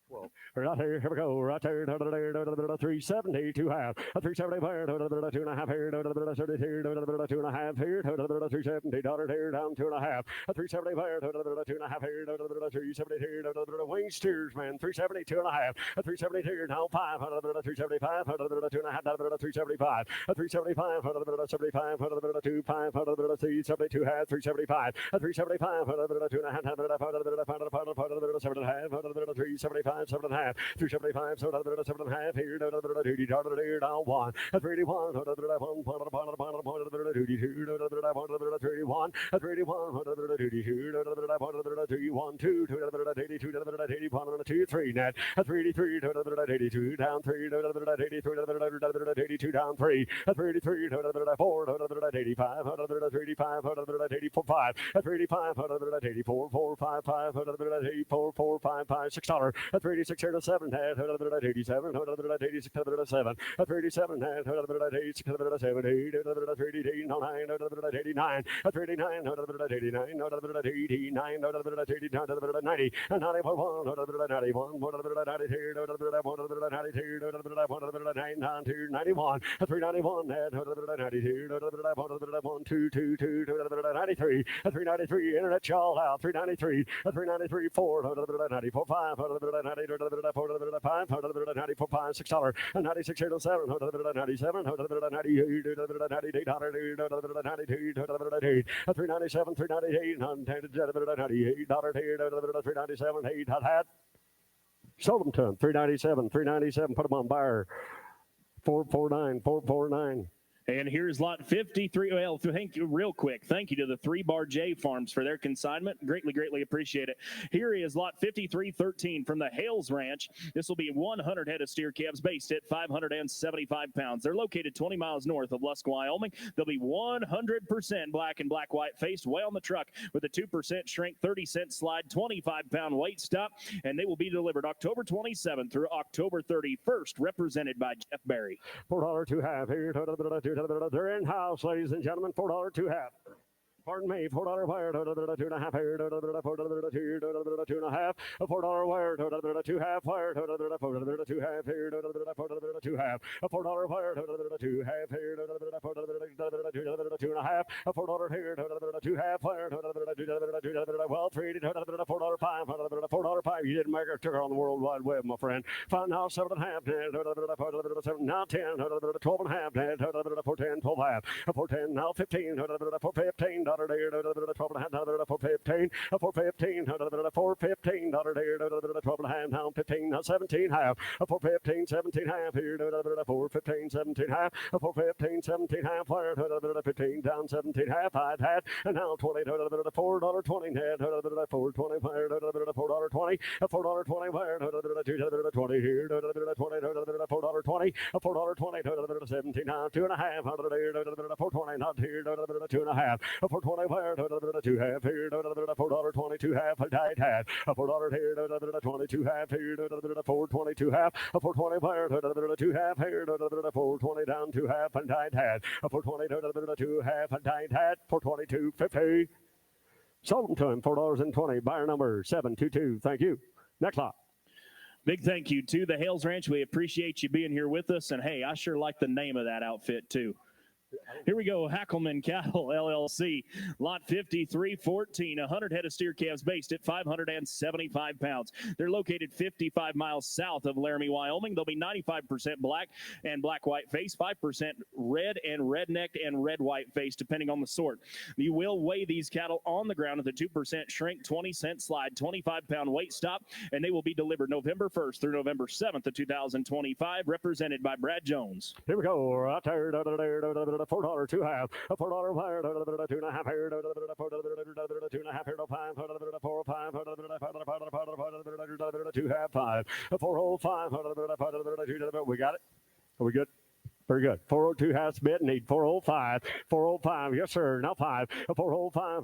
Well, right here we go. Right there, 370, 2 half, 370 here, 2 and a half here, 32, 2 and a half here, 370 here, down 2 and a half, 370 here, 2 and a half here, 370 here, wing steers, man, 370, 2 and a half, 370 here, now 5, 375, 2 and a half, 375, 375, 75, 2, 5, 372 half, 375, 375, 2 and a half, 375, 7 and a half, 375, 7 and a half, here, down 1, 381, 31, 2, 3 net, 383, 82, down 3, 82, down 3, 383, 4, 85, 385, 84, 5, 385, 84, 4, 5, 5, 84, 4, 5, 5, $6. 386 here to 7, 87, 86 to 7, 37, 86 to 7, 8, 389, 89, 39, 89, 89, 90, 91, 91, 91, 391, 92, 93, 393, internet y'all out, 393, 393, 4, 94, 5, 5, 94, 5, $6, 96, 7, 97, 98, 397, 398, 98, $397, 8, hat. Sold them to him, 397, 397, put them on buyer, 449, 449. And here's lot 53. Well, thank you real quick. Thank you to the 3-Bar J Farms for their consignment. Greatly appreciate it. Here is lot 5313 from the Hales Ranch. This will be 100 head of steer calves based at 575 pounds. They're located 20 miles north of Lusk, Wyoming. They'll be 100% black and black-white faced, weigh on the truck with a 2% shrink, 30-cent slide, 25-pound weight stop, and they will be delivered October 27th through October 31st, represented by Jeff Berry. $4 to have here. They're in house, ladies and gentlemen. $4 to have. Pardon me, $4 wire, 2 and a half here, 2 and a half, $4 wire, 2 half wire, 2 half here, 2 half, $4 wire, 2 half here, 2 and a half, $4 here, 2 half wire, well, 3, $4, 5, $4, 5. You didn't make a ticker on the World Wide Web, my friend. 5 now, 7 and a half, now 10, 12 and a half, 410, 12 half, 410, now 15, 415, $12 there, 415, 415, 415, $12 and a half, now 15, now 17 half, 415, 17 half here, 415, 17 half, 415, 17 half, 15 down 17 half, high hat, and now 20, $4.20 net, 420, $4.20, $4.20, 20 here, $4.20, $4.20, 17 now, 2 and a half, 420, not here, 2 and a half, 420 wire, 2 half here, $4.20, 2 half, a tight hat, $4 here, 22 half here, 422 half, 420 wire, 2 half here, 420 down 2 half, and tight hat, 420, 2 half, and tight hat, 422.50. Sold them to him, $4.20. Buyer number 722. Thank you. Next lot. Big thank you to the Hales Ranch. We appreciate you being here with us. And hey, I sure like the name of that outfit too. Here we go, Hackelman Cattle, LLC, lot 5314, 100 head of steer calves based at 575 pounds. They're located 55 miles south of Laramie, Wyoming. They'll be 95% black and black-white face, 5% red and rednecked and red-white face, depending on the sort. You will weigh these cattle on the ground with a 2% shrink, 20-cent slide, 25-pound weight stop, and they will be delivered November 1st through November 7th of 2025, represented by Brad Jones. Here we go, right there, $4 two half, a $4 wire, 2.5 here, 2.5 here, 5, 4, 5, 2 half, 5, 405, we got it. Are we good? Very good. 402 has bid. Need 405. 405. Yes, sir. Now 5. 405.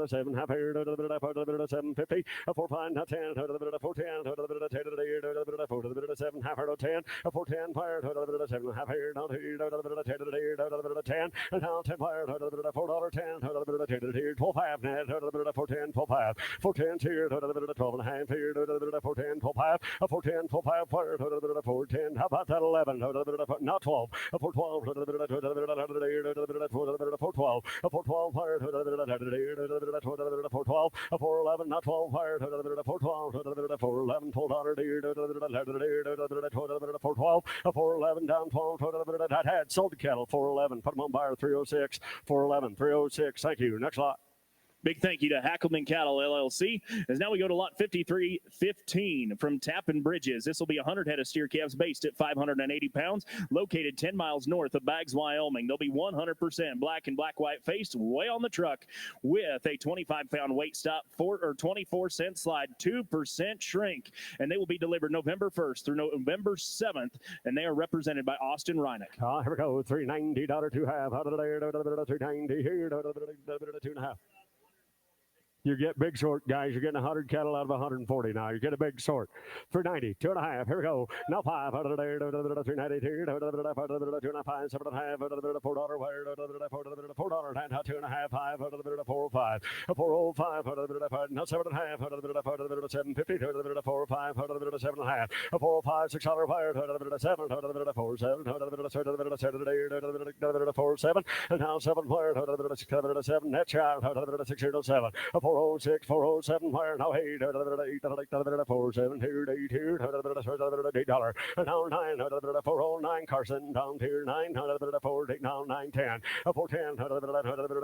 7 half here. 750. 45. Now 10. 410. 7 half here. 10. 410 fire. 7 half here. Now 10. And now 10 fire. $4.10. 12 half net. 410. 12 half. 410 here. 12 and a half here. 410. 12 half. 410. 12 half fire. 410. How about that 11? Not 12. 412. 412. 412 fire. 412. 411. Not 12 fire. 412. 411. $12. 411 down 12. That had sold the cattle. 411. Put them on buyer 306. 411. 306. Thank you. Next lot. Big thank you to Hackleman Cattle LLC. As now we go to lot 5315 from Tappan Bridges. This will be 100 head of steer calves based at 580 pounds, located 10 miles north of Baggs, Wyoming. They'll be 100% black and black-white faced, way on the truck, with a 25-pound weight stop, 24-cent slide, 2% shrink. And they will be delivered November 1st through November 7th, and they are represented by Austin Reinick. Here we go. $390 two half. $390 here. 2.5. You get big short, guys. You're getting 100 cattle out of 140 now. You get a big short. 390, 2.5. Here we go. Now 5. 390, 2.5, 7.5. $4 wire. $4 and now 2.5. 5. 405. 405. Now 7.5. 750. 4 5. 7.5. 405. $6 wire. 7. 4 7. And now 7 wire. 7. Net shot. 607. 406, 407, fire now 8, 47, here, 8, here, $8, now 9, 409, Carson, down here, 9, 48, now 9, 10, 410,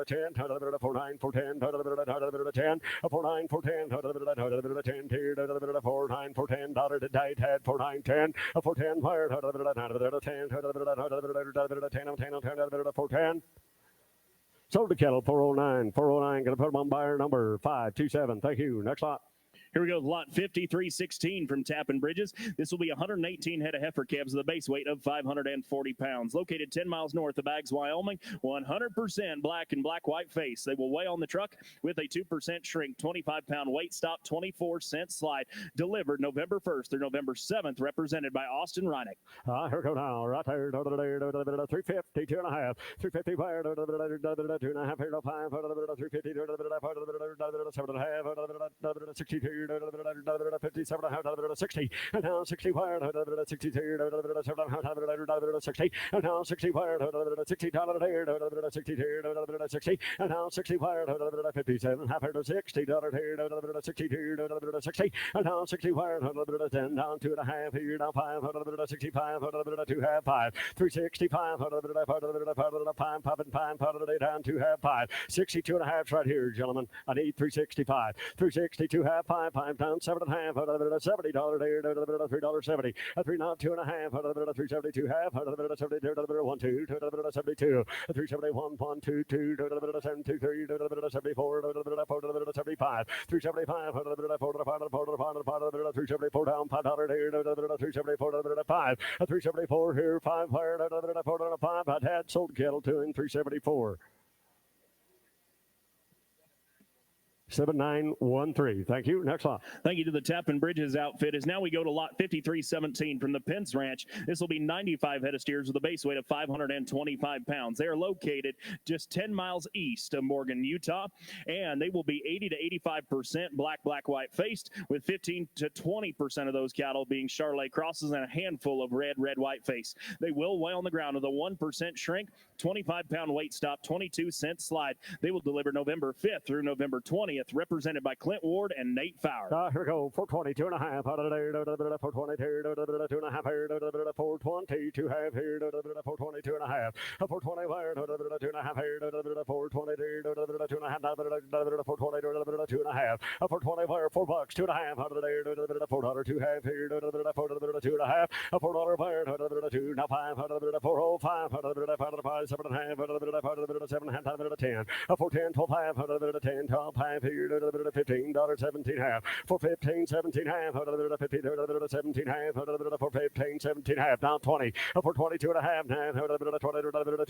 10, 49, 410, 10, 49, 410, 10, here, 49, 410, dollar to diet had 49, 10, 410, fire, 10, 410. Sold the cattle, 409. 409, going to put them on buyer number 527. Thank you. Next lot. Here we go, lot 5316 from Tappan Bridges. This will be 118 head of heifer calves with a base weight of 540 pounds. Located 10 miles north of Baggs, Wyoming, 100% black and black-white face. They will weigh on the truck with a 2% shrink, 25-pound weight stop, 24-cent slide. Delivered November 1st through November 7th, represented by Austin Reinick. Here we go now, right there, 350, 2.5, 350 fire, 2.5, 5, 350, 7.5, 62, 57, 60, and now 60 wire, 63, 60, and now 60 wire, 60 dollar here, 60, 60, and now 60 wire, 57, half here, 60 dollar here, 62, 60, and now 60 wire, 10 down 2.5 here, now 5, 65, 2 half 5, 365, 5, down 2 half 5, 62 and a half right here, gentlemen. I need 365, 362 half 5. 5 down, 7.5, $70 here, $3.70, 3 not 2.5, 372 half, 72, 1 2, 72, 371, 1 2 2, 723, 74, 75, 375, 374 down, $5 here, 374, 5, 374 here, 5 higher, 5. I'd had sold cattle to him, 374. 7913. Thank you. Next lot. Thank you to the Tappan Bridges outfit. As now we go to lot 5317 from the Pence Ranch. This will be 95 head of steers with a base weight of 525 pounds. They are located just 10 miles east of Morgan, Utah, and they will be 80 to 85% black, white faced, with 15 to 20% of those cattle being Charolais crosses and a handful of red, white face. They will weigh on the ground with a 1% shrink, 25-pound weight stop, 22-cent slide. They will deliver November 5th through November 20th, represented by Clint Ward and Nate Fowler. Here we go. 422 and a half. 422, 2 and a half. 422 half here. 422 and a half. 420 wire. 2 and a half here. 422, 2 and a half. 422, 2 and a half. 420 wire. $4, 2 and a half. $4 half here. $4 2 and a half. $4 wire. 2 now 5. 405. 5 7 and a half. 7 and a half. 10. 410 12 half. 10 12 half here. $15 17 half. 415 17 half. 50 17 half. 415 17 half. Down 20. 422 and a half. 2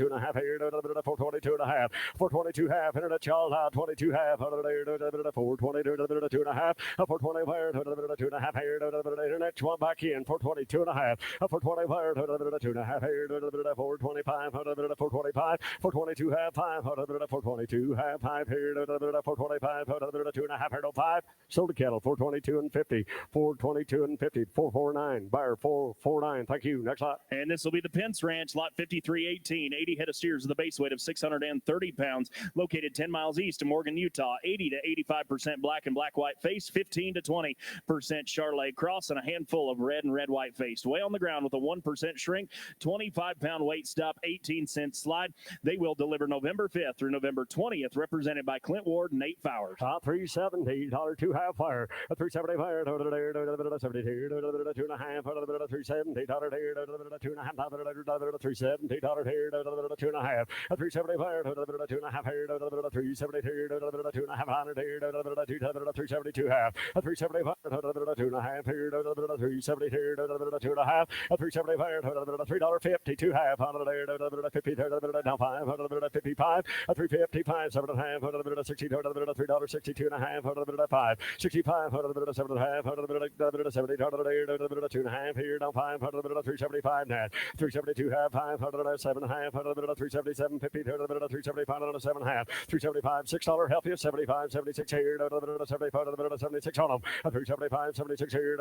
and a half here. 422 and a half. 422 half. Internet child out 22 half. 422 2 and a half. 420 wire. 2 and a half here. Internet one back in. 422 and a half. 420 wire. 2 and a half here. 425. 425. 422 half. 5. 422 half. 5 here. 425. 2 and a half here. 5. Sold to cattle. 422 and 50. 422 and 50. 449. Buyer 449. Thank you. Next lot. And this will be the Pence Ranch, lot 5318. 80 head of steers with a base weight of 630 pounds, located 10 miles east of Morgan, Utah. 80 to 85% black and black-white face, 15 to 20% Charolais cross, and a handful of red and red-white face. Weigh on the ground with a 1% shrink, 25-pound weight stop, 18-cent slide. They will deliver November 5th through November 20th, represented by Clint Ward and Nate Fowler. $370, $2 half fire, $370 fire, 72, 2 and a half, $370, $2 and a half, $370, $2 and a half, $370 fire, 2 and a half, $370, 2 and a half, $372 half, $370 fire, 2 and a half, $370, 2 and a half, $370 fire, $3.50, 2 half, $50, now 5, $55, $355, 7 and a half, $60, $3.62 and a half, $5, $65, $7 and a half, $70, $2 and a half here, now 5, $375 net, $372 half, 5, $7 and a half, $377, $50, $375, $7 and a half, $375, $6 help you, 75, 76 here, 75, 76 on them, $375, 76 here,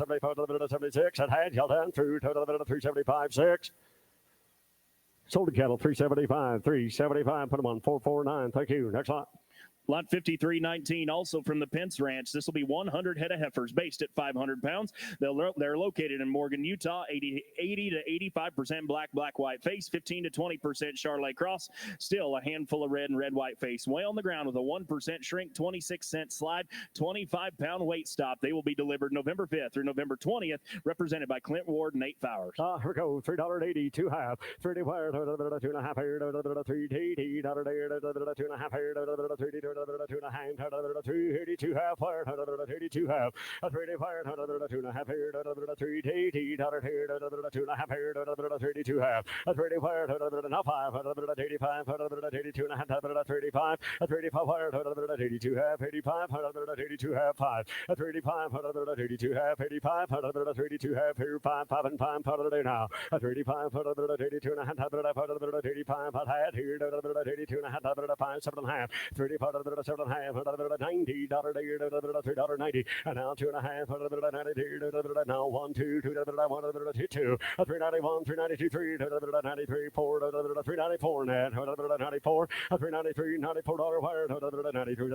75, 76, and had y'all done through, 375, 6. Sold to cattle, 375, 375, put them on 449. Thank you. Next lot. Lot 5319, also from the Pence Ranch. This will be 100 head of heifers based at 500 pounds. They're located in Morgan, Utah. 80 to 85% black, white face, 15 to 20% Charolais cross. Still a handful of red and red-white face. Way on the ground with a 1% shrink, 26-cent slide, 25-pound weight stop. They will be delivered November 5th through November 20th, represented by Clint Ward and Nate Fowler. Here we go. $3.80, 2 half, 30 wire, 2 and a half here, 380, 2 and a half here, 3 2 and a half, 382 half, 382 half, 380 fire, 2 and a half here, 380, 2 and a half here, 382 half, 380 fire, now 5, 85, 82 and a half, 35, 35 fire, 82 half, 85, 82 half, 5, 35, 82 half, 85, 32 half, here, 5, 5 and 5, now, 35, 82 and a half, 85, had here, 82 and a half, 5, 7 and a half, 35, 7 and a half, $90, $3.90, and now 2 and a half, now 1, 2, 2, 2, 391, 392, 3, 93, 4, 394, net, 94, 393, $94 wire, 93,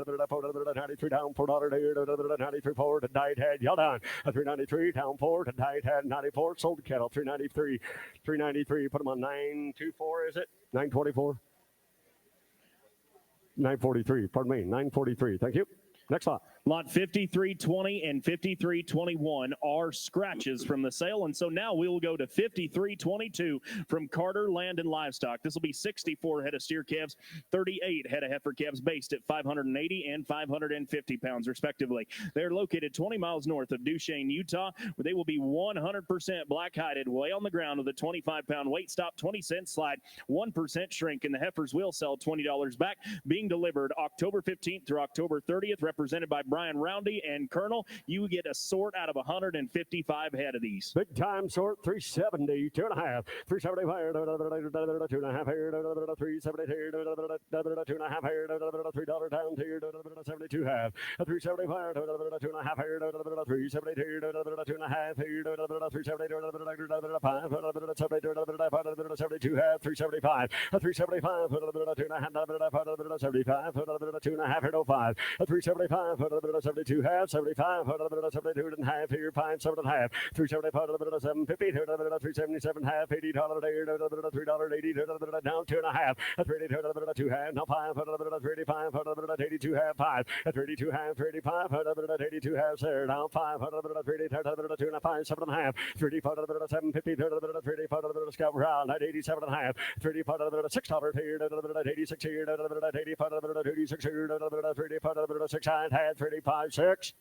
93 down, $4, 93, 4, to diet head, y'all done, 393, down 4, to diet head, 94, sold cattle, 393, 393, put them on 924, is it? 924? 943, pardon me, 943. Thank you. Next lot. Lot 5320 and 5321 are scratches from the sale. And so now we will go to 5322 from Carter Land and Livestock. This will be 64 head of steer calves, 38 head of heifer calves based at 580 and 550 pounds, respectively. They're located 20 miles north of Duchesne, Utah, where they will be 100% black-hided, way on the ground with a 25-pound weight stop, 20-cent slide, 1% shrink, and the heifers will sell $20 back, being delivered October 15th through October 30th, represented by Brian Roundy and Colonel. You get a sort out of 155 head of these. Big time sort, 370, 2.5, 375, 2.5 here, 370 here, 2.5 here, $3 down here, 72 half, 375, 2.5 here, 370 here, 2.5 here, 370, 5, 72 half, 375, 375, 2.5, 75, 2.5 here, 5, 375, 72 half, 75, 72 and a half here, 5, 7 and a half, 375, 750, 377 half, $80, $3.80, down 2.5, 380, 2 half, now 5, 385, 82 half, 5, 32 half, 35, 82 half, there, now 5, 380, 5, 7 and a half, 35, 750, 35, scout round, 87 and a half, 35, $6 here, 86 here, 85, 86 here, 35, 6 half, 35, 6.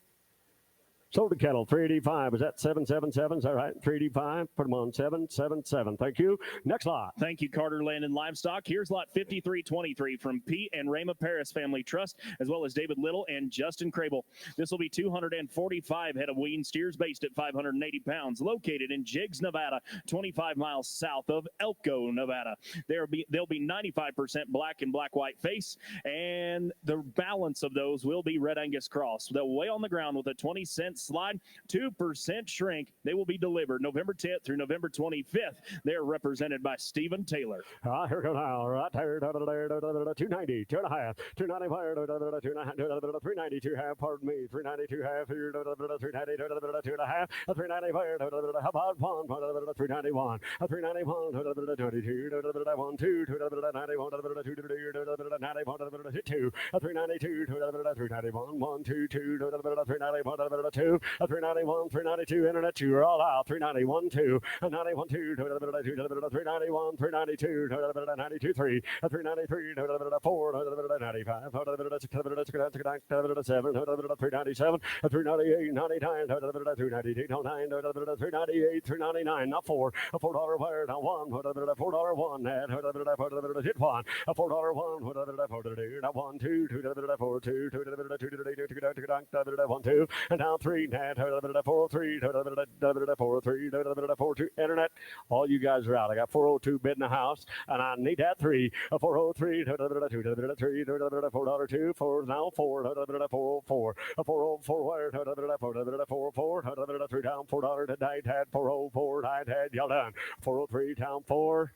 Sold to Kettle, 385. Is that 777? Is that right? 385. Put them on 777. Thank you. Next lot. Thank you, Carter Land and Livestock. Here's lot 5323 from Pete and Rama Paris Family Trust, as well as David Little and Justin Crable. This will be 245 head of wean steers based at 580 pounds, located in Jiggs, Nevada, 25 miles south of Elko, Nevada. They'll be 95% black and black-white face, and the balance of those will be Red Angus Cross. They'll weigh on the ground with a 20-cent slide, 2% shrink. They will be delivered November 10th through November 25th. They're represented by Stephen Taylor. Here we go now. Right here, 290, 2.5, 295, 392 half, pardon me, 392 half, 390, 2.5, 395, how about 1, 391, 391, 22, 1, 2, 91, 2, 392, 391, 1, 2, 2, 391, 2, 391, 392, internet 2 are all out, 391, 2, 91, 2, 391, 392, 92, 3, 393, 4, 95, 7, 397, 398, 99, 398, 9, 398, 399, now 4, $4 wire, now 1, $4 1, hit 1, $4 1, now 1, 2, 4, 2, 1, 2, and now 3, 4, 3, 4, 3, 4, 2, internet. All you guys are out. I got 402 bid in the house, and I need that 3, 403, 3, 4, 2, 4, now 4, 404, 404 wire, 4, 3 down, $4 to night had 404, night had, y'all done. 403 down 4.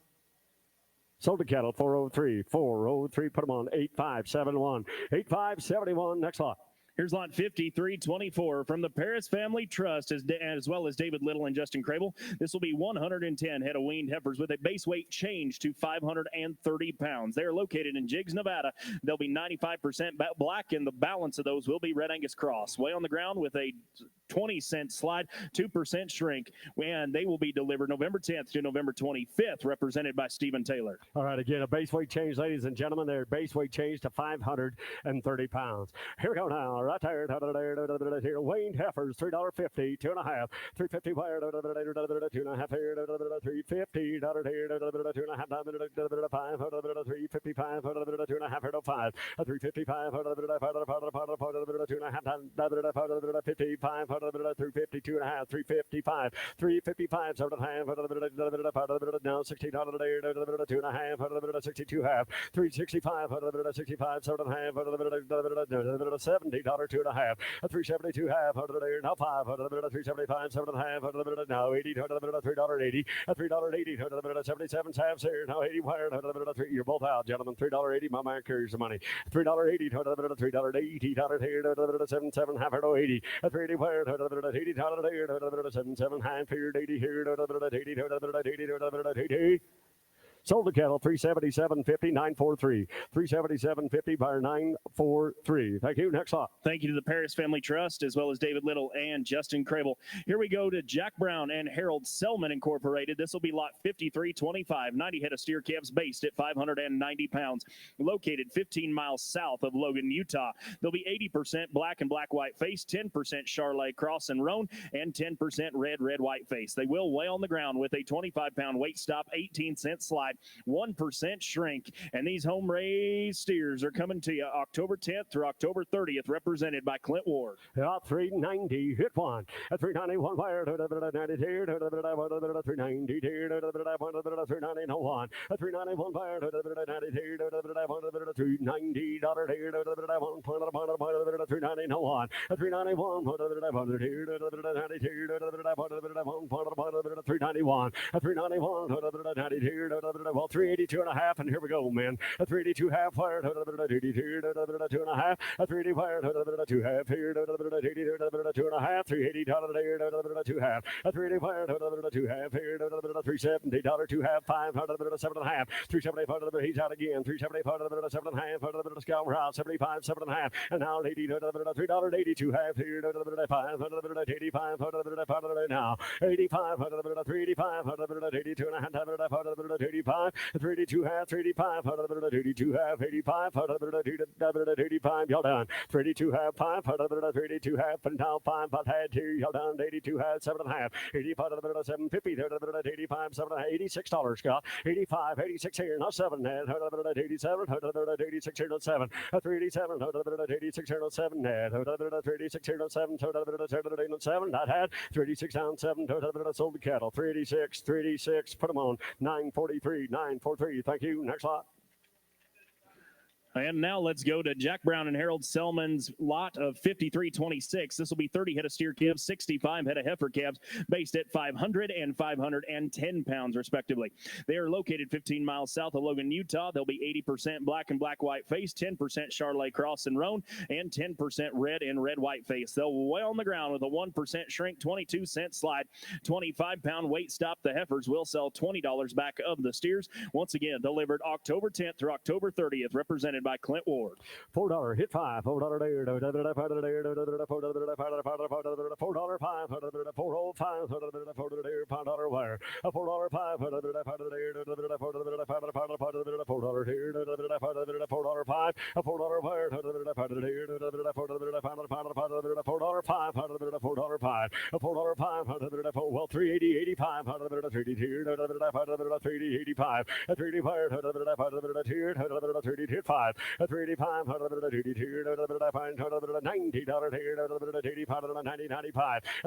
Sold to Kettle, 403, 403, put them on 8571, 8571, next lot. Here's lot 5324 from the Paris Family Trust, as well as David Little and Justin Crable. This will be 110 head of weaned heifers with a base weight change to 530 pounds. They are located in Jiggs, Nevada. They'll be 95% black, and the balance of those will be Red Angus Cross. Weigh on the ground with a 20-cent slide, 2% shrink, and they will be delivered November 10th to November 25th, represented by Stephen Taylor. All right, again, a base weight change, ladies and gentlemen. Their base weight change to 530 pounds. Here we go now. Right there, here, weaned heifers, $3.50, 2.5, 350 wire, 2.5 here, 350, here, 2.5, 5, 355, 2.5 here, 5, 355, 2.5, 55, 350, 2.5, 355, 355, 7.5, now $16, 2.5, 62 half, 365, 65, 7.5, $70, 2.5, 372 half, now 5, 375, 7.5, now 80, $3.80, $3.80, 77 halves here, now 80 wire, you're both out, gentlemen, $3.80, my man carries the money, $3.80, $3.80, here, 77 half, 80, 380 wire, $80, here, 77 half, here, 80, here, 80, sold to Kettle, 377.50, 943. 377.50 by 943. Thank you. Next lot. Thank you to the Paris Family Trust, as well as David Little and Justin Crable. Here we go to Jack Brown and Harold Selman Incorporated. This will be lot 5325, 90 head of steer calves based at 590 pounds, located 15 miles south of Logan, Utah. They'll be 80% black and black-white face, 10% Charolais Cross and Roan, and 10% red-white face. They will weigh on the ground with a 25-pound weight stop, 18-cent slide, slide, 1% shrink. And these home raised steers are coming to you October 10th through October 30th, represented by Clint Ward. 390, hit one. 391, fire. 390, 390, 390, no one. 391, fire. 390, 390, dollar, 390, no one. 391, 391, 391, well, 382 and a half, and here we go, man. 382 half, fire. 382 and a half. 380 fire. 2 half here. 2 and a half. 380 2 half. 380 fire. 2 half here. 370 2 half. 507 and a half. 370 he's out again. 370 7 and a half. Scout route 75 7 and a half. And now $3.82 half here. 585 now 85 385 82 and a half 85 382 half 385 82 half 85 85 y'all done 382 half 5 382 half and now 5 had here y'all done 82 half 7 and a half 85 750 85 7 $86 Scott 85 86 here now 7 87 86 here now 7 387 86 here now 7 386 here now 7 7 not had 386 down 7 sold the cattle 386 put them on 943 thank you next lot. And now let's go to Jack Brown and Harold Selman's lot of 5326. This will be 30 head of steer calves, 65 head of heifer calves, based at 500 and 510 pounds, respectively. They are located 15 miles south of Logan, Utah. They'll be 80% black and black-white face, 10% Charolais cross and roan, and 10% red and red-white face. They'll weigh on the ground with a 1% shrink, 22-cent slide, 25-pound weight stop. The heifers will sell $20 back of the steers. Once again, delivered October 10th through October 30th, represented by Clint Ward. $4 hit 5. $4 there. $4 5. $4 5. $4 wire. $4 5. $4 here. $4 5. $4 wire. $4 5. $4 5. Well, 380 85. 380 85. 380 fire. 380 hit 5. 385, 90, $90,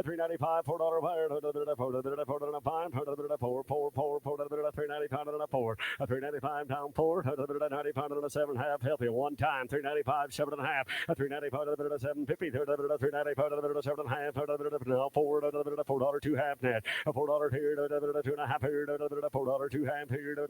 395, $4 wire, 395 down 4, 95 7 half healthy one time, 395 7 and a half, 395 750, 395 7 and a half, now $4 2 half net, $4 here, 2 and a half here, $4 2 half here, 2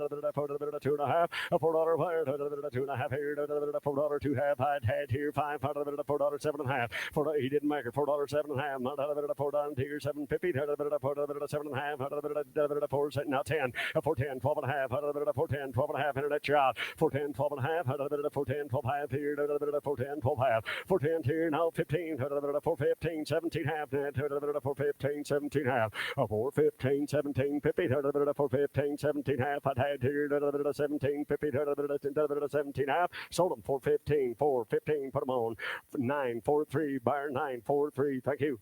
and a half, $4 wire, 2 and a half here, $4 2 half. I'd had here $4 7 and a half. He didn't make it. $4 7 and a half. Not $4 here 750. $4 7 and a half. $4 now 10. $410 12 and a half. $410 12 and a half. Internet out. $410 12 and a half. $410 12 half here. $410 12 half. $410 here now 15. $415 17 half. $415 17 half. $415 17 50. $415 17 half. I'd had here 17 50. 17 half. Sold them 415, 415. Put them on 943. Buyer 943. Thank you.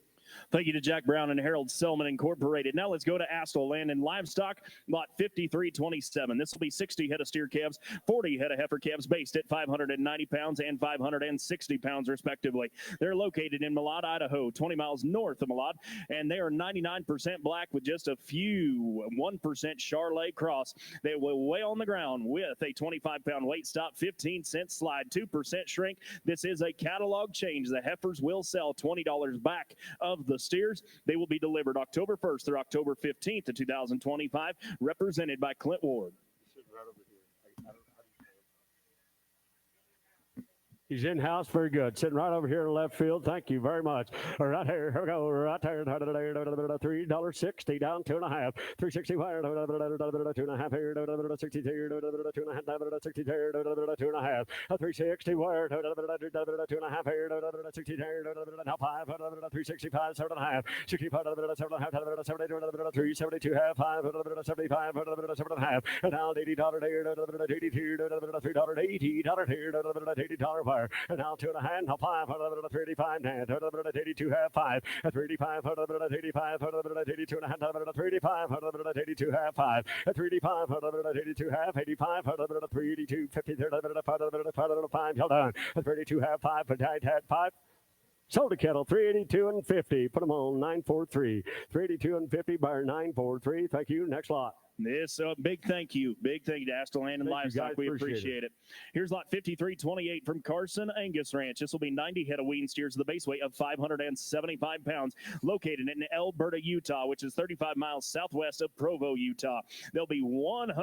Thank you to Jack Brown and Harold Selman Incorporated. Now let's go to Astle Land and Livestock, lot 5327. This will be 60 head of steer calves, 40 head of heifer calves, based at 590 pounds and 560 pounds, respectively. They're located in Malad, Idaho, 20 miles north of Malad, and they are 99% black with just a few 1% Charolais cross. They will weigh on the ground with a 25-pound weight stop, 15-cent slide, 2% shrink. This is a catalog change. The heifers will sell $20 back of the steers. They will be delivered October 1st through October 15th of 2025, represented by Clint Ward. He's in-house, very good. Sitting right over here in left field. Thank you very much. Right here, here we go. Right there, $3.60 down 2 and a half. 360 wire, 2 and a half here, 60 here, 2 and a half, 60 here, 2 and a half. 360 wire, 2 and a half here, 60 here, now 5, 365, 7 and a half, 65, 7 and a half, 372 half, 5, 75, 7 and a half, and now $80 here, $80 here, $3.80 here, $80 wire. wire. And now 2.5, now 5, 385, 82, half 5, 385, 85, 82 and a half, 385, 82, half 5, 385, 82, half, 85, 382, 50, 5, held on, 32, half 5, but tied, had 5. Sold a kettle, 382 and 50. Put them on 943. 382 and 50 by 943. Thank you. Next lot. This big thank you to Astor Land and Livestock. We appreciate it. Here's lot 5328 from Carson Angus Ranch. This will be 90 head of wean steers with a base weight of 575 pounds, located in Alberta, Utah, which is 35 miles southwest of Provo, Utah. They'll be 100%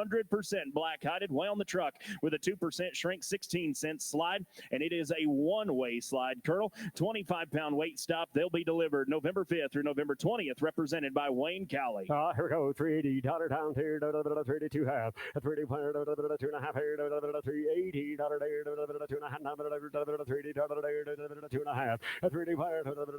black-hided, way on the truck with a 2% shrink, 16-cent slide, and it is a one-way slide. Colonel, 25-pound weight stop. They'll be delivered November 5th through November 20th, represented by Wayne Cowley. Here we go, 380, down here. 32 half, 30 2 and a half here, 380, 2 and a half, 380, 2 and a half,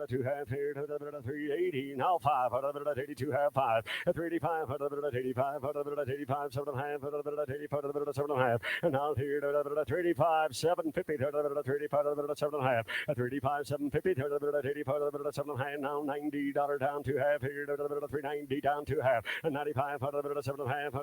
2 half here, 380, now 5, 82 half 5, 385, 85, 85, 7 and a half, 85, 7 and a half, and now here, 385, 750, 35, 7 and a half, 385, 750, 85, 7 and a half, now $90 down 2 half here, 390 down 2 half, and 95, 7 and a half,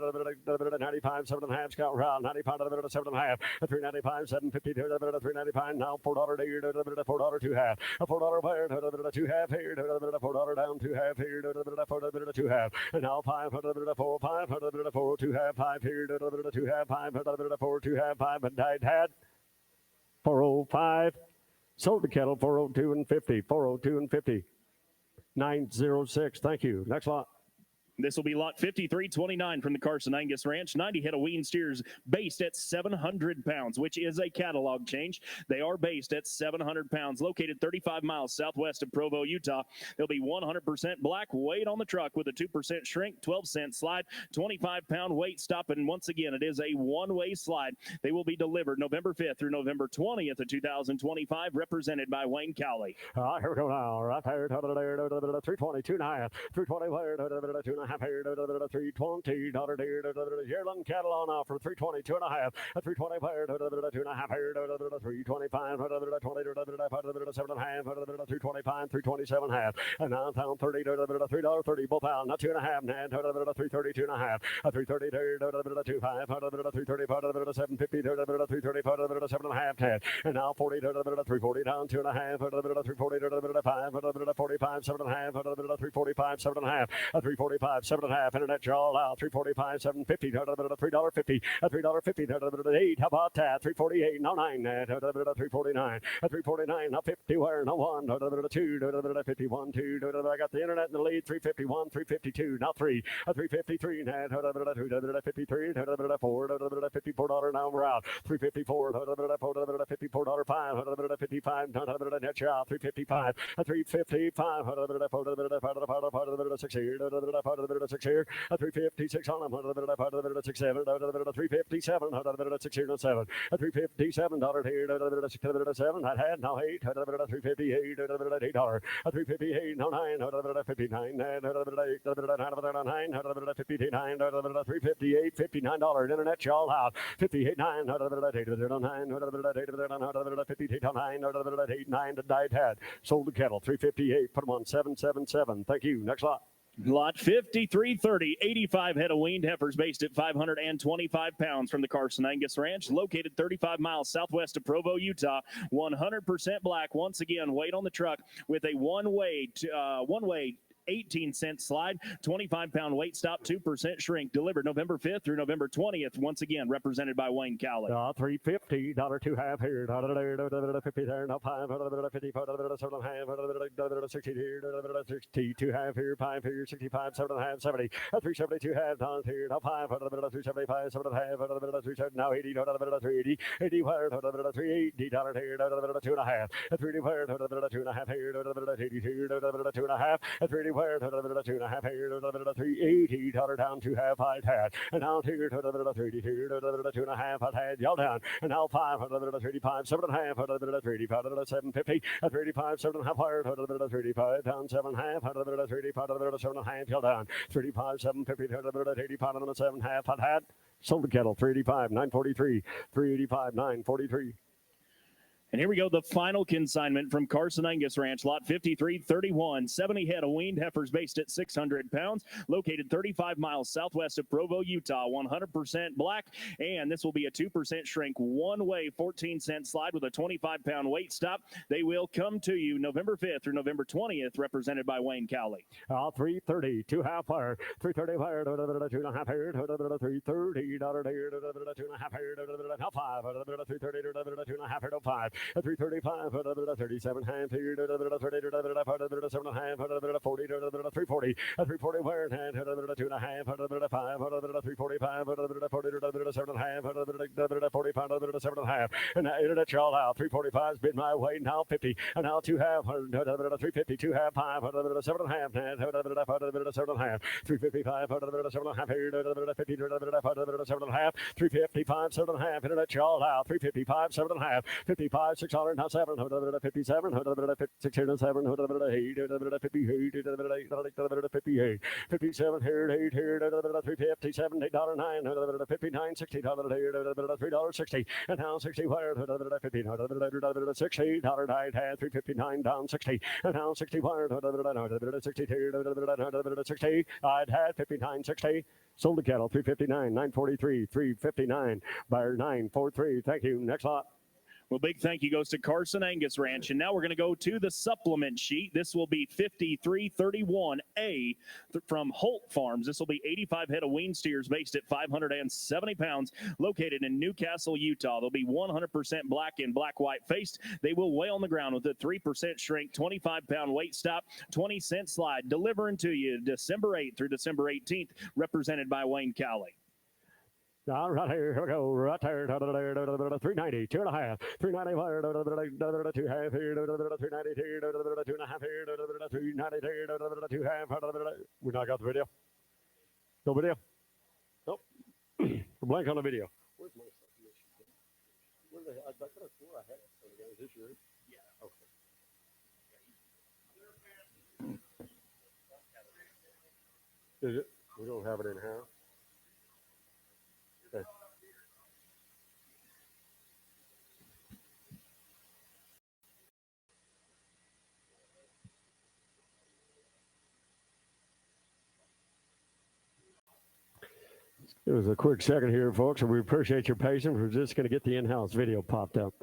95, 7 and a half, Scout Round, 95, 7 and a half, 395, 750, 395, now $4 here, $4 2 half, $4 wire, 2 half here, $4 down 2 half here, $4 2 half, and now 5, 4, 5, 4 2 half, 5 here, 2 half, 5, 4 2 half, 5, and died had 405, sold the kettle 402 and 50, 402 and 50, 906. Thank you. Next lot. This will be lot 5329 from the Carson Angus Ranch. 90 head of wean steers based at 700 pounds, which is a catalog change. They are based at 700 pounds, located 35 miles southwest of Provo, Utah. They'll be 100% black, weight on the truck with a 2% shrink, 12-cent slide, 25-pound weight stop. And once again, it is a one-way slide. They will be delivered November 5th through November 20th of 2025, represented by Wayne Cowley. Here we go now. Right there, 320, 2.5, 320, 2 half here, 320, yearling cattle on offer, 320, 2.5, 320 fire, 2.5 here, 325, 20, 7 and a half, 325, 327 half, and now down 30, $3.30 both out, not 2.5, net, 330, 2.5, 330, 25, 330, 750, 330, 7 and a half, 10, and now 40, 340 down 2.5, 340, 5, 45, 7 and a half, 345, 7 and a half, 345. 7 and a half, internet you're all out, 345, 750, $3.50, $3.50, 8, how about that, 348, now 9, 349, 349, now 50, where, no 1, 2, 51, 2, I got the internet in the lead, 351, 352, now 3, 353, 253, 4, $54 now we're out, 354, $54, 5, 55, net you're out, 355, 355, 6 here, 6 here, 356 on them, 6 7, 357, 6 here, 7, 357 here, 7, I had now 8, 358, $8, 358, no 9, 59, 9, 59, 358, $59, internet y'all out, 58, 9, 58, 9, the died had, sold the kettle, 358, put them on 777, thank you, next lot. Lot 5330, 85 head of weaned heifers based at 525 pounds from the Carson Angus Ranch, located 35 miles southwest of Provo, Utah. 100% black. Once again, weight on the truck with a one-way 18-cent slide, 25-pound weight stop, 2% shrink. Delivered November 5th through November 20th. Once again, represented by Wayne Cowley. $350, $2 half here, $50 there, now 5, 50, 7 half, 60 here, 62 half here, 5 here, 65, 7 half, 70, 372 half down here, now 5, 375, 7 half, 37, now 80, 380, 80 wire, 380 here, 2 and a half, 380 wire, 2 and a half here, 82, 2 and a half, 380 wire, 2 and a half here, 380 down 2 half I had, and now here, 32, 2 and a half I had, y'all down, and now 5, 35, 7 and a half, 35, 750, 35, 7 and a half wire, 35 down 7 half, 35, 7 and a half, y'all down, 35, 750, 85 and 7 half I had, sold the kettle, 385, 943, 385, 943. And here we go, the final consignment from Carson Angus Ranch, lot 5331. 70 head of weaned heifers based at 600 pounds, located 35 miles southwest of Provo, Utah, 100% black. And this will be a 2% shrink, one-way 14-cent slide with a 25-pound weight stop. They will come to you November 5th through November 20th, represented by Wayne Cowley. 330, 2 half fire, 330 fire, 2.5 hair, 330, 2.5 hair, half 5, 330, 2.5 hair, 5. 335, 37 hand, 30, 7 half, 40, 340, 340 wire hand, 2.5, 5, 345, 7 half, 45, 7 half, and internet y'all out. 345's been my way, now 50, and now 2 half, 350, 2 half, 5, 7 half, 7 half, 355, 7 half, 50, 7 half, 355, 7 half, internet y'all out. 355, 7 half, 55, 600, now 7, 57, 607, 58, 57, here, 8, here, 357, $8.09, 59, 60, $3.60, and now 60, wire, 15, 60, $9, 359, down 60, and now 60, wire, 60, 60, I'd had 59, 60, sold the cattle, 359, 943, 359, buyer 943, thank you, next lot. Well, big thank you goes to Carson Angus Ranch. And now we're going to go to the supplement sheet. This will be 5331A from Holt Farms. This will be 85 head of weaned steers based at 570 pounds, located in Newcastle, Utah. They'll be 100% black and black-white faced. They will weigh on the ground with a 3% shrink, 25-pound weight stop, 20-cent slide, delivering to you December 8th through December 18th, represented by Wayne Cowley. Now, right here we go. Right there, 390, 2.5, 390, 2 half here, 390 here, 2.5 here, 390 here, 2 half. We not got the video. No video. Nope. We're blank on the video. Where's my stuff? Where the hell? I could have swore I had it. Is this yours? Yeah. Okay. Is it? We don't have it in house. Okay. It was a quick second here, folks, and we appreciate your patience. We're just going to get the in-house video popped up.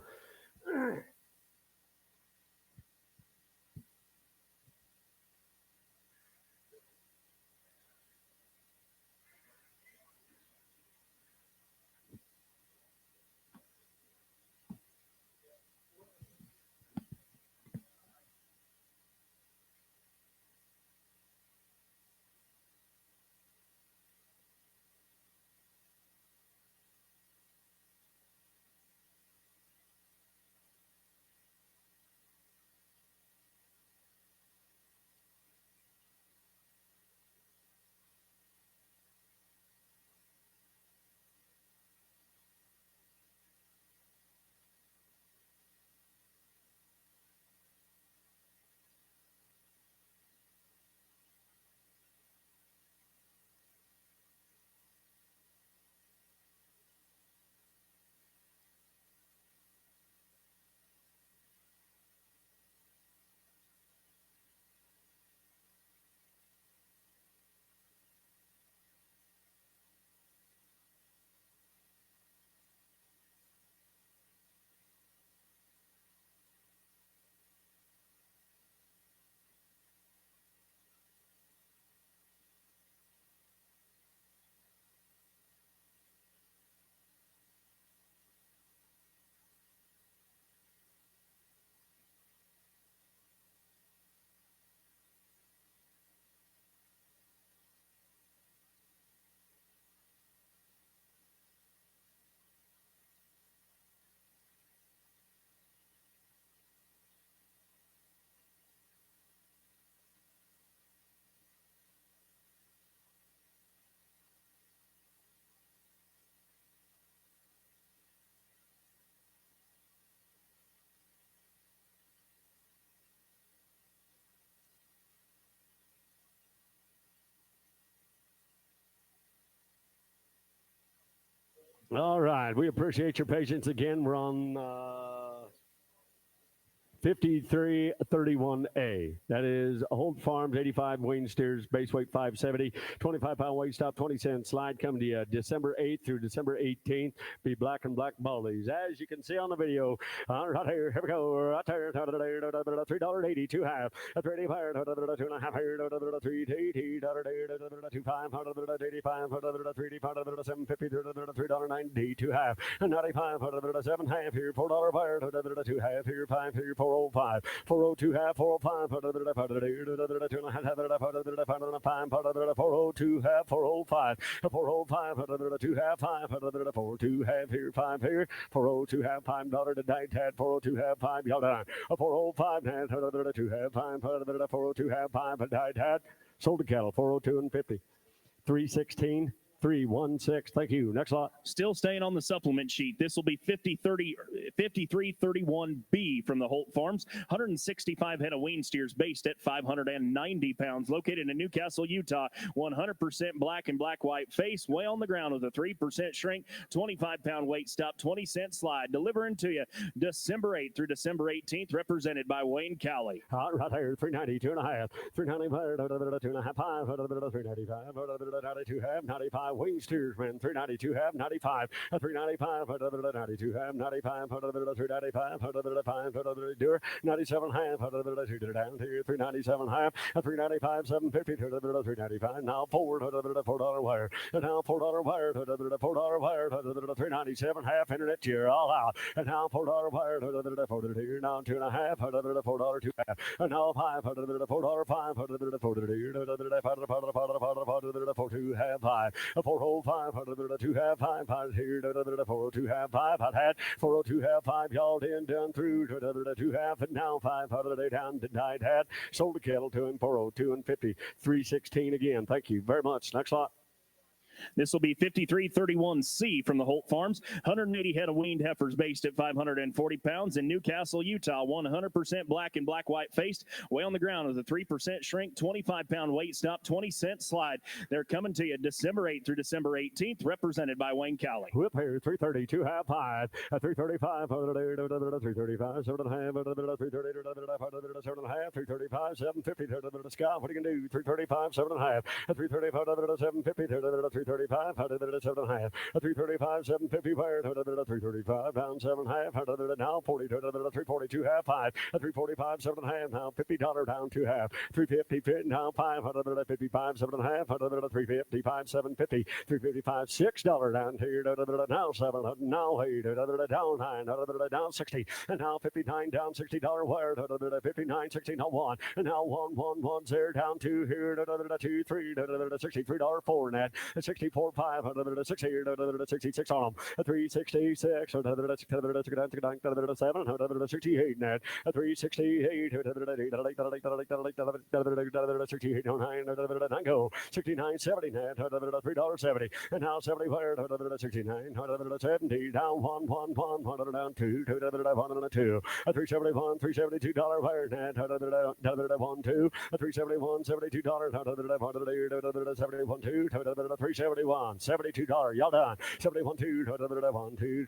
All right. We appreciate your patience again. We're on 5331A. That is Holt Farms, 85 Wayne steers, base weight 570, 25-pound weight stop, 20 cent slide, coming to you December 8th through December 18th. Be black and black ballies. As you can see on the video, right here we go. Right there, $3.80, two half, $3.85, 2.5 here, 3.80, 2.5, 3.85, 7.50, $3.90, two half, 95, 7 half here, $4 fire, 2 half here, 5 here, 405, 402 half, 405, 2.5, 402 half, 405, 405, 2 half, 5, 402 half here, 5 here, 402 half, $5 to die tad, 402 half, 5 y'all done, 405 half, 2 half, 5, 402 half, 5 die tad, sold to cattle, 402 and 50, 316. 316. Thank you. Next lot. Still staying on the supplement sheet. This will be 5331B from the Holt Farms. 165 head of wean steers based at 590 pounds. Located in Newcastle, Utah. 100% black and black-white face. Weigh on the ground with a 3% shrink. 25-pound weight stop. 20 cent slide. Delivering to you December 8th through December 18th. Represented by Wayne Cowley. Right here. 390. 2.5. 395. 2.5. 5. 395. 92 half. 95. Wing steers, man, 392 half, 95, 395, 92 half, 95, 395, 5, 97 half, down here, 397 half, 395, 750, 395, now forward, $4 wire, now $4 wire, $4 wire, 397 half, internet here, all out, and now $4 wire, here, now 2.5, $4 2 half, and now 5, $4 5, $4 2 half, 5. 405, 2 half, 5, 5 here, 402 half, 5, hot hat, 402 half, 5, y'all in, done through, 2 half, and now 5, down, denied hat, sold a kettle to him, 402 and 50, 316 again. Thank you very much. Next lot. This will be 5331C from the Holt Farms. 180 head of weaned heifers based at 540 pounds in Newcastle, Utah. 100% black and black-white faced. Weigh on the ground with a 3% shrink, 25-pound weight stop, 20 cent slide. They're coming to you December 8th through December 18th, represented by Wayne Cowley. Whip here, 330, 2 half, 5, 335, 335, 7 half, 330, 7 half, 335, 750, Scott, what are you going to do? 335, 7 half, 335, 750, 335, 7 half, 335, 750, fire, 335, down 7 half, now 40, 342 half, 5, 345, 7 half, now $50 down 2 half, 350, now 5, 55, 7 half, 355, 750, 355, $6 down here, now 7, now 8, down 9, down 60, and now 59, down $60 wire, 59, 16, now 1, and now 1, 0, down 2 here, 2, 3, $63 4 net, 64, 5, 66 on them, 366, 7, 68 net, 368, 68, 9 go, 69, 70 net, $3.70, and now 70 wire, 69, 70, down 1, down 2, 2, 371, $372 wire net, 1, 2, 371, $72, 71, 2, 371, $72, y'all done, 71, 2, 1, 2,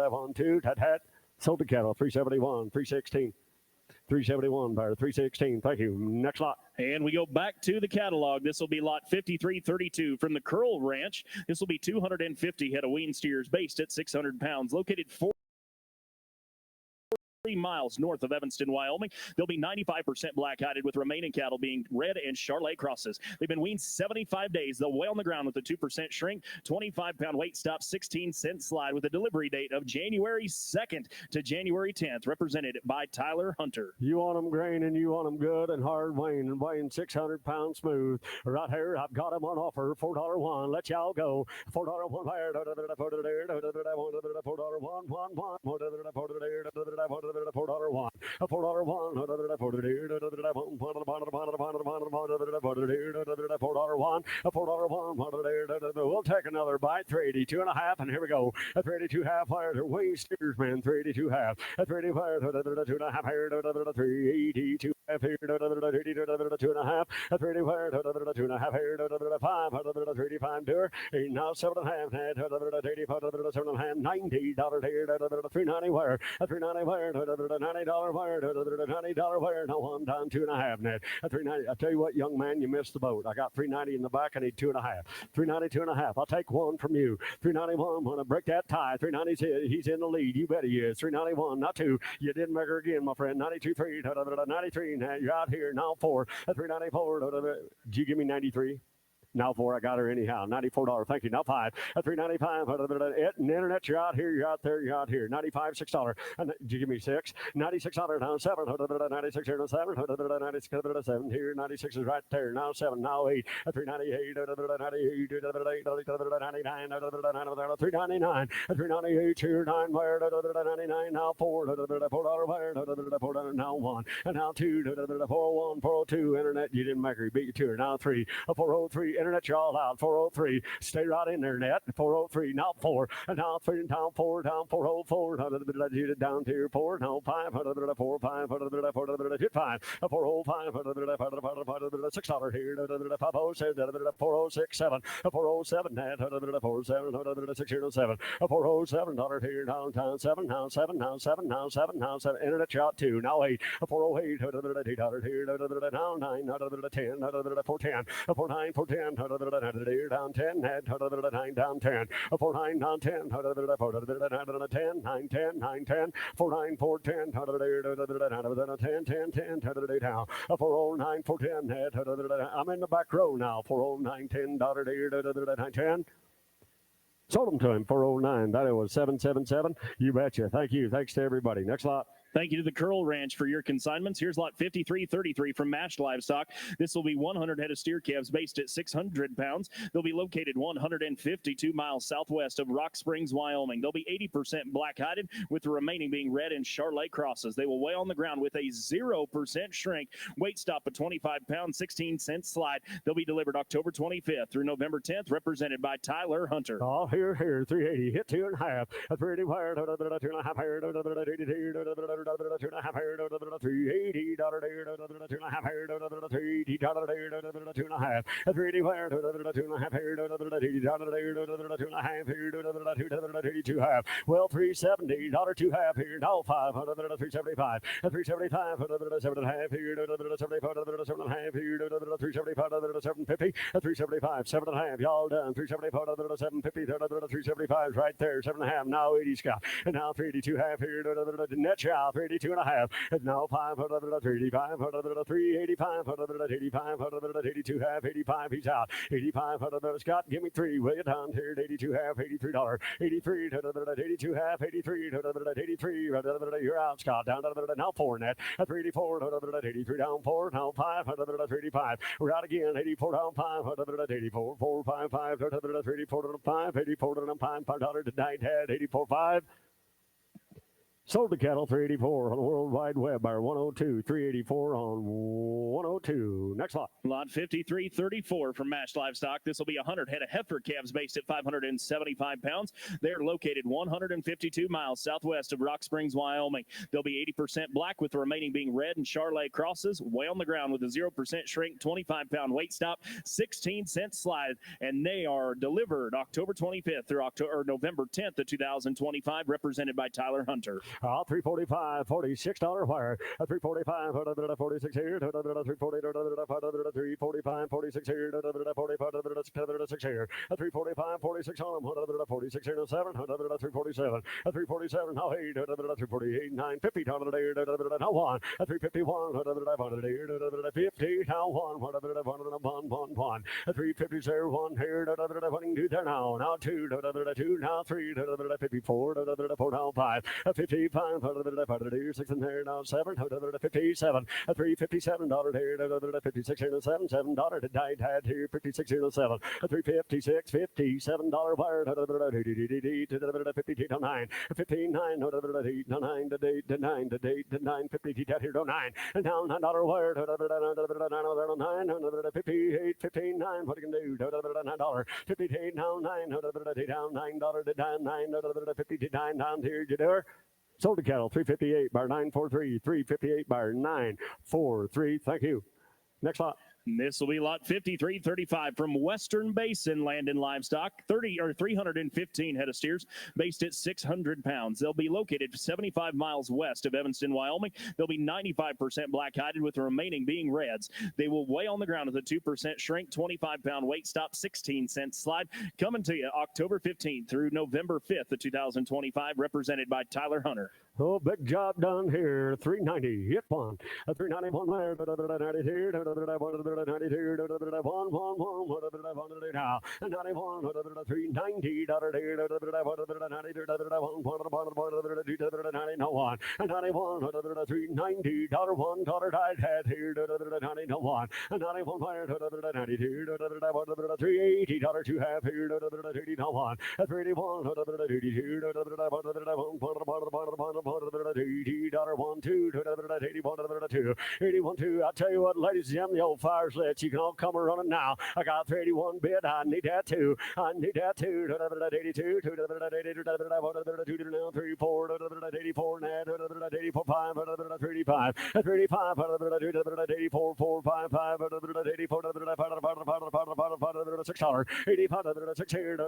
1, 2, tat, sold the cattle, 371, 316. 371 buyer, 316. Thank you. Next lot. And we go back to the catalog. This will be lot 5332 from the Curl Ranch. This will be 250 head of wean steers based at 600 pounds, located 4 miles north of Evanston, Wyoming. They'll be 95% black-hided with remaining cattle being red and Charolais crosses. They've been weaned 75 days. They'll weigh on the ground with a 2% shrink, 25-pound weight stop, 16-cent slide with a delivery date of January 2nd to January 10th, represented by Tyler Hunter. You want them grain and you want them good and hard weighing and weighing 600 pounds smooth. Right here, I've got them on offer, $4 one. Let y'all go. $4 one. $4 one, $4 one, $4 one, $4 one, take another bite. 382 and a half, and here we go. At 382 half, fire to wing steers, man. 382 half. At 382 fire, 2 and a half, here, 382 half, here, 2 and a half. At 380 fire, 2 and a half, here, 5, 385 tour. Now 7 and a half, net, 85, 7 and a half, $90 here, 390 wire. At 390 wire, $90 wire, $90 wire. Now 1 down 2 and a half, net. At 390, I tell you what, young man, you missed the boat. I got 390 in the back. I need 2 and a half. 392 and a half. I'll take 1 from you. 391. Want to break that tie. 390. He's in the lead. You bet he is. 391. Not 2. You didn't make her again, my friend. 92 3. 93. Now you're out here. Now 4. 394. Did you give me 93? Now 4, I got her anyhow. $94. Thank you. Now 5 at $395. Internet, you're out here, you're out there, you're out here. $95, $6. And did you give me 6? $96 now 7. 96 here, 7. 96 7 here. 96 is right there. Now 7. Now 8 at 398. 98. 99. 399 at 398 here. 9 wire. 99 now 4. $4 wire. Now 1 and now 2. 401 402. Internet, you didn't make her. You beat you to her. Now 3 403. Internet, you're all out. 403. Stay right in there, net. 403. Now 4. And now 3. Down 4. Down 404. Down to 4. Now 5. 4. 5. 5. 405. $6 here. 406. 7. 407. Net. 407. 607. $407 here. Downtown 7. Now 7. Now 7. Now 7. Now 7. Internet, you're out 2. Now 8. 408. $8 here. Now 9. 10. 410. 49. 410. Down 10, 9 down 10, 49 down 10, 10, 9 10, 9 10, 49 4 10, 10 10 10 down, 409 410. I'm in the back row now. 409 $10 10. Sold them to him. 409. That was 777. You betcha. Thank you. Thanks to everybody. Next lot. Thank you to the Curl Ranch for your consignments. Here's lot 5333 from Mashed Livestock. This will be 100 head of steer calves based at 600 pounds. They'll be located 152 miles southwest of Rock Springs, Wyoming. They'll be 80% black-hided, with the remaining being red and Charolais crosses. They will weigh on the ground with a 0% shrink. Weight stop of 25 pounds, 16-cent slide. They'll be delivered October 25th through November 10th, represented by Tyler Hunter. Oh, here, 380. Hit 2 and a half. 380 wire. 2 and a half. 2 and a half here, $380, 2 and a half here, $380, 2 and a half, 380 wire, 2 and a half here, $80, 2 and a half here, 2 half. Well, $370, 2 half here, now 5, 375, 375, 7 and a half here, 75, 7 and a half here, 375, 750, 375, 7 and a half, y'all done, 375, 750, 375 right there, 7 and a half, now 80 Scott, and now 382 half here, net shop. 32 and a half. And now 535, 385, 85, 82 half, 85. He's out. 85. Scott, give me 3. Will you down here? 82 half, $83. 83, 82 half, 83, 83. You're out, Scott. Down now 4 net. 384, 83 down 4. Now 5, 385. We're out again. 84 down 5, 84, 4, 5, 5, 34 down 5, 84 down 5, $5 tonight had 84 5. Sold the cattle 384 on the World Wide Web, our 102, 384 on 102. Next lot. Lot 5334 from Mashed Livestock. This will be 100 head of heifer calves based at 575 pounds. They're located 152 miles southwest of Rock Springs, Wyoming. They'll be 80% black, with the remaining being red and Charolais crosses. Weigh on the ground with a 0% shrink, 25-pound weight stop, 16-cent slide, and they are delivered October 25th through November 10th of 2025, represented by Tyler Hunter. $345, $46 wire. $345, $46 here. $340, $345, $46 here. $46 here. $345, $46 on them. $46 here. $7. $347. $347. Now 8. $348. $950. Now 1. $351. $50. Now 1. $1. $350 there. 1 here. Running to there now. Now 2. 2. Now 3. 54. 4 now 5. 50. $355 $6 and here now $7 $57 $357 here $56 $7 to die had here $56 $356 $57 wire $52 $59 $9 to date to 9 to date to 9 50 here to 9 and down $9 wire $9 58 $59 what you can do $9 58 now 9 down $9 to down 9 59 down here you do sold to cattle 358 bar 943 358 bar 943 thank you next lot. This will be lot 5335 from Western Basin Land and Livestock, 315 head of steers based at 600 pounds. They'll be located 75 miles west of Evanston, Wyoming. They'll be 95% black-hided with the remaining being reds. They will weigh on the ground with a 2% shrink, 25-pound weight stop, 16-cent slide. Coming to you October 15th through November 5th of 2025, represented by Tyler Hunter. Oh, big job done here. 390, hit one. 391 there. 92, 92, 1 now. 91, 390, 91, 390, $1 died head here. 91, 91 fire, 92, 380, $2 half here. 81, 381, 82, $81.2 I tell you what, ladies and gentlemen, the old fire sleds, you can all come running now. I got 381 bid. I need that too. I need that too. 82, 34, 84, 84, 5, 35, 35, 84, 4, 5, 5, 84, $6, 85, 6 here,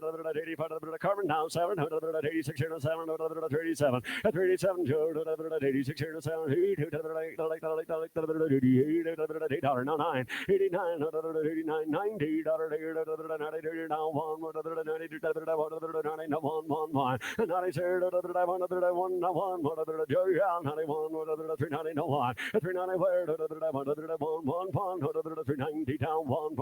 85, carbon down 7, 86 here, 7, 37, 37, 86 here, 7, 8, 9, 89, 89, 90, now 1, 90, 1, 390 down 1,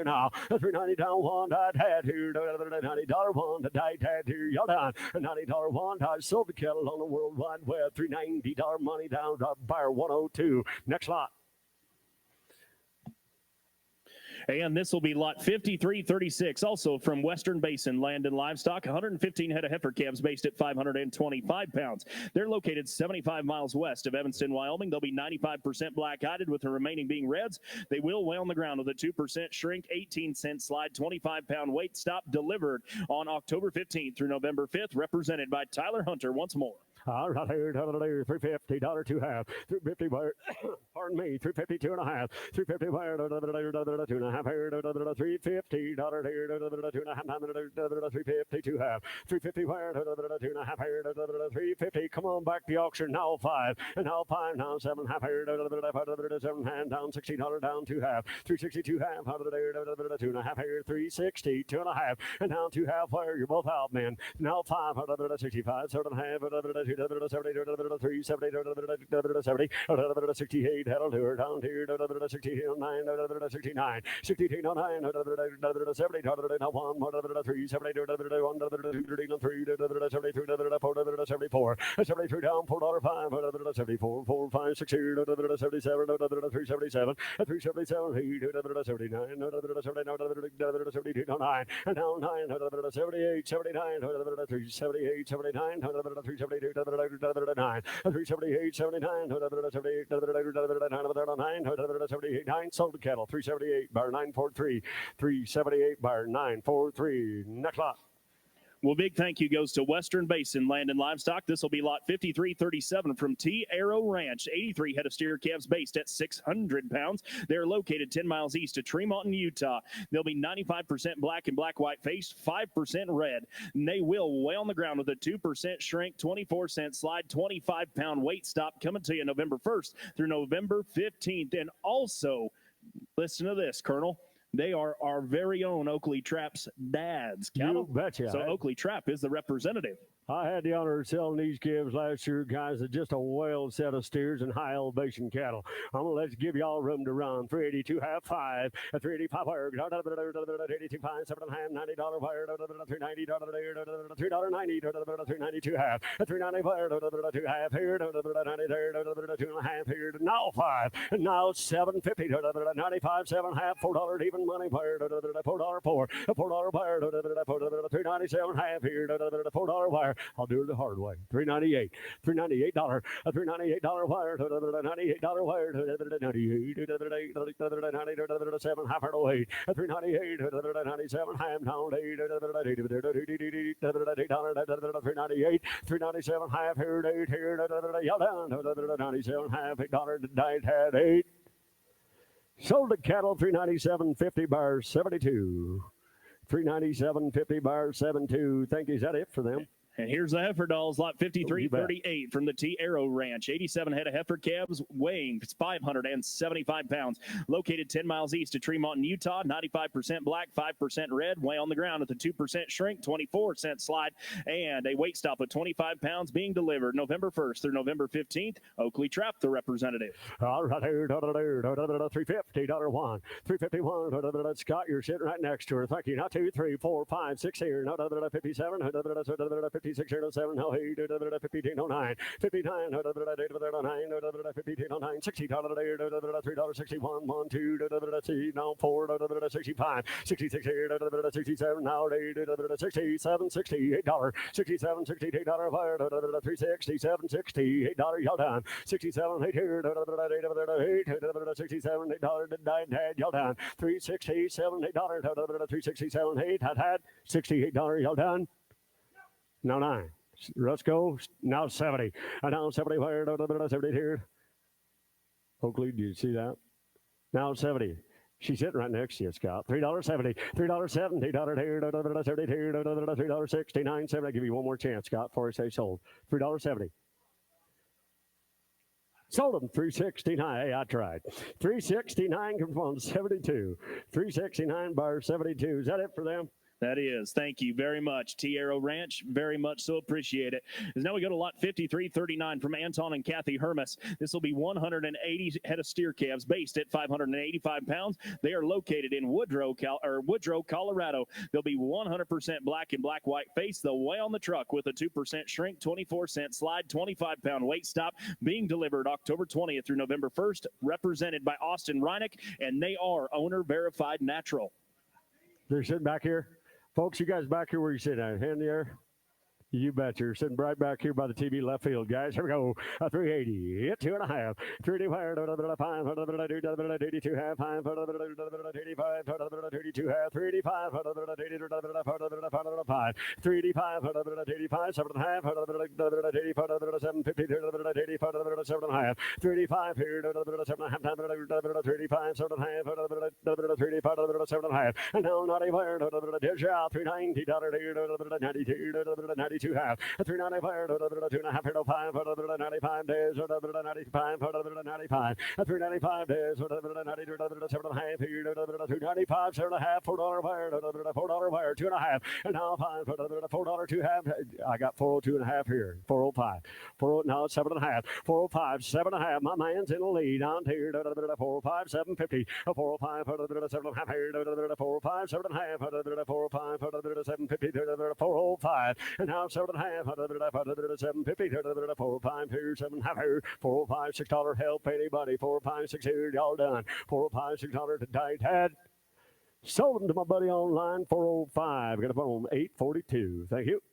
now 390 down 1, that had here, $90 1, that died had here, y'all done, $90 1, I sold the kettle on the World Wide Web, $390 money down, buyer 102. Next lot. And this will be lot 5336, also from Western Basin Land and Livestock, 115 head of heifer calves based at 525 pounds. They're located 75 miles west of Evanston, Wyoming. They'll be 95% black-hided with the remaining being reds. They will weigh on the ground with a 2% shrink, 18-cent slide, 25-pound weight stop, delivered on October 15th through November 5th, represented by Tyler Hunter once more. All right, $350, $2 half, $350 wire, pardon me, $350, 2.5, $350 wire, $2.5 here, $350, here, $2.5, $350, 2 half, $350 wire, $2.5 here, $350, come on back to the auction, now 5, and now 5, now 7 half here, 7 hand down, $60 down, 2 half, $362 half, 2.5 here, $360, 2.5, and down 2 half wire, you're both out, man, now 5, $65, 7 half, 70, 370, 68, that'll do her down here, 69, 69, 69, 9, 70, 1, 370, 74, 73 down, $4.5, 74, 4, 5, 6, 77, 377, 377, 79, 72, 9, and down 9, 78, 79, 378, 79, 372, 9, 378, 79, 78, 9, sold to cattle, 378, bar 943, 378, bar 943. Next lot. Well, big thank you goes to Western Basin Land and Livestock. This will be lot 5337 from T Arrow Ranch. 83 head of steer calves based at 600 pounds. They're located 10 miles east of Tremont, Utah. They'll be 95% black and black-white faced, 5% red. And they will weigh on the ground with a 2% shrink, 24-cent slide, 25-pound weight stop, coming to you November 1st through November 15th. And also, listen to this, Colonel. They are our very own Oakley Trap's dads. You betcha. So Oakley Trap is the representative. I had the honor of selling these calves last year, guys. They're just a wild set of steers and high elevation cattle. I'm going to let you give y'all room to run. 382 half, 5, 385 wire, 82 5, 7 and a half, $90 wire, $390, $3.90, $392 half, $390 wire, 2 half here, 90 there, 2 and a half here, now 5, and now 750, 95, 7 half, $4 even money wire, $4 4, $4 wire, $397 half here, $4 wire. I'll do it the hard way. $398, $398, $398 wire, $98 wire, $98, 7 half, $8, $398, $97 half, down $398, $397 half, here, $8 here, y'all down, $97 half, $8 had 8. Sold the cattle, $397.50 bar 72. $397.50 bar 72. Thank you. Is that it for them? And here's the heifer dolls, lot 5338 from the T Arrow Ranch. 87 head of heifer calves weighing 575 pounds. Located 10 miles east of Tremont, Utah. 95% black, 5% red. Weigh on the ground with a 2% shrink, 24-cent slide, and a weight stop of 25 pounds being delivered November 1st through November 15th. Oakley Trap, the representative. All right, $350 one. $351. Scott, you're sitting right next to her. Thank you. Now 2, 3, 4, 5, 6 here. 57. 5607, 1509, 59, 1509, 60, $3.61, 1, 2, now 4, 65, 66, 67, now 8, 67, $68, 67, $68, fire, 367, $68, y'all down, 67, 8 here, 67, $8, y'all down, 367, $8, 367, 8, had, $68, y'all down. Now 9. Let's go. Now 70. And now 70. Where? 70 here. Oakley, do you see that? Now 70. She's sitting right next to you, Scott. $3.70. $3.70. Here. $70 here. $3.69. 70. I'll give you one more chance, Scott, before I say sold. $3.70. Sold them. $3.69. Hey, I tried. $3.69 comes from 72. $3.69 bar 72. Is that it for them? That is. Thank you very much, T Arrow Ranch. Very much so appreciate it. As now we go to lot 5339 from Anton and Kathy Hermes. This will be 180 head of steer calves based at 585 pounds. They are located in Woodrow, Colorado. They'll be 100% black and black-white face. They'll weigh on the truck with a 2% shrink, 24-cent slide, 25-pound weight stop, being delivered October 20th through November 1st, represented by Austin Reinick, and they are owner-verified natural. They're sitting back here. Folks, you guys back here where you sit at? Hand in the air. You bet you're sitting right back here by the TV left field, guys. Here we go. 380. Hit 2.5. 3D fire. 82 half. 5. 85. 32 half. 385. 5. 385. 85. 7.5. 750. 7.5. 385 here. 7.5. 35. 7.5. 35. 7.5. And now 90 fire. Dish out. 390. 92. 92 half, 395, 2.5, 5, 95 days, 95, 95, 395 days, 7.5, 295, 7.5, $4 wire, $4 wire, 2.5, and now 5, $4, 2 half. I got 402 and a half here, 405, 40, now it's 7.5, 405, 7.5. My man's in the lead on here, 405, 750, 405, 7.5 here, 405, 7.5, 405, 750, 405, and now 7.5, 750, 405 here, 7.5 here, 405, $6 help anybody, 405, 6 here, y'all done, 405, $6 to diet head. Sold them to my buddy online, 405. Got to put on 842. Thank you.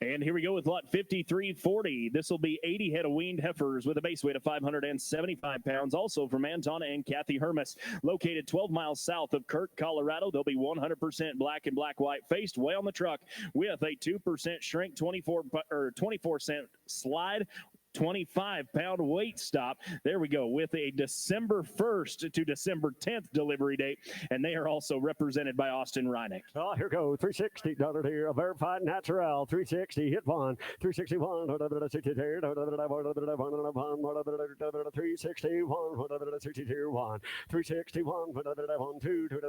And here we go with lot 5340. This will be 80 head of weaned heifers with a base weight of 575 pounds. Also from Anton and Kathy Hermes. Located 12 miles south of Kirk, Colorado. They'll be 100% black and black-white faced. Weigh on the truck with a 2% shrink, 24-cent slide, 25-pound weight stop. There we go, with a December 1st to December 10th delivery date, and they are also represented by Austin Reinick. Oh, here goes $360 here, a verified natural, 360, hit one, 361, 63, 360, 361, 62, 1, 361, 1, 2, 2,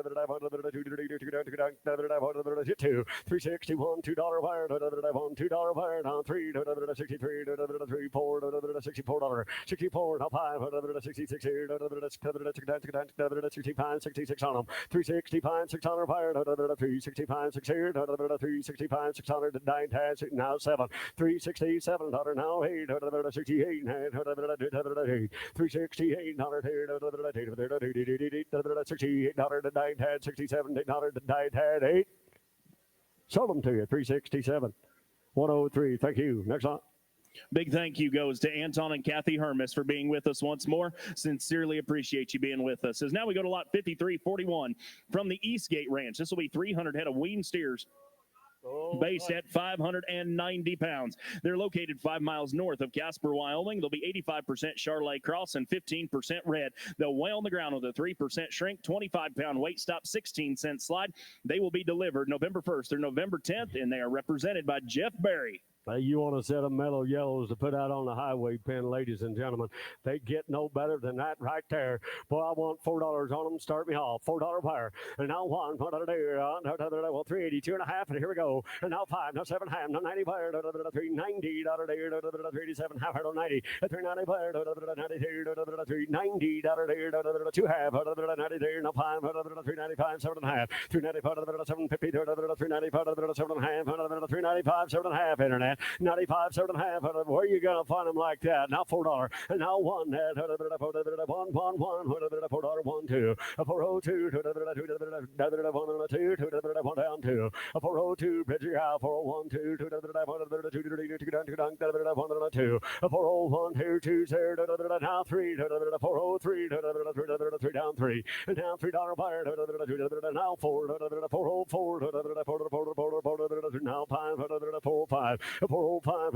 361, $2 wire, $1, $2 wire, now 3, 63, 3, 4, $64, 64, now 5, 66 here, 65, 66 on them, 365, 600 wire, 365, 6 here, 365, 600, 9 tags, now 7, 367, now 8, 68, 368, $68, 9 tags, 67, 9 tags, 8. Sold them to you, 367, 103. Thank you. Next on. Big thank you goes to Anton and Kathy Hermes for being with us once more. Sincerely appreciate you being with us. As now we go to lot 5341 from the Eastgate Ranch. This will be 300 head of wean steers. Based at 590 pounds. They're located 5 miles north of Casper, Wyoming. They'll be 85% Charolais Cross and 15% red. They'll weigh on the ground with a 3% shrink, 25-pound weight stop, 16-cent slide. They will be delivered November 1st through November 10th, and they are represented by Jeff Berry. You want a set of mellow yellows to put out on the highway pen, ladies and gentlemen. They get no better than that right there. Boy, I want $4 on them. Start me off. $4 wire. And now 1, 382 and a half, and here we go. And now 5, now 7 half, now 90 wire, 390, 387 half, 90, 390 wire, 93, 390, 2 half, 93, now 5, 395, 7 and a half, 395, 750, 395, 7 and a half, 395, 7 and a half, internet. 95, 7 and a half. Where are you going to find them like that? Now $4. And now 1, 1, 1, $4, 1, 2, 402, 2, 1 down 2, 402, bridge out, 401, 2, 2, 401, 2, 2, 0, now 3, 403, 3 down 3, and now $3 buyer, now 4, 404, now 5, 405. 405,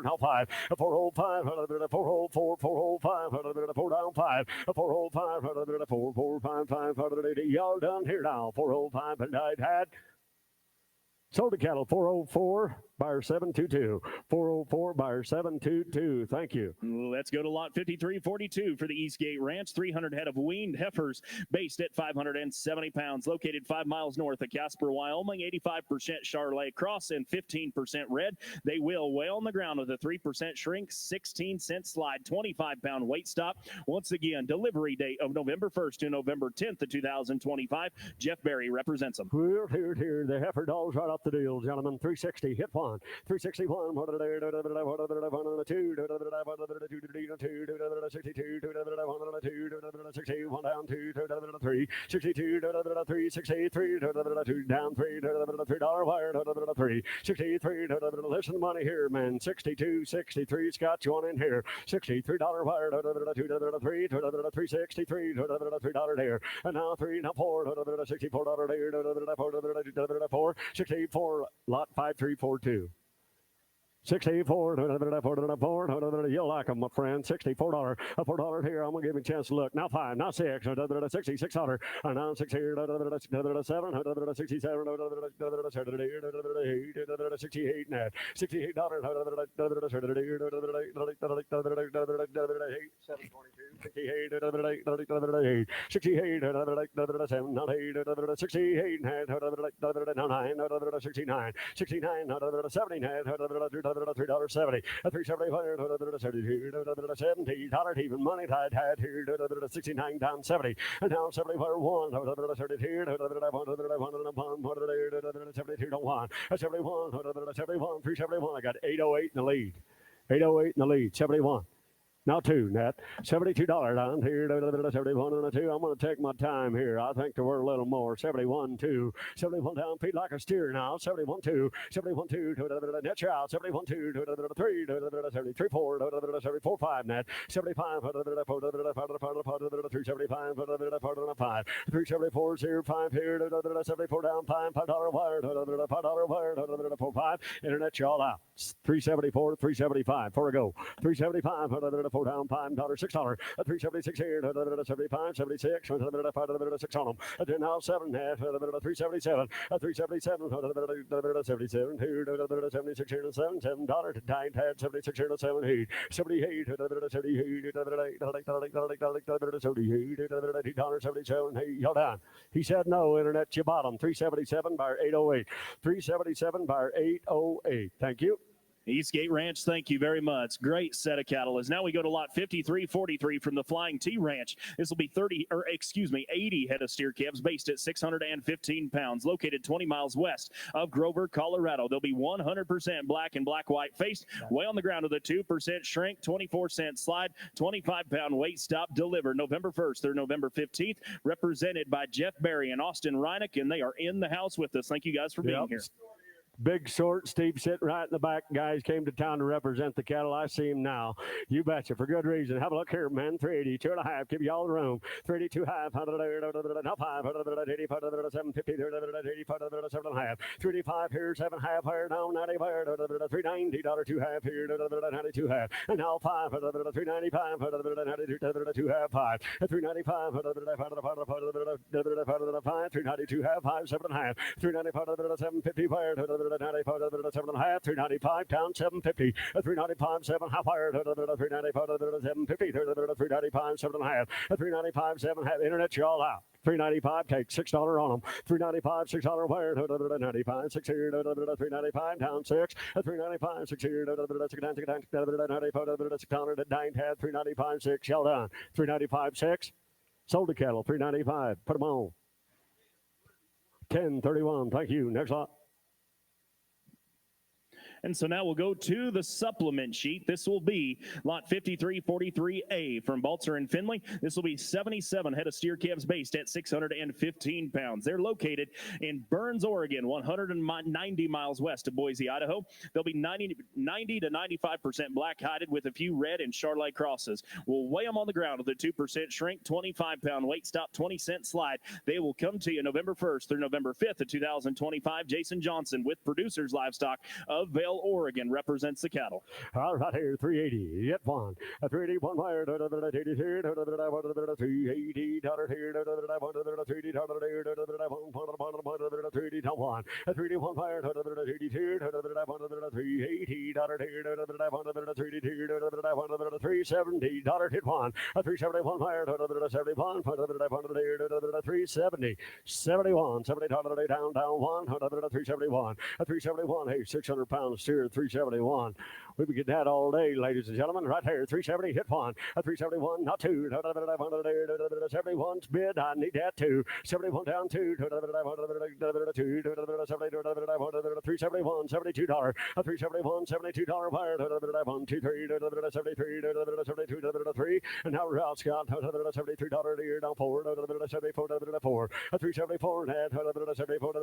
now 5, 405, 404, 405, 4 down 5, 405, 445, y'all down here now, 405, and I had sold the cattle, 404. Buyer 722, 404, buyer 722. Thank you. Let's go to lot 5342 for the Eastgate Ranch. 300 head of weaned heifers based at 570 pounds. Located 5 miles north of Casper, Wyoming. 85% Charolais Cross and 15% red. They will weigh on the ground with a 3% shrink, 16-cent slide, 25-pound weight stop. Once again, delivery date of November 1st to November 10th of 2025. Jeff Berry represents them. Here. The heifer dogs right off the deal, gentlemen. 360, hit 1. 361, 2, 62, 1 down 2, 3, 62, 363, down 3, $3 wire, 3, 63, listen to money here, man. 62, 63's got you on in here. $63 wire, 3, 363, $3 there, and now 3, now 4, $64 there, 4, 64, lot 5342. 64, you'll like them, my friend. $64, $4 here. I'm gonna give you a chance to look. Now 5, now 6, 6,600, now 6 here, 7, 67, 68 net, $68, 722, 68, 7, not 8, 68 net, now 9, 69, 69, 70 net, $3.70, $3.70, even money tied here, 69 down 70, and now 71, 72 to 1, 71, 371. I got 808 in the lead, 808 in the lead, 71. Now 2, net. $72 down here, 71 and a 2. I'm going to take my time here. I think there were a little more. 71, 2. 71 down, feet like a steer now. 71, 2. 71, 2. Net you out. 71, 2. 3. 73, 4. 74, 5 net. 75, 375, 5. 374, 0, 5 here. 74 down, $5 wire. $5 wire. 4, 5. Internet you all out. 374, 375. For a go. 375, $4 down, $5, $6, $3.76 here, $75, $76, $6 on them. Now 7.5, $3.77, $3.77, $77 here, $76 here, $7 to dine, had $76 here, $78, $78, $77, hey, y'all down. He said no, internet, you bottom, 377 by 808, 377 by 808. Thank you. Eastgate Ranch, thank you very much. Great set of cattle. As now we go to lot 5343 from the Flying T Ranch. This will be 80 head of steer calves based at 615 pounds, located 20 miles west of Grover, Colorado. They'll be 100% black and black-white faced, way on the ground with a 2% shrink, 24-cent slide, 25-pound weight stop, delivered November 1st through November 15th, represented by Jeff Berry and Austin Reinick, and they are in the house with us. Thank you guys for being here. Big, short, Steve sitting right in the back. Guys came to town to represent the cattle. I see him now. You betcha, for good reason. Have a look here, man. 380, 2.5. Give you all the room. 382 half. Now 5. 80, 750, 85, 7.5. 385 here, 7 half higher down. 90 higher. 390, $2 half here. 92 half. And now 5. 395. 2 half 5. 395. 392 half 5. 7.5. 395. 750 higher. 395, 7.5, 395, down 750, 395, 7 half higher, 395, 750, 395, 7.5, 395, 7 half. Internet, you all out. 395, take $6 on them. 395, $6 higher, 395, 6 here, 395, down 6, 395, 6 here, 600, 9 tab, 395, 6, y'all done. 395, 6, sold the cattle, 395, put them on. 1031, thank you. Next lot. And so now we'll go to the supplement sheet. This will be lot 5343A from Balzer and Finley. This will be 77 head of steer calves based at 615 pounds. They're located in Burns, Oregon, 190 miles west of Boise, Idaho. They'll be 90 to 95% black-hided with a few red and Charolais crosses. We'll weigh them on the ground with a 2% shrink, 25-pound weight stop, 20-cent slide. They will come to you November 1st through November 5th of 2025. Jason Johnson with Producers Livestock of Vail, Oregon represents the cattle. All right, here, 380, yet one. 381 wire, 380 here, 380, dollar here, 380, dollar here, 380, down one. 381 wire, 380 here, 380, dollar here, 380 here, 370, dollar hit one. 371 wire, 71, 370, 71, $70 down, down one, 371, 371, hey, 600 pounds. Steer 371. We've been getting that all day, ladies and gentlemen. Right here, 370, hit one. 371, not two. 71's bid. I need that too. 71 down two. 371, $72. 371, $72 wire. 1, 2, 3, 73, 72, and now we're out, Scott. $73 a year down 4. 74, 4. 374 net. 74,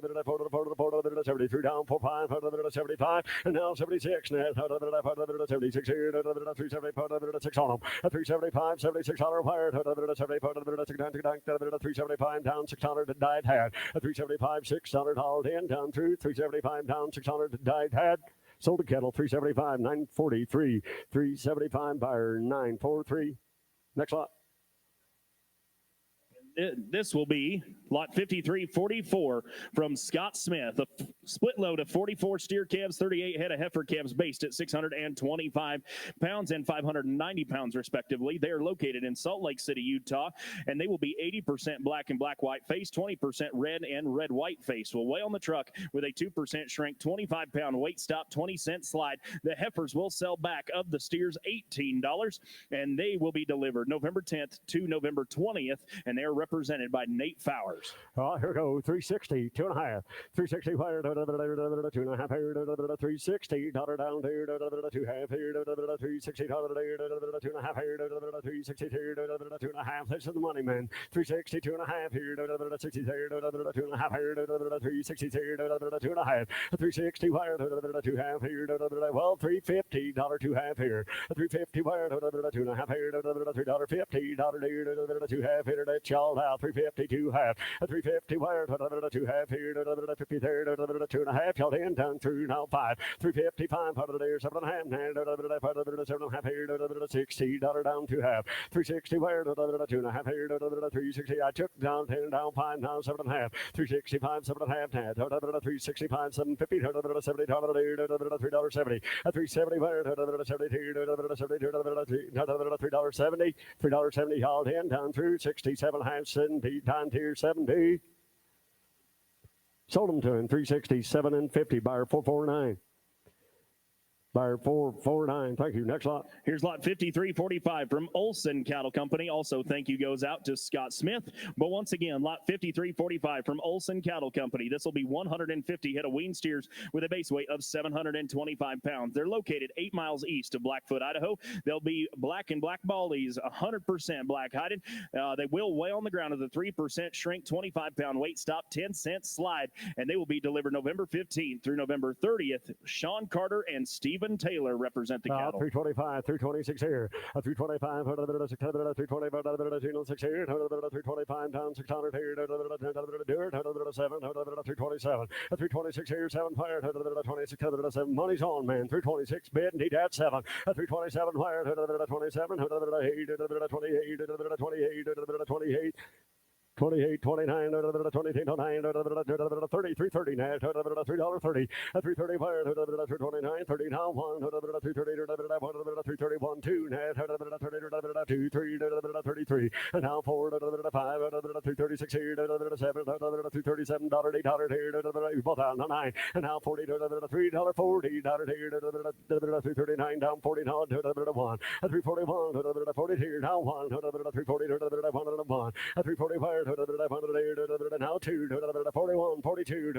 73 down 4, 5, 75. And now 76 net, 76 here, 375, 6 on them, 375, $76 wire, 375 down, $600 died had, 375, $600 hauled in, down through, 375 down, $600 died had. Sold the kettle, 375, 943, 375 buyer, 943. Next lot. This will be lot 5344 from Scott Smith. A split load of 44 steer calves, 38 head of heifer calves based at 625 pounds and 590 pounds respectively. They are located in Salt Lake City, Utah, and they will be 80% black and black-white face, 20% red and red-white face. We'll weigh on the truck with a 2% shrink, 25-pound weight stop, 20-cent slide. The heifers will sell back of the steers $18, and they will be delivered November 10th to November 20th, and they're represented by Nate Fowers. Oh, here we go. 360, 2.5. 360 wire, 2.5 here, 360, dollar down here, 2.5 here, 360 dollar there, 2.5 here, 360 here, 2.5. This is the money, man. 360, 2.5 here, 60 here, 2.5 here, 360 here, 2.5. 360 wire, 2.5 here, well, 350 dollar 2.5 here, 350 wire, 2.5 here, $3.50 dollar there, 2.5 here, 2.5 here, that's y'all. hauled out. 350, 2 half. 350 wire, 2 half here, 50 there, 2 and a half, held in, down through now 5. 350, 500 there, 7 and a half, 7 and a half here, $60 down 2 half. 360 wire, 2 and a half here, 360. I took down 10, down 5, now 7 and a half. 365, 7 and a half, 365, 750, $70, $3.70. 370 wire, $3.70, $3.70 hauled in, down through 67 half, 70, down tier 70. Sold them to him, 367 and 50, buyer 449. Buyer 449. Thank you. Next lot. Here's lot 5345 from Olson Cattle Company. Also, thank you goes out to Scott Smith. But once again, lot 5345 from Olson Cattle Company. This will be 150 head of wean steers with a base weight of 725 pounds. They're located 8 miles east of Blackfoot, Idaho. They'll be black and black ballies, 100% black hided. They will weigh on the ground with a 3% shrink, 25-pound weight stop, 10-cent slide, and they will be delivered November 15th through November 30th. Sean Carter and Stephen Taylor represent the cattle. 325, 326 here. 325, 325, 6 here. 325 down 600 here. 7, 327. 326 here, 7 fire. 26, money's on, man. 326 bid, need at 7. 327 fire. 27, 28, 28. 28, 29, 28, 29, 30, 330 now, $3.30, 330 fire, 329, 30 now, 1, 330, 331, 2, now, 2, 3, 33, and now 4, 5, 336 here, 7, 337, $8 here, both out, 9, and now 40, $3.40, here, 339, down 40, now, 1, 341, 40 here, now 1, 340, 1, 340 fire, now 2, 41, 42,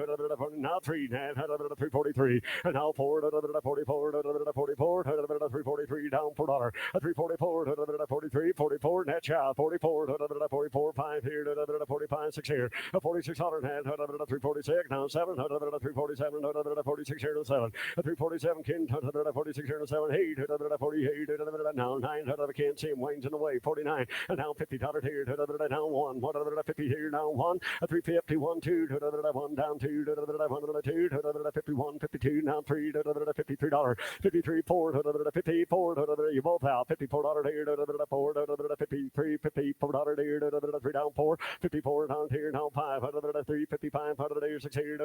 now 3, 343, and now 4, 44, 44, 343, down $4, 344, 43, 44, net child, 44, 44, 5 here, 45, 6 here, 4600, 346, now 7, 347, 46 here to 7, 347, Ken, 46 here to 7, 8, 48, now 9, can't see him, Wayne's in the way, 49, and now $50 here, now 1, 50 here, now 1, 350, 1, 2, 1 down 2, 2, 51, 52, now 3, $53, 53, 4, 54, you both out, $54 here, 4, 53, $54 here, 3 down 4, 54 down here, now 5, 3, 55, 6 here,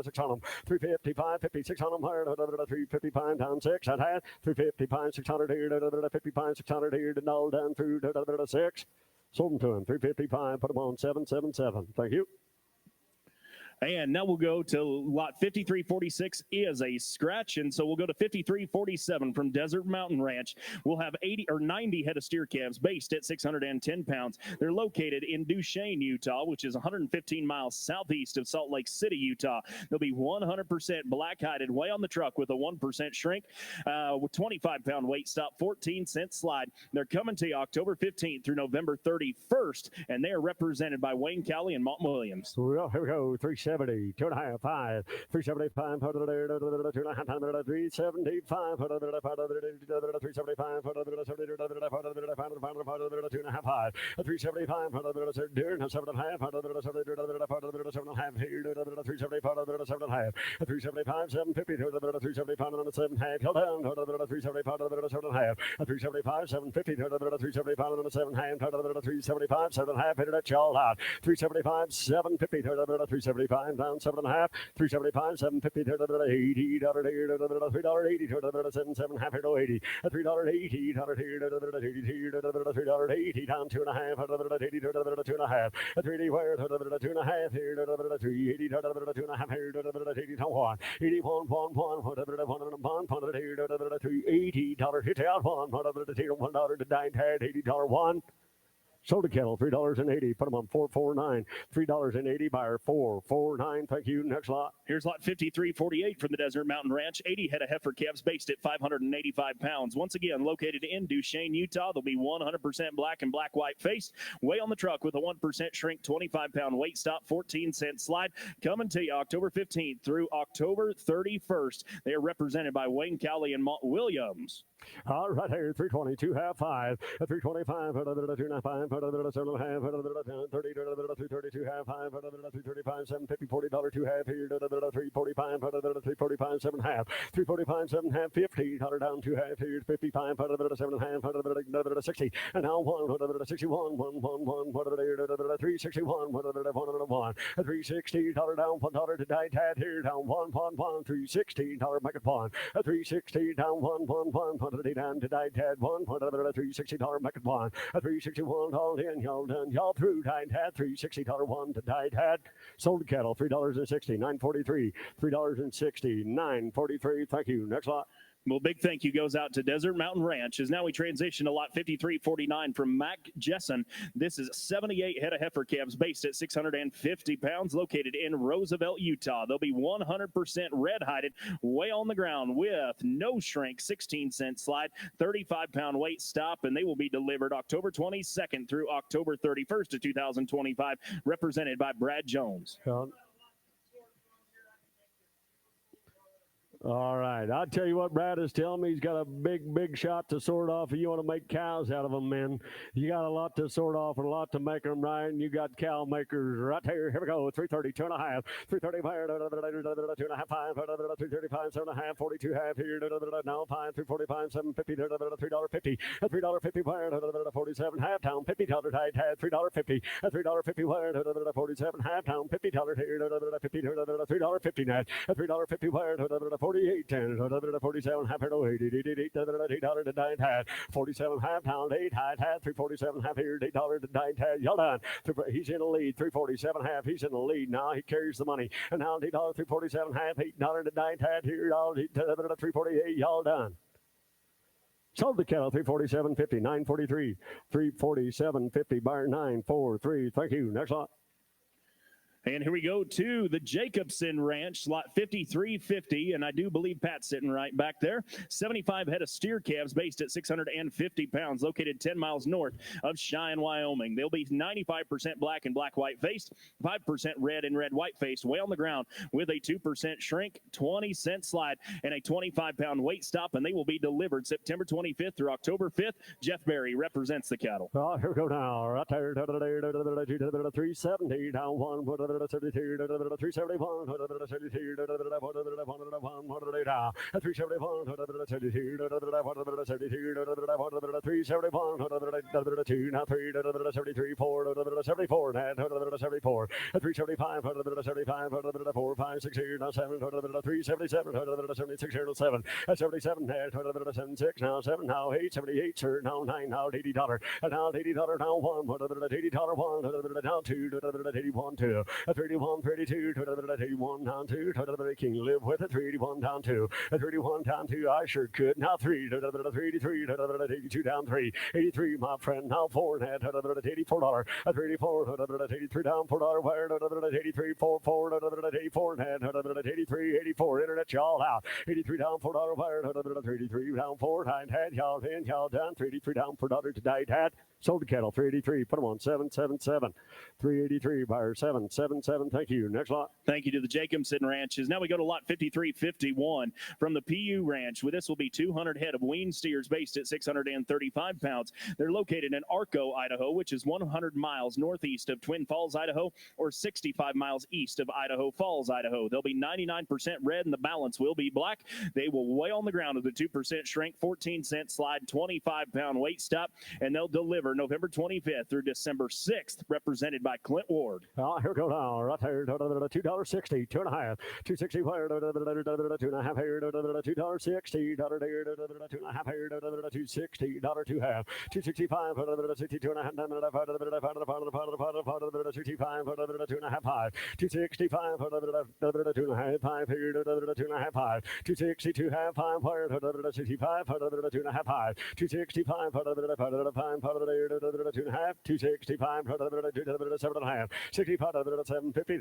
6 on them, 355, 56 on them, 355 down 6, and had 355, 600 here, 55, 600 here, all down through 6. Sold them to him, 355, put them on 777. Thank you. And now we'll go to lot 5346 is a scratch. And so we'll go to 5347 from Desert Mountain Ranch. We'll have 80 or 90 head of steer calves based at 610 pounds. They're located in Duchesne, Utah, which is 115 miles southeast of Salt Lake City, Utah. They'll be 100% black-hided, weigh on the truck with a 1% shrink, with 25-pound weight stop, 14-cent slide. They're coming to you October 15th through November 31st, and they are represented by Wayne Cowley and Mont Williams. Well, here we go, 370, 2.5, 5, 375, 2.5, 375, 375, 2.5, 375, 375, 750, 375, 7 half, held down, 375, 375, 750, 375, 7 half, 375, 7 half, hit it all out, 375, 750, 375, down 7.5, 375, 750, $80, $3.80, 7 half, $80, $3.80, $3.80, down 2.5, $80, 2.5, 3D wire, 2.5 here, 380, 2.5 here, 80 to 1, 81, 1, 1, 1, here, $380, hit out 1, $1 to 9, $80, 1. Sold a kettle, $3.80. Put them on 449. $3.80 buyer 449. Thank you. Next lot. Here's lot 5348 from the Desert Mountain Ranch. 80 head of heifer calves based at 585 pounds. Once again, located in Duchesne, Utah. They'll be 100% black and black-white faced. Weigh on the truck with a 1% shrink, 25-pound weight stop, 14-cent slide. Coming to you October 15th through October 31st. They are represented by Wayne Cowley and Mont Williams. All right, here, 320, 2 half 5, 325, 2.5, 7 and a half, 30, 332 half, 5, 335, 750, $40 two half here, 345, 345, 7 half, 345, 7 half, $50 down two half here, 55, 7 and a half, 60, and now 161, 361, 360 down $1 to die tat here, down 360 make it one, 360 down 1 down to die tat 360 make it one, 361 all in, y'all done, y'all through die tat, $360 one to die tat. Sold cattle $3.60, $9.43, $3.60, $9.43. Thank you. Next lot. Well, big thank you goes out to Desert Mountain Ranch as now we transition to lot 5349 from Mac Jessen. This is 78 head of heifer calves based at 650 pounds, located in Roosevelt, Utah. They'll be 100% red-hided, way on the ground with no shrink, 16-cent slide, 35-pound weight stop, and they will be delivered October 22nd through October 31st of 2025, represented by Brad Jones. All right. I'll tell you what, Brad is telling me he's got a big shot to sort off. If you want to make cows out of them, man, you got a lot to sort off and a lot to make them right. And you got cow makers right here. Here we go. 330, 2 and a half, 335, 2 and a half, 5, 335, 7 and a half, 42 half here. Now 5, 345, 750, $3.50, $3.50, 47 half town, $50 tight hat, $3.50, $3.50, 47 half town, $50 here, $3.50 net, $3.50, 48, 10, 47 half, $8 to dine hat, 47 half town, 8 high hat, 347 half here, $8 to dine hat. Y'all done. He's in the lead, 347 half. He's in the lead now. He carries the money. And now $8, 347 half, $8 to dine hat here, y'all 348. Y'all done. Sold the cattle 347.50, 943, 347.50, bar 943. Thank you. Next lot. And here we go to the Jacobson Ranch, slot 5350, and I do believe Pat's sitting right back there. 75 head of steer calves based at 650 pounds, located 10 miles north of Cheyenne, Wyoming. They'll be 95% black and black-white faced, 5% red and red-white faced, way on the ground with a 2% shrink, 20-cent slide, and a 25-pound weight stop, and they will be delivered September 25th through October 5th. Jeff Berry represents the cattle. Oh, here we go now. Right there, 370 down 1, 32, 371, 32, 371, 371, now 373, 4, 74, 74, 375, 75, 4, 5, 6 here, now 7, 377, 76 here, 7, 77, 76, now 7, now 8, 78, sir, now 9, now $80, now $80, now 1, $80, 1, now 2, 81, 2, 31, 32, 81, down 2, can you live with it? 381 down 2, 31 down 2, I sure could. Now 3, 83, 82 down 3, 83, my friend, now 4, $84, 84, 83 down $4, wire, 83, 4, 84, 83, 84, internet, y'all out, 83 down $4, wire, 83 down 4, y'all in, y'all done, 83 down $4 to die, sold the cattle, 383, put them on 777, 383, buyer 777. Thank you. Next lot. Thank you to the Jacobson Ranches. Now we go to lot 5351 from the PU Ranch. With this will be 200 head of wean steers based at 635 pounds. They're located in Arco, Idaho, which is 100 miles northeast of Twin Falls, Idaho, or 65 miles east of Idaho Falls, Idaho. They'll be 99% red and the balance will be black. They will weigh on the ground with a 2% shrink, 14-cent slide, 25-pound weight stop, and they'll deliver November 25th through December 6th, represented by Clint Ward. Oh, here we go now. Right there, $2.60, 2 and a half, 260, 2 and a half here, $2.60, 2 and a half here, $2.60, 2 half, 265, 62 and a half, 65, 2 and a half, 5, 265, 2 and a half, 5 here, 2 and a half, 5, 262 half, 5 wire, 65, 2 and a half, 5, 265, 5, 2 and a half, 265, 7 and a half, 65, 750,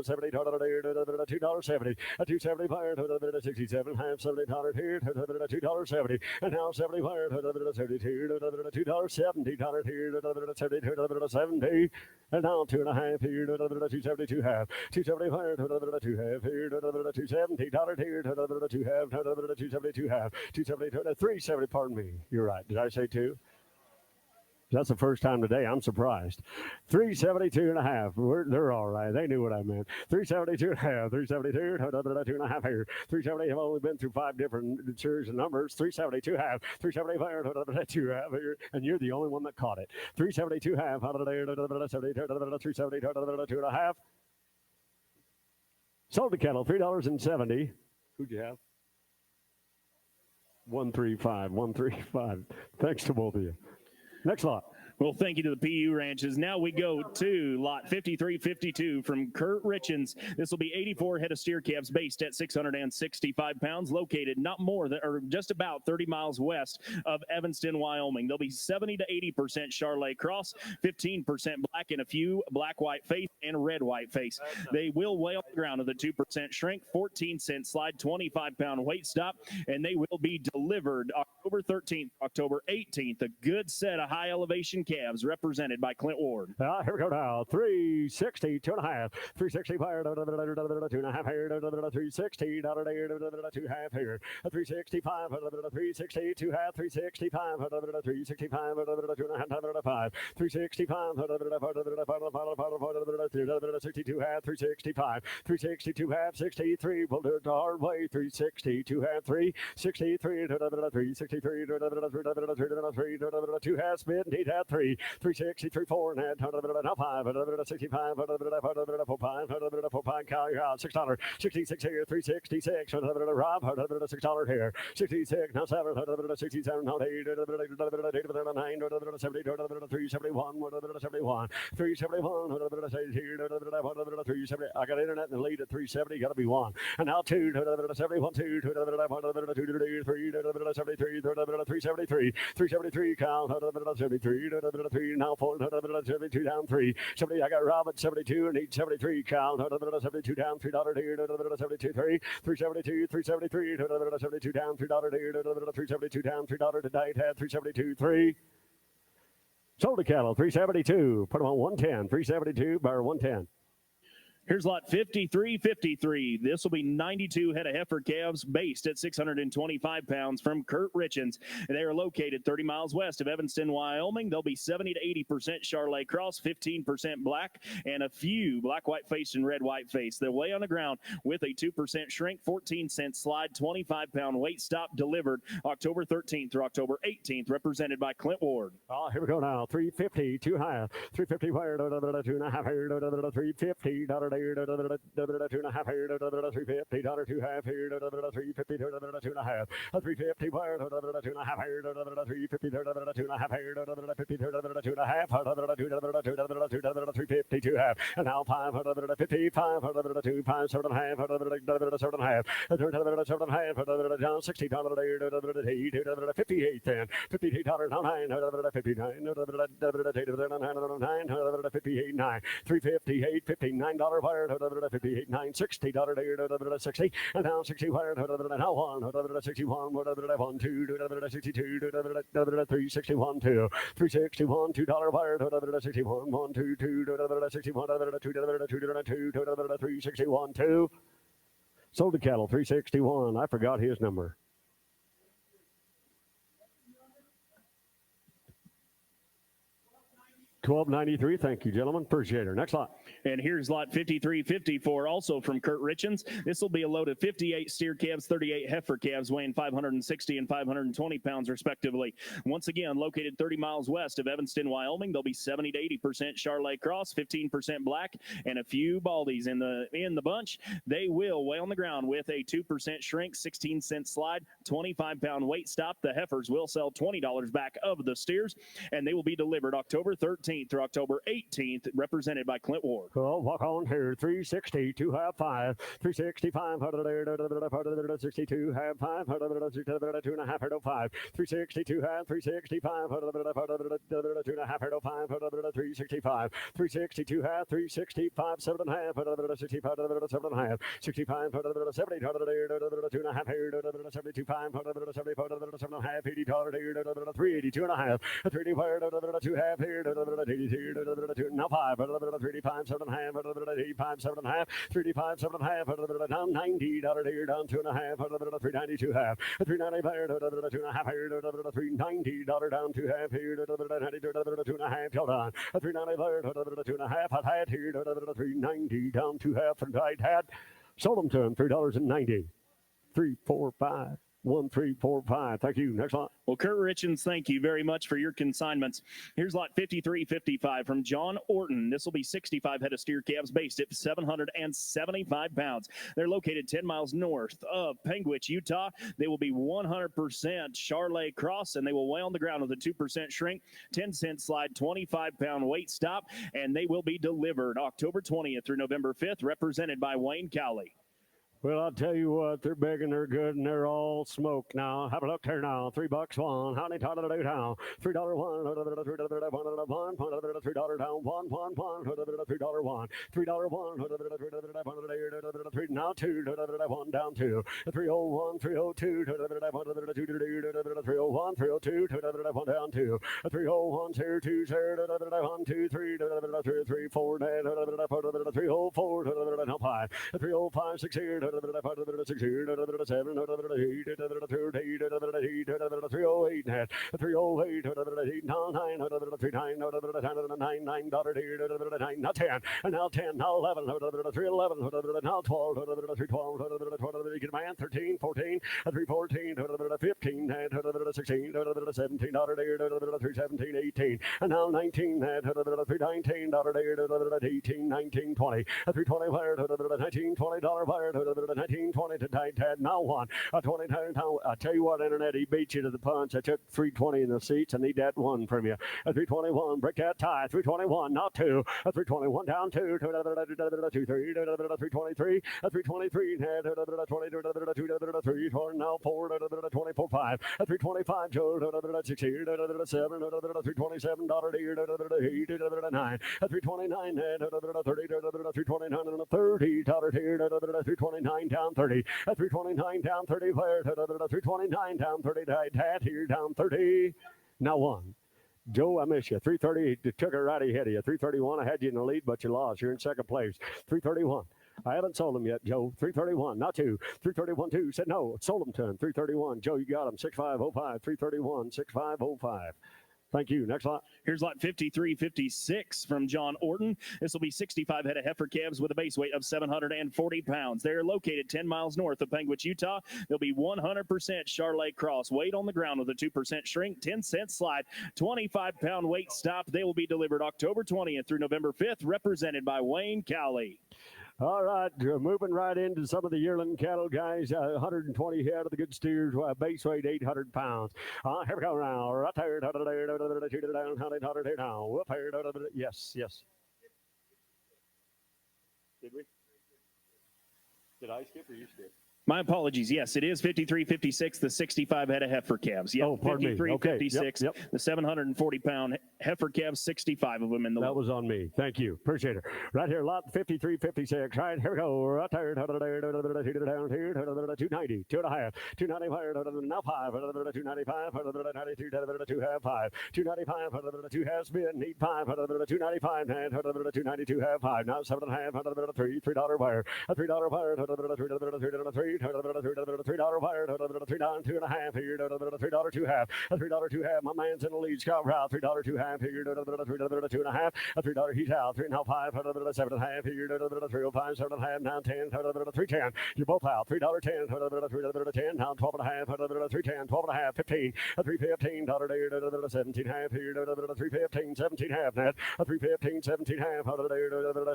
70, $2.70, $2.70, 67, half, $70 here, $2.70, and now 75, $72, $2.70 here, $70, and now 2 and a half here, 272 half, 275, 2 half here, $270 here, 2 half, 272 half, 270, 370, pardon me, you're right, did I say 2? That's the first time today. I'm surprised. 372 and a half. They're all right. They knew what I meant. 372 and a half. 372, 2.5 here. 370 have only been through 5 different series of numbers. 372 half. 375, 2 half here. And you're the only one that caught it. 372 half. 370, 2.5. Sold to Kettle, $3.70. Who'd you have? 135. 135. Thanks to both of you. Next lot. Well, thank you to the PU Ranches. Now we go to lot 5352 from Kurt Richens. This will be 84 head of steer calves based at 665 pounds, located not more than, or just about 30 miles west of Evanston, Wyoming. There'll be 70 to 80% Charolais cross, 15% black, and a few black-white face and red-white face. They will weigh on the ground of the 2% shrink, 14-cent slide, 25-pound weight stop, and they will be delivered October 13th, October 18th. A good set of high elevation calves represented by Clint Ward. Here we go now. 360, 2.5. 360 fire, 2.5 here, 360, 2.5 here. 365, 360, 2.5, 365, 365, 2.5, 365, 62 half, 365, 362 half, 63, we'll do it the hard way, 362 half, 363, 363, 2 half, spin, 8 half, 3, 363, 4 and a half, 5, 65, 4 5, cow, you're out, $6, 66 here, 366, Rob, $6 here, 66, now 7, 67, now 8, 9, 70, 371, 71, 371, 370. I got internet in the lead at 370, got to be 1. And now 2, 71, 2, 3, 373, 373, count, 73, 3, now 4, 72 down 3, 70, I got Rob at 72, and need 73, count, 72 down, $3 here, 72, 3, 372, 373, 72 down, $3 here, 372 down, $3 tonight, had 372, 3. Sold to cattle, 372, put them on 110, 372, bar 110. Here's lot 5353. This will be 92 head of heifer calves based at 625 pounds from Kurt Richens. They are located 30 miles west of Evanston, Wyoming. They'll be 70 to 80% Charolais cross, 15% black, and a few black, white face and red, white face. They'll weigh on the ground with a 2% shrink, 14-cent slide, 25-pound weight stop, delivered October 13th through October 18th, represented by Clint Ward. Oh, here we go now. 350, 2 high, 350 wire, 2.5 350, 2.5 here, 350, $2.5 here, 350, 2.5, 350 wire, 2.5 here, 350, 2.5 here, 50, 2.5, 350, 2.5, and now 550, 502, 5, 7.5, 7.5, 7.5, down 60, $58, then $58, now 9, 59, 58, 9, 358, $59 wire, 58, 9, $60, 60, and now 60 wire, now 1, 61, 1, 2, 62, 361, 2, 361, $2 wire, 61, 1, 2, 2, 61, 2, 361, 2. Sold to cattle, 361. I forgot his number. $12.93. Thank you, gentlemen. Appreciate it. Next lot. And here's lot 5354, also from Kurt Richens. This will be a load of 58 steer calves, 38 heifer calves, weighing 560 and 520 pounds, respectively. Once again, located 30 miles west of Evanston, Wyoming. They'll be 70 to 80% Charolais cross, 15% black, and a few baldies in the bunch. They will weigh on the ground with a 2% shrink, 16-cent slide, 25-pound weight stop. The heifers will sell $20 back of the steers, and they will be delivered October 13th through October 18th, represented by Clint Ward. Well, walk on here. 360, 2 half 5, 365, 62, half 5, 2.5, 5, 362 half, 365, 2.5, 5, 365, 362 half, 365, 7.5, 65, 7.5, 65, 70, 2.5 here, 72, 5, 75, 7.5, $80 here, 380, 2.5, 380 here, 2 half here, now 5, 3D5, 7.5, 85, 7.5, 3D5, 7.5, down $90 here, down 2.5, 392 half, 395, 2.5, 390 down 2 half here, 2.5, held on, 395, 2.5, hot hat here, 390 down 2 half, and right hat, sold them to him, $3.90, 3, 4, 5. 1, 3, 4, 5. Thank you. Next lot. Well, Kurt Richens, thank you very much for your consignments. Here's lot 5355 from John Orton. This will be 65 head of steer calves based at 775 pounds. They're located 10 miles north of Penguich, Utah. They will be 100% Charlet cross, and they will weigh on the ground with a 2% shrink, 10-cent slide, 25-pound weight stop, and they will be delivered October 20th through November 5th, represented by Wayne Cowley. Well, I'll tell you what, they're big and they're good and they're all smoked now. Have a look here now. $3 one. How many $3 one? $3 one. $3 one. $3 down. $1 $3 one. $3 one. $3 now 2. $1 down 2. 301. 302. 301. 302. 1 down 2. 301. 2. 1 2 3. 3 4. 304. Now 5. 305. 6 here. 6 here. 7. 8. 308. 308. 9. 39. 9. Now 10. Now 10. Now 11. 311. Now 12. 312. Get a man. 13. 14. 314. 15. 16. 17. 317. 18. And now 19. 319. 18. 19. 20. 320. 19. $20 fire. 19, 20 to tight head. Now 1. 20. I tell you what, Internet, he beat you to the punch. I took 320 in the seats. I need that 1 from you. 321. Break that tie. 321. Now 2. 321 down 2. 2 3. 323. 323. 3 now 4. 24 5. 325. 6 here. 7. 327. $8. 9. 329. 30. 329 30. Here. 329 down 30. 329 down 30. 329 down 30. Hat here down 30. Now 1. Joe, I miss you. 330. Took it right ahead of you. 331. I had you in the lead, but you lost. You're in second place. 331. I haven't sold them yet, Joe. 331. Not 2. 331 2. Said no. Sold them to him. 331. Joe, you got them. 6505. 331. 6505. Thank you. Next lot. Here's lot 5356 from John Orton. This will be 65 head of heifer calves with a base weight of 740 pounds. They're located 10 miles north of Penguich, Utah. They'll be 100% Charlet cross. Weight on the ground with a 2% shrink, 10-cent slide, 25-pound weight stop. They will be delivered October 20th through November 5th, represented by Wayne Cowley. All right, moving right into some of the yearling cattle, guys. 120 head of the good steers, base weight 800 pounds. Here we go now. Right there, down, now. Yes, yes. Did we? Did I skip or you skip? My apologies. Yes, it is 5356, the 65 head of heifer calves. Yep, oh, pardon 5356, me. Okay. Yep. the 740-pound heifer calves, 65 of them in the That was on me. Thank you. Appreciate it. Right here, lot 5356. Right, here we go. Right there, down here, 290, 2.5, 295, now 5, 295, 92, 2 half 5, 295, 2 half spin, need 5, 295, 292 half 5, now 7.5, $3 fire, $3 fire, $3 fire, $3 down 2.5 here, $3 2 half, $3 2 half. My man's in the lead, Scott Route, $3 2 half here, $3 2.5, $3 he's out, 3 now 5, 7.5 here, 305, 7.5 now 10, 310. You're both out, $3 10, $3 now 12.5, 310, 12.5, 15, 315, $17 half here, 315, 17 half net, 315, 17 half,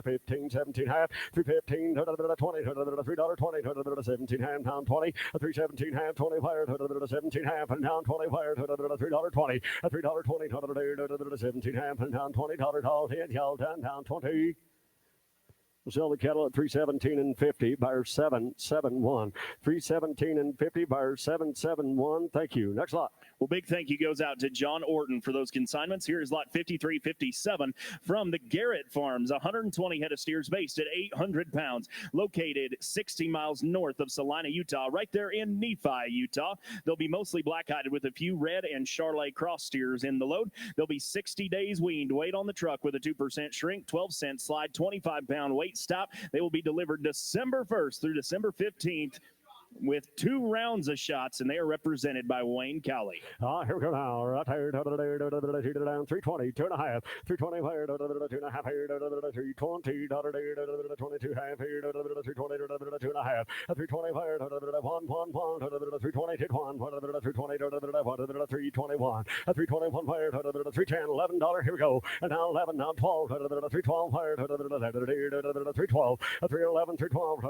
15, 17 half, 315, 20, $3 20, 17 half, down 20, 317 half, 20 fire, 17 half, and down 20 fire, $3 20, $3 20, 17 half, and down $20, head, y'all down 20. We'll sell the cattle at 317 and 50. Buyer 771. 317 and 50. Buyer 771. Thank you. Next lot. Well, big thank you goes out to John Orton for those consignments. Here is lot 5357 from the Garrett Farms. 120 head of steers based at 800 pounds, located 60 miles north of Salina, Utah, right there in Nephi, Utah. They'll be mostly black-hided with a few red and Charolais cross steers in the load. They'll be 60 days weaned, weight on the truck with a 2% shrink, 12-cent slide, 25-pound weight stop. They will be delivered December 1st through December 15th. With 2 rounds of shots, and they are represented by Wayne Cowley. Here we go now. Right here, down 320, 2.5, 320, 2.5 here, 320, 22 half here, 320, 2.5, 320 fire, 1, 320, 321, 321 fire, 310, $11. Here we go. And now 11, now 12, 312 fire, 312, 311, 312,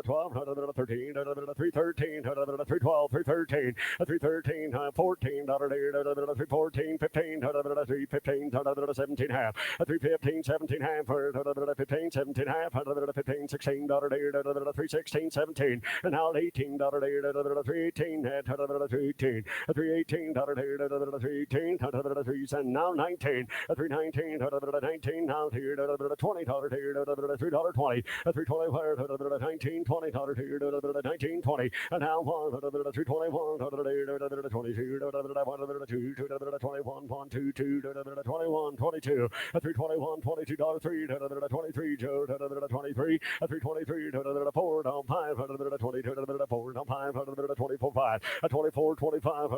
12, 13. 313, 312, 313, 313, 14, 314, 15, 315, 17 half, 315, 17 half, 15, 17 half, 15, 16, 316, 17, and now 18, 318, 318, 318, 318, and now 19, 319, 19, now here, $20, $3.20, 320, 19, $20, 1920, and now 321, 22, 21, 22, 21, 22, 321, $22, 3, 23, 23, 323, 4, down 5, 22, 4, down 5, 24, 5, 24, 25,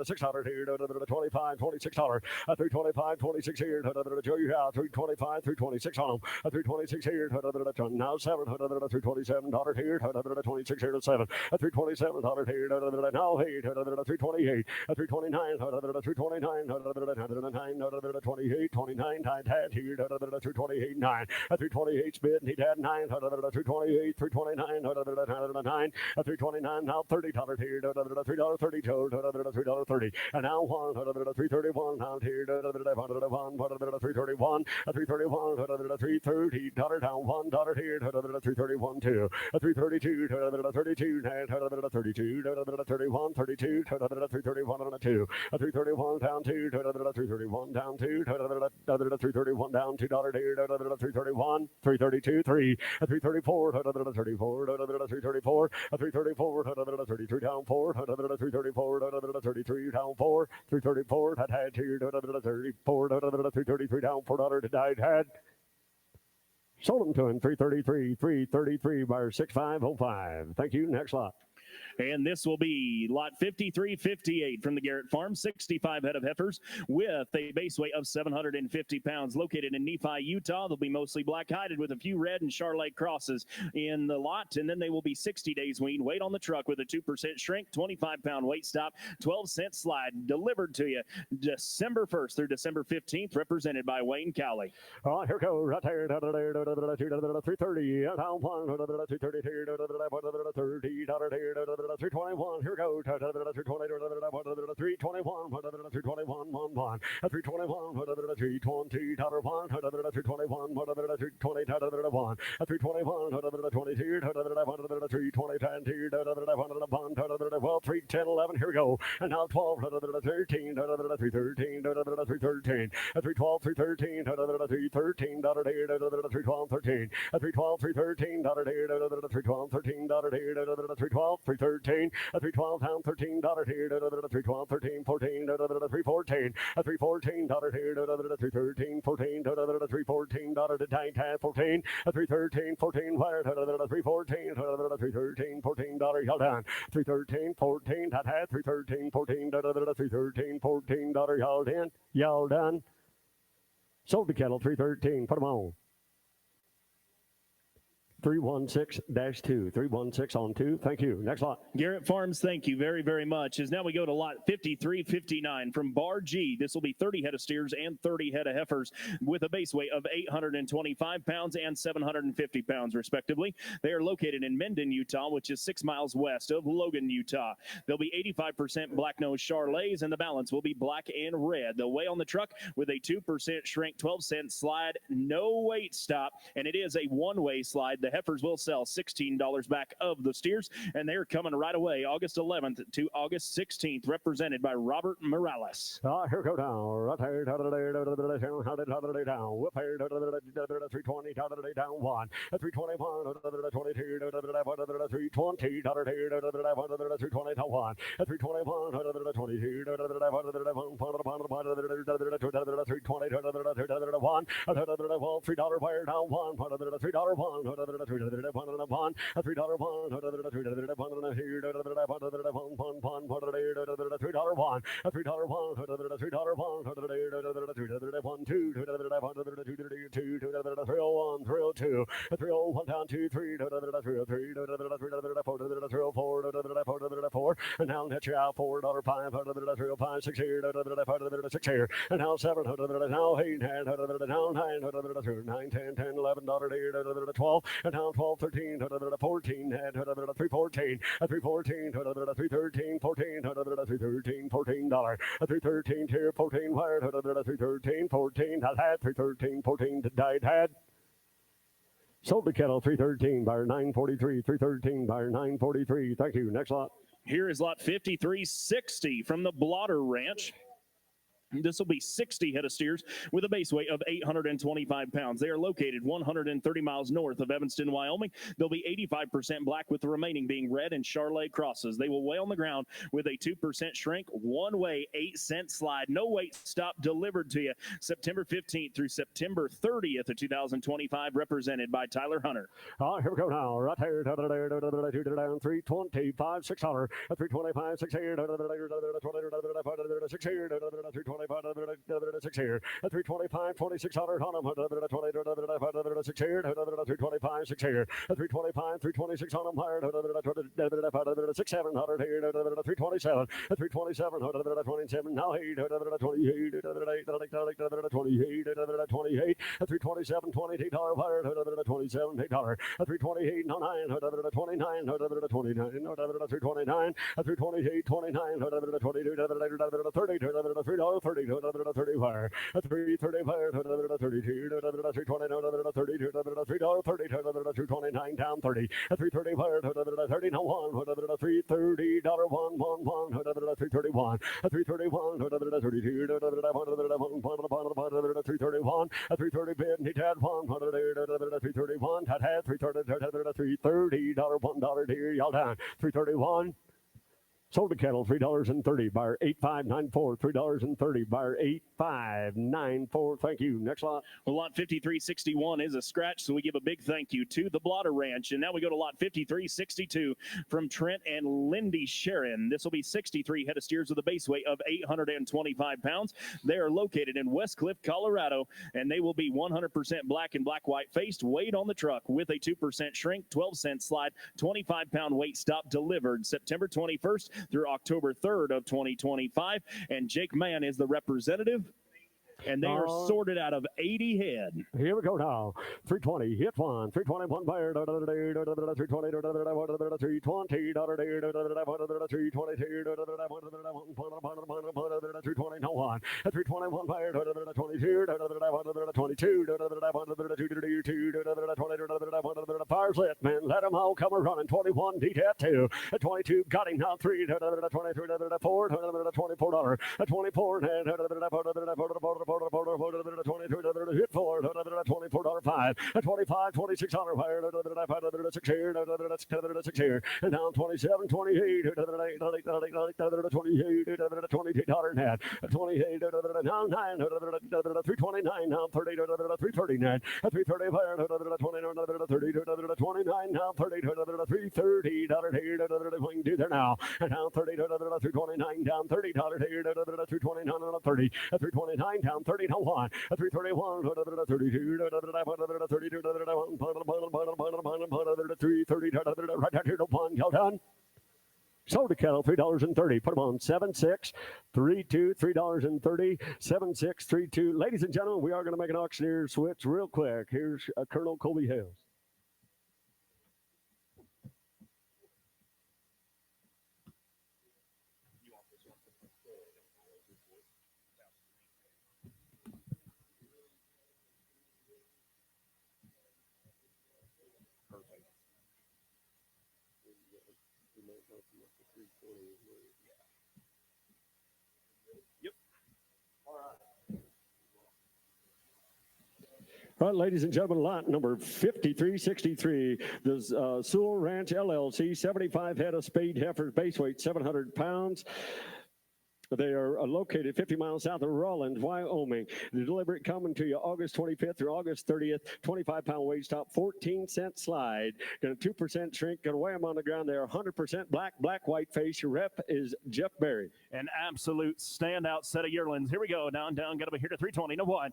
600 here, 25, $26, 325, 26 here, show you how, 325, 326 on them, 326 here, now 7, 327 here, 26 here to 7, 327 here, now 8, 328, 329, 329, 28, 29, had here, 328, 9, 328 spit, he had 9, 328, 329, 9, 329, now $30 here, $3.32, $3.30, and now 1, 331, now here, 331, 331, $330, down $1 here, 331, 2, 332, 32, 32, 31, 32, 331 on a 2, 331 down 2, 331 down 2, 331 down $2 here, 331, 332, 3, 334, 34, 334, 334, 33 down 4, 334, 33 down 4, 334, had here, 34, 333 down $4 to died had. Sold them to him, 333, buyer 6505. Thank you. Next lot. And this will be lot 5358 from the Garrett Farm, 65 head of heifers with a base weight of 750 pounds, located in Nephi, Utah. They'll be mostly black-hided with a few red and Charolais crosses in the lot, and then they will be 60 days weaned, weight on the truck with a 2% shrink, 25-pound weight stop, 12-cent slide, delivered to you December 1st through December 15th, represented by Wayne Cowley. All right, here goes. Right there, 330, down 1, 330, 321, here goes, 320, 321, 321, 1, 321, 320, 321, 321, 321, 22, 320, 12, 3, 10, 11, here we go, and now 12, 13, 313, 313, 312, 313, 313, 312, 13, 312, 313, 312, 13, 312, 313, 312 down $13 here, 312, 13, 14, 314, 314 here, 313, 14, 314 to tank half 14, 313, 14 wire, 314, 313, 14 y'all done, 313, 14 that had 313, 14, 313, 14 y'all done. Sold the cattle 313, put them on. 316-2. 316 on 2. Thank you. Next lot. Garrett Farms, thank you very, very much. As now we go to lot 5359 from Bar G. This will be 30 head of steers and 30 head of heifers with a base weight of 825 pounds and 750 pounds, respectively. They are located in Menden, Utah, which is 6 miles west of Logan, Utah. They'll be 85% black-nosed Charolais, and the balance will be black and red. They'll weigh on the truck with a 2% shrink, 12-cent slide, no weight stop, and it is a one-way slide. The heifers will sell $16 back of the steers, and they're coming right away August 11th to August 16th, represented by Robert Morales. Here go down. Right here, down. Whip here, 320, down 1. 321, 22, 320, 320, down 1. 321, 22, $3 wire down 1. $3 1. And now let you out $4, $5, 6 here, 6 here, and now 7, now 8, now 9, 9, 10, 10, $11, 12, and now 12, 13, 14, 314, 314, 313, 14, 313, $14, 313 here, 14 wire, 313, 14, had 313, 14 died had. Sold the kettle 313 buyer 943, 313 buyer 943. Thank you. Next lot. Here is lot 5360 from the Blotter Ranch. This will be 60 head of steers with a base weight of 825 pounds. They are located 130 miles north of Evanston, Wyoming. They'll be 85% black, with the remaining being red and Charolais crosses. They will weigh on the ground with a 2% shrink, one-way, 8-cent slide, no weight stop, delivered to you September 15th through September 30th of 2025, represented by Tyler Hunter. Here we go now. Right here, 325, 600, 325, 6 here, 6 here, 325, 6 here, 325, 2600 on them, 6 here, 325, 6 here, 325, 326 on them, 6, 700 here, 327, 327, 27, now 8, 28, 28, 28, 327, $28 higher, 27, $8, 328, now 9, 29, 29, 329, 328, 29, 22, 30, $3, 30 fire, 330 fire, 32, 320, 32, $3, 229 down 30, 330 fire, 30 no 1, $330, 1, 331, 331, 32, 331, 330 bid, he had 1, 331, had 330, $1 here, y'all down, 331. Sold the kettle, $3.30, buyer 8594, $3.30, buyer 8594. Thank you. Next lot. Well, lot 5361 is a scratch, so we give a big thank you to the Blotter Ranch. And now we go to lot 5362 from Trent and Lindy Sharon. This will be 63 head of steers with a base weight of 825 pounds. They are located in West Cliff, Colorado, and they will be 100% black and black-white faced, weighed on the truck with a 2% shrink, 12-cent slide, 25-pound weight stop, delivered September 21st through October 3rd of 2025. And Jake Mann is the representative. And they are sorted out of 80 head. Here we go now. 320, hit 1. 321 buyer, 320, 320, 320, no 1. 321 buyer, 22, 22, fires lit, man. Let them all come running. 21, detach 2. 22, got him now. 3, 23, 4, $24. 24, hit 4, $24.05, 25, 2600 higher, 6 here, 6 here, and down 27, 28, 28, $28 net, 28, now 9, 329, now 30, 330 net, 330 higher, 30, $29, now $30, $330, $2 there now, and now $30, $329, down $30, $329 on a 30, $329 down 30 to 1, $331, $32, $330, right down here to 1, y'all done? Sold a kettle, $3.30. Put them on 7632, $3.30, 7632. Ladies and gentlemen, we are going to make an auctioneer switch real quick. Here's Colonel Colby Hales. Yep. All right, ladies and gentlemen, lot number 5363, the Sewell Ranch LLC, 75 head of spayed heifers, base weight 700 pounds. They are located 50 miles south of Rawlins, Wyoming. The delivery coming to you August 25th through August 30th. 25-pound weight stop, 14-cent slide. Going to 2% shrink. Going to weigh them on the ground. They are 100% black, white face. Your rep is Jeff Berry. An absolute standout set of yearlings. Here we go. Down, going to be here to 320 to 1.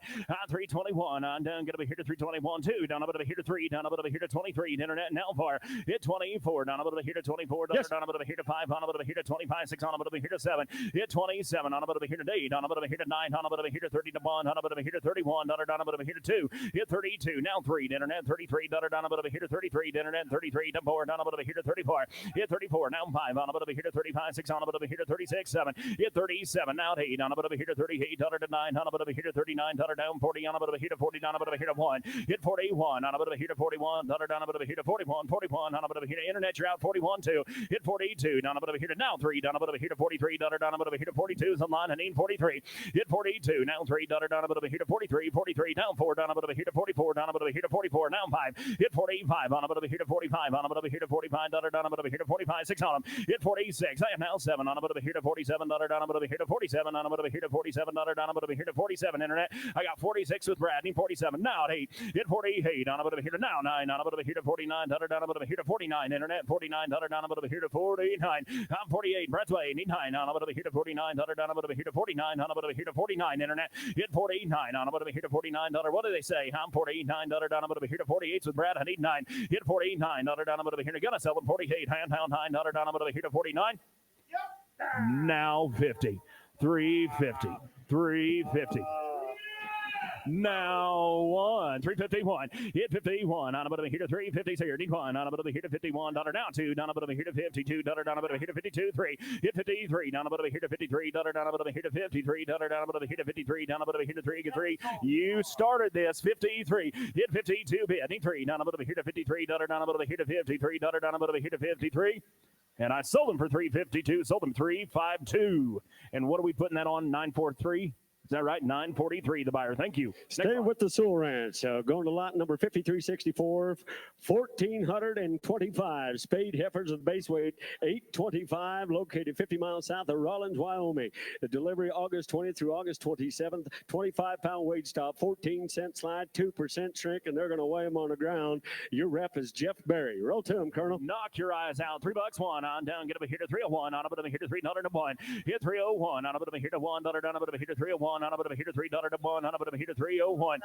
321. On down, going to be here to 321, 2. Down, about to be here to 3. Down, about to be here to 23. Internet now far. Hit 24. Down, about to be here to 24. Yes. Down, about to be here to 5. On, about to be here to 25. 6. On, about to be here to 7. Hit 27. On, about to be here to 8. On, about to be here to 9. On, about to be here to 30 to 1. On, about to be here to 31. Down, about to be here to 2. Hit 32. Now 3. Internet 33. Down, about to be here to 33. Internet 33 to 4. Down, about to be here to 34. Hit 34. Now 5. On, about to be here to 35. 6. On, about to be here to 36. 7. Hit 37. Now 8. On, about to be here to 38. Down to 9. On, about to be here to 39. Down 40. On, about to be here to 40. Down, about to be here to 1. Hit 41. On, about to be here to 41. Down, about to be here to 41. 41. On, about to be here to internet. You're out 41. 2. Hit 42. Down, about to be here to now 3. Down, about to be here to 43. Down, about to be here to 42. Is on line. I need 43. Hit 42. Now 3. Down, about to be here to 43. 43. Down 4. Down, about to be here to 44. Down, about to be here to 44. Now 5. Hit 45. On, about to be here to 45. On, about to be here to 45. Down, about to be here to 45. 6 on them. Hit 46. I am now 7. On, about to be here to 47. Down, about to be here to 47. On, about to be here to 47. Down, about to be here to 47. Internet. I got 46 with Brad. Need 47. Now 8. Hit 48. On, about to be here to now 9. On, about to be here to 49. Down, about to be here to 49. Internet 49. Down, about to be here to 49. I'm 48. Brett's way. Need 9. On, about to be here to 49. Down, about to be here to 49. On, about to be here to 49. Internet. Hit 49. On, about to be here to 49. What do they say? I'm 49. Down, about to be here to 48 with Brad. I need 9. Hit 49. Down, about to be here to gonna sell them 48. Hand pound 9. Down, about to be here to 49. Yep. Now 50. 350. 350. Now 1, 351. Hit 51. On about to be here to 350 here. Need 1. On about to be here to 51. Down 2. Down about to be here to 52. Down about to be here to 52. 3. Hit 53. Down about to be here to 53. Down about to be here to 53. Down about to be here to 53. Down about to be here to 3. Get 3. You started this 53. Hit 52. Bid. Need 3. Down about to be here to 53. Down about to be here to 53. Down about to be here to 53. And I sold them for 352. Sold them 352. And what are we putting that on? 943. Is that right? 943, the buyer. Thank you. Stay with the Sewell Ranch. Going to lot number 5364, 1,425 spayed heifers with base weight 825, located 50 miles south of Rawlins, Wyoming. The delivery August 20th through August 27th. 25-pound weight stop, 14-cent slide, 2% shrink, and they're going to weigh them on the ground. Your rep is Jeff Berry. Roll to him, Colonel. Knock your eyes out. $3 1. On down. Get up here to 301. On up to here to 301. Hit 301. On up to here to 1. Down up to here to 301. On up to here to $3 to 1. On up to here to 301.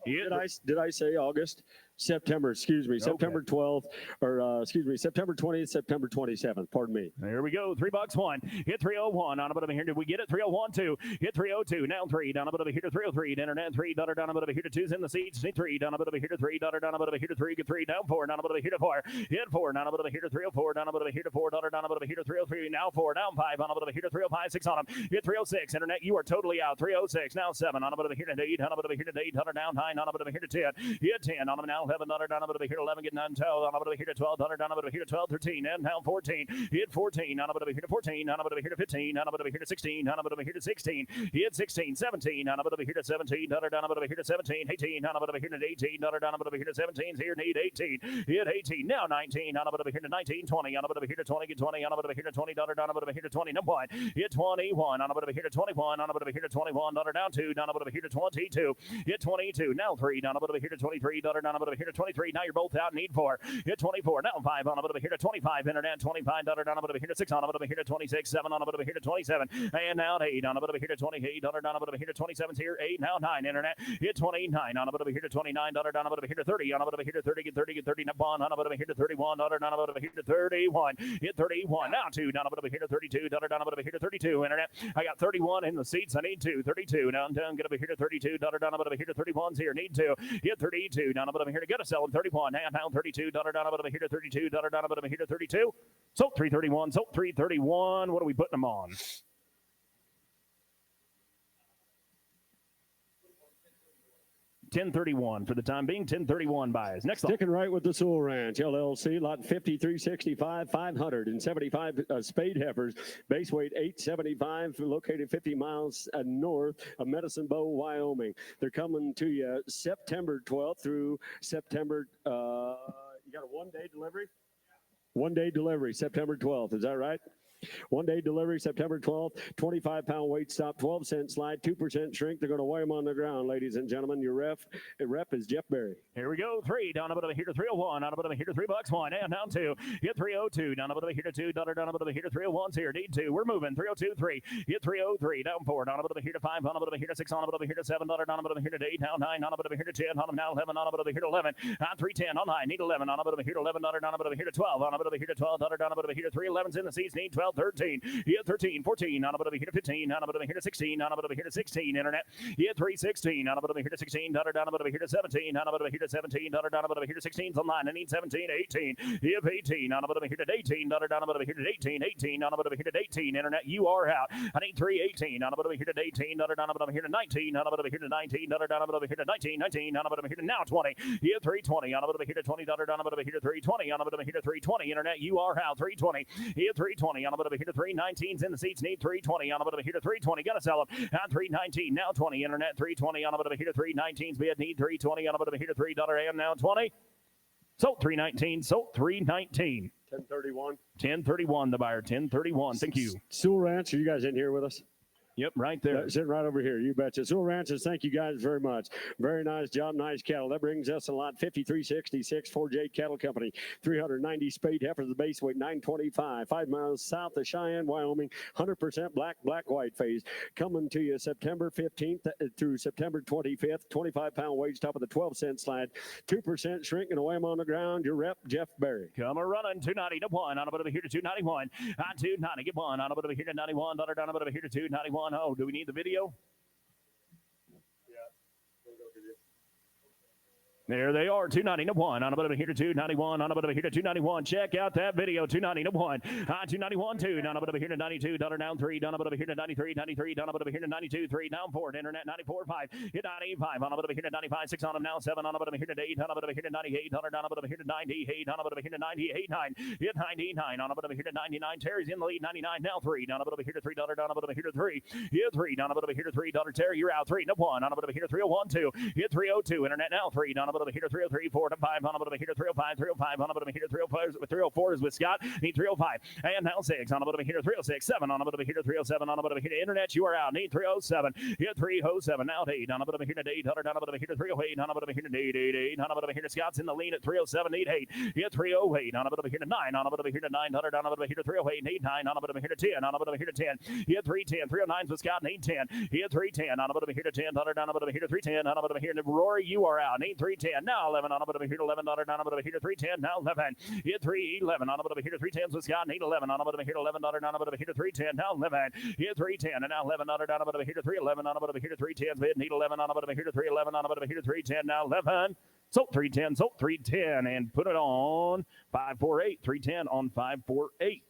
Did I say August? September, excuse me, okay. September 12th, or September 20th, September 27th. Pardon me. There we go. $3 1. Hit 301. On about here. Did we get it? 301 2. Hit 302. Now 3. Down about here to 303. Internet 3. Down about here to 2's in the seats. 3. Down about here to 3. Down about here to 3. Get 3. Down 4. Down about here to 4. Hit 4. Down about here to 304. Down about here to 4. Down about here to 303. Now 4. Down 5. Down about here to 305. 6 on them. Hit 306. Internet, you are totally out. 306. Now 7. On about here to 8. Down about here to 8. Down 9. Down about here to 10. Hit 10. On them now 11. Down about here to 11. Get 9. 12. Down about here to 12. Down about here to 12. 13. And now 14. Hit 14. Down about here to 14. Down about here to 15. Down about here to 16. Down about here to 16. Hit 16. 17. Down about here to 17. Down about here to 17. 18. Down about here to 18. Down about here to 17. Here need 18. Hit 18. Now 19. Down about here to 19. 20. Down about here to 20. Get 20. Down about here to 20. Down about here to 20. Number 1. Hit 21. Down about here to 21. Down about here to 21. Down 2. Down about here to 22. Hit 22. Now 3. Down about here to 23. Down about over here to 23. Now you're both out. Need 4. Hit 24. Now 5 on over here to 25. Internet 25. Down over here to 6 on over here to 26. 7 on over here to 27. And now 8 on over here to 28. Down over here to 27's here. 8 now 9. Internet hit 29. On over here to 29. Down over here to 30. On over here to 30. Get 30. Get 30. Now 1 on over here to 31. Down over here to 31. Hit 31. Now 2. Down over here to 32. Down over here to 32. Internet. I got 31 in the seats. I need 2. 32. Down. Get over here to 32. Down over here to 31's here. Need 2. Hit 32. Down over here to get a sell. 31. And now 32. Down over here to 32. Down over here to 32. So 331. So 331. What are we putting them on? $10.31 for the time being. $10.31 buys. Next, sticking right with the Sewell Ranch LLC, lot 5365, 575 spade heifers, base weight 875, located 50 miles north of Medicine Bow, Wyoming. They're coming to you September 12th through September. You got a one-day delivery. One-day delivery, September 12th. Is that right? One-day delivery, September 12th, 25-pound weight stop, 12-cent slide, 2% shrink. They're going to weigh them on the ground, ladies and gentlemen. Your rep is Jeff Berry. Here we go. 3, down over here to 301, down over here to $3, 1, and down 2. Hit 302, down over here to 2, down over here to 301's here. Need 2. We're moving. 302, 3. Hit 303, down 4, down over here to 5, down over here to 6, on over here to 7, down over here to 8, down 9, down over here to 10, on now 11, on over here to 11, on 310, on high, need 11, on over here to 11, down over here to 12, on over here to 12, down over here to 311's in the seats, need 12, 13. Hit 13, 14, on over here to 15, on over here to 16, on over here to 16, internet. Hit 316, on over here to 16, down over here to 17, on over here to 17, down over here to 16's online. I need 17, 18. Hit 18, on over here to 18, down over here to 18, 18, on over here to 18, internet. You are out. I need 318, on over here to 18, down over here to 19, on over here to 19, down over here to 19, 19, on over here to now 20. Hit 320, on over here to 20, down over here to 320, on over here to 320, internet. You are out. 320. Hit 320, on over here to 319. In the seats, need 320 on over here to 320. Gotta sell them on 319. Now 20. Internet 320 on over here to 319's bid. Need 320 on over here to $3 and now 20. So 319. So 319. 1031. 1031. The buyer. 1031. Thank you. Sewell Ranch, are you guys in here with us? Yep, right there. Sitting right over here. You betcha. Sewell Ranches, thank you guys very much. Very nice job, nice cattle. That brings us a lot 5366, 4J Cattle Company, 390 spade heifers, the base weight 925, 5 miles south of Cheyenne, Wyoming, 100% black, white phase. Coming to you September 15th through September 25th, 25-pound weight stop with a 12-cent slide, 2% shrink and away them on the ground. Your rep, Jeff Berry. Come a running, 290 to 1, on over here to 291, on 290, get 1, on over here to 91, down over here to 291. Oh, do we need the video? There they are, 290 to 1. On over here to 291. On over here to 291. Check out that video, 290 to 1. 291 2. Down over here to 92. Down 3. Down over here to 93. 93. Down over here to 92. 3. Down 4. Internet 94 5. Hit 95. On over here to 95. 6 on them now. 7 on over here to 8. On over here to 98. Down over here to 98. On over here to 98. 9. Hit 99. On over here to 99. Terry's in the lead. 99 now 3. Down over here to $3. Down over here to 3. Hit 3. Down over here to $3. Terry, you're out. 3 to 1. On over here to 301 2. Hit 302. Internet now 3. Down over here to 303, 4 to 5, on over here to 305, 305, on over here to 304 is with Scott, need 305, and now 6, on over here to 306, 7, on over here to 307, on over here to internet, you are out, need 307, hit 307, now 8, on over here to 800, on over here to 308, on over here to 888, on over here to Scott's in the lead at 307, need 8, hit 308, on over here to 9, on over here to 900, on over here to 308, need 9, on over here to 10, on over here to 10, hit 310, 309's with Scott, need 10, hit 310, on over here to 10, on over here to 310, on over here to Rory, you are out, need 310, now 11, on over here to 11, down over here to 310, now 11, hit 311, on over here to 310's with Scott, need 11, on over here to 11, down over here to 310, now 11, hit 310, and now 11, down over here to 311, on over here to 310's bid, need 11, on over here to 311, on over here to 310, now 11, so 310, so 310, and put it on 548, 310 on 548.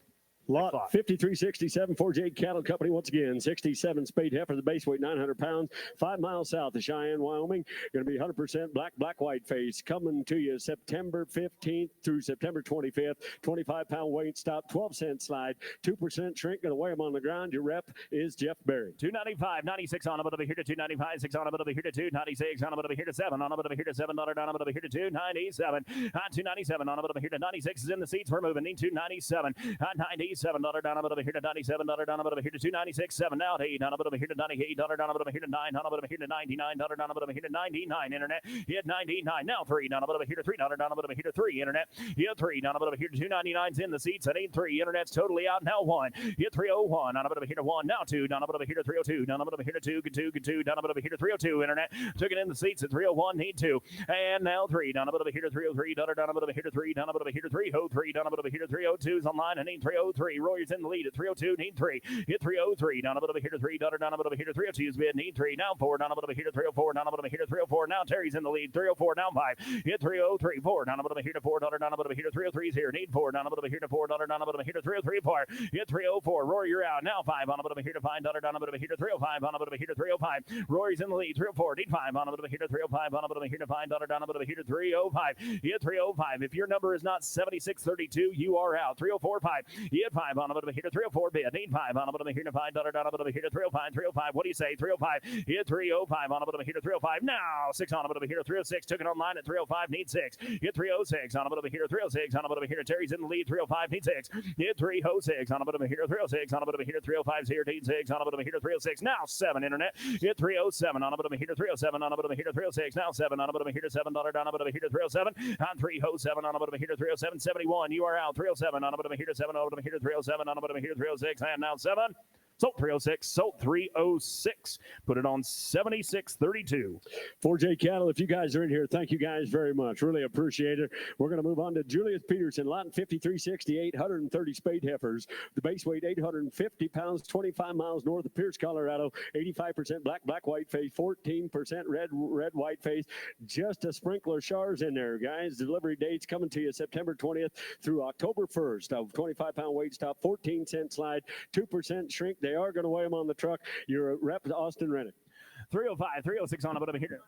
Lot 5367, 4J Cattle Company, once again, 67 spade heifer, the base weight 900 pounds, 5 miles south of Cheyenne, Wyoming. Going to be 100% black, white face. Coming to you September 15th through September 25th, 25-pound weight stop, 12-cent slide, 2% shrink. Going to weigh them on the ground. Your rep is Jeff Berry. 295, 96 on over here to 295, 6 on over here to 296, on over here to 7, on over here to 7, down over here to 297, 297, on over here to 96 is in the seats. We're moving, need 297, 97. $97 down a bit over here to $97 down a bit over here to $296.7 now to $8 down a bit over here to $98 down a bit over here to $9 down a bit over here to $99 down a bit over here to $99 internet. Hit 99 now $3 down a bit over here to $3 down a bit over here to $3 internet. Hit 3 down a bit over here to $299's in the seats at 8-3 internet's totally out now 1. Hit 301 down a bit over here to 1 now 2 down a bit over here to 302 down a bit over here to 2 good 2 down a bit over here to 302 internet. Took it in the seats at 301 need 2 and now 3 down a bit over here to 303 down a bit over here to 3 down a bit over here to 303 down a bit over here to 302's online and need 303. Roy's in the lead at 302 need 3. Hit 303 down a bit over here to 3 down a bit over here to 302's bid need 3 now 4 down a bit over here to 304 down a bit over here to 304 now Terry's in the lead 304 down 5. Hit 303 4 down a bit over here to 4 down a bit over here to 303's here need 4 down a bit over here to 4 down a bit over here to 303 4. Hit 304 Rory you're out now 5 on a bit over here to 5 down a bit over here to 305 on a bit over here to 305. Rory's in the lead 304 need 5 on a bit over here to 305 on a bit over here to 5 down a bit over here to 305. Hit 305 if your number is not 7632 you are out 3045. Hit 5 on a bit over here to 304 bid need 5 on a bit over here to 5 down a bit over here to 305 what do you say 305. Hit 305 on a bit over here to 305 now 6 on a bit over here to 306 took it online at 305 need 6. Hit 306 on a bit over here to 306 on a bit over here to Terry's in the lead 305 need 6. Hit 306 on a bit over here to 306 on a bit over here to 305 here need 6 on a bit over here to 306 now 7 internet. Hit 307 on a bit over here to 307 on a bit over here to 306 now 7 on a bit over here to $7 down a bit over here to 307 on 307 on a bit over here to 307 71 you are out 307 on a bit over here to 7 on a bit over here to 307 on a bit over here to 306 and now 7 sold 306 sold 306 put it on 7632. 4J Cattle, if you guys are in here, thank you guys very much. Really appreciate it. We're going to move on to Julius Peterson, lot 5368, 130 spade heifers. The base weight 850 pounds, 25 miles north of Pierce, Colorado. 85% black, white face, 14% red, white face. Just a sprinkler shars in there, guys. Delivery dates coming to you September 20th through October 1st. Of 25-pound weight stop, 14-cent slide, 2% shrink. They are going to weigh them on the truck. Your rep, Austin Rennick. 305, 306 on a bit over here.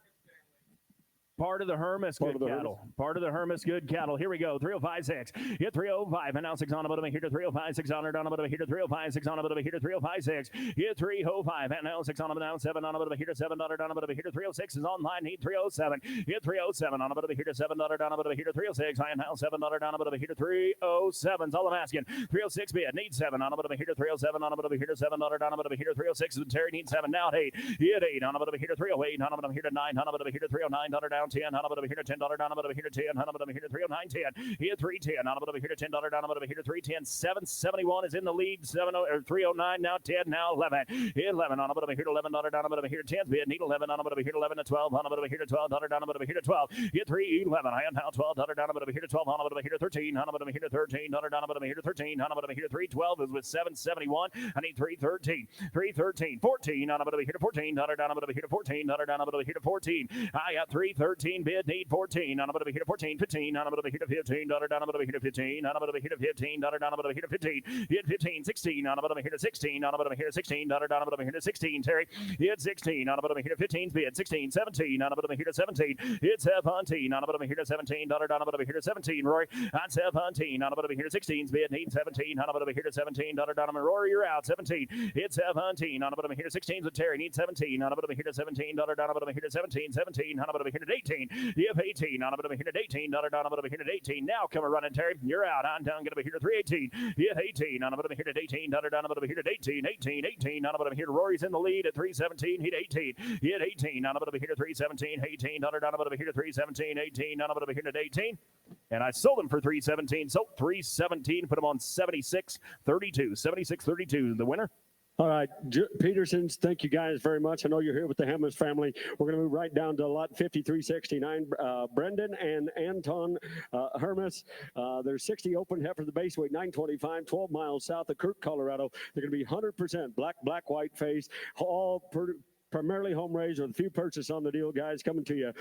Part of the Hermes good cattle. Part of the Hermes good cattle. Here we go. 3056. Hit 305. And now 6 on a bit over here to 305. 6 on a bit over here to 305. 6 on a bit over here to 3056. Hit 305. And now 6 on a bit down 7 on a bit over here to 7 down a bit over here to 306 is online. Need 307. Hit 307 on a bit over here to 7 down a bit over here to 306. And now 7 down a bit over here to 307. All I'm asking. 306 bid. Need 7 on a bit over here to 307 on a bit over here to 7 down a bit over here to 306. Terry needs 7 now 8. Hit 8 on a bit over here to 308. On a bit over here to 9 on a bit over here to 309 down 10 on a bit over here to $10 down a bit over here to 10 on a bit over here to 309 10. Hit 310 on a bit over here to $10 down a bit over here to 310 771 is in the lead 309 now 10 now 11. Hit 11 on a bit over here to $11 down a bit over here to 10 bid need 11 on a bit over here to 11 to 12 on a bit over here to $12 down a bit over here to 12. Hit 311 I am now $12 down a bit over here to 12 on a bit over here to 13 on a bit over here to 13 down a bit over here to 13 on a bit over here to 312 is with 771. I need 313 14 on a bit over here to 14 down a bit over here to 14 down a bit over here to 14. I got 313 bid need 14 on a bit over here to 14 15 on a bit over here to 15 down a bit over here to 15 on a bit over here to 15 down a bit over here to 15. Hit 15 16 on a bit over here to 16 on a bit over here to 16 down a bit over here to 16 Terry. Hit 16 on a bit over here to 15 bid 16 17 on a bit over here to 17. Hit 17 on a bit over here to 17 down a bit over here to 17 Rory on 17 on a bit over here to 16 bid need 17 on a bit over here to 17 down a Rory you're out 17. Hit 17 on a bit over here to 16 with Terry need 17 on a bit over here to 17 down a bit over here to 17 17 on a bit over here to 18. Hit 18 on a bit over here to 18 down a bit over here to 18 now come a running Terry you're out on down get over here to 318. Hit 18 on a bit over here to 18 down a bit over here to 18 18 on a bit over here to Rory's in the lead at 317 hit 18. Hit 18 on a bit over here to 317 18 down a bit over here to 317 18 on a bit over here to 18 and I sold them for 317 so 317 put them on 7632 7632 the winner. All right, Petersons, thank you guys very much. I know you're here with the Hammers family. We're going to move right down to lot 5369. Brendan and Anton Hermes. There's 60 open heifer, the base weight 925, 12 miles south of Kirk, Colorado. They're going to be 100% black, white face, all primarily home raised with a few purchases on the deal, guys, coming to you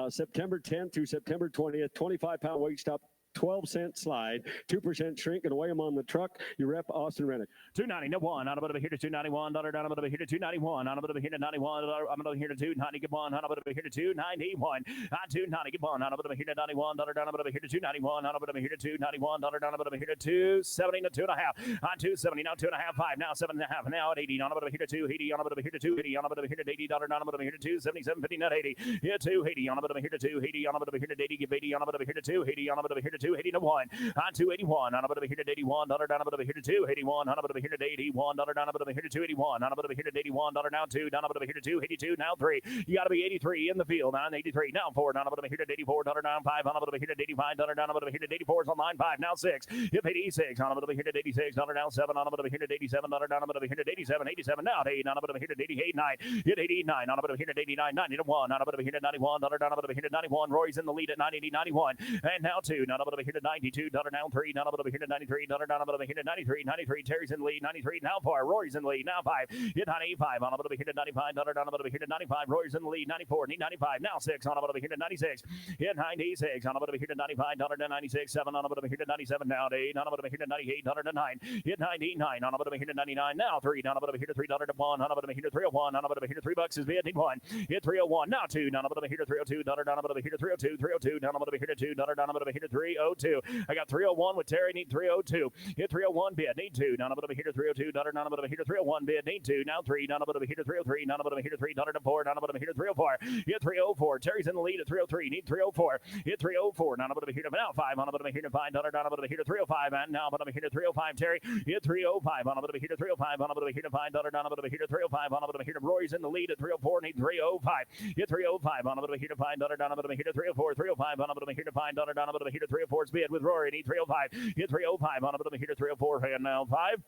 September 10th through September 20th, 25-pound weight stop. 12-cent slide, 2% shrink, and weigh them on the truck. Your rep, Austin Rennick. 291 on a bit over here to 291 down a bit over here to 291 on a bit over here to 91 on a bit over here to 291 on a bit over here to 291 on 291 on a bit over here to 91 down a bit over here to 291 on a bit over here to 291 down a bit over here to 270 to 2.5 on 270 now 2.5 5 now 7.5 now at 80 on a bit over here to 280 on a bit over here to 280 on a bit over here to 80 down a bit over here to 277 50 not 80 here 280 on a bit over here to 280 on a bit over here to 80 give 80 on a bit over here to 280 on a bit over here to to 281. On 281. On a bit of a here to $81. Down a bit of a here to 281. On a bit of a here to $81. Down a bit of a here to 281. On a bit of a here to $81. Down 2. Down a bit of a here to 282. Now 3. You got to be 83 in the field. Now 83. Now 4. Down a bit of a here to 84. Down 5. On a bit of a here to 85. Down a bit of a here to 84 is on line 5. Now 6. Hip 86. On a bit of a here to 86. Down 7. On a bit of a here to 87. Down a bit of a here to 87. 87 now 8. On a bit of a here to 88. 9. Hit 89. On a bit of a here to 89. 91. On a bit of a here to 91. Down a bit of a here to 91. Roy's in the lead at 90. 91. And now 2. Down a bit of a here to 92. Down 3. Down a bit of a here to 93. Down a bit of a here to 93. 93. Terry's in the lead. 93. Now 4. Roy's in the lead. Now 5. Hit 95. On a bit of a here to 95. Down a bit of a here to 95. Roy's in the lead. 94. Need 95. Now 6. On a bit of a here to 96. Hit 96. On a bit of a here to 95. Down to 96. 7. On a bit of a here to 97. Now 8. On a bit of a here to 98. Down to 9. Hit 99. On a bit of a here to 99. Now 3. Down a bit of a here to 3. Down to 1. On a bit of a here to 301. On a bit of a here to $3 is bid. Need 1. Hit 301. Now 2. Down a bit of a here to 302. Down a bit of a here to 302. 302. Down a bit of a here to 2. Down a bit of a here to 302. I got 301 with Terry. Need 302. Hit 301 bid. Need 2. Down a bit of a here to 302. Down a bit of a here to 301 bid. Need 2. Now 3. Down a bit of a here to 303. Down a bit of a here to 3. Down to 4. Down a bit of a here to 304. Hit 304. Terry's in the lead at 303. Need 304. Hit 304. Down a bit of a here to now 5. On a bit of a here to 5. Down a bit of a here to 305. And now a bit of a here to 305. Terry. Hit 305. On a bit of a here to 305. On a bit of a here to 5. Down a bit of a here to 305. On a bit of a here to Roy's in the lead at 304. Need 305. Hit 305. On a bit of a here to 5. Down a bit of a here to 304. 305. On a bit of a here to 5. Down a bit of a here to 304 is bid with Rory. Need 305. Hit 305. On a bit of a here to 304. And now 5.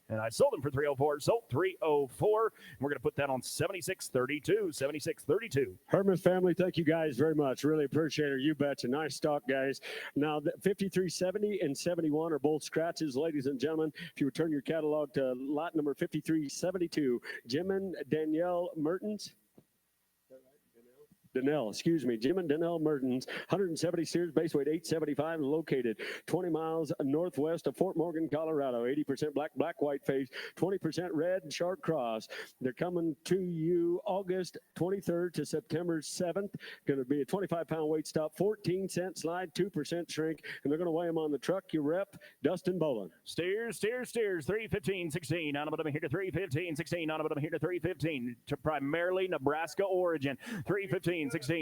And I sold them for 304. Sold 304. We're going to put that on 76.32. 76.32. Herman family, thank you guys very much. Really appreciate it. You betcha. Nice stock, guys. Now, 5370 and 71 are both scratches, ladies and gentlemen. If you return your catalog to lot number 5372, Jim and Danielle Mertens. Jim and Danelle Mertens, 170 Sears, base weight 875, located 20 miles northwest of Fort Morgan, Colorado. 80% black, white face, 20% red, shark cross. They're coming to you August 23rd to September 7th. Going to be a 25-pound weight stop, 14-cent slide, 2% shrink, and they're going to weigh them on the truck. Your rep, Dustin Bolin. Steers, 315-16. On a bit of a here to 315-16. On a bit of a here to 315 to primarily Nebraska origin. 315-16.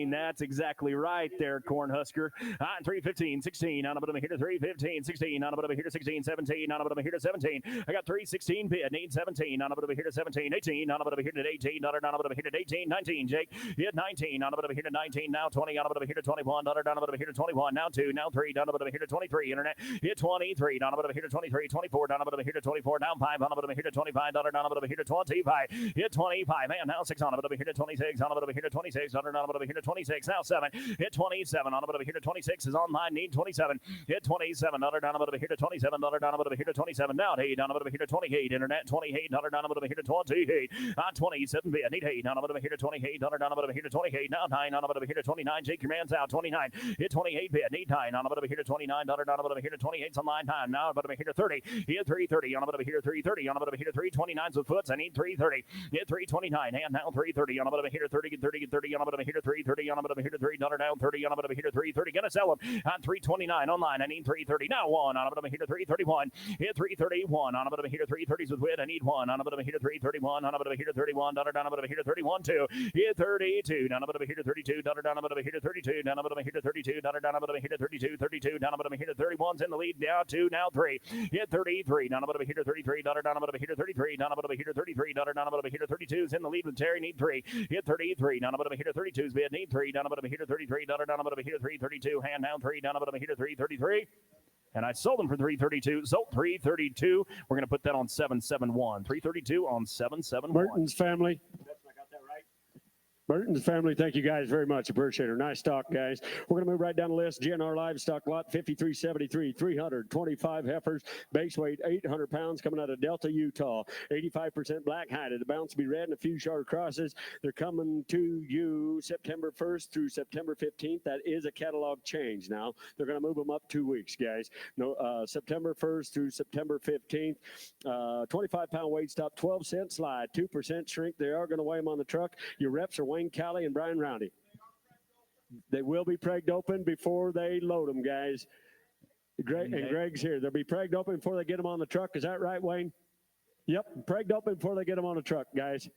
That's exactly right there, Cornhusker. On 315-16. On a bit of a here to 315-16. On a bit of a here to 16-17. On a bit of a here to 17. I got 316 bid. Need 17. On a bit of a here to 17. 18. On a bit of a here to 18. On a bit of a here to 18. 19. Jake. Hit 19. On a bit of a here to 19. Now 20. On a bit of a here to 21. Down a bit of a here to 21. Now 2. Now 3. Down a bit of a here to 23. Internet. Hit 23. Down a bit of a here to 23. 24. Down a bit of a here to 24. Down 5. On a bit of a here to 25. Down a bit of a here to 25. Hit 25. And now 6. On a bit of a here to 26. On a bit of a here to 26. On a bit of a here to 26. Now 7. Hit 27. On a bit of a here to 26 is online. Need 27. Hit 27. Down a bit of a here to 27. Down a bit of a here to 27. Now 8. Down a bit of a here to 28. Internet 28. Down a bit of a here to 28. On 27 bid. Need 8. Down a bit of a here to 28. Down a bit of a here to 28. Now 9. On a bit of a here to 29. Jake, your man's out. 29. Hit 28 bid. Need 9. On a bit of a here to 29. Down a bit of a here to 28 online time. Now a bit of a here to 30. Hit 330. On a bit of a here to 330. On a bit of a here to 329s with foots. I need 330. Hit 329. And now 330. On a bit of a here to 30. 30. 30. On a bit of a here to 330. On a bit of a here to 3. Down 30. On a bit of a here to 330. Gonna sell them on 329 online. I need 330. Now 1. On a bit of a here to 331. Hit 331. On a bit of a here to 330s with wit. I need 1. On a bit of a here to 331. On a bit of a here to 31. Down a bit of a here to 31. 2. Hit 32. Down a bit of a here to 32. Down a bit of a here to 32. Down a bit of a here to 32. Down a bit of a here to 32. 32. Down a bit of a here to 31's in the lead. Now 2. Now 3. Hit 33. Down a bit of a here to 33. Down a bit of a here to 33. Down a bit of a here to 33. Down a bit of a here to 32's in the lead with Terry. Need 3. Hit 33. Down a bit of a here to 32's bid. Need 3. Down a bit of a here to 33. Down a bit of a here to 332. Hand down 3. Down a bit of a here to 333. And I sold them for 332. Sold 332. We're going to put that on 771. 332 on 771. Mertens family. Mertens family, thank you guys very much. Appreciate it. Nice talk, guys. We're going to move right down the list. GNR Livestock Lot 5373, 325 heifers, base weight 800 pounds, coming out of Delta, Utah. 85% black hided. The bounce will be red and a few short crosses. They're coming to you September 1st through September 15th. That is a catalog change now. They're going to move them up 2 weeks, guys. No, September 1st through September 15th. 25-pound weight stop, 12-cent slide, 2% shrink. They are going to weigh them on the truck. Your reps are Wayne Callie and Brian Roundy. They will be pregged open before they load them, guys. Greg's here. They'll be pregged open before they get them on the truck. Is that right, Wayne? Yep, pregged open before they get them on the truck, guys.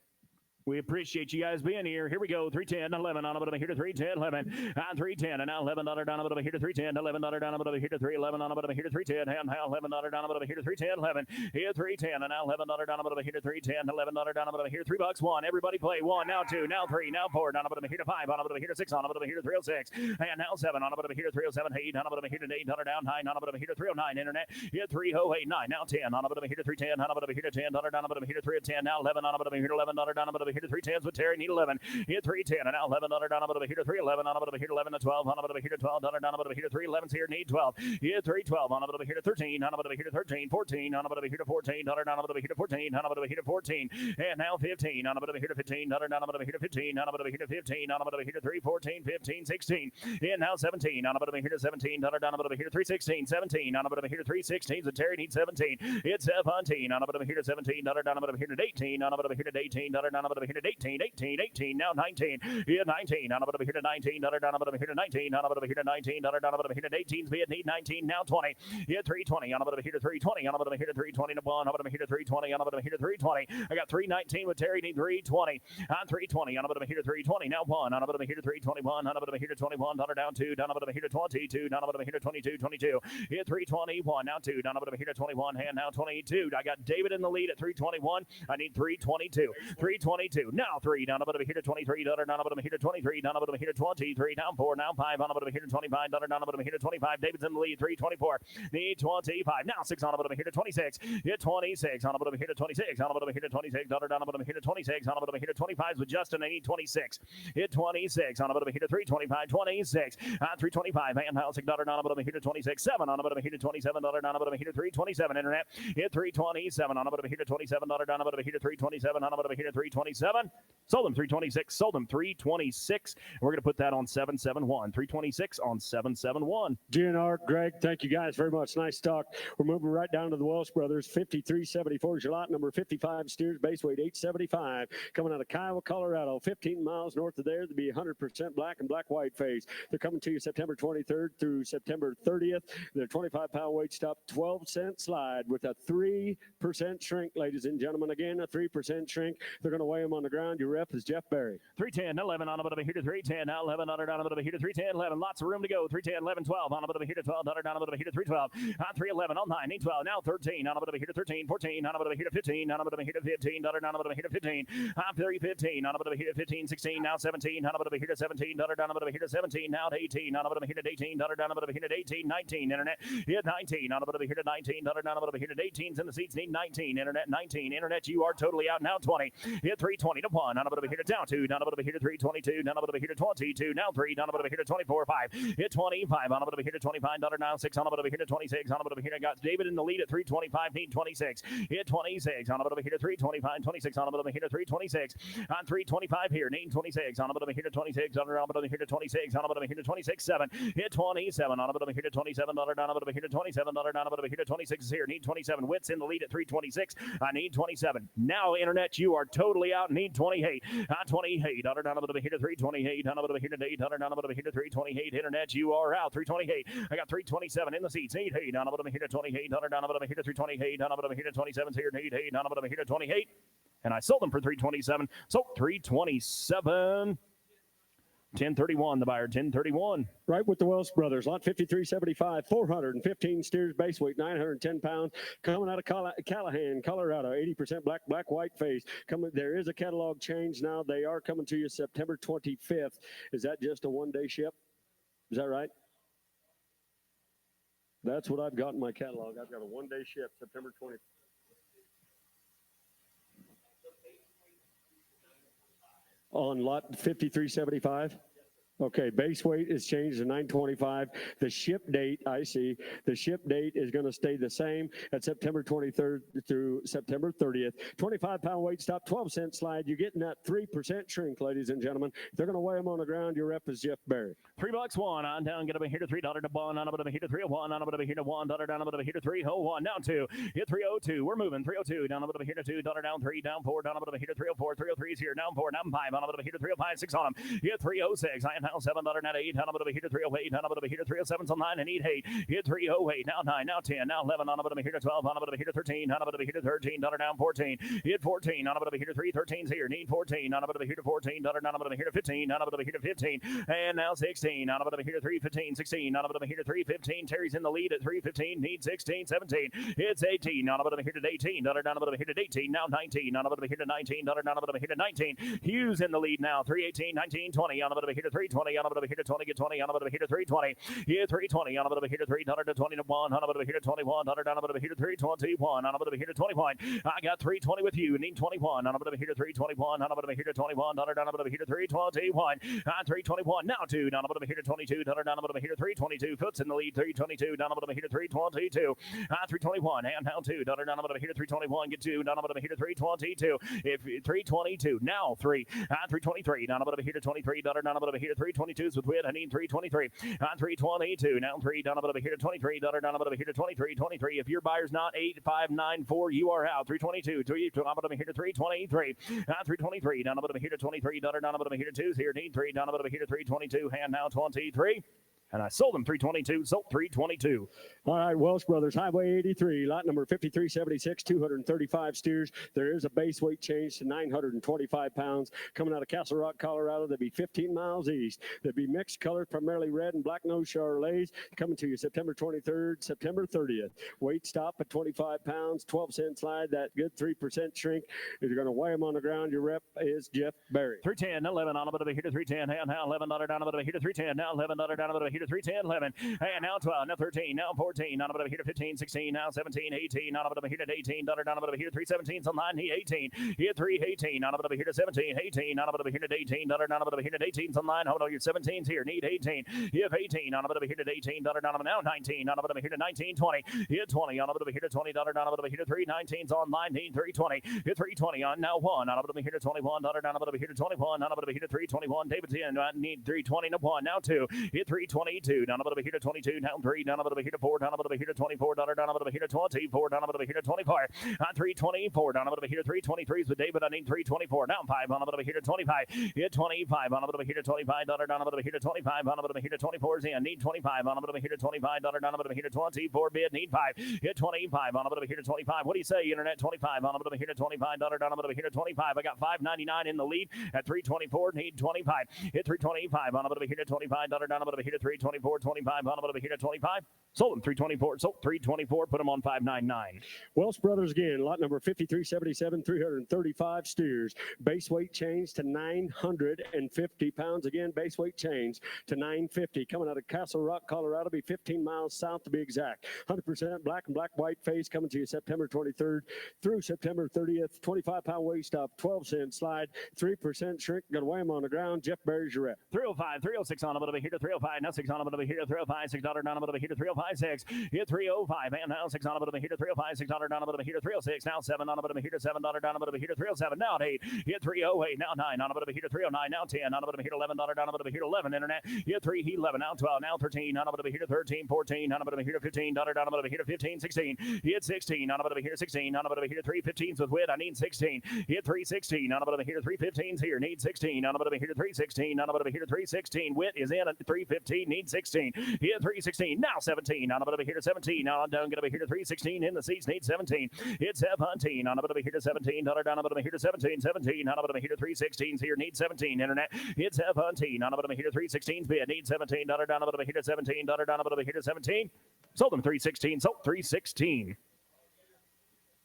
We appreciate you guys being here. Here we go. 310, 11 on a bit of a here to 310, 11 on 310, and now $11 down a bit of a here to 310, $11 down a bit of a here to 311 on a bit of a here to 310, and now $11 down a bit of a here to 310, 11 here 310, and now $11 down a bit of a here to 310, $11 down a bit of a here $3 1. Everybody play 1, now 2, now 3, now 4 down a bit of a here to 5 on a bit of a here to 6 on a bit of a here to 306, and now 7 on a bit of a here to 307, 8 on a bit of a here to 800 down 9 on a bit of a here to 309 internet here 3089 now 10 on a bit of a here to 310 on a bit of a here to 10 down a bit of a here to 310 now 11 on a bit of a here to $11 down a bit of a here to 310s with Terry. Need 11. Hit 310 and now $11 down a bit of a here to 311 on a bit of a here to 11 to 12 on a bit of a here to $12 down a bit of a here to 311s here. Need 12. Hit 312 on a bit of a here to 13 on a bit of a here to 13 14 on a bit of a here to 14 down a bit of a here to 14 on a bit of a here to 14 and now 15 on a bit of a here to 15 down a bit of a here to 15 on a bit of a here to 15 on a bit of a here to 3 14 15 16 and now 17 on a bit of a here to 17 down a bit of a here to 3 16 17 on a bit of a here to 3 16 and Terry needs 17. It's 17 on a bit of a here to 17 down a bit of a here to 18 on a bit of a here to 18 down a bit of a here to 18 18 now 19 here 19 on a bit of a here to 19 down a bit of a here to 19 on a bit of a here to 19 down a bit of a here to 18 be it need 19 now 20 here 320 on a bit of a here to 320 on a bit of a here to 320 to 1 on a bit of a here to 320 on a bit of a here to 320 I got 319 with Terry need 320 on 320 on a bit of a here to 320 now 1 on a bit of a here to 321 on a bit of a here to 21 down 2 down a bit of a here to 22 down a bit of a here to 22 22 here 321 now 2 down a bit of a here to 21 and now 22 I got David in the lead at 321 I need 322 322 now 3 down a bit of a here to 23 down a bit of a here to 23 down a bit of a here to 23 down 4 now 5 on a bit of a here to 25 down a bit of a here to 25 David's in the lead 324 need 25 now 6 on a bit of a here to 26 hit 26 on a bit of a here to 26 on a bit of a here to 26 down a bit of a here to 26 on a bit of a here to 25 with Justin I need 26 hit 26 on a bit of a here to 325 26 on 325 and Housing down a bit of a here to 26 7 on a bit of a here to 27 down a bit of a here to 327 internet hit 327 on a bit of a here to 27 down a bit of a here to 327 on a bit of a here to 327 sold them 326 sold them 326 we're going to put that on 771 326 on 771 GNR, Greg, thank you guys very much. Nice talk. We're moving right down to the Welsh Brothers. 5374 is your lot number 55 steers, base weight 875. Coming out of Kiowa, Colorado, 15 miles north of there. They'll be 100% black and black-white phase. They're coming to you September 23rd through September 30th. They're 25-pound weight stop, 12-cent slide with a 3% shrink, ladies and gentlemen. Again, a 3% shrink. They're going to weigh them on the ground. Your rep is Jeff Berry. 310, 11 on a bit of a here to 310, now 11 on a bit of a here to 310, 11. Lots of room to go. 310, 11, 12 on a bit of a here to 12, down a bit of a here to 312, on 311, on 9, 12, now 13 on a bit of a here to 13, 14 on a bit of a here to 15, on a bit of a here to 15, down a bit of a here to 15, on 15 on a bit of a here to 15, 16, now 17 on a bit of a here to 17, down a bit of a here to 17, now 18 on a bit of a here to 18, down a bit of a here to 18, 19 internet, hit 19 on a bit of a here to 19, down a bit of a here to 18s in the seats need 19 internet, 19 internet you are totally out now 20, hit 320 to 1 on a bit of a here to down 2, down a bit of a here to 322, down a bit of a here to 22, now 3 down a bit of a here to 24, 5, hit 25 on a bit of a here to 25, now 6 on a bit of a here to 26, on a bit of a here to got David in the lead at 325, need 26, hit 26 on a bit of a here to 325, 26 on a bit of a here to 326, on 325 here, need 26 on a bit of a here to 26, on a bit of a here to 26, on a bit of a here to 26, 7, hit 27 on a bit of a here to 27, down a bit of a here to 27, down a bit of a here to 26 is here, need 27, Witt's in the lead at 326, I need 27, now internet you are totally out, need 28, on 28, down a bit of a here to 328, down a bit of a here to 8, down a bit of a here to 328, internet you are out, 328, I got 327 in the seats, 8, down a bit of a here to 28, down a bit of a here to 328, down a bit of a here to 27 here, 8, down a bit of a here to 28, and I sold them for 327, so 327. 1031, the buyer, 1031. Right with the Welsh Brothers, lot 5375, 415 steers, base weight 910 pounds, coming out of Callahan, Colorado, 80% black, black-white face. There is a catalog change now. They are coming to you September 25th. Is that just a one-day ship? Is that right? That's what I've got in my catalog. I've got a one-day ship, September 25th. On lot 5375? Okay, base weight is changed to 925. The ship date, I see, the ship date is going to stay the same at September 23rd through September 30th. 25-pound weight stop, 12-cent slide. You're getting that 3% shrink, ladies and gentlemen. They're going to weigh them on the ground. Your rep is Jeff Berry. $3 1 on down, get up here to $3 to 1 on a bit of a here to 301 on a bit of a here to $1 down a bit of a here to 301 down 2 hit 302. We're moving 302 down a bit of a here to 2 down 3 down 4 down a bit of a here to 304 303 is here down 4 down 5 on a bit of a here to 305 6 on them hit 306 I am now 7 at 8, on a bit of a heater 308, on a bit of a heater 307's on 9 and 8, hit 308, now 9, now 10, now 11, on a bit of a heater 12, on a bit of a heater 13, on a bit of a heater 13, down 14, hit 14, on a bit of a heater 313's here, need 14, on a bit of a heater 14, on a bit of a heater 15, on a bit of a heater 15, and now 16, on a bit of a heater 315, 16, on a bit of a heater 315, Terry's in the lead at 315, need 16, 17, it's 18, on a bit of a heater 18, down a bit of a heater 18, now 19, on a bit of a heater 19, down a bit of a heater 19, Hughes in the lead now, 318, 19, 20, on a bit of a heater 320, on a bit of a heater 20, get 20, on a bit of a heater 320, here 320, on a bit of a heater 300 to 20 to 1, on a bit of a heater 21, down a bit of a heater 321, on a bit of a heater 21, I got 320 with you, need 21, on a bit of a heater 321, on a bit of a heater 21, down a bit of a heater 321, 321, now 2, down a bit of a heater 22, down a bit of a heater 322, Foots in the lead, 322, down a bit of a heater 322, 321, and now 2, down a bit of a heater 321, get 2, down a bit of a heater 322, if 322, now 3, 323, down a bit of a heater 23, down a bit of a heater 322s with win, I need 323, 322, now 3, down a bit of a heater 23, down a bit of a heater 23, 23, if your buyer's not 8594, you are out, 322, 3, down a bit of a heater 323, 323, down a bit of a heater 23, down a bit of a heater 2s here, need 3, down a bit of a heater 322, hand now 23. And I sold them 322, sold 322. All right, Welsh Brothers, Highway 83, lot number 5376, 235 steers. There is a base weight change to 925 pounds. Coming out of Castle Rock, Colorado, they'll be 15 miles east. They'll be mixed colors, primarily red and black nose Charolais. Coming to you September 23rd, September 30th. Weight stop at 25 pounds, 12-cent slide, that good 3% shrink. If you're going to weigh them on the ground, your rep is Jeff Berry. 310, 11, on a bit of a heater, 310, now 11, down a bit of a heater, 310, now 11, down a bit of a heater, 310, 11, and now 12, now 13, now 14, on a bit of a heater 15, 16, now 17, 18, on a bit of a heater 18, down a bit of a heater 317, on 9, 18, here 318, on a bit of a heater 17, 18, on a bit of a heater 18, down a bit of a heater 18, on 9, hold on, your 17's here, need 18, here 18, on a bit of a heater 18, down now 19, on a bit of a heater 19, 20, here 20, on a bit of a heater 20, down a bit of a heater 319's on 9, need 320, here 320, on now 1, on a bit of a heater 21, down a bit of a heater 21, on a bit of a heater 321, David's in, need 320, no 1, now 2, here 322, down a bit of a heater 22, down 3, down a bit of a heater 4, down a bit of a heater 24, down a bit of a heater 24, down a bit of a heater 24, 324, down a bit of a heater 323s with David, I need 324, down 5, on a bit of a heater 25, hit 25, on a bit of a heater 25, down a bit of a heater 25, on a bit of a heater 24's in, need 25, on a bit of a heater 25, down a bit of a heater 24, bid, need 5, hit 25, on a bit of a heater 25, what do you say, Internet 25, on a bit of a heater 25, down a bit of a heater 25, I got 599 in the lead at 324, need 25, hit 325, on a bit of a heater 25, down a bit of a heater 324, 25, on a bit of a heater 25, sold them 324, sold 324, put them on 599. Welsh Brothers again, lot number 5377, 335 steers. Base weight change to 950 pounds. Again, base weight change to 950. Coming out of Castle Rock, Colorado, be 15 miles south to be exact. 100% black and black-white face coming to you September 23rd through September 30th. 25-pound weight stop, 12-cent slide, 3% shrink. Going to weigh them on the ground. Jeff Berry's your rep. 305, 306 on a bit of a heater, 305, now 6 on a bit of a heater, 305, $6 down a bit of a heater, 305, 6, hit 305, and now 6 on a bit of a heater, 305, $6 down a bit of a heater, 306, now 7 on a bit of a heater, $7 down a bit of a heater, 307, now 8, hit 308, now 9 on a bit of a heater, 309, now 10 on a bit of a heater, $11 down a bit of a heater, 11, Internet, hit 3, he 11, now 12, now 13 on a bit of a heater, 13, 14 on a bit of a heater, $15 down a bit of a heater, 15, 16, hit 16 on a bit of a heater, 16 on a bit of a heater, 315s with wit, I need 16, hit 316 on a bit of a heater, 315s here, need 16 on a bit of a heater, 316 on a bit of a heater, 316, wit is in at 315, need 16, hit 316, now 17 on a bit of a heater, 17, now I'm down, get a heater, 316 in the seats, need 17, hit 17 on a bit of a heater, 17, down a bit of a heater, 17, 17 on a bit of a heater, 316s here, need 17, Internet, hit 17 on a bit of a heater, 316s bid, need 17, down a bit of a heater, 17, down a bit of a heater, 17, sold them 316, sold 316.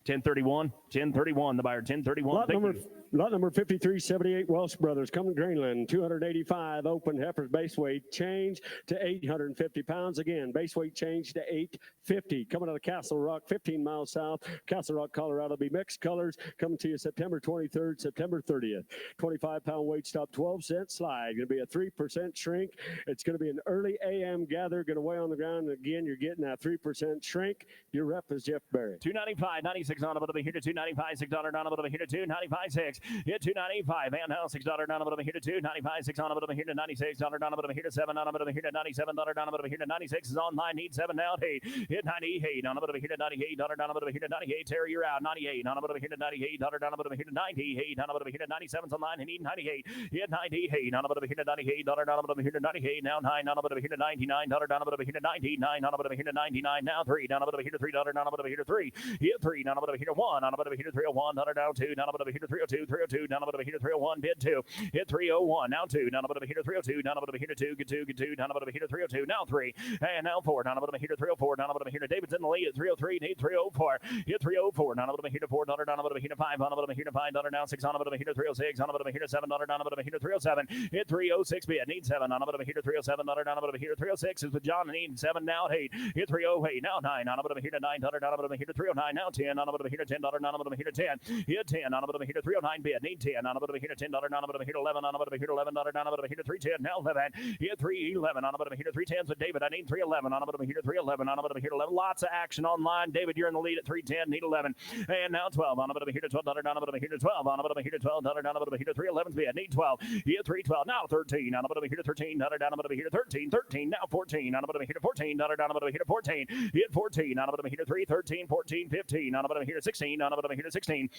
1031, 1031, the buyer, 1031. Lot number 5378, Welsh Brothers, coming Greenland, 285 open heifers, base weight change to 850 pounds. Again, base weight change to 850. Coming out of Castle Rock, 15 miles south, Castle Rock, Colorado, be mixed colors. Coming to you September 23rd, September 30th. 25-pound weight stop, 12-cent slide. Going to be a 3% shrink. It's going to be an early AM gather. Going to weigh on the ground. And again, you're getting that 3% shrink. Your rep is Jeff Berry. 295, 96 $6 on the bottom of here to $2.95, $6 down the bottom of here to $2.95, $6. Hit $2.95, and now $6 down the bottom of here to $2.95, $6 on the bottom of here to $96, $6 down the bottom of here to $7, on the bottom of here to $97, $1 down the bottom of here to $96 is online, need $7 now, $8. Hit 98, on the bottom of here to $98, $1 down the bottom of here to $98, Terry, you're out, 98, on the bottom of here to $98, $1 down the bottom of here to $98, on the bottom of here to $97's online, and need 98, hit 98, on the bottom of here to $98, $1 down the bottom of here to $98, now 9, on the bottom of here to $99, $1 down the bottom of here to $99, on the bottom of here to $99, now 3, down the bottom of here to $3, down the bottom of here to 3, hit 3, down the bottom of here to 1, on the bottom of here to 301, $1 down 2, down the bottom of here to 302, 302, down the bottom of here to 301, bid 2, hit 301, now 2, down the bottom of here to 302, down the bottom of here to 2, get 2, get 2, down the bottom of here to 302, now 3, and now 4, down the bottom of here to 304, down the bottom of here to David's in the lead at 303, need 304, hit 304, down the bottom of here to 4, down the bottom of here to 5, on the bottom of here to 5, down 6, on the bottom of here to 306, on the bottom of here to 7, down the bottom of here to 307, hit 306, bid, need 7, on the bottom of here to 307, down the bottom of here to 306 is with John, need 7, now 8, hit 308, now 9, on the bottom of here to 9, down the bottom of here to 309, now 10, on the bottom of here to 10, down the bottom of here to 10, hit 10, on the bottom of here to 309, bid, need 10, on the bottom of here to $10, down the bottom of here to 11, on the bottom of here to 11, down the bottom of here to 310, now 11, hit 311, on the bottom of here to 310s with David, I need 311, on the bottom of here to 311, on the bottom of here to 11, lots of action online, David, you're in the lead at 310, need 11, and now 12, on the bottom of here to 12, down the bottom of here to 12, on the bottom of here to 12, down the bottom of here to 311's bid, need 12, hit 312, now 13, on the bottom of here to 13, down the bottom of here to 13, 13, now 14, on the bottom of here to 14, down the bottom of here to 14, hit 14, on the bottom of here to 3, 13, 14, 15, on the bottom of here to 16, on the bottom of here to 16,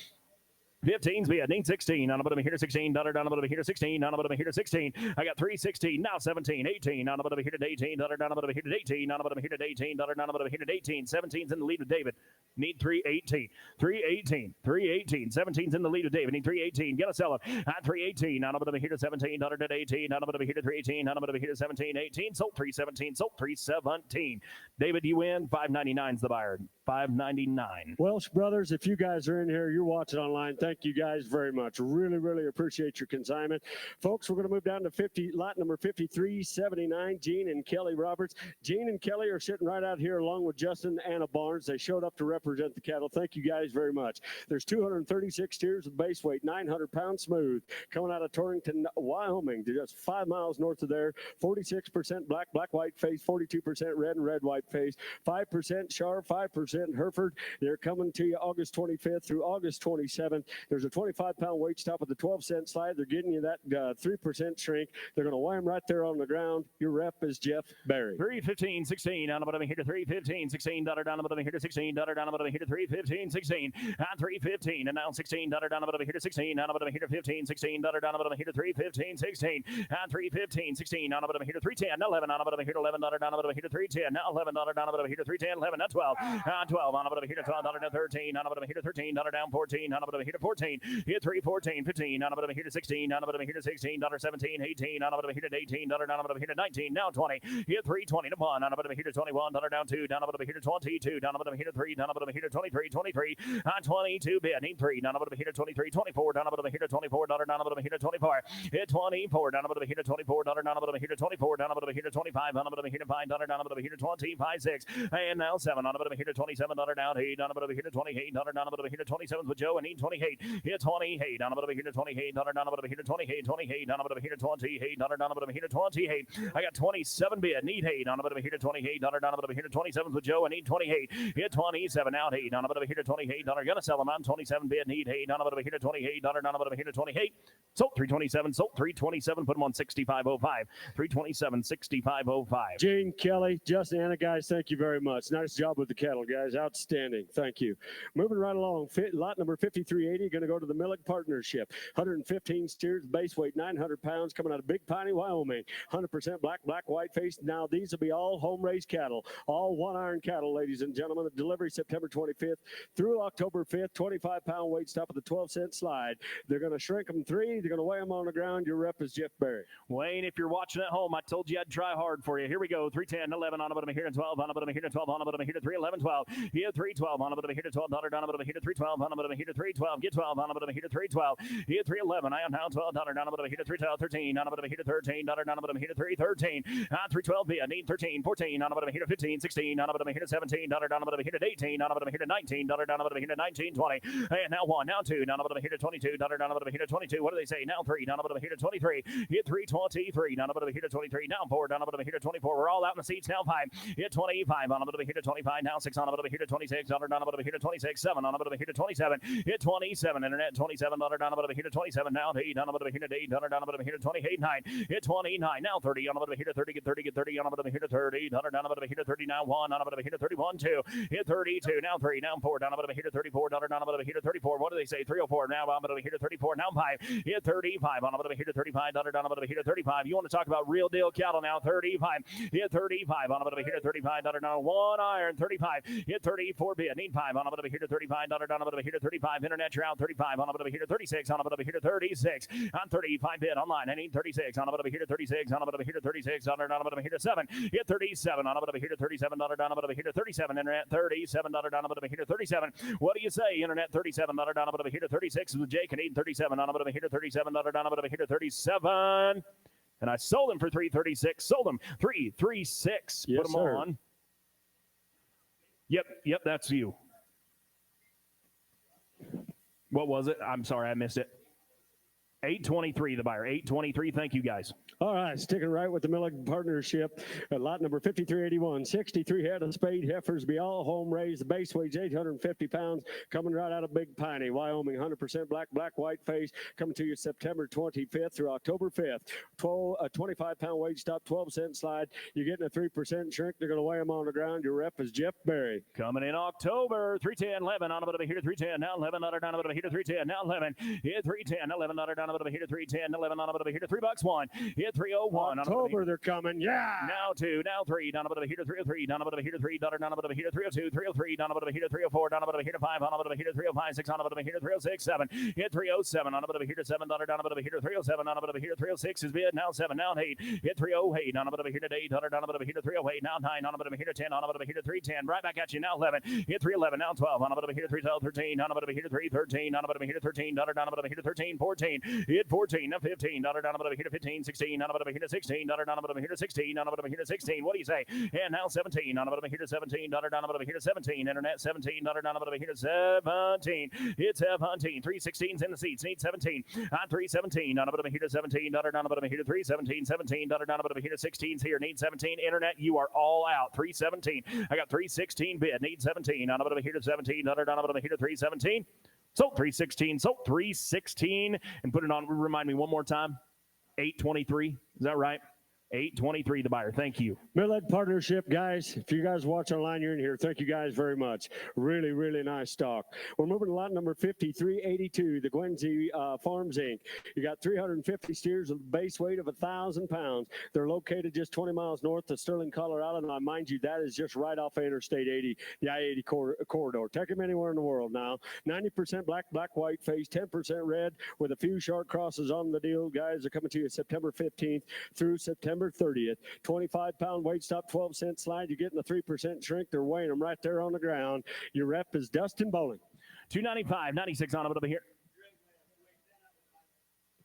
15's be a need 16 on the bottom of here to 16, down the bottom of here to 16, on the bottom of here to 16. I got 316, now 17, 18, on the bottom of here to 18, down the bottom of here to 18, on the bottom of here to 18, down the bottom of here to 18, 17's in the lead with David. Need 318, 318, 318, 17's in the lead with David. Need 318, get a sell it at 318, on the bottom of here to 17, down to 18, on the bottom of here to 318, on the bottom of here to 17, 18, sold 317, sold 317. David, you win. 599's the buyer. 599. Welsh Brothers, if you guys are in here, you're watching online, thank you guys very much. Really appreciate your consignment. Folks, we're going to move down to lot number 5379, Gene and Kelly Roberts. Gene and Kelly are sitting right out here along with Justin and Anna Barnes. They showed up to represent the cattle. Thank you guys very much. There's 236 steers with base weight, 900 pounds smooth, coming out of Torrington, Wyoming, just 5 miles north of there. 46% black, white face, 42% red and red, white face, 5% Char, 5% Hereford. They're coming to you August 25th through August 27th. There's a 25-pound weight stop with a 12-cent slide. They're getting you that 3% shrink. They're going to weigh them right there on the ground. Your rep is Jeff Barry. 315, 16, on the bottom of here to 315, 16, down the bottom of here to 16, down the bottom of here to 315, 16, at 315, and now 16, down the bottom of here to 16, down the bottom of here to 15, 16, down the bottom of here to 315, 16, at 315, 16, on the bottom of here to 310, 11, on the bottom of here to 11, down the bottom of here to 310, now 11, down the bottom of here to 310, 11, now 12, 12, on the bottom of here to 12, down to 13, on the bottom of here to 13, down 14, on the bottom of here to 14, hit 314, 15, on the bottom of here to 16, on the bottom of here to 16, down 17, 18, on the bottom of here to 18, down the bottom of here to 19, now 20, hit 320 to 1, on the bottom of here to 21, down 2, down the bottom of here to 22, down the bottom of here to 3, down the bottom of here to 23, 23, on 22, bid, need 3, down the bottom of here to 23, 24, down the bottom of here to 24, down the bottom of here to 24, hit 24, down the bottom of here to 24, down the bottom of here to 24, down the bottom of here to 25, on the bottom of here to 5, down the bottom of here to 25, 6, and now 7, on the bottom of here to 27, down 8, on the bottom of here to 28, down the bottom of here to 27 with Joe, and need 28, hit 28, on the bottom of here to 28, down the bottom of here to 28, 28, down the bottom of here to 28, down the bottom of here to 28, I got 27 bid, need 8, on the bottom of here to 28, down the bottom of here to 27 with Joe, and need 28, hit 27, out 8, on the bottom of here to 28, down gonna sell them on 27 bid, need 8, on the bottom of here to 28, down the bottom of here to 28, sold 327, sold 327, put them on 6505, 327, 6505. Gene, Kelly, Justin, Anna, guys, thank you very much. Nice job with the cattle, guys. Outstanding. Thank you. Moving right along, lot number 5380, going to go to the Millick Partnership. 115 steers, base weight 900 pounds, coming out of Big Piney, Wyoming. 100% black, white face. Now, these will be all home-raised cattle, all one-iron cattle, ladies and gentlemen. The delivery September 25th through October 5th, 25-pound weight stop with a 12-cent slide. They're going to shrink them 3. They're going to weigh them on the ground. Your rep is Jeff Barry. Wayne, if you're watching at home, I told you I'd try hard for you. Here we go. 310, 11, on the bottom of here to 12, on the bottom of here to 12, on the bottom of here to 3, 11, 12. Here, 312, on the bottom of here to 12, down the bottom of here to 312, on the bottom of here to 312, get 12, on the bottom of here to 312. Here, 311, I am now 12, down the bottom of here to 312, 13, on the bottom of here to 13, down the bottom of here to 313, 312, I need 13, 14, on the bottom of here to 15, 16, on the bottom of here to 17, down the bottom of here to 18, on the bottom of here to 19, down the bottom of here to 19, 20, and now 1, now 2, down the bottom of here to 22, down the bottom of here to 22, what do they say? Now 3, down the bottom of here to 23, hit 323, down the bottom of here to 23, now 4, down the bottom of here to 24, we're all out in the seats, now 5, hit 25, on the bottom of here to 25, now 6, on the bottom over here to $26, down over here to 26, 7 on over here to 27, hit 27, internet $27, down over here to 27, now 8 down over here to 8, down over here to 28, 9, hit 29, now 30 on over here to 30, get 30, get 30 on over here to 30, down over here to 30, now 1 on over here to 31, 2, hit 32, now 3, now 4 down over here to 34, down over here to 34, what do they say, 304, now on over here to 34, now 5, hit 35 on over here to 35, down over here to 35, you want to talk about real deal cattle now, 35, hit 35 on over here to 35, down 1 iron, 35, hit 34 bid, need 5 on over here to 35, down over here to 35, internet you're out, 35 on over here to 36, on over here to 36, on 35 bid online, I need 36, on over here to 36, on over here to 36, on over here to 7, hit 37, on over here to 37, down over here to 37, internet 37, down over here to 37, what do you say, internet 37, down over here to 36 with Jake, and 37, on over here to 37, down over here to 37, and I sold him for 336, sold him 336, yes, put him sir. on. Yep, that's you. What was it? I'm sorry, I missed it. 823, the buyer. 823. Thank you, guys. All right, sticking right with the Milling Partnership. Lot number 5381, 63 head of spade heifers, be all home raised. The base weighs 850 pounds, coming right out of Big Piney, Wyoming. 100% black, white face, coming to you September 25th through October 5th. 25-pound weight stop, 12-cent slide. You're getting a 3% shrink. They're going to weigh them on the ground. Your rep is Jeff Berry. Coming in October, 310, 11, on over here to 310, now 11, down over here to 310, now 11, hit 310, 11, down over here to 310, 11, on over here to $3 1, hit 301. October, they're coming, yeah. Now 2, now 3, down over here to 303, down over here to 3, down over here to 302, 303, down over here to 304, down over here to 5, on over here to 305, 6, on over here to 306, 7, hit 307, on over here to 7, down over here to 307, down over here to 306 is bid, now 7, now 8, hit 308, down over here to 8, down over here to 308, now 9, on over here to 10, on over here to 310, right back at you, now 11, hit 311, now 12, on over here to 312, 13, down over here to 313, down over here to 13, down over here to 13, 14, hit 14, now 15, down over here to 15, 16, down over here to 16, down over here to 16, down over here to 16, what do you say? And now 17, down over here to 17, down over here to 17, internet 17, down over here to 17, hit 17, 316s in the seats, need 17, on 317, down over here to 17, down over here to 317, 17, down over here to 16s here, need 17, internet, you are all out, 317, I got 316 bid, need 17, down over here to 17, down over here to 317, so 316, so 316, and put it on, remind me one more time, 823, is that right? 823, the buyer. Thank you. Millet Partnership, guys. If you guys watch online, you're in here. Thank you guys very much. Really, really nice stock. We're moving to lot number 5382, the Guernsey Farms Inc. You got 350 steers with a base weight of 1,000 pounds. They're located just 20 miles north of Sterling, Colorado. Now, mind you, that is just right off of Interstate 80, the I-80 corridor. Take them anywhere in the world now. 90% black, white face, 10% red with a few short crosses on the deal. Guys are coming to you September 15th through September 30th. 25-pound weight stop, 12-cent slide. You're getting a 3% shrink. They're weighing them right there on the ground. Your rep is Dustin Bowling. 295, 96 on over here.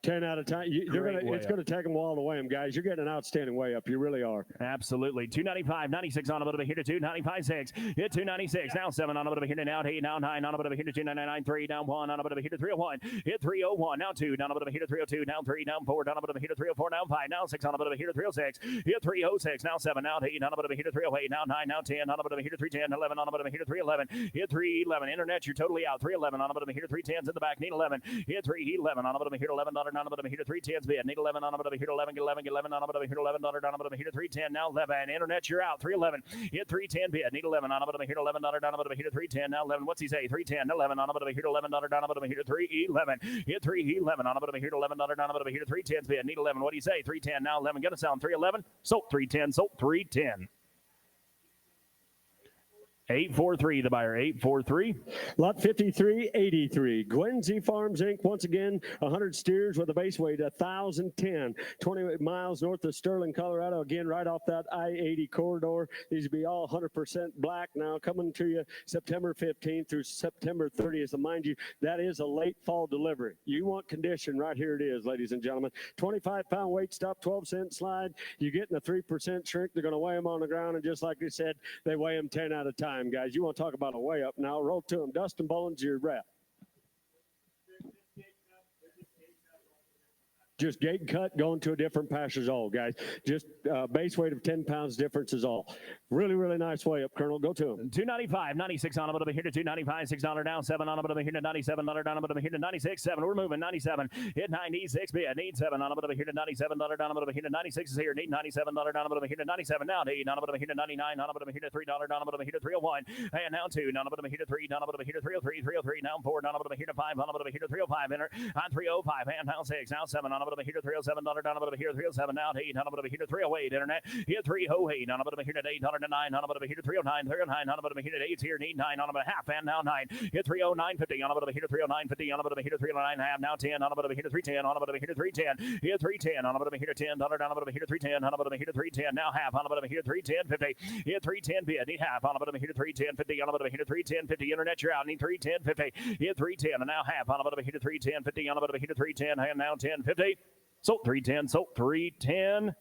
10 out of 10. It's going to take them a while to weigh them, guys. You're getting an outstanding weigh up. You really are. Absolutely. 295, 96 on over here to 295, 6. Hit 296. Now 7 on over here to now 8, now 9 on over here to 299, 3, down 1 on over here to 301. Hit 301. Now 2 down over here to 302. Now 3, down 4 down over here to 304. Now 5, now 6 on over here to 306. Hit 306. Now 7, now 8 down over here to 308. Now 9, now 10 on over here to 310. 11 on over here to 311. Hit 311. Internet, you're totally out. 311 on over here to 310s in the back. Need 11. Hit 311 on over here to 11. On over here to 310s bid. Need 11 on over here to 11. Get 11. Get 11 on over here to 11. Down over here to 310. Now 11. Internet, you're out. 311. Hit 310 bid. Need 11 on over here to 11. Down over here to 310. Now 11. What's he say? 310. 11 on over here to 11. Down over here to 311. Hit 311 on over here to 11. Down over here to 310s bid. Need 11. What do you say? 310. Now 11. Gonna sound 311. So 310. So 310. 843, the buyer, 843. Lot 5383, Guernsey Farms Inc. Once again, 100 steers with a base weight 1,010, 28 miles north of Sterling, Colorado. Again, right off that I-80 corridor. These will be all 100% black now, coming to you September 15th through September 30th. And mind you, that is a late fall delivery. You want condition, right here it is, ladies and gentlemen. 25-pound weight stop, 12-cent slide. You're getting a 3% shrink. They're going to weigh them on the ground, and just like they said, they weigh them 10 at a time. Guys, you want to talk about a way up now? Roll to them. Dustin Boland's your rep. Just gate cut, going to a different pasture is all, guys. Just base weight of 10 pounds difference is all. Really, really nice way up, Colonel. Go to him. 295, 96 on a bit over here to 295, $6 down, 7 on a bit over here to $97 down a bit over here to 96, 7. We're moving 97, hit 96, bid, need 7 on a bit over here to $97 down a bit over here to 96 is here, need $97 down a bit over here to 97 now, need on a bit over here to 99 on a bit over here to $3 down a bit over here to 301, and now 2 down a bit over here to 3 down a bit over here to 303, 303 now 4 down a bit over here to 5 on a bit over here to 305 enter on 305 and now 6 now 7 on a bit over here to $307 down a bit over here to 307 now 8 on a bit over here to 308 internet hit 308 on a bit over here to 809 on a bit over here to 309 309 on a bit over here to 8 here need 9 on a bit half and now 9 hit 309.50 on a bit over here to 309.50 on a bit over here to 309 half now 10 on a bit over here to 310 on a bit over here to 310 hit 310 on a bit over here to $10 down a bit over here to 310 on a bit over here to 310 now half on a bit over here to 310.50 hit 310 bid need half on a bit over here to 310.50 on a bit over here to 310.50 internet you're out need 310.50 hit 310 and now half on a bit over here to 310.50 on a bit over here to 310 and now 10.50 so 310 so 310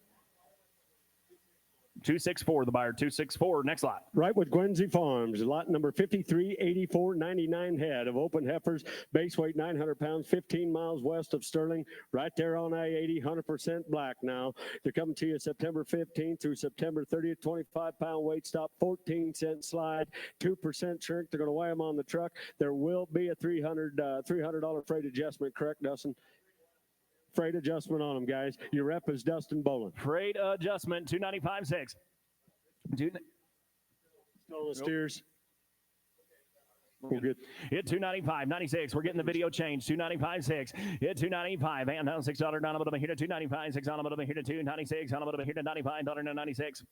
264 the buyer 264 next lot right with Gwenzy Farms, lot number 538499 head of open heifers, base weight 900 pounds, 15 miles west of Sterling, right there on I-80, 100% black now. They're coming to you September 15th through September 30th, 25-pound weight stop, 14-cent slide, 2% shrink. They're going to weigh them on the truck. There will be a $300 freight adjustment, correct, Dustin? Freight adjustment on them, guys. Your rep is Dustin Boland. Freight adjustment 295.6. Still the steers. We'll get hit 295.96. We're getting the video change. 295.6. Hit 295. And down $6 down a bit over here to 295. 6 on a bit over here to 296. On a bit over here to $95.96.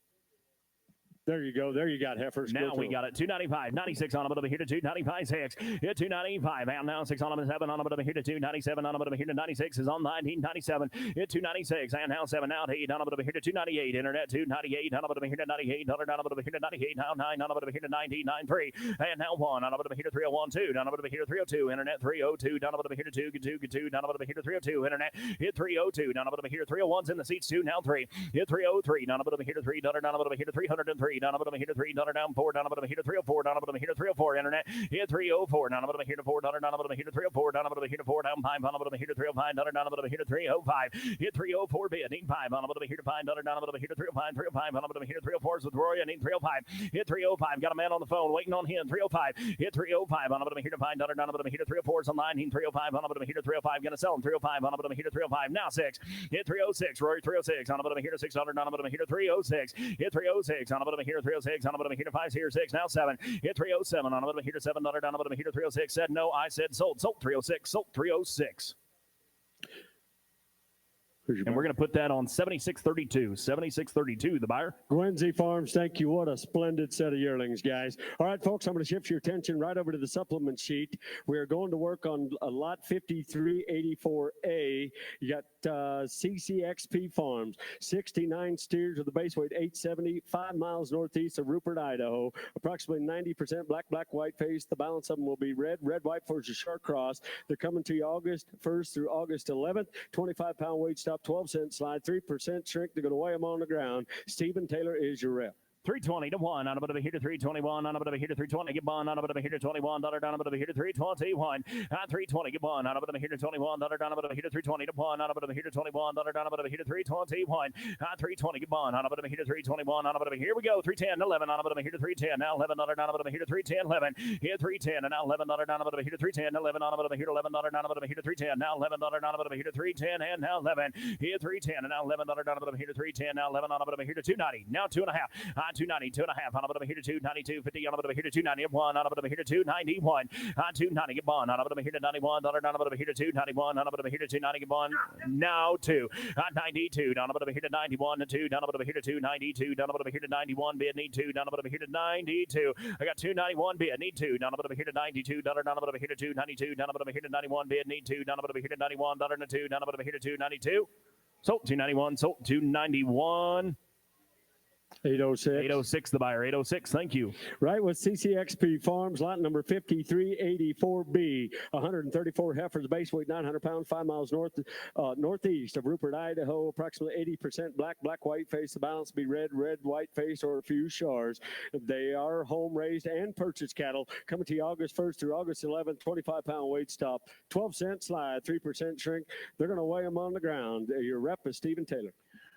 There you go. There you got heifers. Now we got it. 295, 96 on a bit over here to 295, 6. Hit 295. And now 6 on a bit 7 on a bit over here to 297 on a bit over here to 96 is on 1997. Hit 296. And now 7 out 8 on a bit over here to 298. Internet 298 on a bit over here to 98. $100 on a bit over here to 98. Now 9 on a bit over here to 99.3. And now 1 on a bit over here to 301. 2 down a bit over here to 302. Internet 302 down a bit over here to 2. Get 2. Get 2 down a bit over here to 302. Internet hit 302 down a bit over here to 301's in the seats 2 now 3. Hit 303 down a bit over here to 3. Down a bit over here to 303. Down a bit over here to 3. Down 4 down a bit over here to 304 down a bit over here to 304 internet hit 304 down a bit over here to 4 down a bit over here to 304 down a bit over here to 4 down 5 on a bit over here to 305 down a bit over here to 305 hit 304 bid need 5 on a bit over here to 5 down a bit over here to 305 305 on a bit over here to 304 with Roy I need 305 hit 305 got a man on the phone waiting on him 305 hit 305 on a bit over here to 5 down a bit over here to 304 on 19 305 on a bit over here to 305 gonna sell him 305 on a bit over here to 305 now 6 hit 306 Roy 306 on a bit over here to 600 on a bit over here to 306 hit 306 on a bit over here to 306 on a bit over here to 5 here 6 now 7 hit 307 on a bit over here to $7 down a bit over here to 306 said no I said sold 306 sold 306 and we're going to put that on 7632. 7632, the buyer. Gwenzy Farms, thank you. What a splendid set of yearlings, guys. All right, folks, I'm going to shift your attention right over to the supplement sheet. We are going to work on lot 5384A. You got CCXP Farms, 69 steers with a base weight 870, 5 miles northeast of Rupert, Idaho. Approximately 90% black, white face. The balance of them will be red, white for the shark cross. They're coming to you August 1st through August 11th. 25-pound weight stop. 12-cent slide, 3% shrink. They're going to weigh them on the ground. Stephen Taylor is your rep. 320 to 1 on a bit over here to 321 on a bit over here to 320 get on a bit over here to $21 down a bit over here to 321 on 320 get on a bit over here to $21 down a bit over here to 320 to 1 on a bit over here to $21 down a bit over here to 321 on 320 get on a bit over here to 321 on a bit over here we go 310 11 on a bit over here to 310 now $11 down a bit over here to 310 11 here 310 and now $11 down a bit over here to 310 11 on a bit over here to $11 down a bit over here to 310 now $11 down a bit over here to 310 and now 11 here 310 and now $11 down a bit over here to 310 now 11 on a bit over here to 290 now 2.5 on 290 2.5 on a bit over here to 292 50 on a bit over here to 291 on a bit over here to 291 on 290 get on a bit over here to $91 down a bit over here to 291 on a bit over here to 290 get on now 2 on 92 down a bit over here to 91 to 2 down a bit over here to 292 down a bit over here to 91 bid need 2 down a bit over here to 92 I got 291 bid need 2 down a bit over here to 92 down a bit over here to 292 down a bit over here to 91 bid need 2 down a bit over here to 91 down to 2 down a bit over here to 292 sold 291 sold 291 806. 806, the buyer. 806, thank you. Right with CCXP Farms, lot number 5384B. 134 heifers, base weight 900 pounds, 5 miles northeast of Rupert, Idaho. Approximately 80% black, white face. The balance be red, white face, or a few shars. They are home raised and purchased cattle. Coming to you August 1st through August 11th. 25-pound weight stop. 12-cent slide, 3% shrink. They're going to weigh them on the ground. Your rep is Stephen Taylor.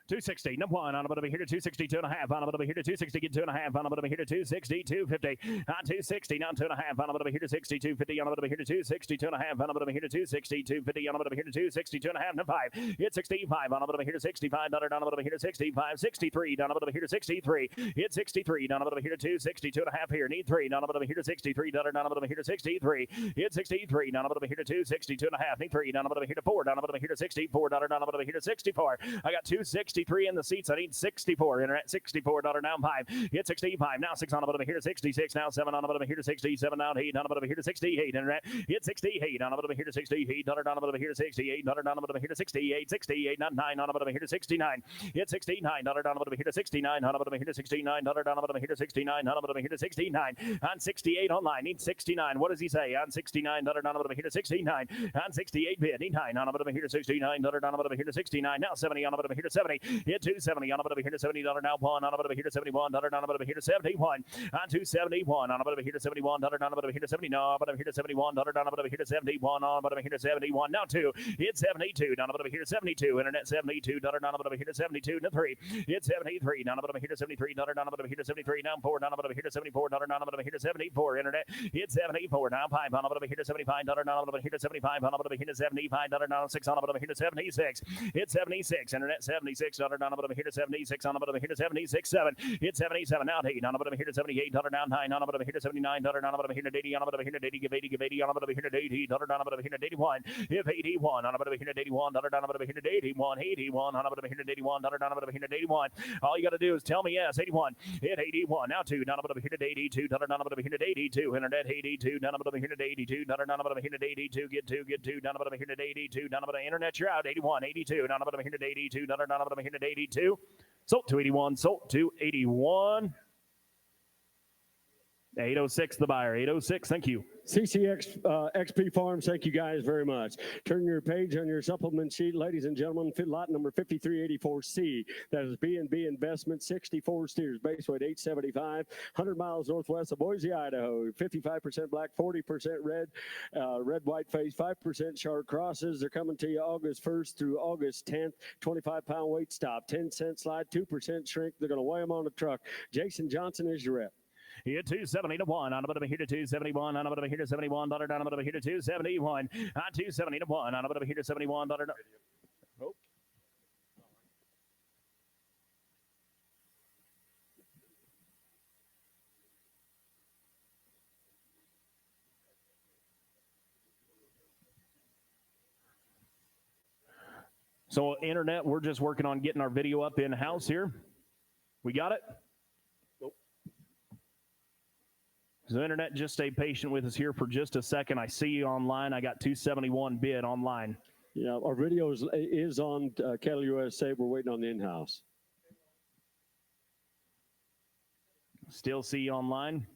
260, number one, on a bit of a here to 262 and a half, on a bit of a here to 260, get 2.5, on a bit of a here to 260, 250, on 260, now 2.5, on a bit of a here to 60, 250, on a bit of a here to 260, 2.5, on a bit of a here to 260, 250, on a bit of a here to 260, 2.5, and 5, hit 65, on a bit of a here to 65, down a bit of a here to 65, 63, down a bit of a here to 63, hit 63, down a bit of a here to 260, 2.5 here, need 3, down a bit of a here to 63, down a bit of a here to 63, hit 63, down a bit of a here to 260, 2.5, need 3, down a bit of a here to 4, down a bit of a here to 64, down a bit of a here to 64, I got 263 in the seats. I need 64. Internet $64 down 5. Hit 65. Now 6 on a bit of a here to 66. Now 7 on a bit of a here to 67. Now 8 on a bit of a here to 68. Internet hit 68 on a bit of a here to 68. Down a bit of a here to 68. Down a bit of a here to 68. 68. Not 9 on a bit of a here to 69. Hit 69. Down a bit of a here to 69. On a bit of a here to 69. Down a bit of a here to 69. On a bit of a here to 69. On 68 online. Need 69. What does he say? On 69. Down a bit of a here to 69. On 68 bid. Need 9 on a bit of a here to 69. Down a bit of a here to 69. Now 70 on a bit of a here to 70. Hit 270 on a bit of a here to $70 now 1 on a bit of a here to 71 $1 on a bit of a here to 71 on 271 on a bit of a here to 71 $1 on a bit of a here to 70 no but a here to 71 $1 on a bit of a here to 71 on a bit of a here to 71 now 2 hit 72 down a bit of a here to 72 internet 72 $1 on a bit of a here to 72 now 3 hit 73 down a bit of a here to 73 $1 on a bit of a here to 73 down 4 down a bit of a here to 74 $1 on a bit of a here to 74 internet hit 74 down 5 on a bit of a here to 75 $1 on a bit of a here to 75 on a bit of a here to 75 $1 on 6 on a bit of a here to 76 hit 76 internet 76 $1 on a bit of a here to 76 on a bit of a here to 76 7 hit 77 out 8 on a bit of a here to 78 $1 down 9 on a bit of a here to 79 $1 on a bit of a here to 80 on a bit of a here to 80 give 80 give 80 on a bit of a here to 80 $1 on a bit of a here to 81 if 81 on a bit of a here to 81 $1 on a bit of a here to 81 81 on a bit of a here to 81 $1 on a bit of a here to 81 all you got to do is tell me yes 81 hit 81 now 2 down a bit of a here to 82 $1 on a bit of a here to 82 internet 82 down a bit of a here to 82 $1 on a bit of a here to 82 get 2 down a bit of a here to 82 down a bit of internet you're out 81 82 down a bit of a here to 82 $1 on a bit of a here to 82 sold to 81 sold to 81 806 the buyer 806 thank you CCX XP Farms, thank you guys very much. Turn your page on your supplement sheet, ladies and gentlemen. Lot number 5384C. That is B&B Investment, 64 steers, base weight 875, 100 miles northwest of Boise, Idaho. 55% black, 40% red, red-white face, 5% shark crosses. They're coming to you August 1st through August 10th. 25-pound weight stop, 10-cent slide, 2% shrink. They're going to weigh them on a truck. Jason Johnson is your rep. Hit 270 to 1 on a bit of a here to 271 on a bit of a here to 71 $1 down a bit of a here to 271 on 270 to 1 on a bit of a here to 71 $1. Oh. So internet, we're just working on getting our video up in-house here. We got it? So internet, just stay patient with us here for just a second. I see you online. I got 271 bid online. Yeah, our video is on Cattle USA. We're waiting on the in-house. Still see you online.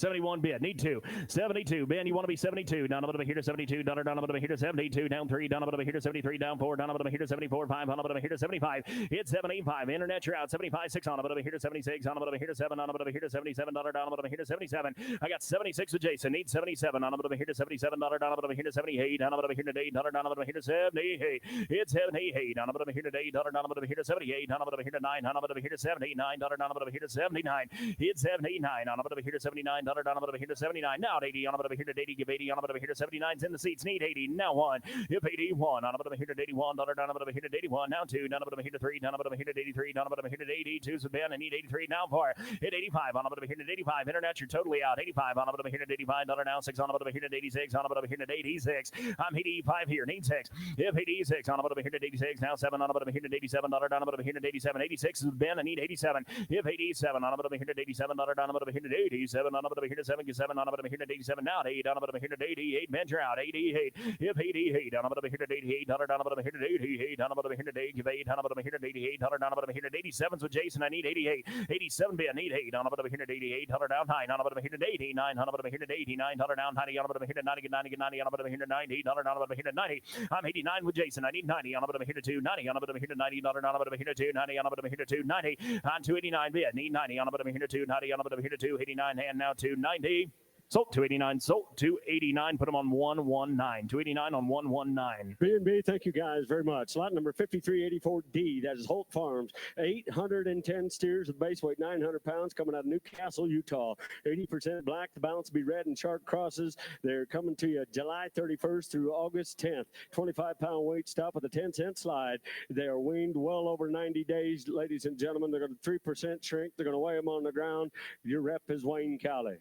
71 bid. Need 2. 72. Ben, you want to be 72. Down a bit of a here to 72. Down a bit of a here to 72. Down 3. Down a bit of a here to 73. Down 4. Down a bit of a here to 74. 5. On a bit of a here to 75. Hit 75. Internet, you're out. 75. 6. On a bit of a here to 76. On a bit of a here to 7. On a bit of a here to 77. Down a bit of a here to 77. I got 76 with Jason. Need 77. On a bit of a here to 77. Down a bit of a here to 78. Down a bit of a here to 8. Down a bit of a here to 78. Hit 78. On a bit of a here to 8. Down a bit of a here to 78. Down a bit of a here to 9. On a bit of a here to 79. Down a bit of a here to 79. Hit 79. On a bit of a here to 79. Down a bit of a here to 79 now 80 on a bit of a here to 80 give 80 on a bit of a here to 79's in the seats need 80 now 1 if 81 on a bit of a here to 81 down a bit of a here to 81 now 2 down a bit of a here to 3 down a bit of a here to 83 down a bit of a here to 82 so Ben I need 83 now 4 hit 85 on a bit of a here to 85 internet you're totally out 85 on a bit of a here to 85 now 6 on a bit of a here to 86 on a bit of a here to 86 I'm hit 85 here need 6 if 86 on a bit of a here to 86 now 7 on a bit of a here to 87 down a bit of a here to 87 86 is Ben I need 87 if 87 on a bit of a here to 87 down a bit of a here to 87 on a bit of a here to 77 on a bit of a here to 87 now 8 on a bit of a here to 88 venture out 88 if 88 on a bit of a here to 88 down a bit of a here to 88 on a bit of a here to 88 on a bit of a here to 88 down a bit of a here to 87s with Jason I need 88 87 Ben need 8 on a bit of a here to 88 down 9 on a bit of a here to 89 on a bit of a here to 89 down 90 on a bit of a here to 90 90 on a bit of a here to 90 down a bit of a here to 90 I'm 89 with Jason I need 90 on a bit of a here to 290 on a bit of a here to 90 down a bit of a here to 290 on a bit of a here to 290 on 289 Ben need 90 on a bit of a here to 290 on a bit of a here to 289 and now 290 Sold 289, sold 289. Put them on 119. 289 on 119. B&B, thank you guys very much. Lot number 5384D, that is Holt Farms. 810 steers with base weight 900 pounds coming out of Newcastle, Utah. 80% black, the balance will be red and sharp crosses. They're coming to you July 31st through August 10th. 25-pound weight stop with a 10-cent slide. They are weaned well over 90 days, ladies and gentlemen. They're going to 3% shrink. They're going to weigh them on the ground. Your rep is Wayne Cowley.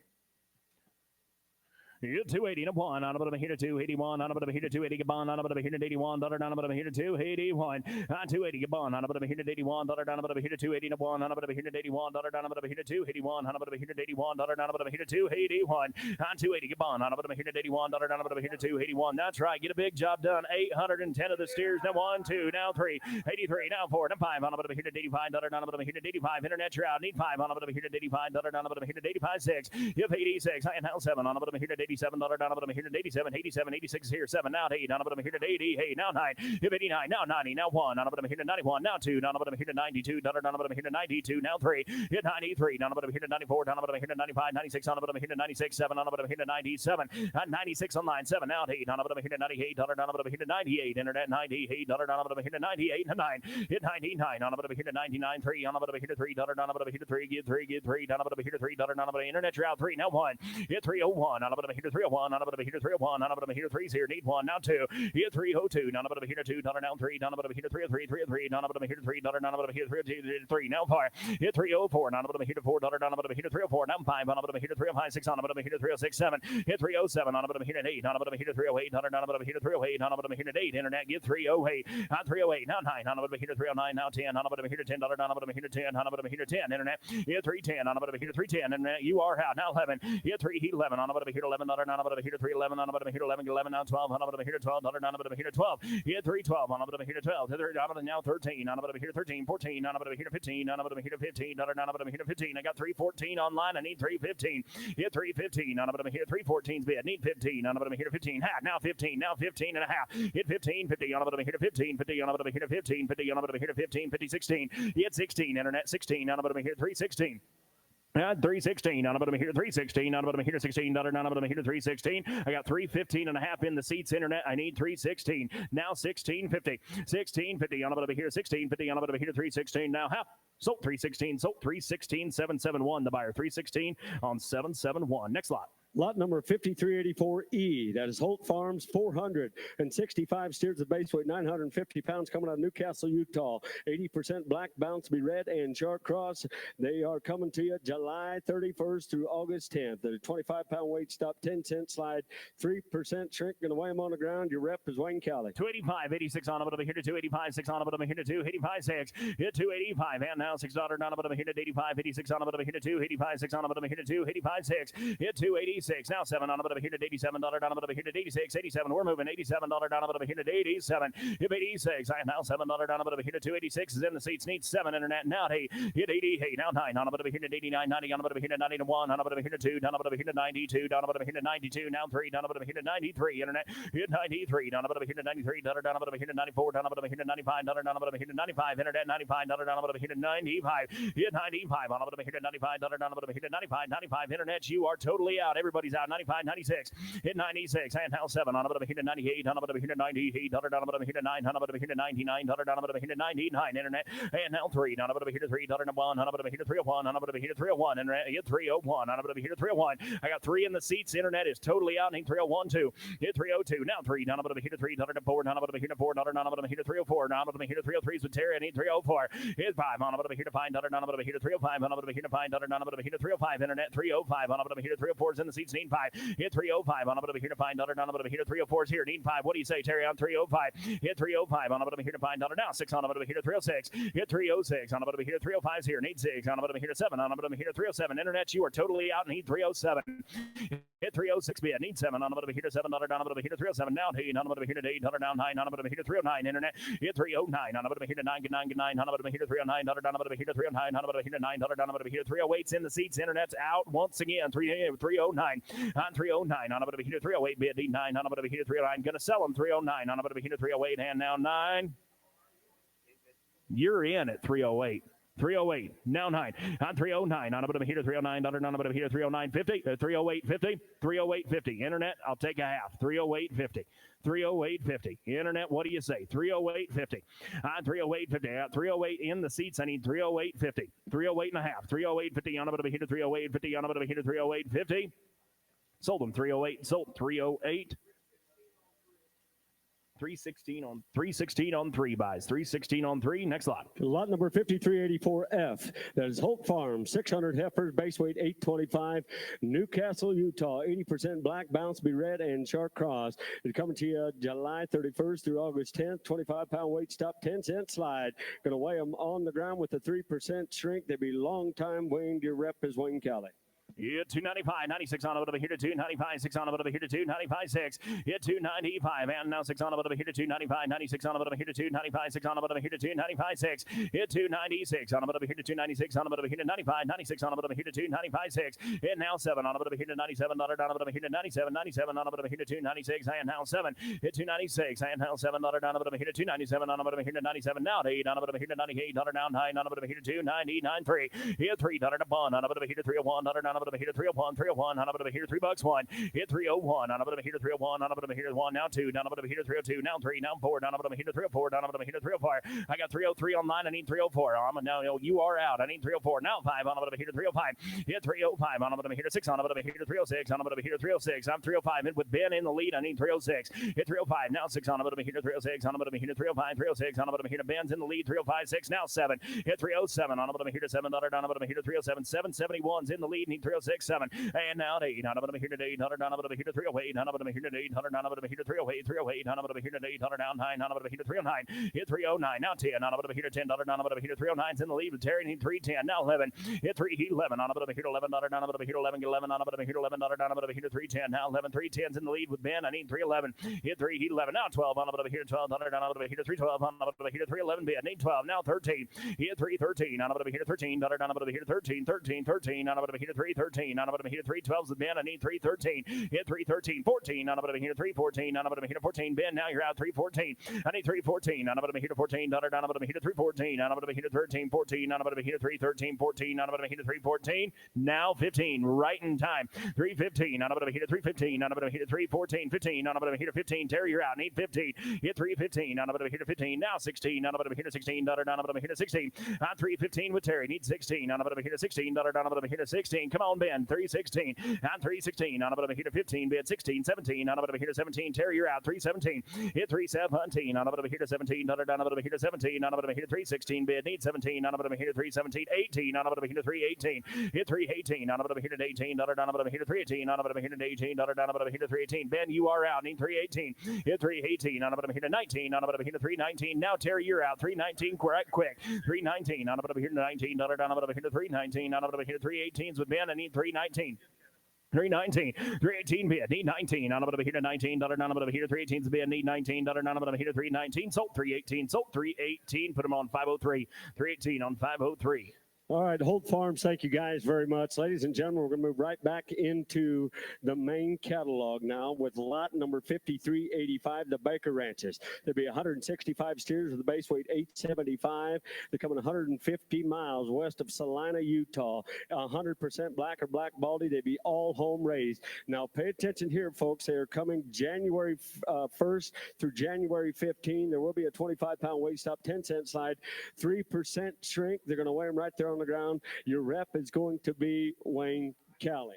You're 280 to 1, on about here to 281, on about here to 280, on about here to 81, $, on about here to 281, 280, on about here to 81, $, on about here to 280 to 1, on about here to 81, $, on about here to 281, on about here to 81, $, on about here to 281, 280, on about here to 81, $, on about here to 281. That's right, get a big job done. 810 of the steers, now 1, 2, now 3, 83, now 4, now 5, on about here to 85, $, on about here to 85, internet trout, need 5, on about here to 85, $, on about here to 85, 6, if 86, I now 7, on about here to 87, $, down about here to 87, 87, 86 here, 7, now 8, down about here to 80, hey, now 9, if 89, now 90, now 1, down about here to 91, now 2, down about here to 92, down about here to 92, now 3, hit 93, down about here to 94, down about here to 95, 96, down about here to 96, 7, down about here to 97, 96 on line 7, now 8, down about here to 98, down about here to 98, internet 98, down about here to 98, 9, hit 99, down about here to 99, 3, down about here to 3, down about here to 3, get 3, down about here to 3, down about internet route 3, now 1, hit 301, down about here to 301, down about here to 301, down about here to 3 here, need 1, now 2, hit 302, down about here to 2, down 3, down about here to 303, 303, down about here to 3, down about here to 3, now 4, hit 304, down about here to 4, down about here to 304, now 5, down about here to 305, 6, down about here to 306, 7, hit 307, down about here to 8, down about here to 308, down about here to 308, down about here to 8, internet, get 308, 308, now 9, down about here to 309, now 10, down about here to 10, down about here to 10, down about here to 10, internet, hit 310, down about here to 310, internet, you are out, now 11, hit 311, down about here to 11, down about here to 311, down about here to 11, 11, now 12, down about here to 12, down about here to 12, hit 312, down about here to 12, down about now 13, down about here to 13, 14, down about here to 15, down about here to 15, down about here to 15, I got 314 online, I need 315, hit 315, down about here 314's bid, need 15, down about here to 15, half, now 15, now 15 and a half, hit 15, 50, down about here to 15, 50, down about here to 15, 50, down about here to 15, 50, 16, hit 16, internet 16, down about here 316. 316, down about here to 316, down about here to 16, down about here to 316. I got 315 and a half in the seats, internet. I need 316. Now 1650. 1650, down about here, 1650, down about here to 316. Now half. Sold 316, sold 316, 771. The buyer 316 on 771. Next lot. Lot number 5384E, that is Holt Farms, 465 steers with base weight 950 pounds coming out of Newcastle, Utah. 80% black, bounce be red, and sharp cross. They are coming to you July 31st through August 10th. The 25-pound weight stop, 10-cent slide, 3% shrink. Going to weigh them on the ground. Your rep is Wayne Cowley. 285, 86 on about here to 285, 6 on about here to 285, 6. Hit 285, and now $6 down about here to 85, 86 on about here to 285, 6 on about here to 285, 6. Hit 280. Now 7 on about here to $87, down about here to 86, 87. We're moving $87 down about here to 87. If 86, I now $7 down about here to 286 is in the seats. Need 7 internet now. Hey, hit 80. Hey, now 9 on about here to 89, 90 on about here to 91, on about here to 2, down about here to 92, down about here to 92. Now 3 down about here to 93 internet. Hit 93 down about here to 93, down about here to 94, down about here to 95, down about here to 95 internet 95, down about here to 95. Hit 95 on about here to 95, down about here to 95, 95 internet. You are totally out. Everybody's out. 95, 96, hit 96, and now 7 on about here to 98, on about here to 98, down about here to 9, on about here to 99, down about here to 99 internet, and now 3, down about here to 3, down 1, on about here to 301, on about here to 301, internet, hit 301, on about here to 301. I got 3 in the seats, internet is totally out, need 301, 2, hit 302, now 3, down about here to 3, down 4, down about here to 4, down about here to 304, down about here to 303s with Terry, I need 304, hit 5, on about here to 5, down about here to 305, on about here to 5, down about here to 305, internet, 305, on about here to 304s in the seats, need 5, hit 305, on about here to find $, down about here to 304s here, need 5. What do you say, Terry? On 305, hit 305, on about here to find $, now 6 on about here to 306, hit 306, on about here to 305s here, need 6, on about here to 7, on about here to 307, internet, you are totally out, need 307. Hit 306 bid, need 7, on about here to $7, down about here to 307, now 8, on about here to 8, down 9, on about here to 309, internet, hit 309, on about here to 9, 9, on about here to 309, down about here to 309, on about here to 9, down about here to 308s in the seats, internet's out once again, 309, on 309, on about here to 308 bid, need 9, on about here to 309, gonna sell them 309, on about here to 308, and now 9. You're in at 308. 308. Now 9. On 309. On a bit of a heater. 309. On a bit of a heater. 309.50. 308.50. 308.50. Internet, I'll take a half. 308.50. 308.50. Internet, what do you say? 308.50. On 308.50. 308 in the seats. I need 308.50. 308 and a half. 308.50. On a bit of a heater. 308.50. On a bit of a heater. 308.50. Sold them. 308. Sold 308. 316 on three buys. 316 on three. Next lot. Lot number 5384F. That is Holt Farm, 600 heifers, base weight 825. Newcastle, Utah, 80% black, bounce, be red, and shark cross. It's coming to you July 31st through August 10th. 25-pound weight stop, 10-cent slide. Going to weigh them on the ground with a 3% shrink. They be long time weighed. Your rep is Wayne Kelly. Yeah, 295, 96 on a bit of a heater, 295, 6 on a bit of a heater, 295, 6. Hit 295, and now 6 on a bit of a heater, 295, 96 on a bit of a heater, 295, 6 on a bit of a heater, 295, 6. Hit 296 on a bit of a heater, 296 on a bit of a heater, 95, 96 on a bit of a heater, 295, 6. And now 7 on a bit of a heater, $97 on a bit of a heater, 97, 97 on a bit of a heater, 296, and now 7. Hit 296, and now $7 on a bit of a heater, 297 on a bit of a heater, 97 now 8 on a bit of a heater, $98 down 9 on a bit of a heater, 299, 3. Hit $3 to 1 on a bit of a heater, 301 on a bit of a heater, 301. 301 on a bit of a heater, $3 1. Hit 301 on a bit of a heater, 301 on a bit of a heater, 1 now 2 down a bit of a heater, 302 now 3 now 4 down a bit of a heater, 304 down a bit of a heater, 304. I got 303 online. I need 304. Now you are out. I need 304 now 5 on a bit of a heater, 305. Hit 305 on a bit of a heater, 6 on a bit of a heater, 306 on a bit of a heater, 306. I'm 305 in with Ben in the lead. I need 306. Hit 305 now 6 on a bit of a heater, 306 on a bit of a heater, 305, 306 on a bit of a heater. Ben's in the lead, 305, 6 now 7. Hit 307 on a bit of a heater, $7 down a bit of a heater, 307, 771's in the lead. Need 306, 7 and now 8. On a bit of a heater, 800 on a bit of a heater, 308 on a bit of a heater, 800 on a bit of a heater, 308, 308 on a bit of a heater, 800 down 9 on a bit of a heater, 309. Hit 309 now 10 on a bit of a heater, $10 on a bit of a heater, 309's in the lead with Terry. Need 310 now 11. Hit 311 on a bit of a heater, $11 on a bit of a heater, 11 on a bit of a heater, $11 on a bit of a heater, 310 now 11. 310's in the lead with Ben. I need 311. Hit 311 now 12 on a bit of a heater, $12 on a bit of a heater, 312 on a bit of a heater, 311 Ben. Need 12 now 13. Hit 313 on a bit of a heater, $13 on a bit of a heater, 13 on a bit of a heater, 313 on a bit of a heater, 312's with Ben. I need 313. Hit 313, 14 on a bit of a heater, 314 on a bit of a heater, 14 Ben. Now you're out 314. I need 314 on a bit of a heater, 14 on a bit of a heater, 314 on a bit of a heater, 13, 14 on a bit of a heater, 313, 14 on a bit of a heater, 314. Now 15, right in time. 315 on a bit of a heater, 315 on a bit of a heater, 314, 15 on a bit of a heater, 15. Terry, you're out. Need 15. Hit 315 on a bit of a heater, 15. Now 16 on a bit of a heater, 16 on a bit of a heater, 16. On 315 with Terry. Need 16 on a bit of a heater, 16 on a bit of a heater, 16. Come on, Ben. 316 on 316 on a bit of a heater, 15. Ben 16, 17 on a bit of a heater, 17. Terry, you're out. 317. Hit 317 on a bit of a heater, 17 on a bit of a heater, 17 on a bit of a heater, 316. Ben need 17 on a bit of a heater, 317. 18 on a bit of a heater, 318. Hit 318 on a bit of a heater, 18 on a bit of a heater, 318 on a bit of a heater, 18 on a bit of a heater, 318. Ben, you are out. Need 318. Hit 318 on a bit of a heater, 19 on a bit of a heater, 319. Now Terry, you're out. 319 quick. 319 on a bit of a heater, 19 on a bit of a heater, 319 on a bit of a heater, 318s with Ben. I need 319. 319, 318 bid, need 19 on a bit of a heater, $19 on a bit of a heater, 318's bid, need $19 on a bit of a heater, 319, sold 318, sold 318, put them on 503, 318 on 503. All right, Holt Farms, thank you guys very much. Ladies and gentlemen, we're going to move right back into the main catalog now with lot number 5385, the Baker Ranches. There'll be 165 steers with a base weight 875. They're coming 150 miles west of Salina, Utah. 100% black or black baldy. They'll be all home raised. Now, pay attention here, folks. They are coming January 1st through January 15. There will be a 25-pound weight stop, 10-cent slide, 3% shrink. They're going to weigh them right there on the ground. Your rep is going to be Wayne Kelly.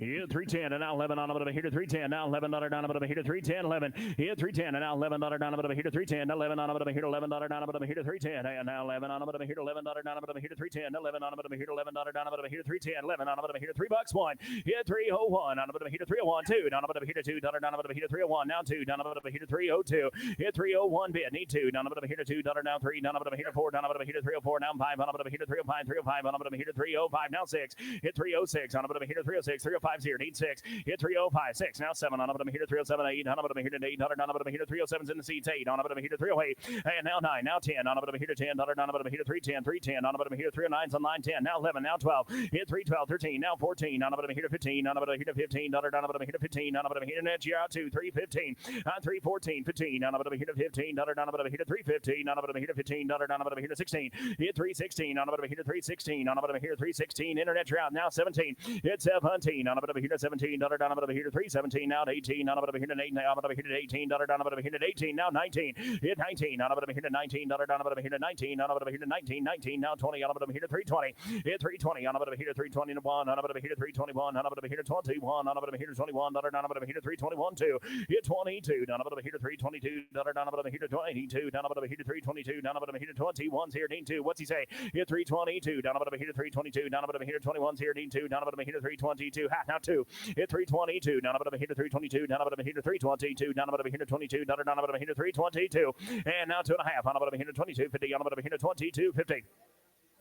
Here, 310 and now 11 on a bit of a heater, 310 now $11 down a bit of a heater, 310, 11. Here, 310 and now $11 down a bit of a heater, 310, 11 on a bit of a heater, $11 down a bit of a heater, 310 and now 11 on a bit of a heater, $11 down a bit of a heater, 310, 11 on a bit of a heater, $11 down a bit of a heater, 310, 11 on a bit of a heater, $3 1. Here, 301 on a bit of a heater, 301 2 down a bit of a heater, $2 down a bit of a heater, 301 now 2 down a bit of a heater, 302. Here, 301 bid, need 2 down a bit of a heater, $2 now 3 down a bit of a heater, 4 down a bit of a heater, 304 now 5 on a bit of a heater, 305, 305 on a bit of a heater, 305 now 6. Hit 306 on a bit of a heater, 306, 305 305 here, need 6. Hit 305, 6. Now 7 on a bit of a heater, 307, 8. On a bit of a heater, 800 on a bit of a heater, 307's in the seats, 8. On a bit of a heater, 308. And now 9, now 10. On a bit of a heater, 10. On a bit of a heater, 310, 310. On a bit of a heater, 309's on line 10. Now 11, now 12. Hit 312, 13. Now 14. On a bit of a heater, 15. On a bit of a heater, 15. On a bit of a heater, 15. On a bit of a heater, net, you're out 2, 315. 314, 15. On a bit of a heater, 15. On a bit of a heater, 315. On a bit of a heater, 15. On a bit of a heater, 16. Hit 316. On a bit of a heater, 316. On a bit of a heater, 316. Internet, you're out now 17. Hit 17. On a bit of a heater, 17. On a bit of a heater, 317. Now 18. On a bit of a heater, 8. On a bit of a heater, 18. On a bit of a heater, 18. Now 19. Hit 19. On a bit of a heater, 19. On a bit of a heater, 19. On a bit of a heater, 19. 19. Now 20. On a bit of a heater, 320. Hit 320. On a bit of a heater, 321. On a bit of a heater, 321. On a bit of a heater, 21. On a bit of a heater, 21. On a bit of a heater, 321. 2. Hit 22. Down a bit of a heater, 322. Down a bit of a heater, 22. Down a bit of a heater, 322. Down a bit of a heater, 21's here, Dean 2. What's he say? Hit 322. Down a bit of a heater, 322. Down a bit of a heater, 21's here, Dean 2. Down a bit of a heater, 322. Ha, now 2. Hit 322. Down a bit of a heater, 322. Down a bit of a heater, 322. Down a bit of a heater, 22. Down a bit of a heater, 322. And now 2.5. On a bit of a heater, 22.50. On a bit of a heater, 22.50.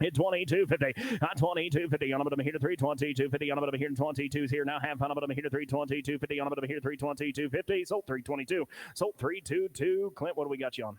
Hit 22.50. 22.50. On a bit of a heater, 322.50. On a bit of a heater, 22's here now. Half on a bit of a heater, 322.50. On a bit of a heater, 322.50. Sold 322. Sold 322. Clint, what do we got you on?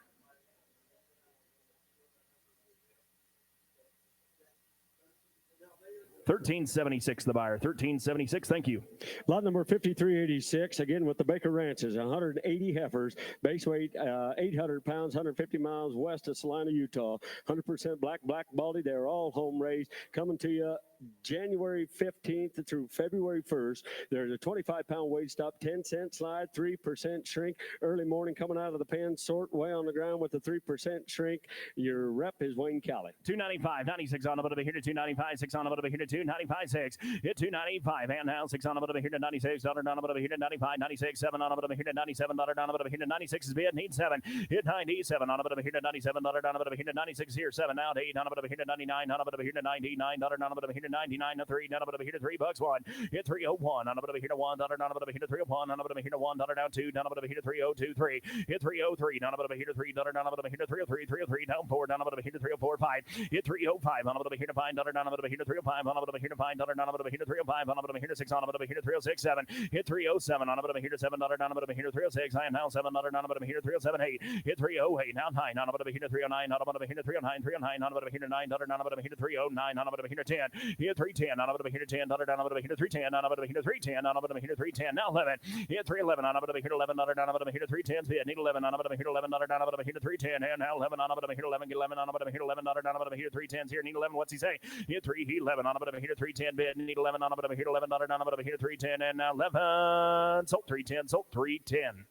$13.76 the buyer. $13.76. Thank you. Lot number 5386, again with the Baker Ranches, 180 heifers, base weight 800 pounds, 150 miles west of Salina, Utah. 100% black baldy. They're all home raised. Coming to you January 15th through February 1st. There's a 25-pound weight stop, 10-cent slide, 3% shrink. Early morning coming out of the pen, sort way on the ground with a 3% shrink. Your rep is Wayne Cowley. 295, 96 on a bit of a hitter, 295, 6 on a bit of a hitter, 295, 6. Hit 295, and now 6 on a bit of a hitter, 96, $1 on a bit of a hitter, 95, 96, 7 on a bit of a hitter, $97 on a bit of a hitter, 96 is bid, need 7. Hit 97 on a bit of a hitter, $97 on a bit of a hitter, 96 here, 7 out, 8 on a bit of a hitter, 99 on a bit of a hitter, $99 on a bit of a hitter, 99 to 3 on a bit of a hitter, $3 1. Hit 301 on a bit of a hitter, $1 on a bit of a hitter, 301 on a bit of a hitter, $1 down 2 down a bit of a hitter, 302 3. Hit 303 down a bit of a hitter, $3 down a bit of a hitter, 303 303 down 4 down a bit of a hitter, 304 5. Hit 305 on a bit of a hitter, $5 down a bit of a hitter, 305 on a bit of a hitter, $5 down a bit of a hitter, 305 on a bit of a hitter, 6 on a bit of a hitter, 306 7. Hit 307 on a bit of a hitter, $7 down a bit of a hitter, 306 and now $7 down a bit of a hitter, 307 8. Hit 308 now 9 on a bit of a hitter, 309 on a bit of a hitter, 309 309 on a bit of a hitter, $9 on a bit of a hitter, 309 on a bit of a hitter, 10. Hit 310 on a bit of a hitter, $10 down a bit of a hitter, 310 on a bit of a hitter, 310 on a bit of a hitter, 310 now 11. Hit 311 on a bit of a hitter, $11 down a bit of a hitter, 310 bid, need 11 on a bit of a hitter, $11 down a bit of a hitter, 310 and now 11 on a bit of a hitter, 11 get 11 on a bit of a hitter, $11 down a bit of a hitter, 310's here, need 11. What's he say? Hit 311 on a bit of a hitter, 310 bid, need 11 on a bit of a hitter, $11 down a bit of a hitter, 310 and now 11. Sold 310, sold 310.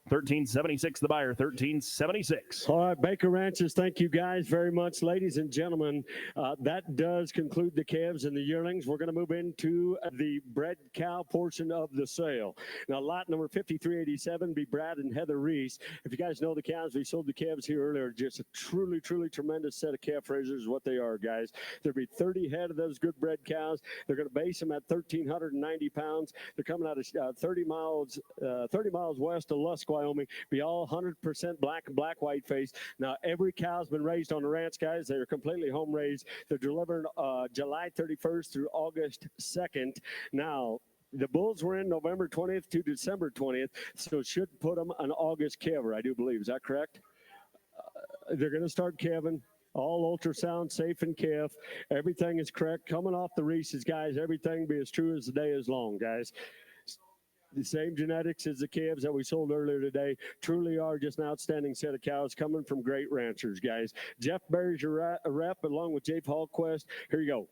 1376 the buyer, 1376. All right, Baker Ranches, thank you guys very much. Ladies and gentlemen, that does conclude the calves and the yearlings. We're going to move into the bred cow portion of the sale. Now, lot number 5387 be Brad and Heather Reese. If you guys know the cows, we sold the calves here earlier. Just a truly, truly tremendous set of calf raisers is what they are, guys. There'll be 30 head of those good bred cows. They're going to base them at 1,390 pounds. They're coming out of 30 miles west of Lusk, Wyoming. Be all 100% black white face. Now, every cow's been raised on the ranch, guys. They're completely home raised. They're delivered July 31st through August 2nd. Now, the bulls were in November 20th to December 20th, so should put them on August calver, I do believe. Is that correct? They're going to start calving. All ultrasound, safe and calf. Everything is correct. Coming off the Reese's, guys. Everything be as true as the day is long, guys. The same genetics as the calves that we sold earlier today. Truly are just an outstanding set of cows coming from great ranchers, guys. Jeff Berry's your rep along with Jake Hallquist. Here you go.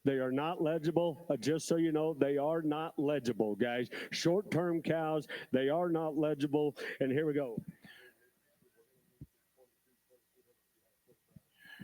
They are not legible. Just so you know, they are not legible, guys. Short-term cows, they are not legible. And here we go.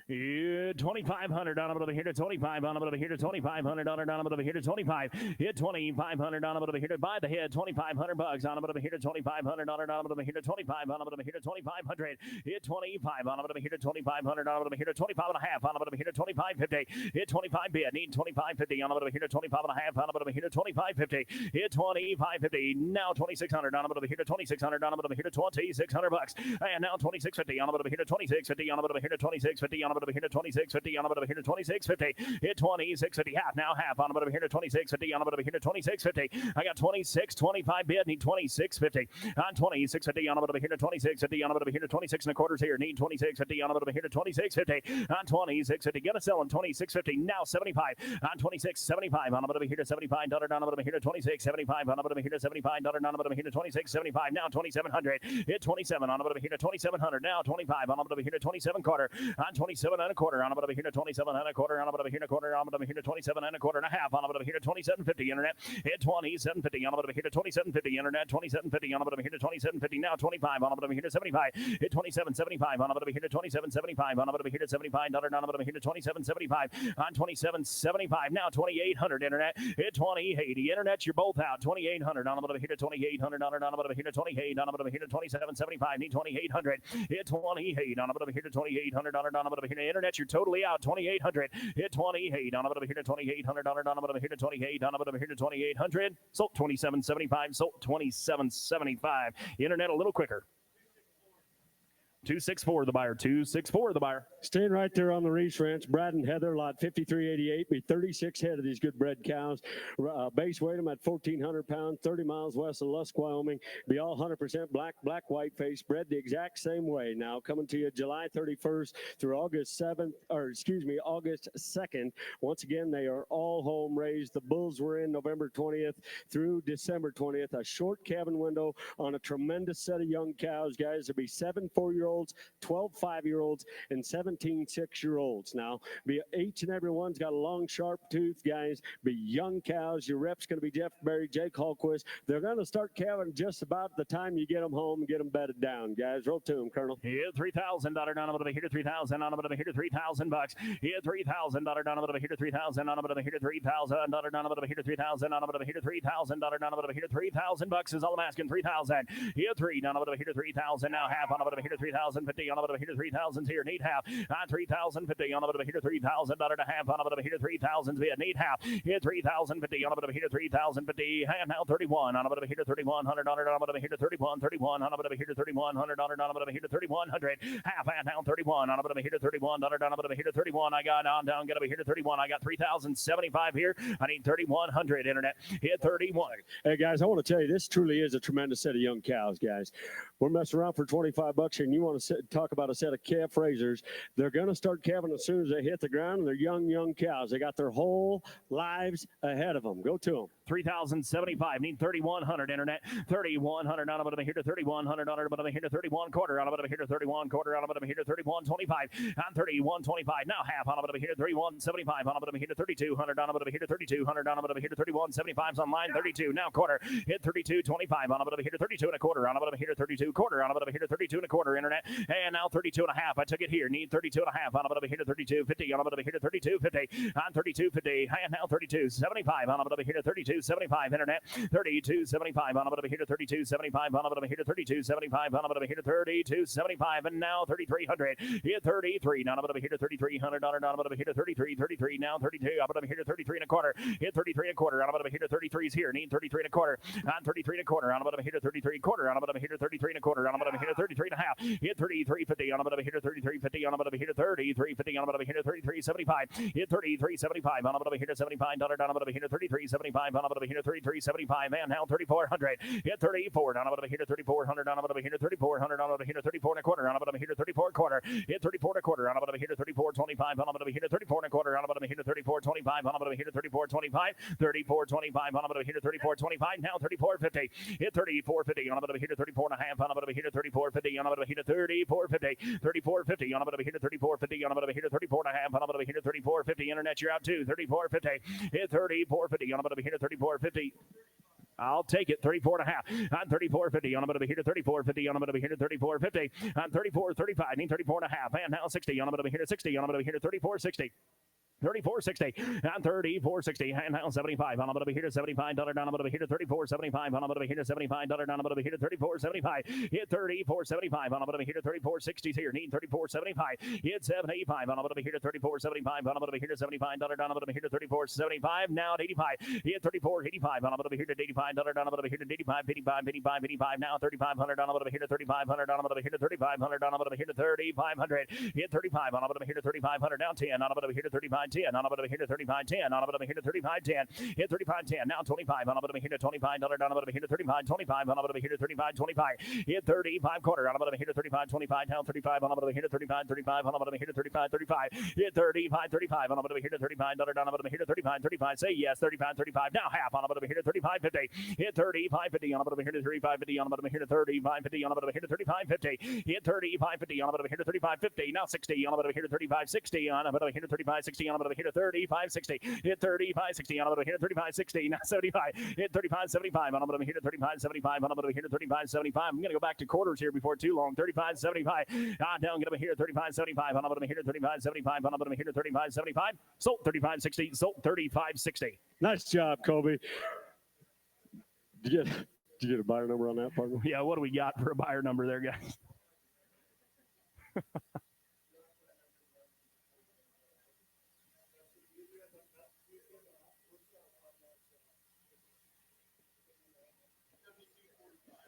Yeah, 2,500 on a bit of a hitter, 25 on a bit of a hitter, 2,500 on a bit of a hitter, 25. Hit 2,500 on a bit of a hitter by the head, $2,500 on a bit of a hitter, 2,500 on a bit of a hitter, 25 on a bit of a hitter, 2,500. Hit 25 on a bit of a hitter, 2,500 on a bit of a hitter, 25 and a half on a bit of a hitter, 2,550. Hit 25 bid, need 2,550 on a bit of a hitter, 25 and a half on a bit of a hitter, 2,550. Hit 2,550. Now 2,600 on a bit of a hitter, 2,600 on a bit of a hitter, $2,600. And now 2,650 on a bit of a hitter, 2,650 on a bit of a hitter, 2,650 on a bit bit over here to 26.50, on a bit over here to 26.50, hit 26.50, half, now half, on a bit over here to 26.50, on a bit over here to 26.50. I got 26.25 bid, need 26.50, on 26.50, on a bit over here to 26.50, on a bit over here to 26 and a quarters here, need 26.50, on a bit over here to 26.50, on 26.50, gonna sell him 26.50, now 75, on 26.75, on a bit over here to $75, on a bit over here to 26.75, on a bit over here to $75, on a bit over here to 26.75, now 2,700, hit 27, on a bit over here to 2,700, now 25, on a bit over here to 27 quarter, on 27 and a quarter, on a bit over here to 27 and a quarter, on a bit over here to quarter, on a bit over here to 27 and a quarter and a half, on a bit over here to 27.50 internet, hit 27.50, on a bit over here to 27.50 internet, 27.50, on a bit over here to 27.50, now 25, on a bit over here to 75, hit 27.75, on a bit over here to 27.75, on a bit over here to $75, on a bit over here to 27.75, on 27.75, now 2,800 internet, hit 2080 internet, you're both out, 2,800, on a bit over here to 2,800, on a bit over here to 28, on a bit over here to 27.75, need 2,800, hit 28, on a bit over here to 2,800, on a bit over here to internet, you're totally out, 2,800, hit 28, on a bit over here to 2,800, on a bit over here to 28, on a bit over here to 2,800, sold 27.75, sold 27.75, internet a little quicker. 264 the buyer, 264 the buyer. Staying right there on the Reese Ranch, Brad and Heather, lot 5388, be 36 head of these good bred cows. Base weight them at 1,400 pounds, 30 miles west of Lusk, Wyoming. Be all 100% black, white face, bred the exact same way. Now coming to you July 31st through August 2nd. Once again, they are all home raised. The bulls were in November 20th through December 20th. A short cabin window on a tremendous set of young cows, guys. There'll be 7 4-year-olds, 12 5-year-olds, and 17 6-year-olds. Now, each and every one's got a long, sharp tooth, guys. Be young cows. Your rep's going to be Jeff Berry, Jake Hallquist. They're going to start calving just about the time you get them home and get them bedded down, guys. Roll to them, Colonel. Here, $3,000 down over here to 3,000 on a bit over here to $3,000. Here, $3,000 down over here to 3,000 on a bit over here to $3,000 down over here to 3,000 on a bit over here to $3,000 down over here to $3,000 is all I'm asking. 3,000. Here, 3 down over here to 3,000. Now half on a bit over here to 3,000. 3,050 on a bit over here to 3,000 here, need half. 3,050 on a bit over here to $3,000 and a half on a bit over here to 3,000 here, need half. Here 3,050 on a bit over here to 3,050 and now 31 on a bit over here to 3,100 on a bit over here to 31 on a bit over here to 3,100 on a bit over here to 3,100 half and now 31 on a bit over here to 31 on a bit over here to 31. I got on down, get over here to 31. I got 3,075 here. I need 3,100 internet. Hit 31. Hey guys, I want to tell you, this truly is a tremendous set of young cows, guys. We're messing around for $25 and you want to talk about a set of calf raisers. They're going to start calving as soon as they hit the ground, and they're young cows. They got their whole lives ahead of them. Go to them. 3,075. Need 3,100 internet. 3,100 on a bit of here to 3,100 on a bit of here to 31 quarter on a bit of here to 31 quarter on a bit of here to 31.25 on 31.25. Now half on a bit of here to 31.75 on a bit of here to 3,200 on a bit of here to 3,200 on a bit of here to 31.75 on line 32. Now quarter hit 32.25 on a bit of here to 32 and a quarter on a bit of here to 32 quarter on a bit of here to 32 and a quarter internet. And now 32 and a half. I took it here. Need 32 and a half on a bit of here to 32.50 on a bit of here to 32.50 on 32.50 and now 32.75 on a bit of here to 32.75 internet. 32.75 on a bit of here to 32.75 on a bit of here to 32.75 on a bit of here to 32.75 and now 3,300. Hit 33 on a bit of here to 3,300 on a bit of here to 33 now 32 on a bit of here to 33 and a quarter. Hit 33 and a quarter on a bit of here to 33's here. Need 33 and a quarter on 33 and a quarter on a bit of here to 33 quarter on a bit of here to 33 and a quarter on a bit of here to 33 and a half. Hit 33.50 on a bit of here to 33.50 on a bit of here to 33.50 on a bit of here to 33.75. Hit 33.75 on a bit of here to $75 on a bit of here to 33.75 on a bit of here to 33.75 and now 3,400. Hit 34 on a bit of here to 3,400 on a bit of here to 3,400 on a bit of here to 34 and a quarter on a bit of here to 34 quarter. Hit 34 and a quarter on a bit of here to 34.25 on a bit of here to 34 and a quarter on a bit of here to 34.25 on a bit of here to 34.25. 34.25 on a bit of here to 34.25 now 34.50. Hit 34.50 on a bit of here to 34 and a half on a bit of here to 34.50 on a bit of here to 34.50. 34.50 on a bit of here to 34.50 on a bit of here to 34 and a half on a bit of here to 34.50. Internet, you're out too. 34.50. Hit 34.50 on a bit of here to 34.50. I'll take it. 34 and a half on 34.50 on a bit of here to 34.50 on a bit of here to 34.50 on 34.35. Need 34 and a half and now 60 on a bit of here to 60 on a bit of here to 34.60. 34.60 and 34.60 and now 75 on a bit of a here to $75 down a bit of a here to 34.75 on a bit of a here to $75 down a bit of a here to 34.75 hit 34.75 on a bit of a here to 34.60 here need 34.75 hit 7.85 on a bit of a here to 34.75 on a bit of a here to $75 down a bit of a here to 34.75 now at 85 hit 34.85 on a bit of a here to $85 down a bit of a here to 85 now 3,500 on a bit of a here to 3,500 on a bit of a here to 3,500 on a bit of a here to 3,500 hit 35 on a bit of a here to 3,500 now 10 on a bit of a here to 35.10 on a bit of a here to 35.10 on a bit of a here to 35.10 hit 35.10 now 25 on a bit of a here to $25 down a bit of a here to 35.25 on a bit of a here to 35.25 hit 35 quarter on a bit of a here to 35.25 down 35 on a bit of a here to 35.35 on a bit of a here to 35.35 hit 35.35 on a bit of a here to $35 down a bit of a here to 35.35 say yes 35.35 now half on a bit of a here to 35.50 hit 35.50 on a bit of a here to 35.50 on a bit of a here to 35.50 on a bit of a here to 35.50 hit 35.50 on a bit of a here to 35.50 now 60 on a bit of a here to 35.60 on a bit of a here to 35.60 on a bit of a here to 35.60 hit 35.60 on a bit of a here to 35.60 now 75 hit 35.75 on a bit of a here to 35.75 on a bit of a here to 35.75 I'm going to go back to quarters here before too long 35.75 down get up here 35.75 on a bit of a here to 35.75 on a bit of a here to 35.75 sold 35.60 sold 35.60 Nice job, Kobe. Did you get a buyer number on that, partner? Yeah, what do we got for a buyer number there, guys?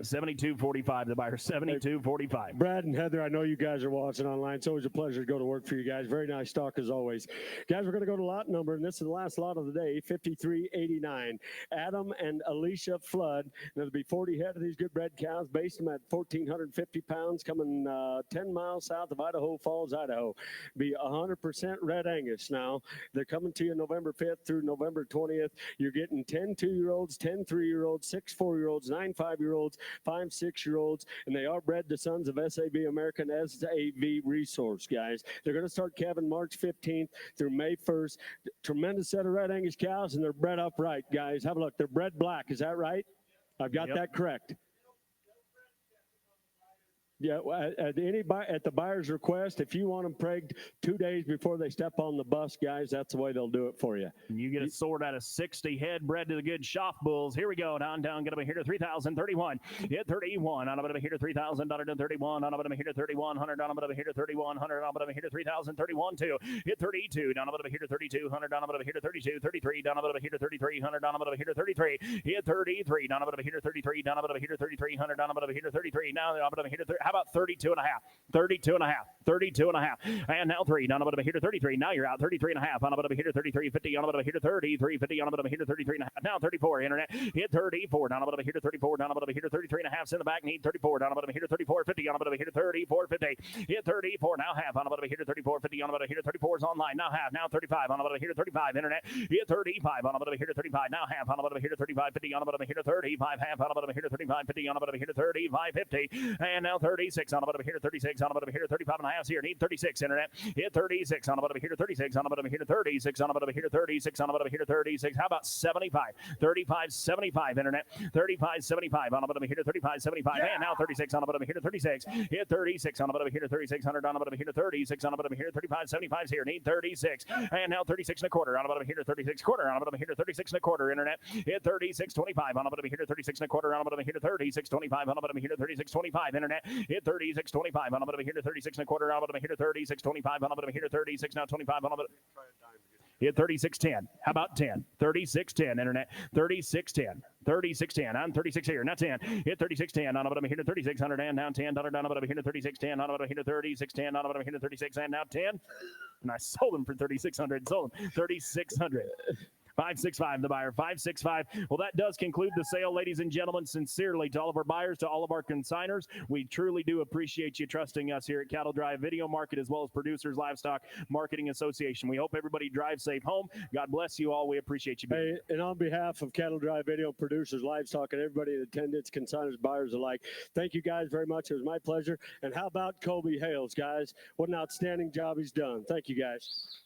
72.45 the buyer 72.45 Brad and Heather, I know you guys are watching online. It's always a pleasure to go to work for you guys. Very nice talk as always. Guys, we're going to go to lot number, and this is the last lot of the day, 5389. Adam and Alicia Flood. There'll be 40 head of these good bred cows, based them at 1,450 pounds, coming 10 miles south of Idaho Falls, Idaho. Be 100% red Angus. Now, they're coming to you November 5th through November 20th. You're getting 10 2-year-olds, 10 3-year-olds, 6 4-year-olds, 9 5-year-olds, 5 6-year-olds, and they are bred to sons of SAV American SAV Resource, guys. They're going to start calving March 15th through May 1st. Tremendous set of red Angus cows, and they're bred upright, guys. Have a look. They're bred black. Is that right? I've got that correct. Yeah, at the buyer's request, if you want them pregged 2 days before they step on the bus, guys, that's the way they'll do it for you. You get a sort out of 60 head bred to the good shop bulls. Here we go. Down, get up here to 3,031. Hit 31. On a bit of a here to 3,000. To 31. On a bit of a here to 3,100. On a bit of a here to 3,100. On a bit of a here to 3,031. 2. Hit 32. Down a bit of a here to 3,200. Down a bit of a here to 32. 33. Down a bit of a here to 3,300. Down a bit of a here to 33. Hit 33. Down a bit of a here to 33. Down a bit of a here to 3,300. Down a bit of a here to 33. Now a bit of a here to how about 32 and a half? 32 and a half. 32 and a half. And now 3. Down a bit of a here to 33. Now you're out 33 and a half. On a bit of a here to 33.50. On a bit of a here to 33.50. On a bit of a here to 33 and a half. Now 34. Internet. Hit 34. Down a bit of a here to 34. Down a bit of a here to 33 and a half. In the back. Need 34. Down a bit of a here to 34.50. On a bit of a here to 34.50. Hit 34. Now half. On a bit of a here to 34.50. On a bit of a here to 34 is online. Now half. Now 35. On a bit of a here to 35. Internet. Hit 35. On a bit of a here to 35. Now half. On a bit of a here to 35.50. On a bit of a here to 35. Half. On a bit of a here to 35.50. On a bit of a here to 35.50. And now 36. On a bit of a here to 36. On a bit of a here to 35 and a half here. Need 36. Internet. Hit 36. On a bit of a here to 36. On a bit of a here to 36. On a bit of a here to 36. On a bit of a here to 36. How about 75? 35.75. Internet. 35.75. On a bit of a here to 35.75. And now 36. On a bit of a here to 36. Hit 36. On a bit of a here to 3,600. On a bit of a here to 36. On a bit of a here to 35.75 here. Need 36. And now 36 and a quarter. On a bit of a here to 36 quarter. On a bit of a here to 36 and a quarter. Internet. Hit 36.25. On a bit of a here to 36 and a quarter. On a bit of a here to 36.25. On a bit of a here to 36.25. Internet. Hit 36.25. On a bit of a here to 36 and a quarter. On a bit of a here to 36.25. On a bit of a here to 36. Now 25. On a bit. Hit 36.10. How about 10? 36.10. Internet. 36.10. 36.10. I'm 36 here. Now 10. Hit 36.10. On a bit of a here to 3,600. And now $10. Down a bit of a here to 36.10. On a bit of a here to 36.10. On a bit of a here to 36. And now 10. And I sold them for 3,600. Sold them 3,600. 565 the buyer, 565. Well, that does conclude the sale, ladies and gentlemen. Sincerely to all of our buyers, to all of our consigners, we truly do appreciate you trusting us here at Cattle Drive Video Market, as well as Producers Livestock Marketing Association. We hope everybody drives safe home. God bless you all. We appreciate you being here. And on behalf of Cattle Drive Video, Producers Livestock, and everybody in attendance, consigners, buyers alike, thank you guys very much. It was my pleasure. And how about Kobe Hales, guys? What an outstanding job he's done. Thank you, guys.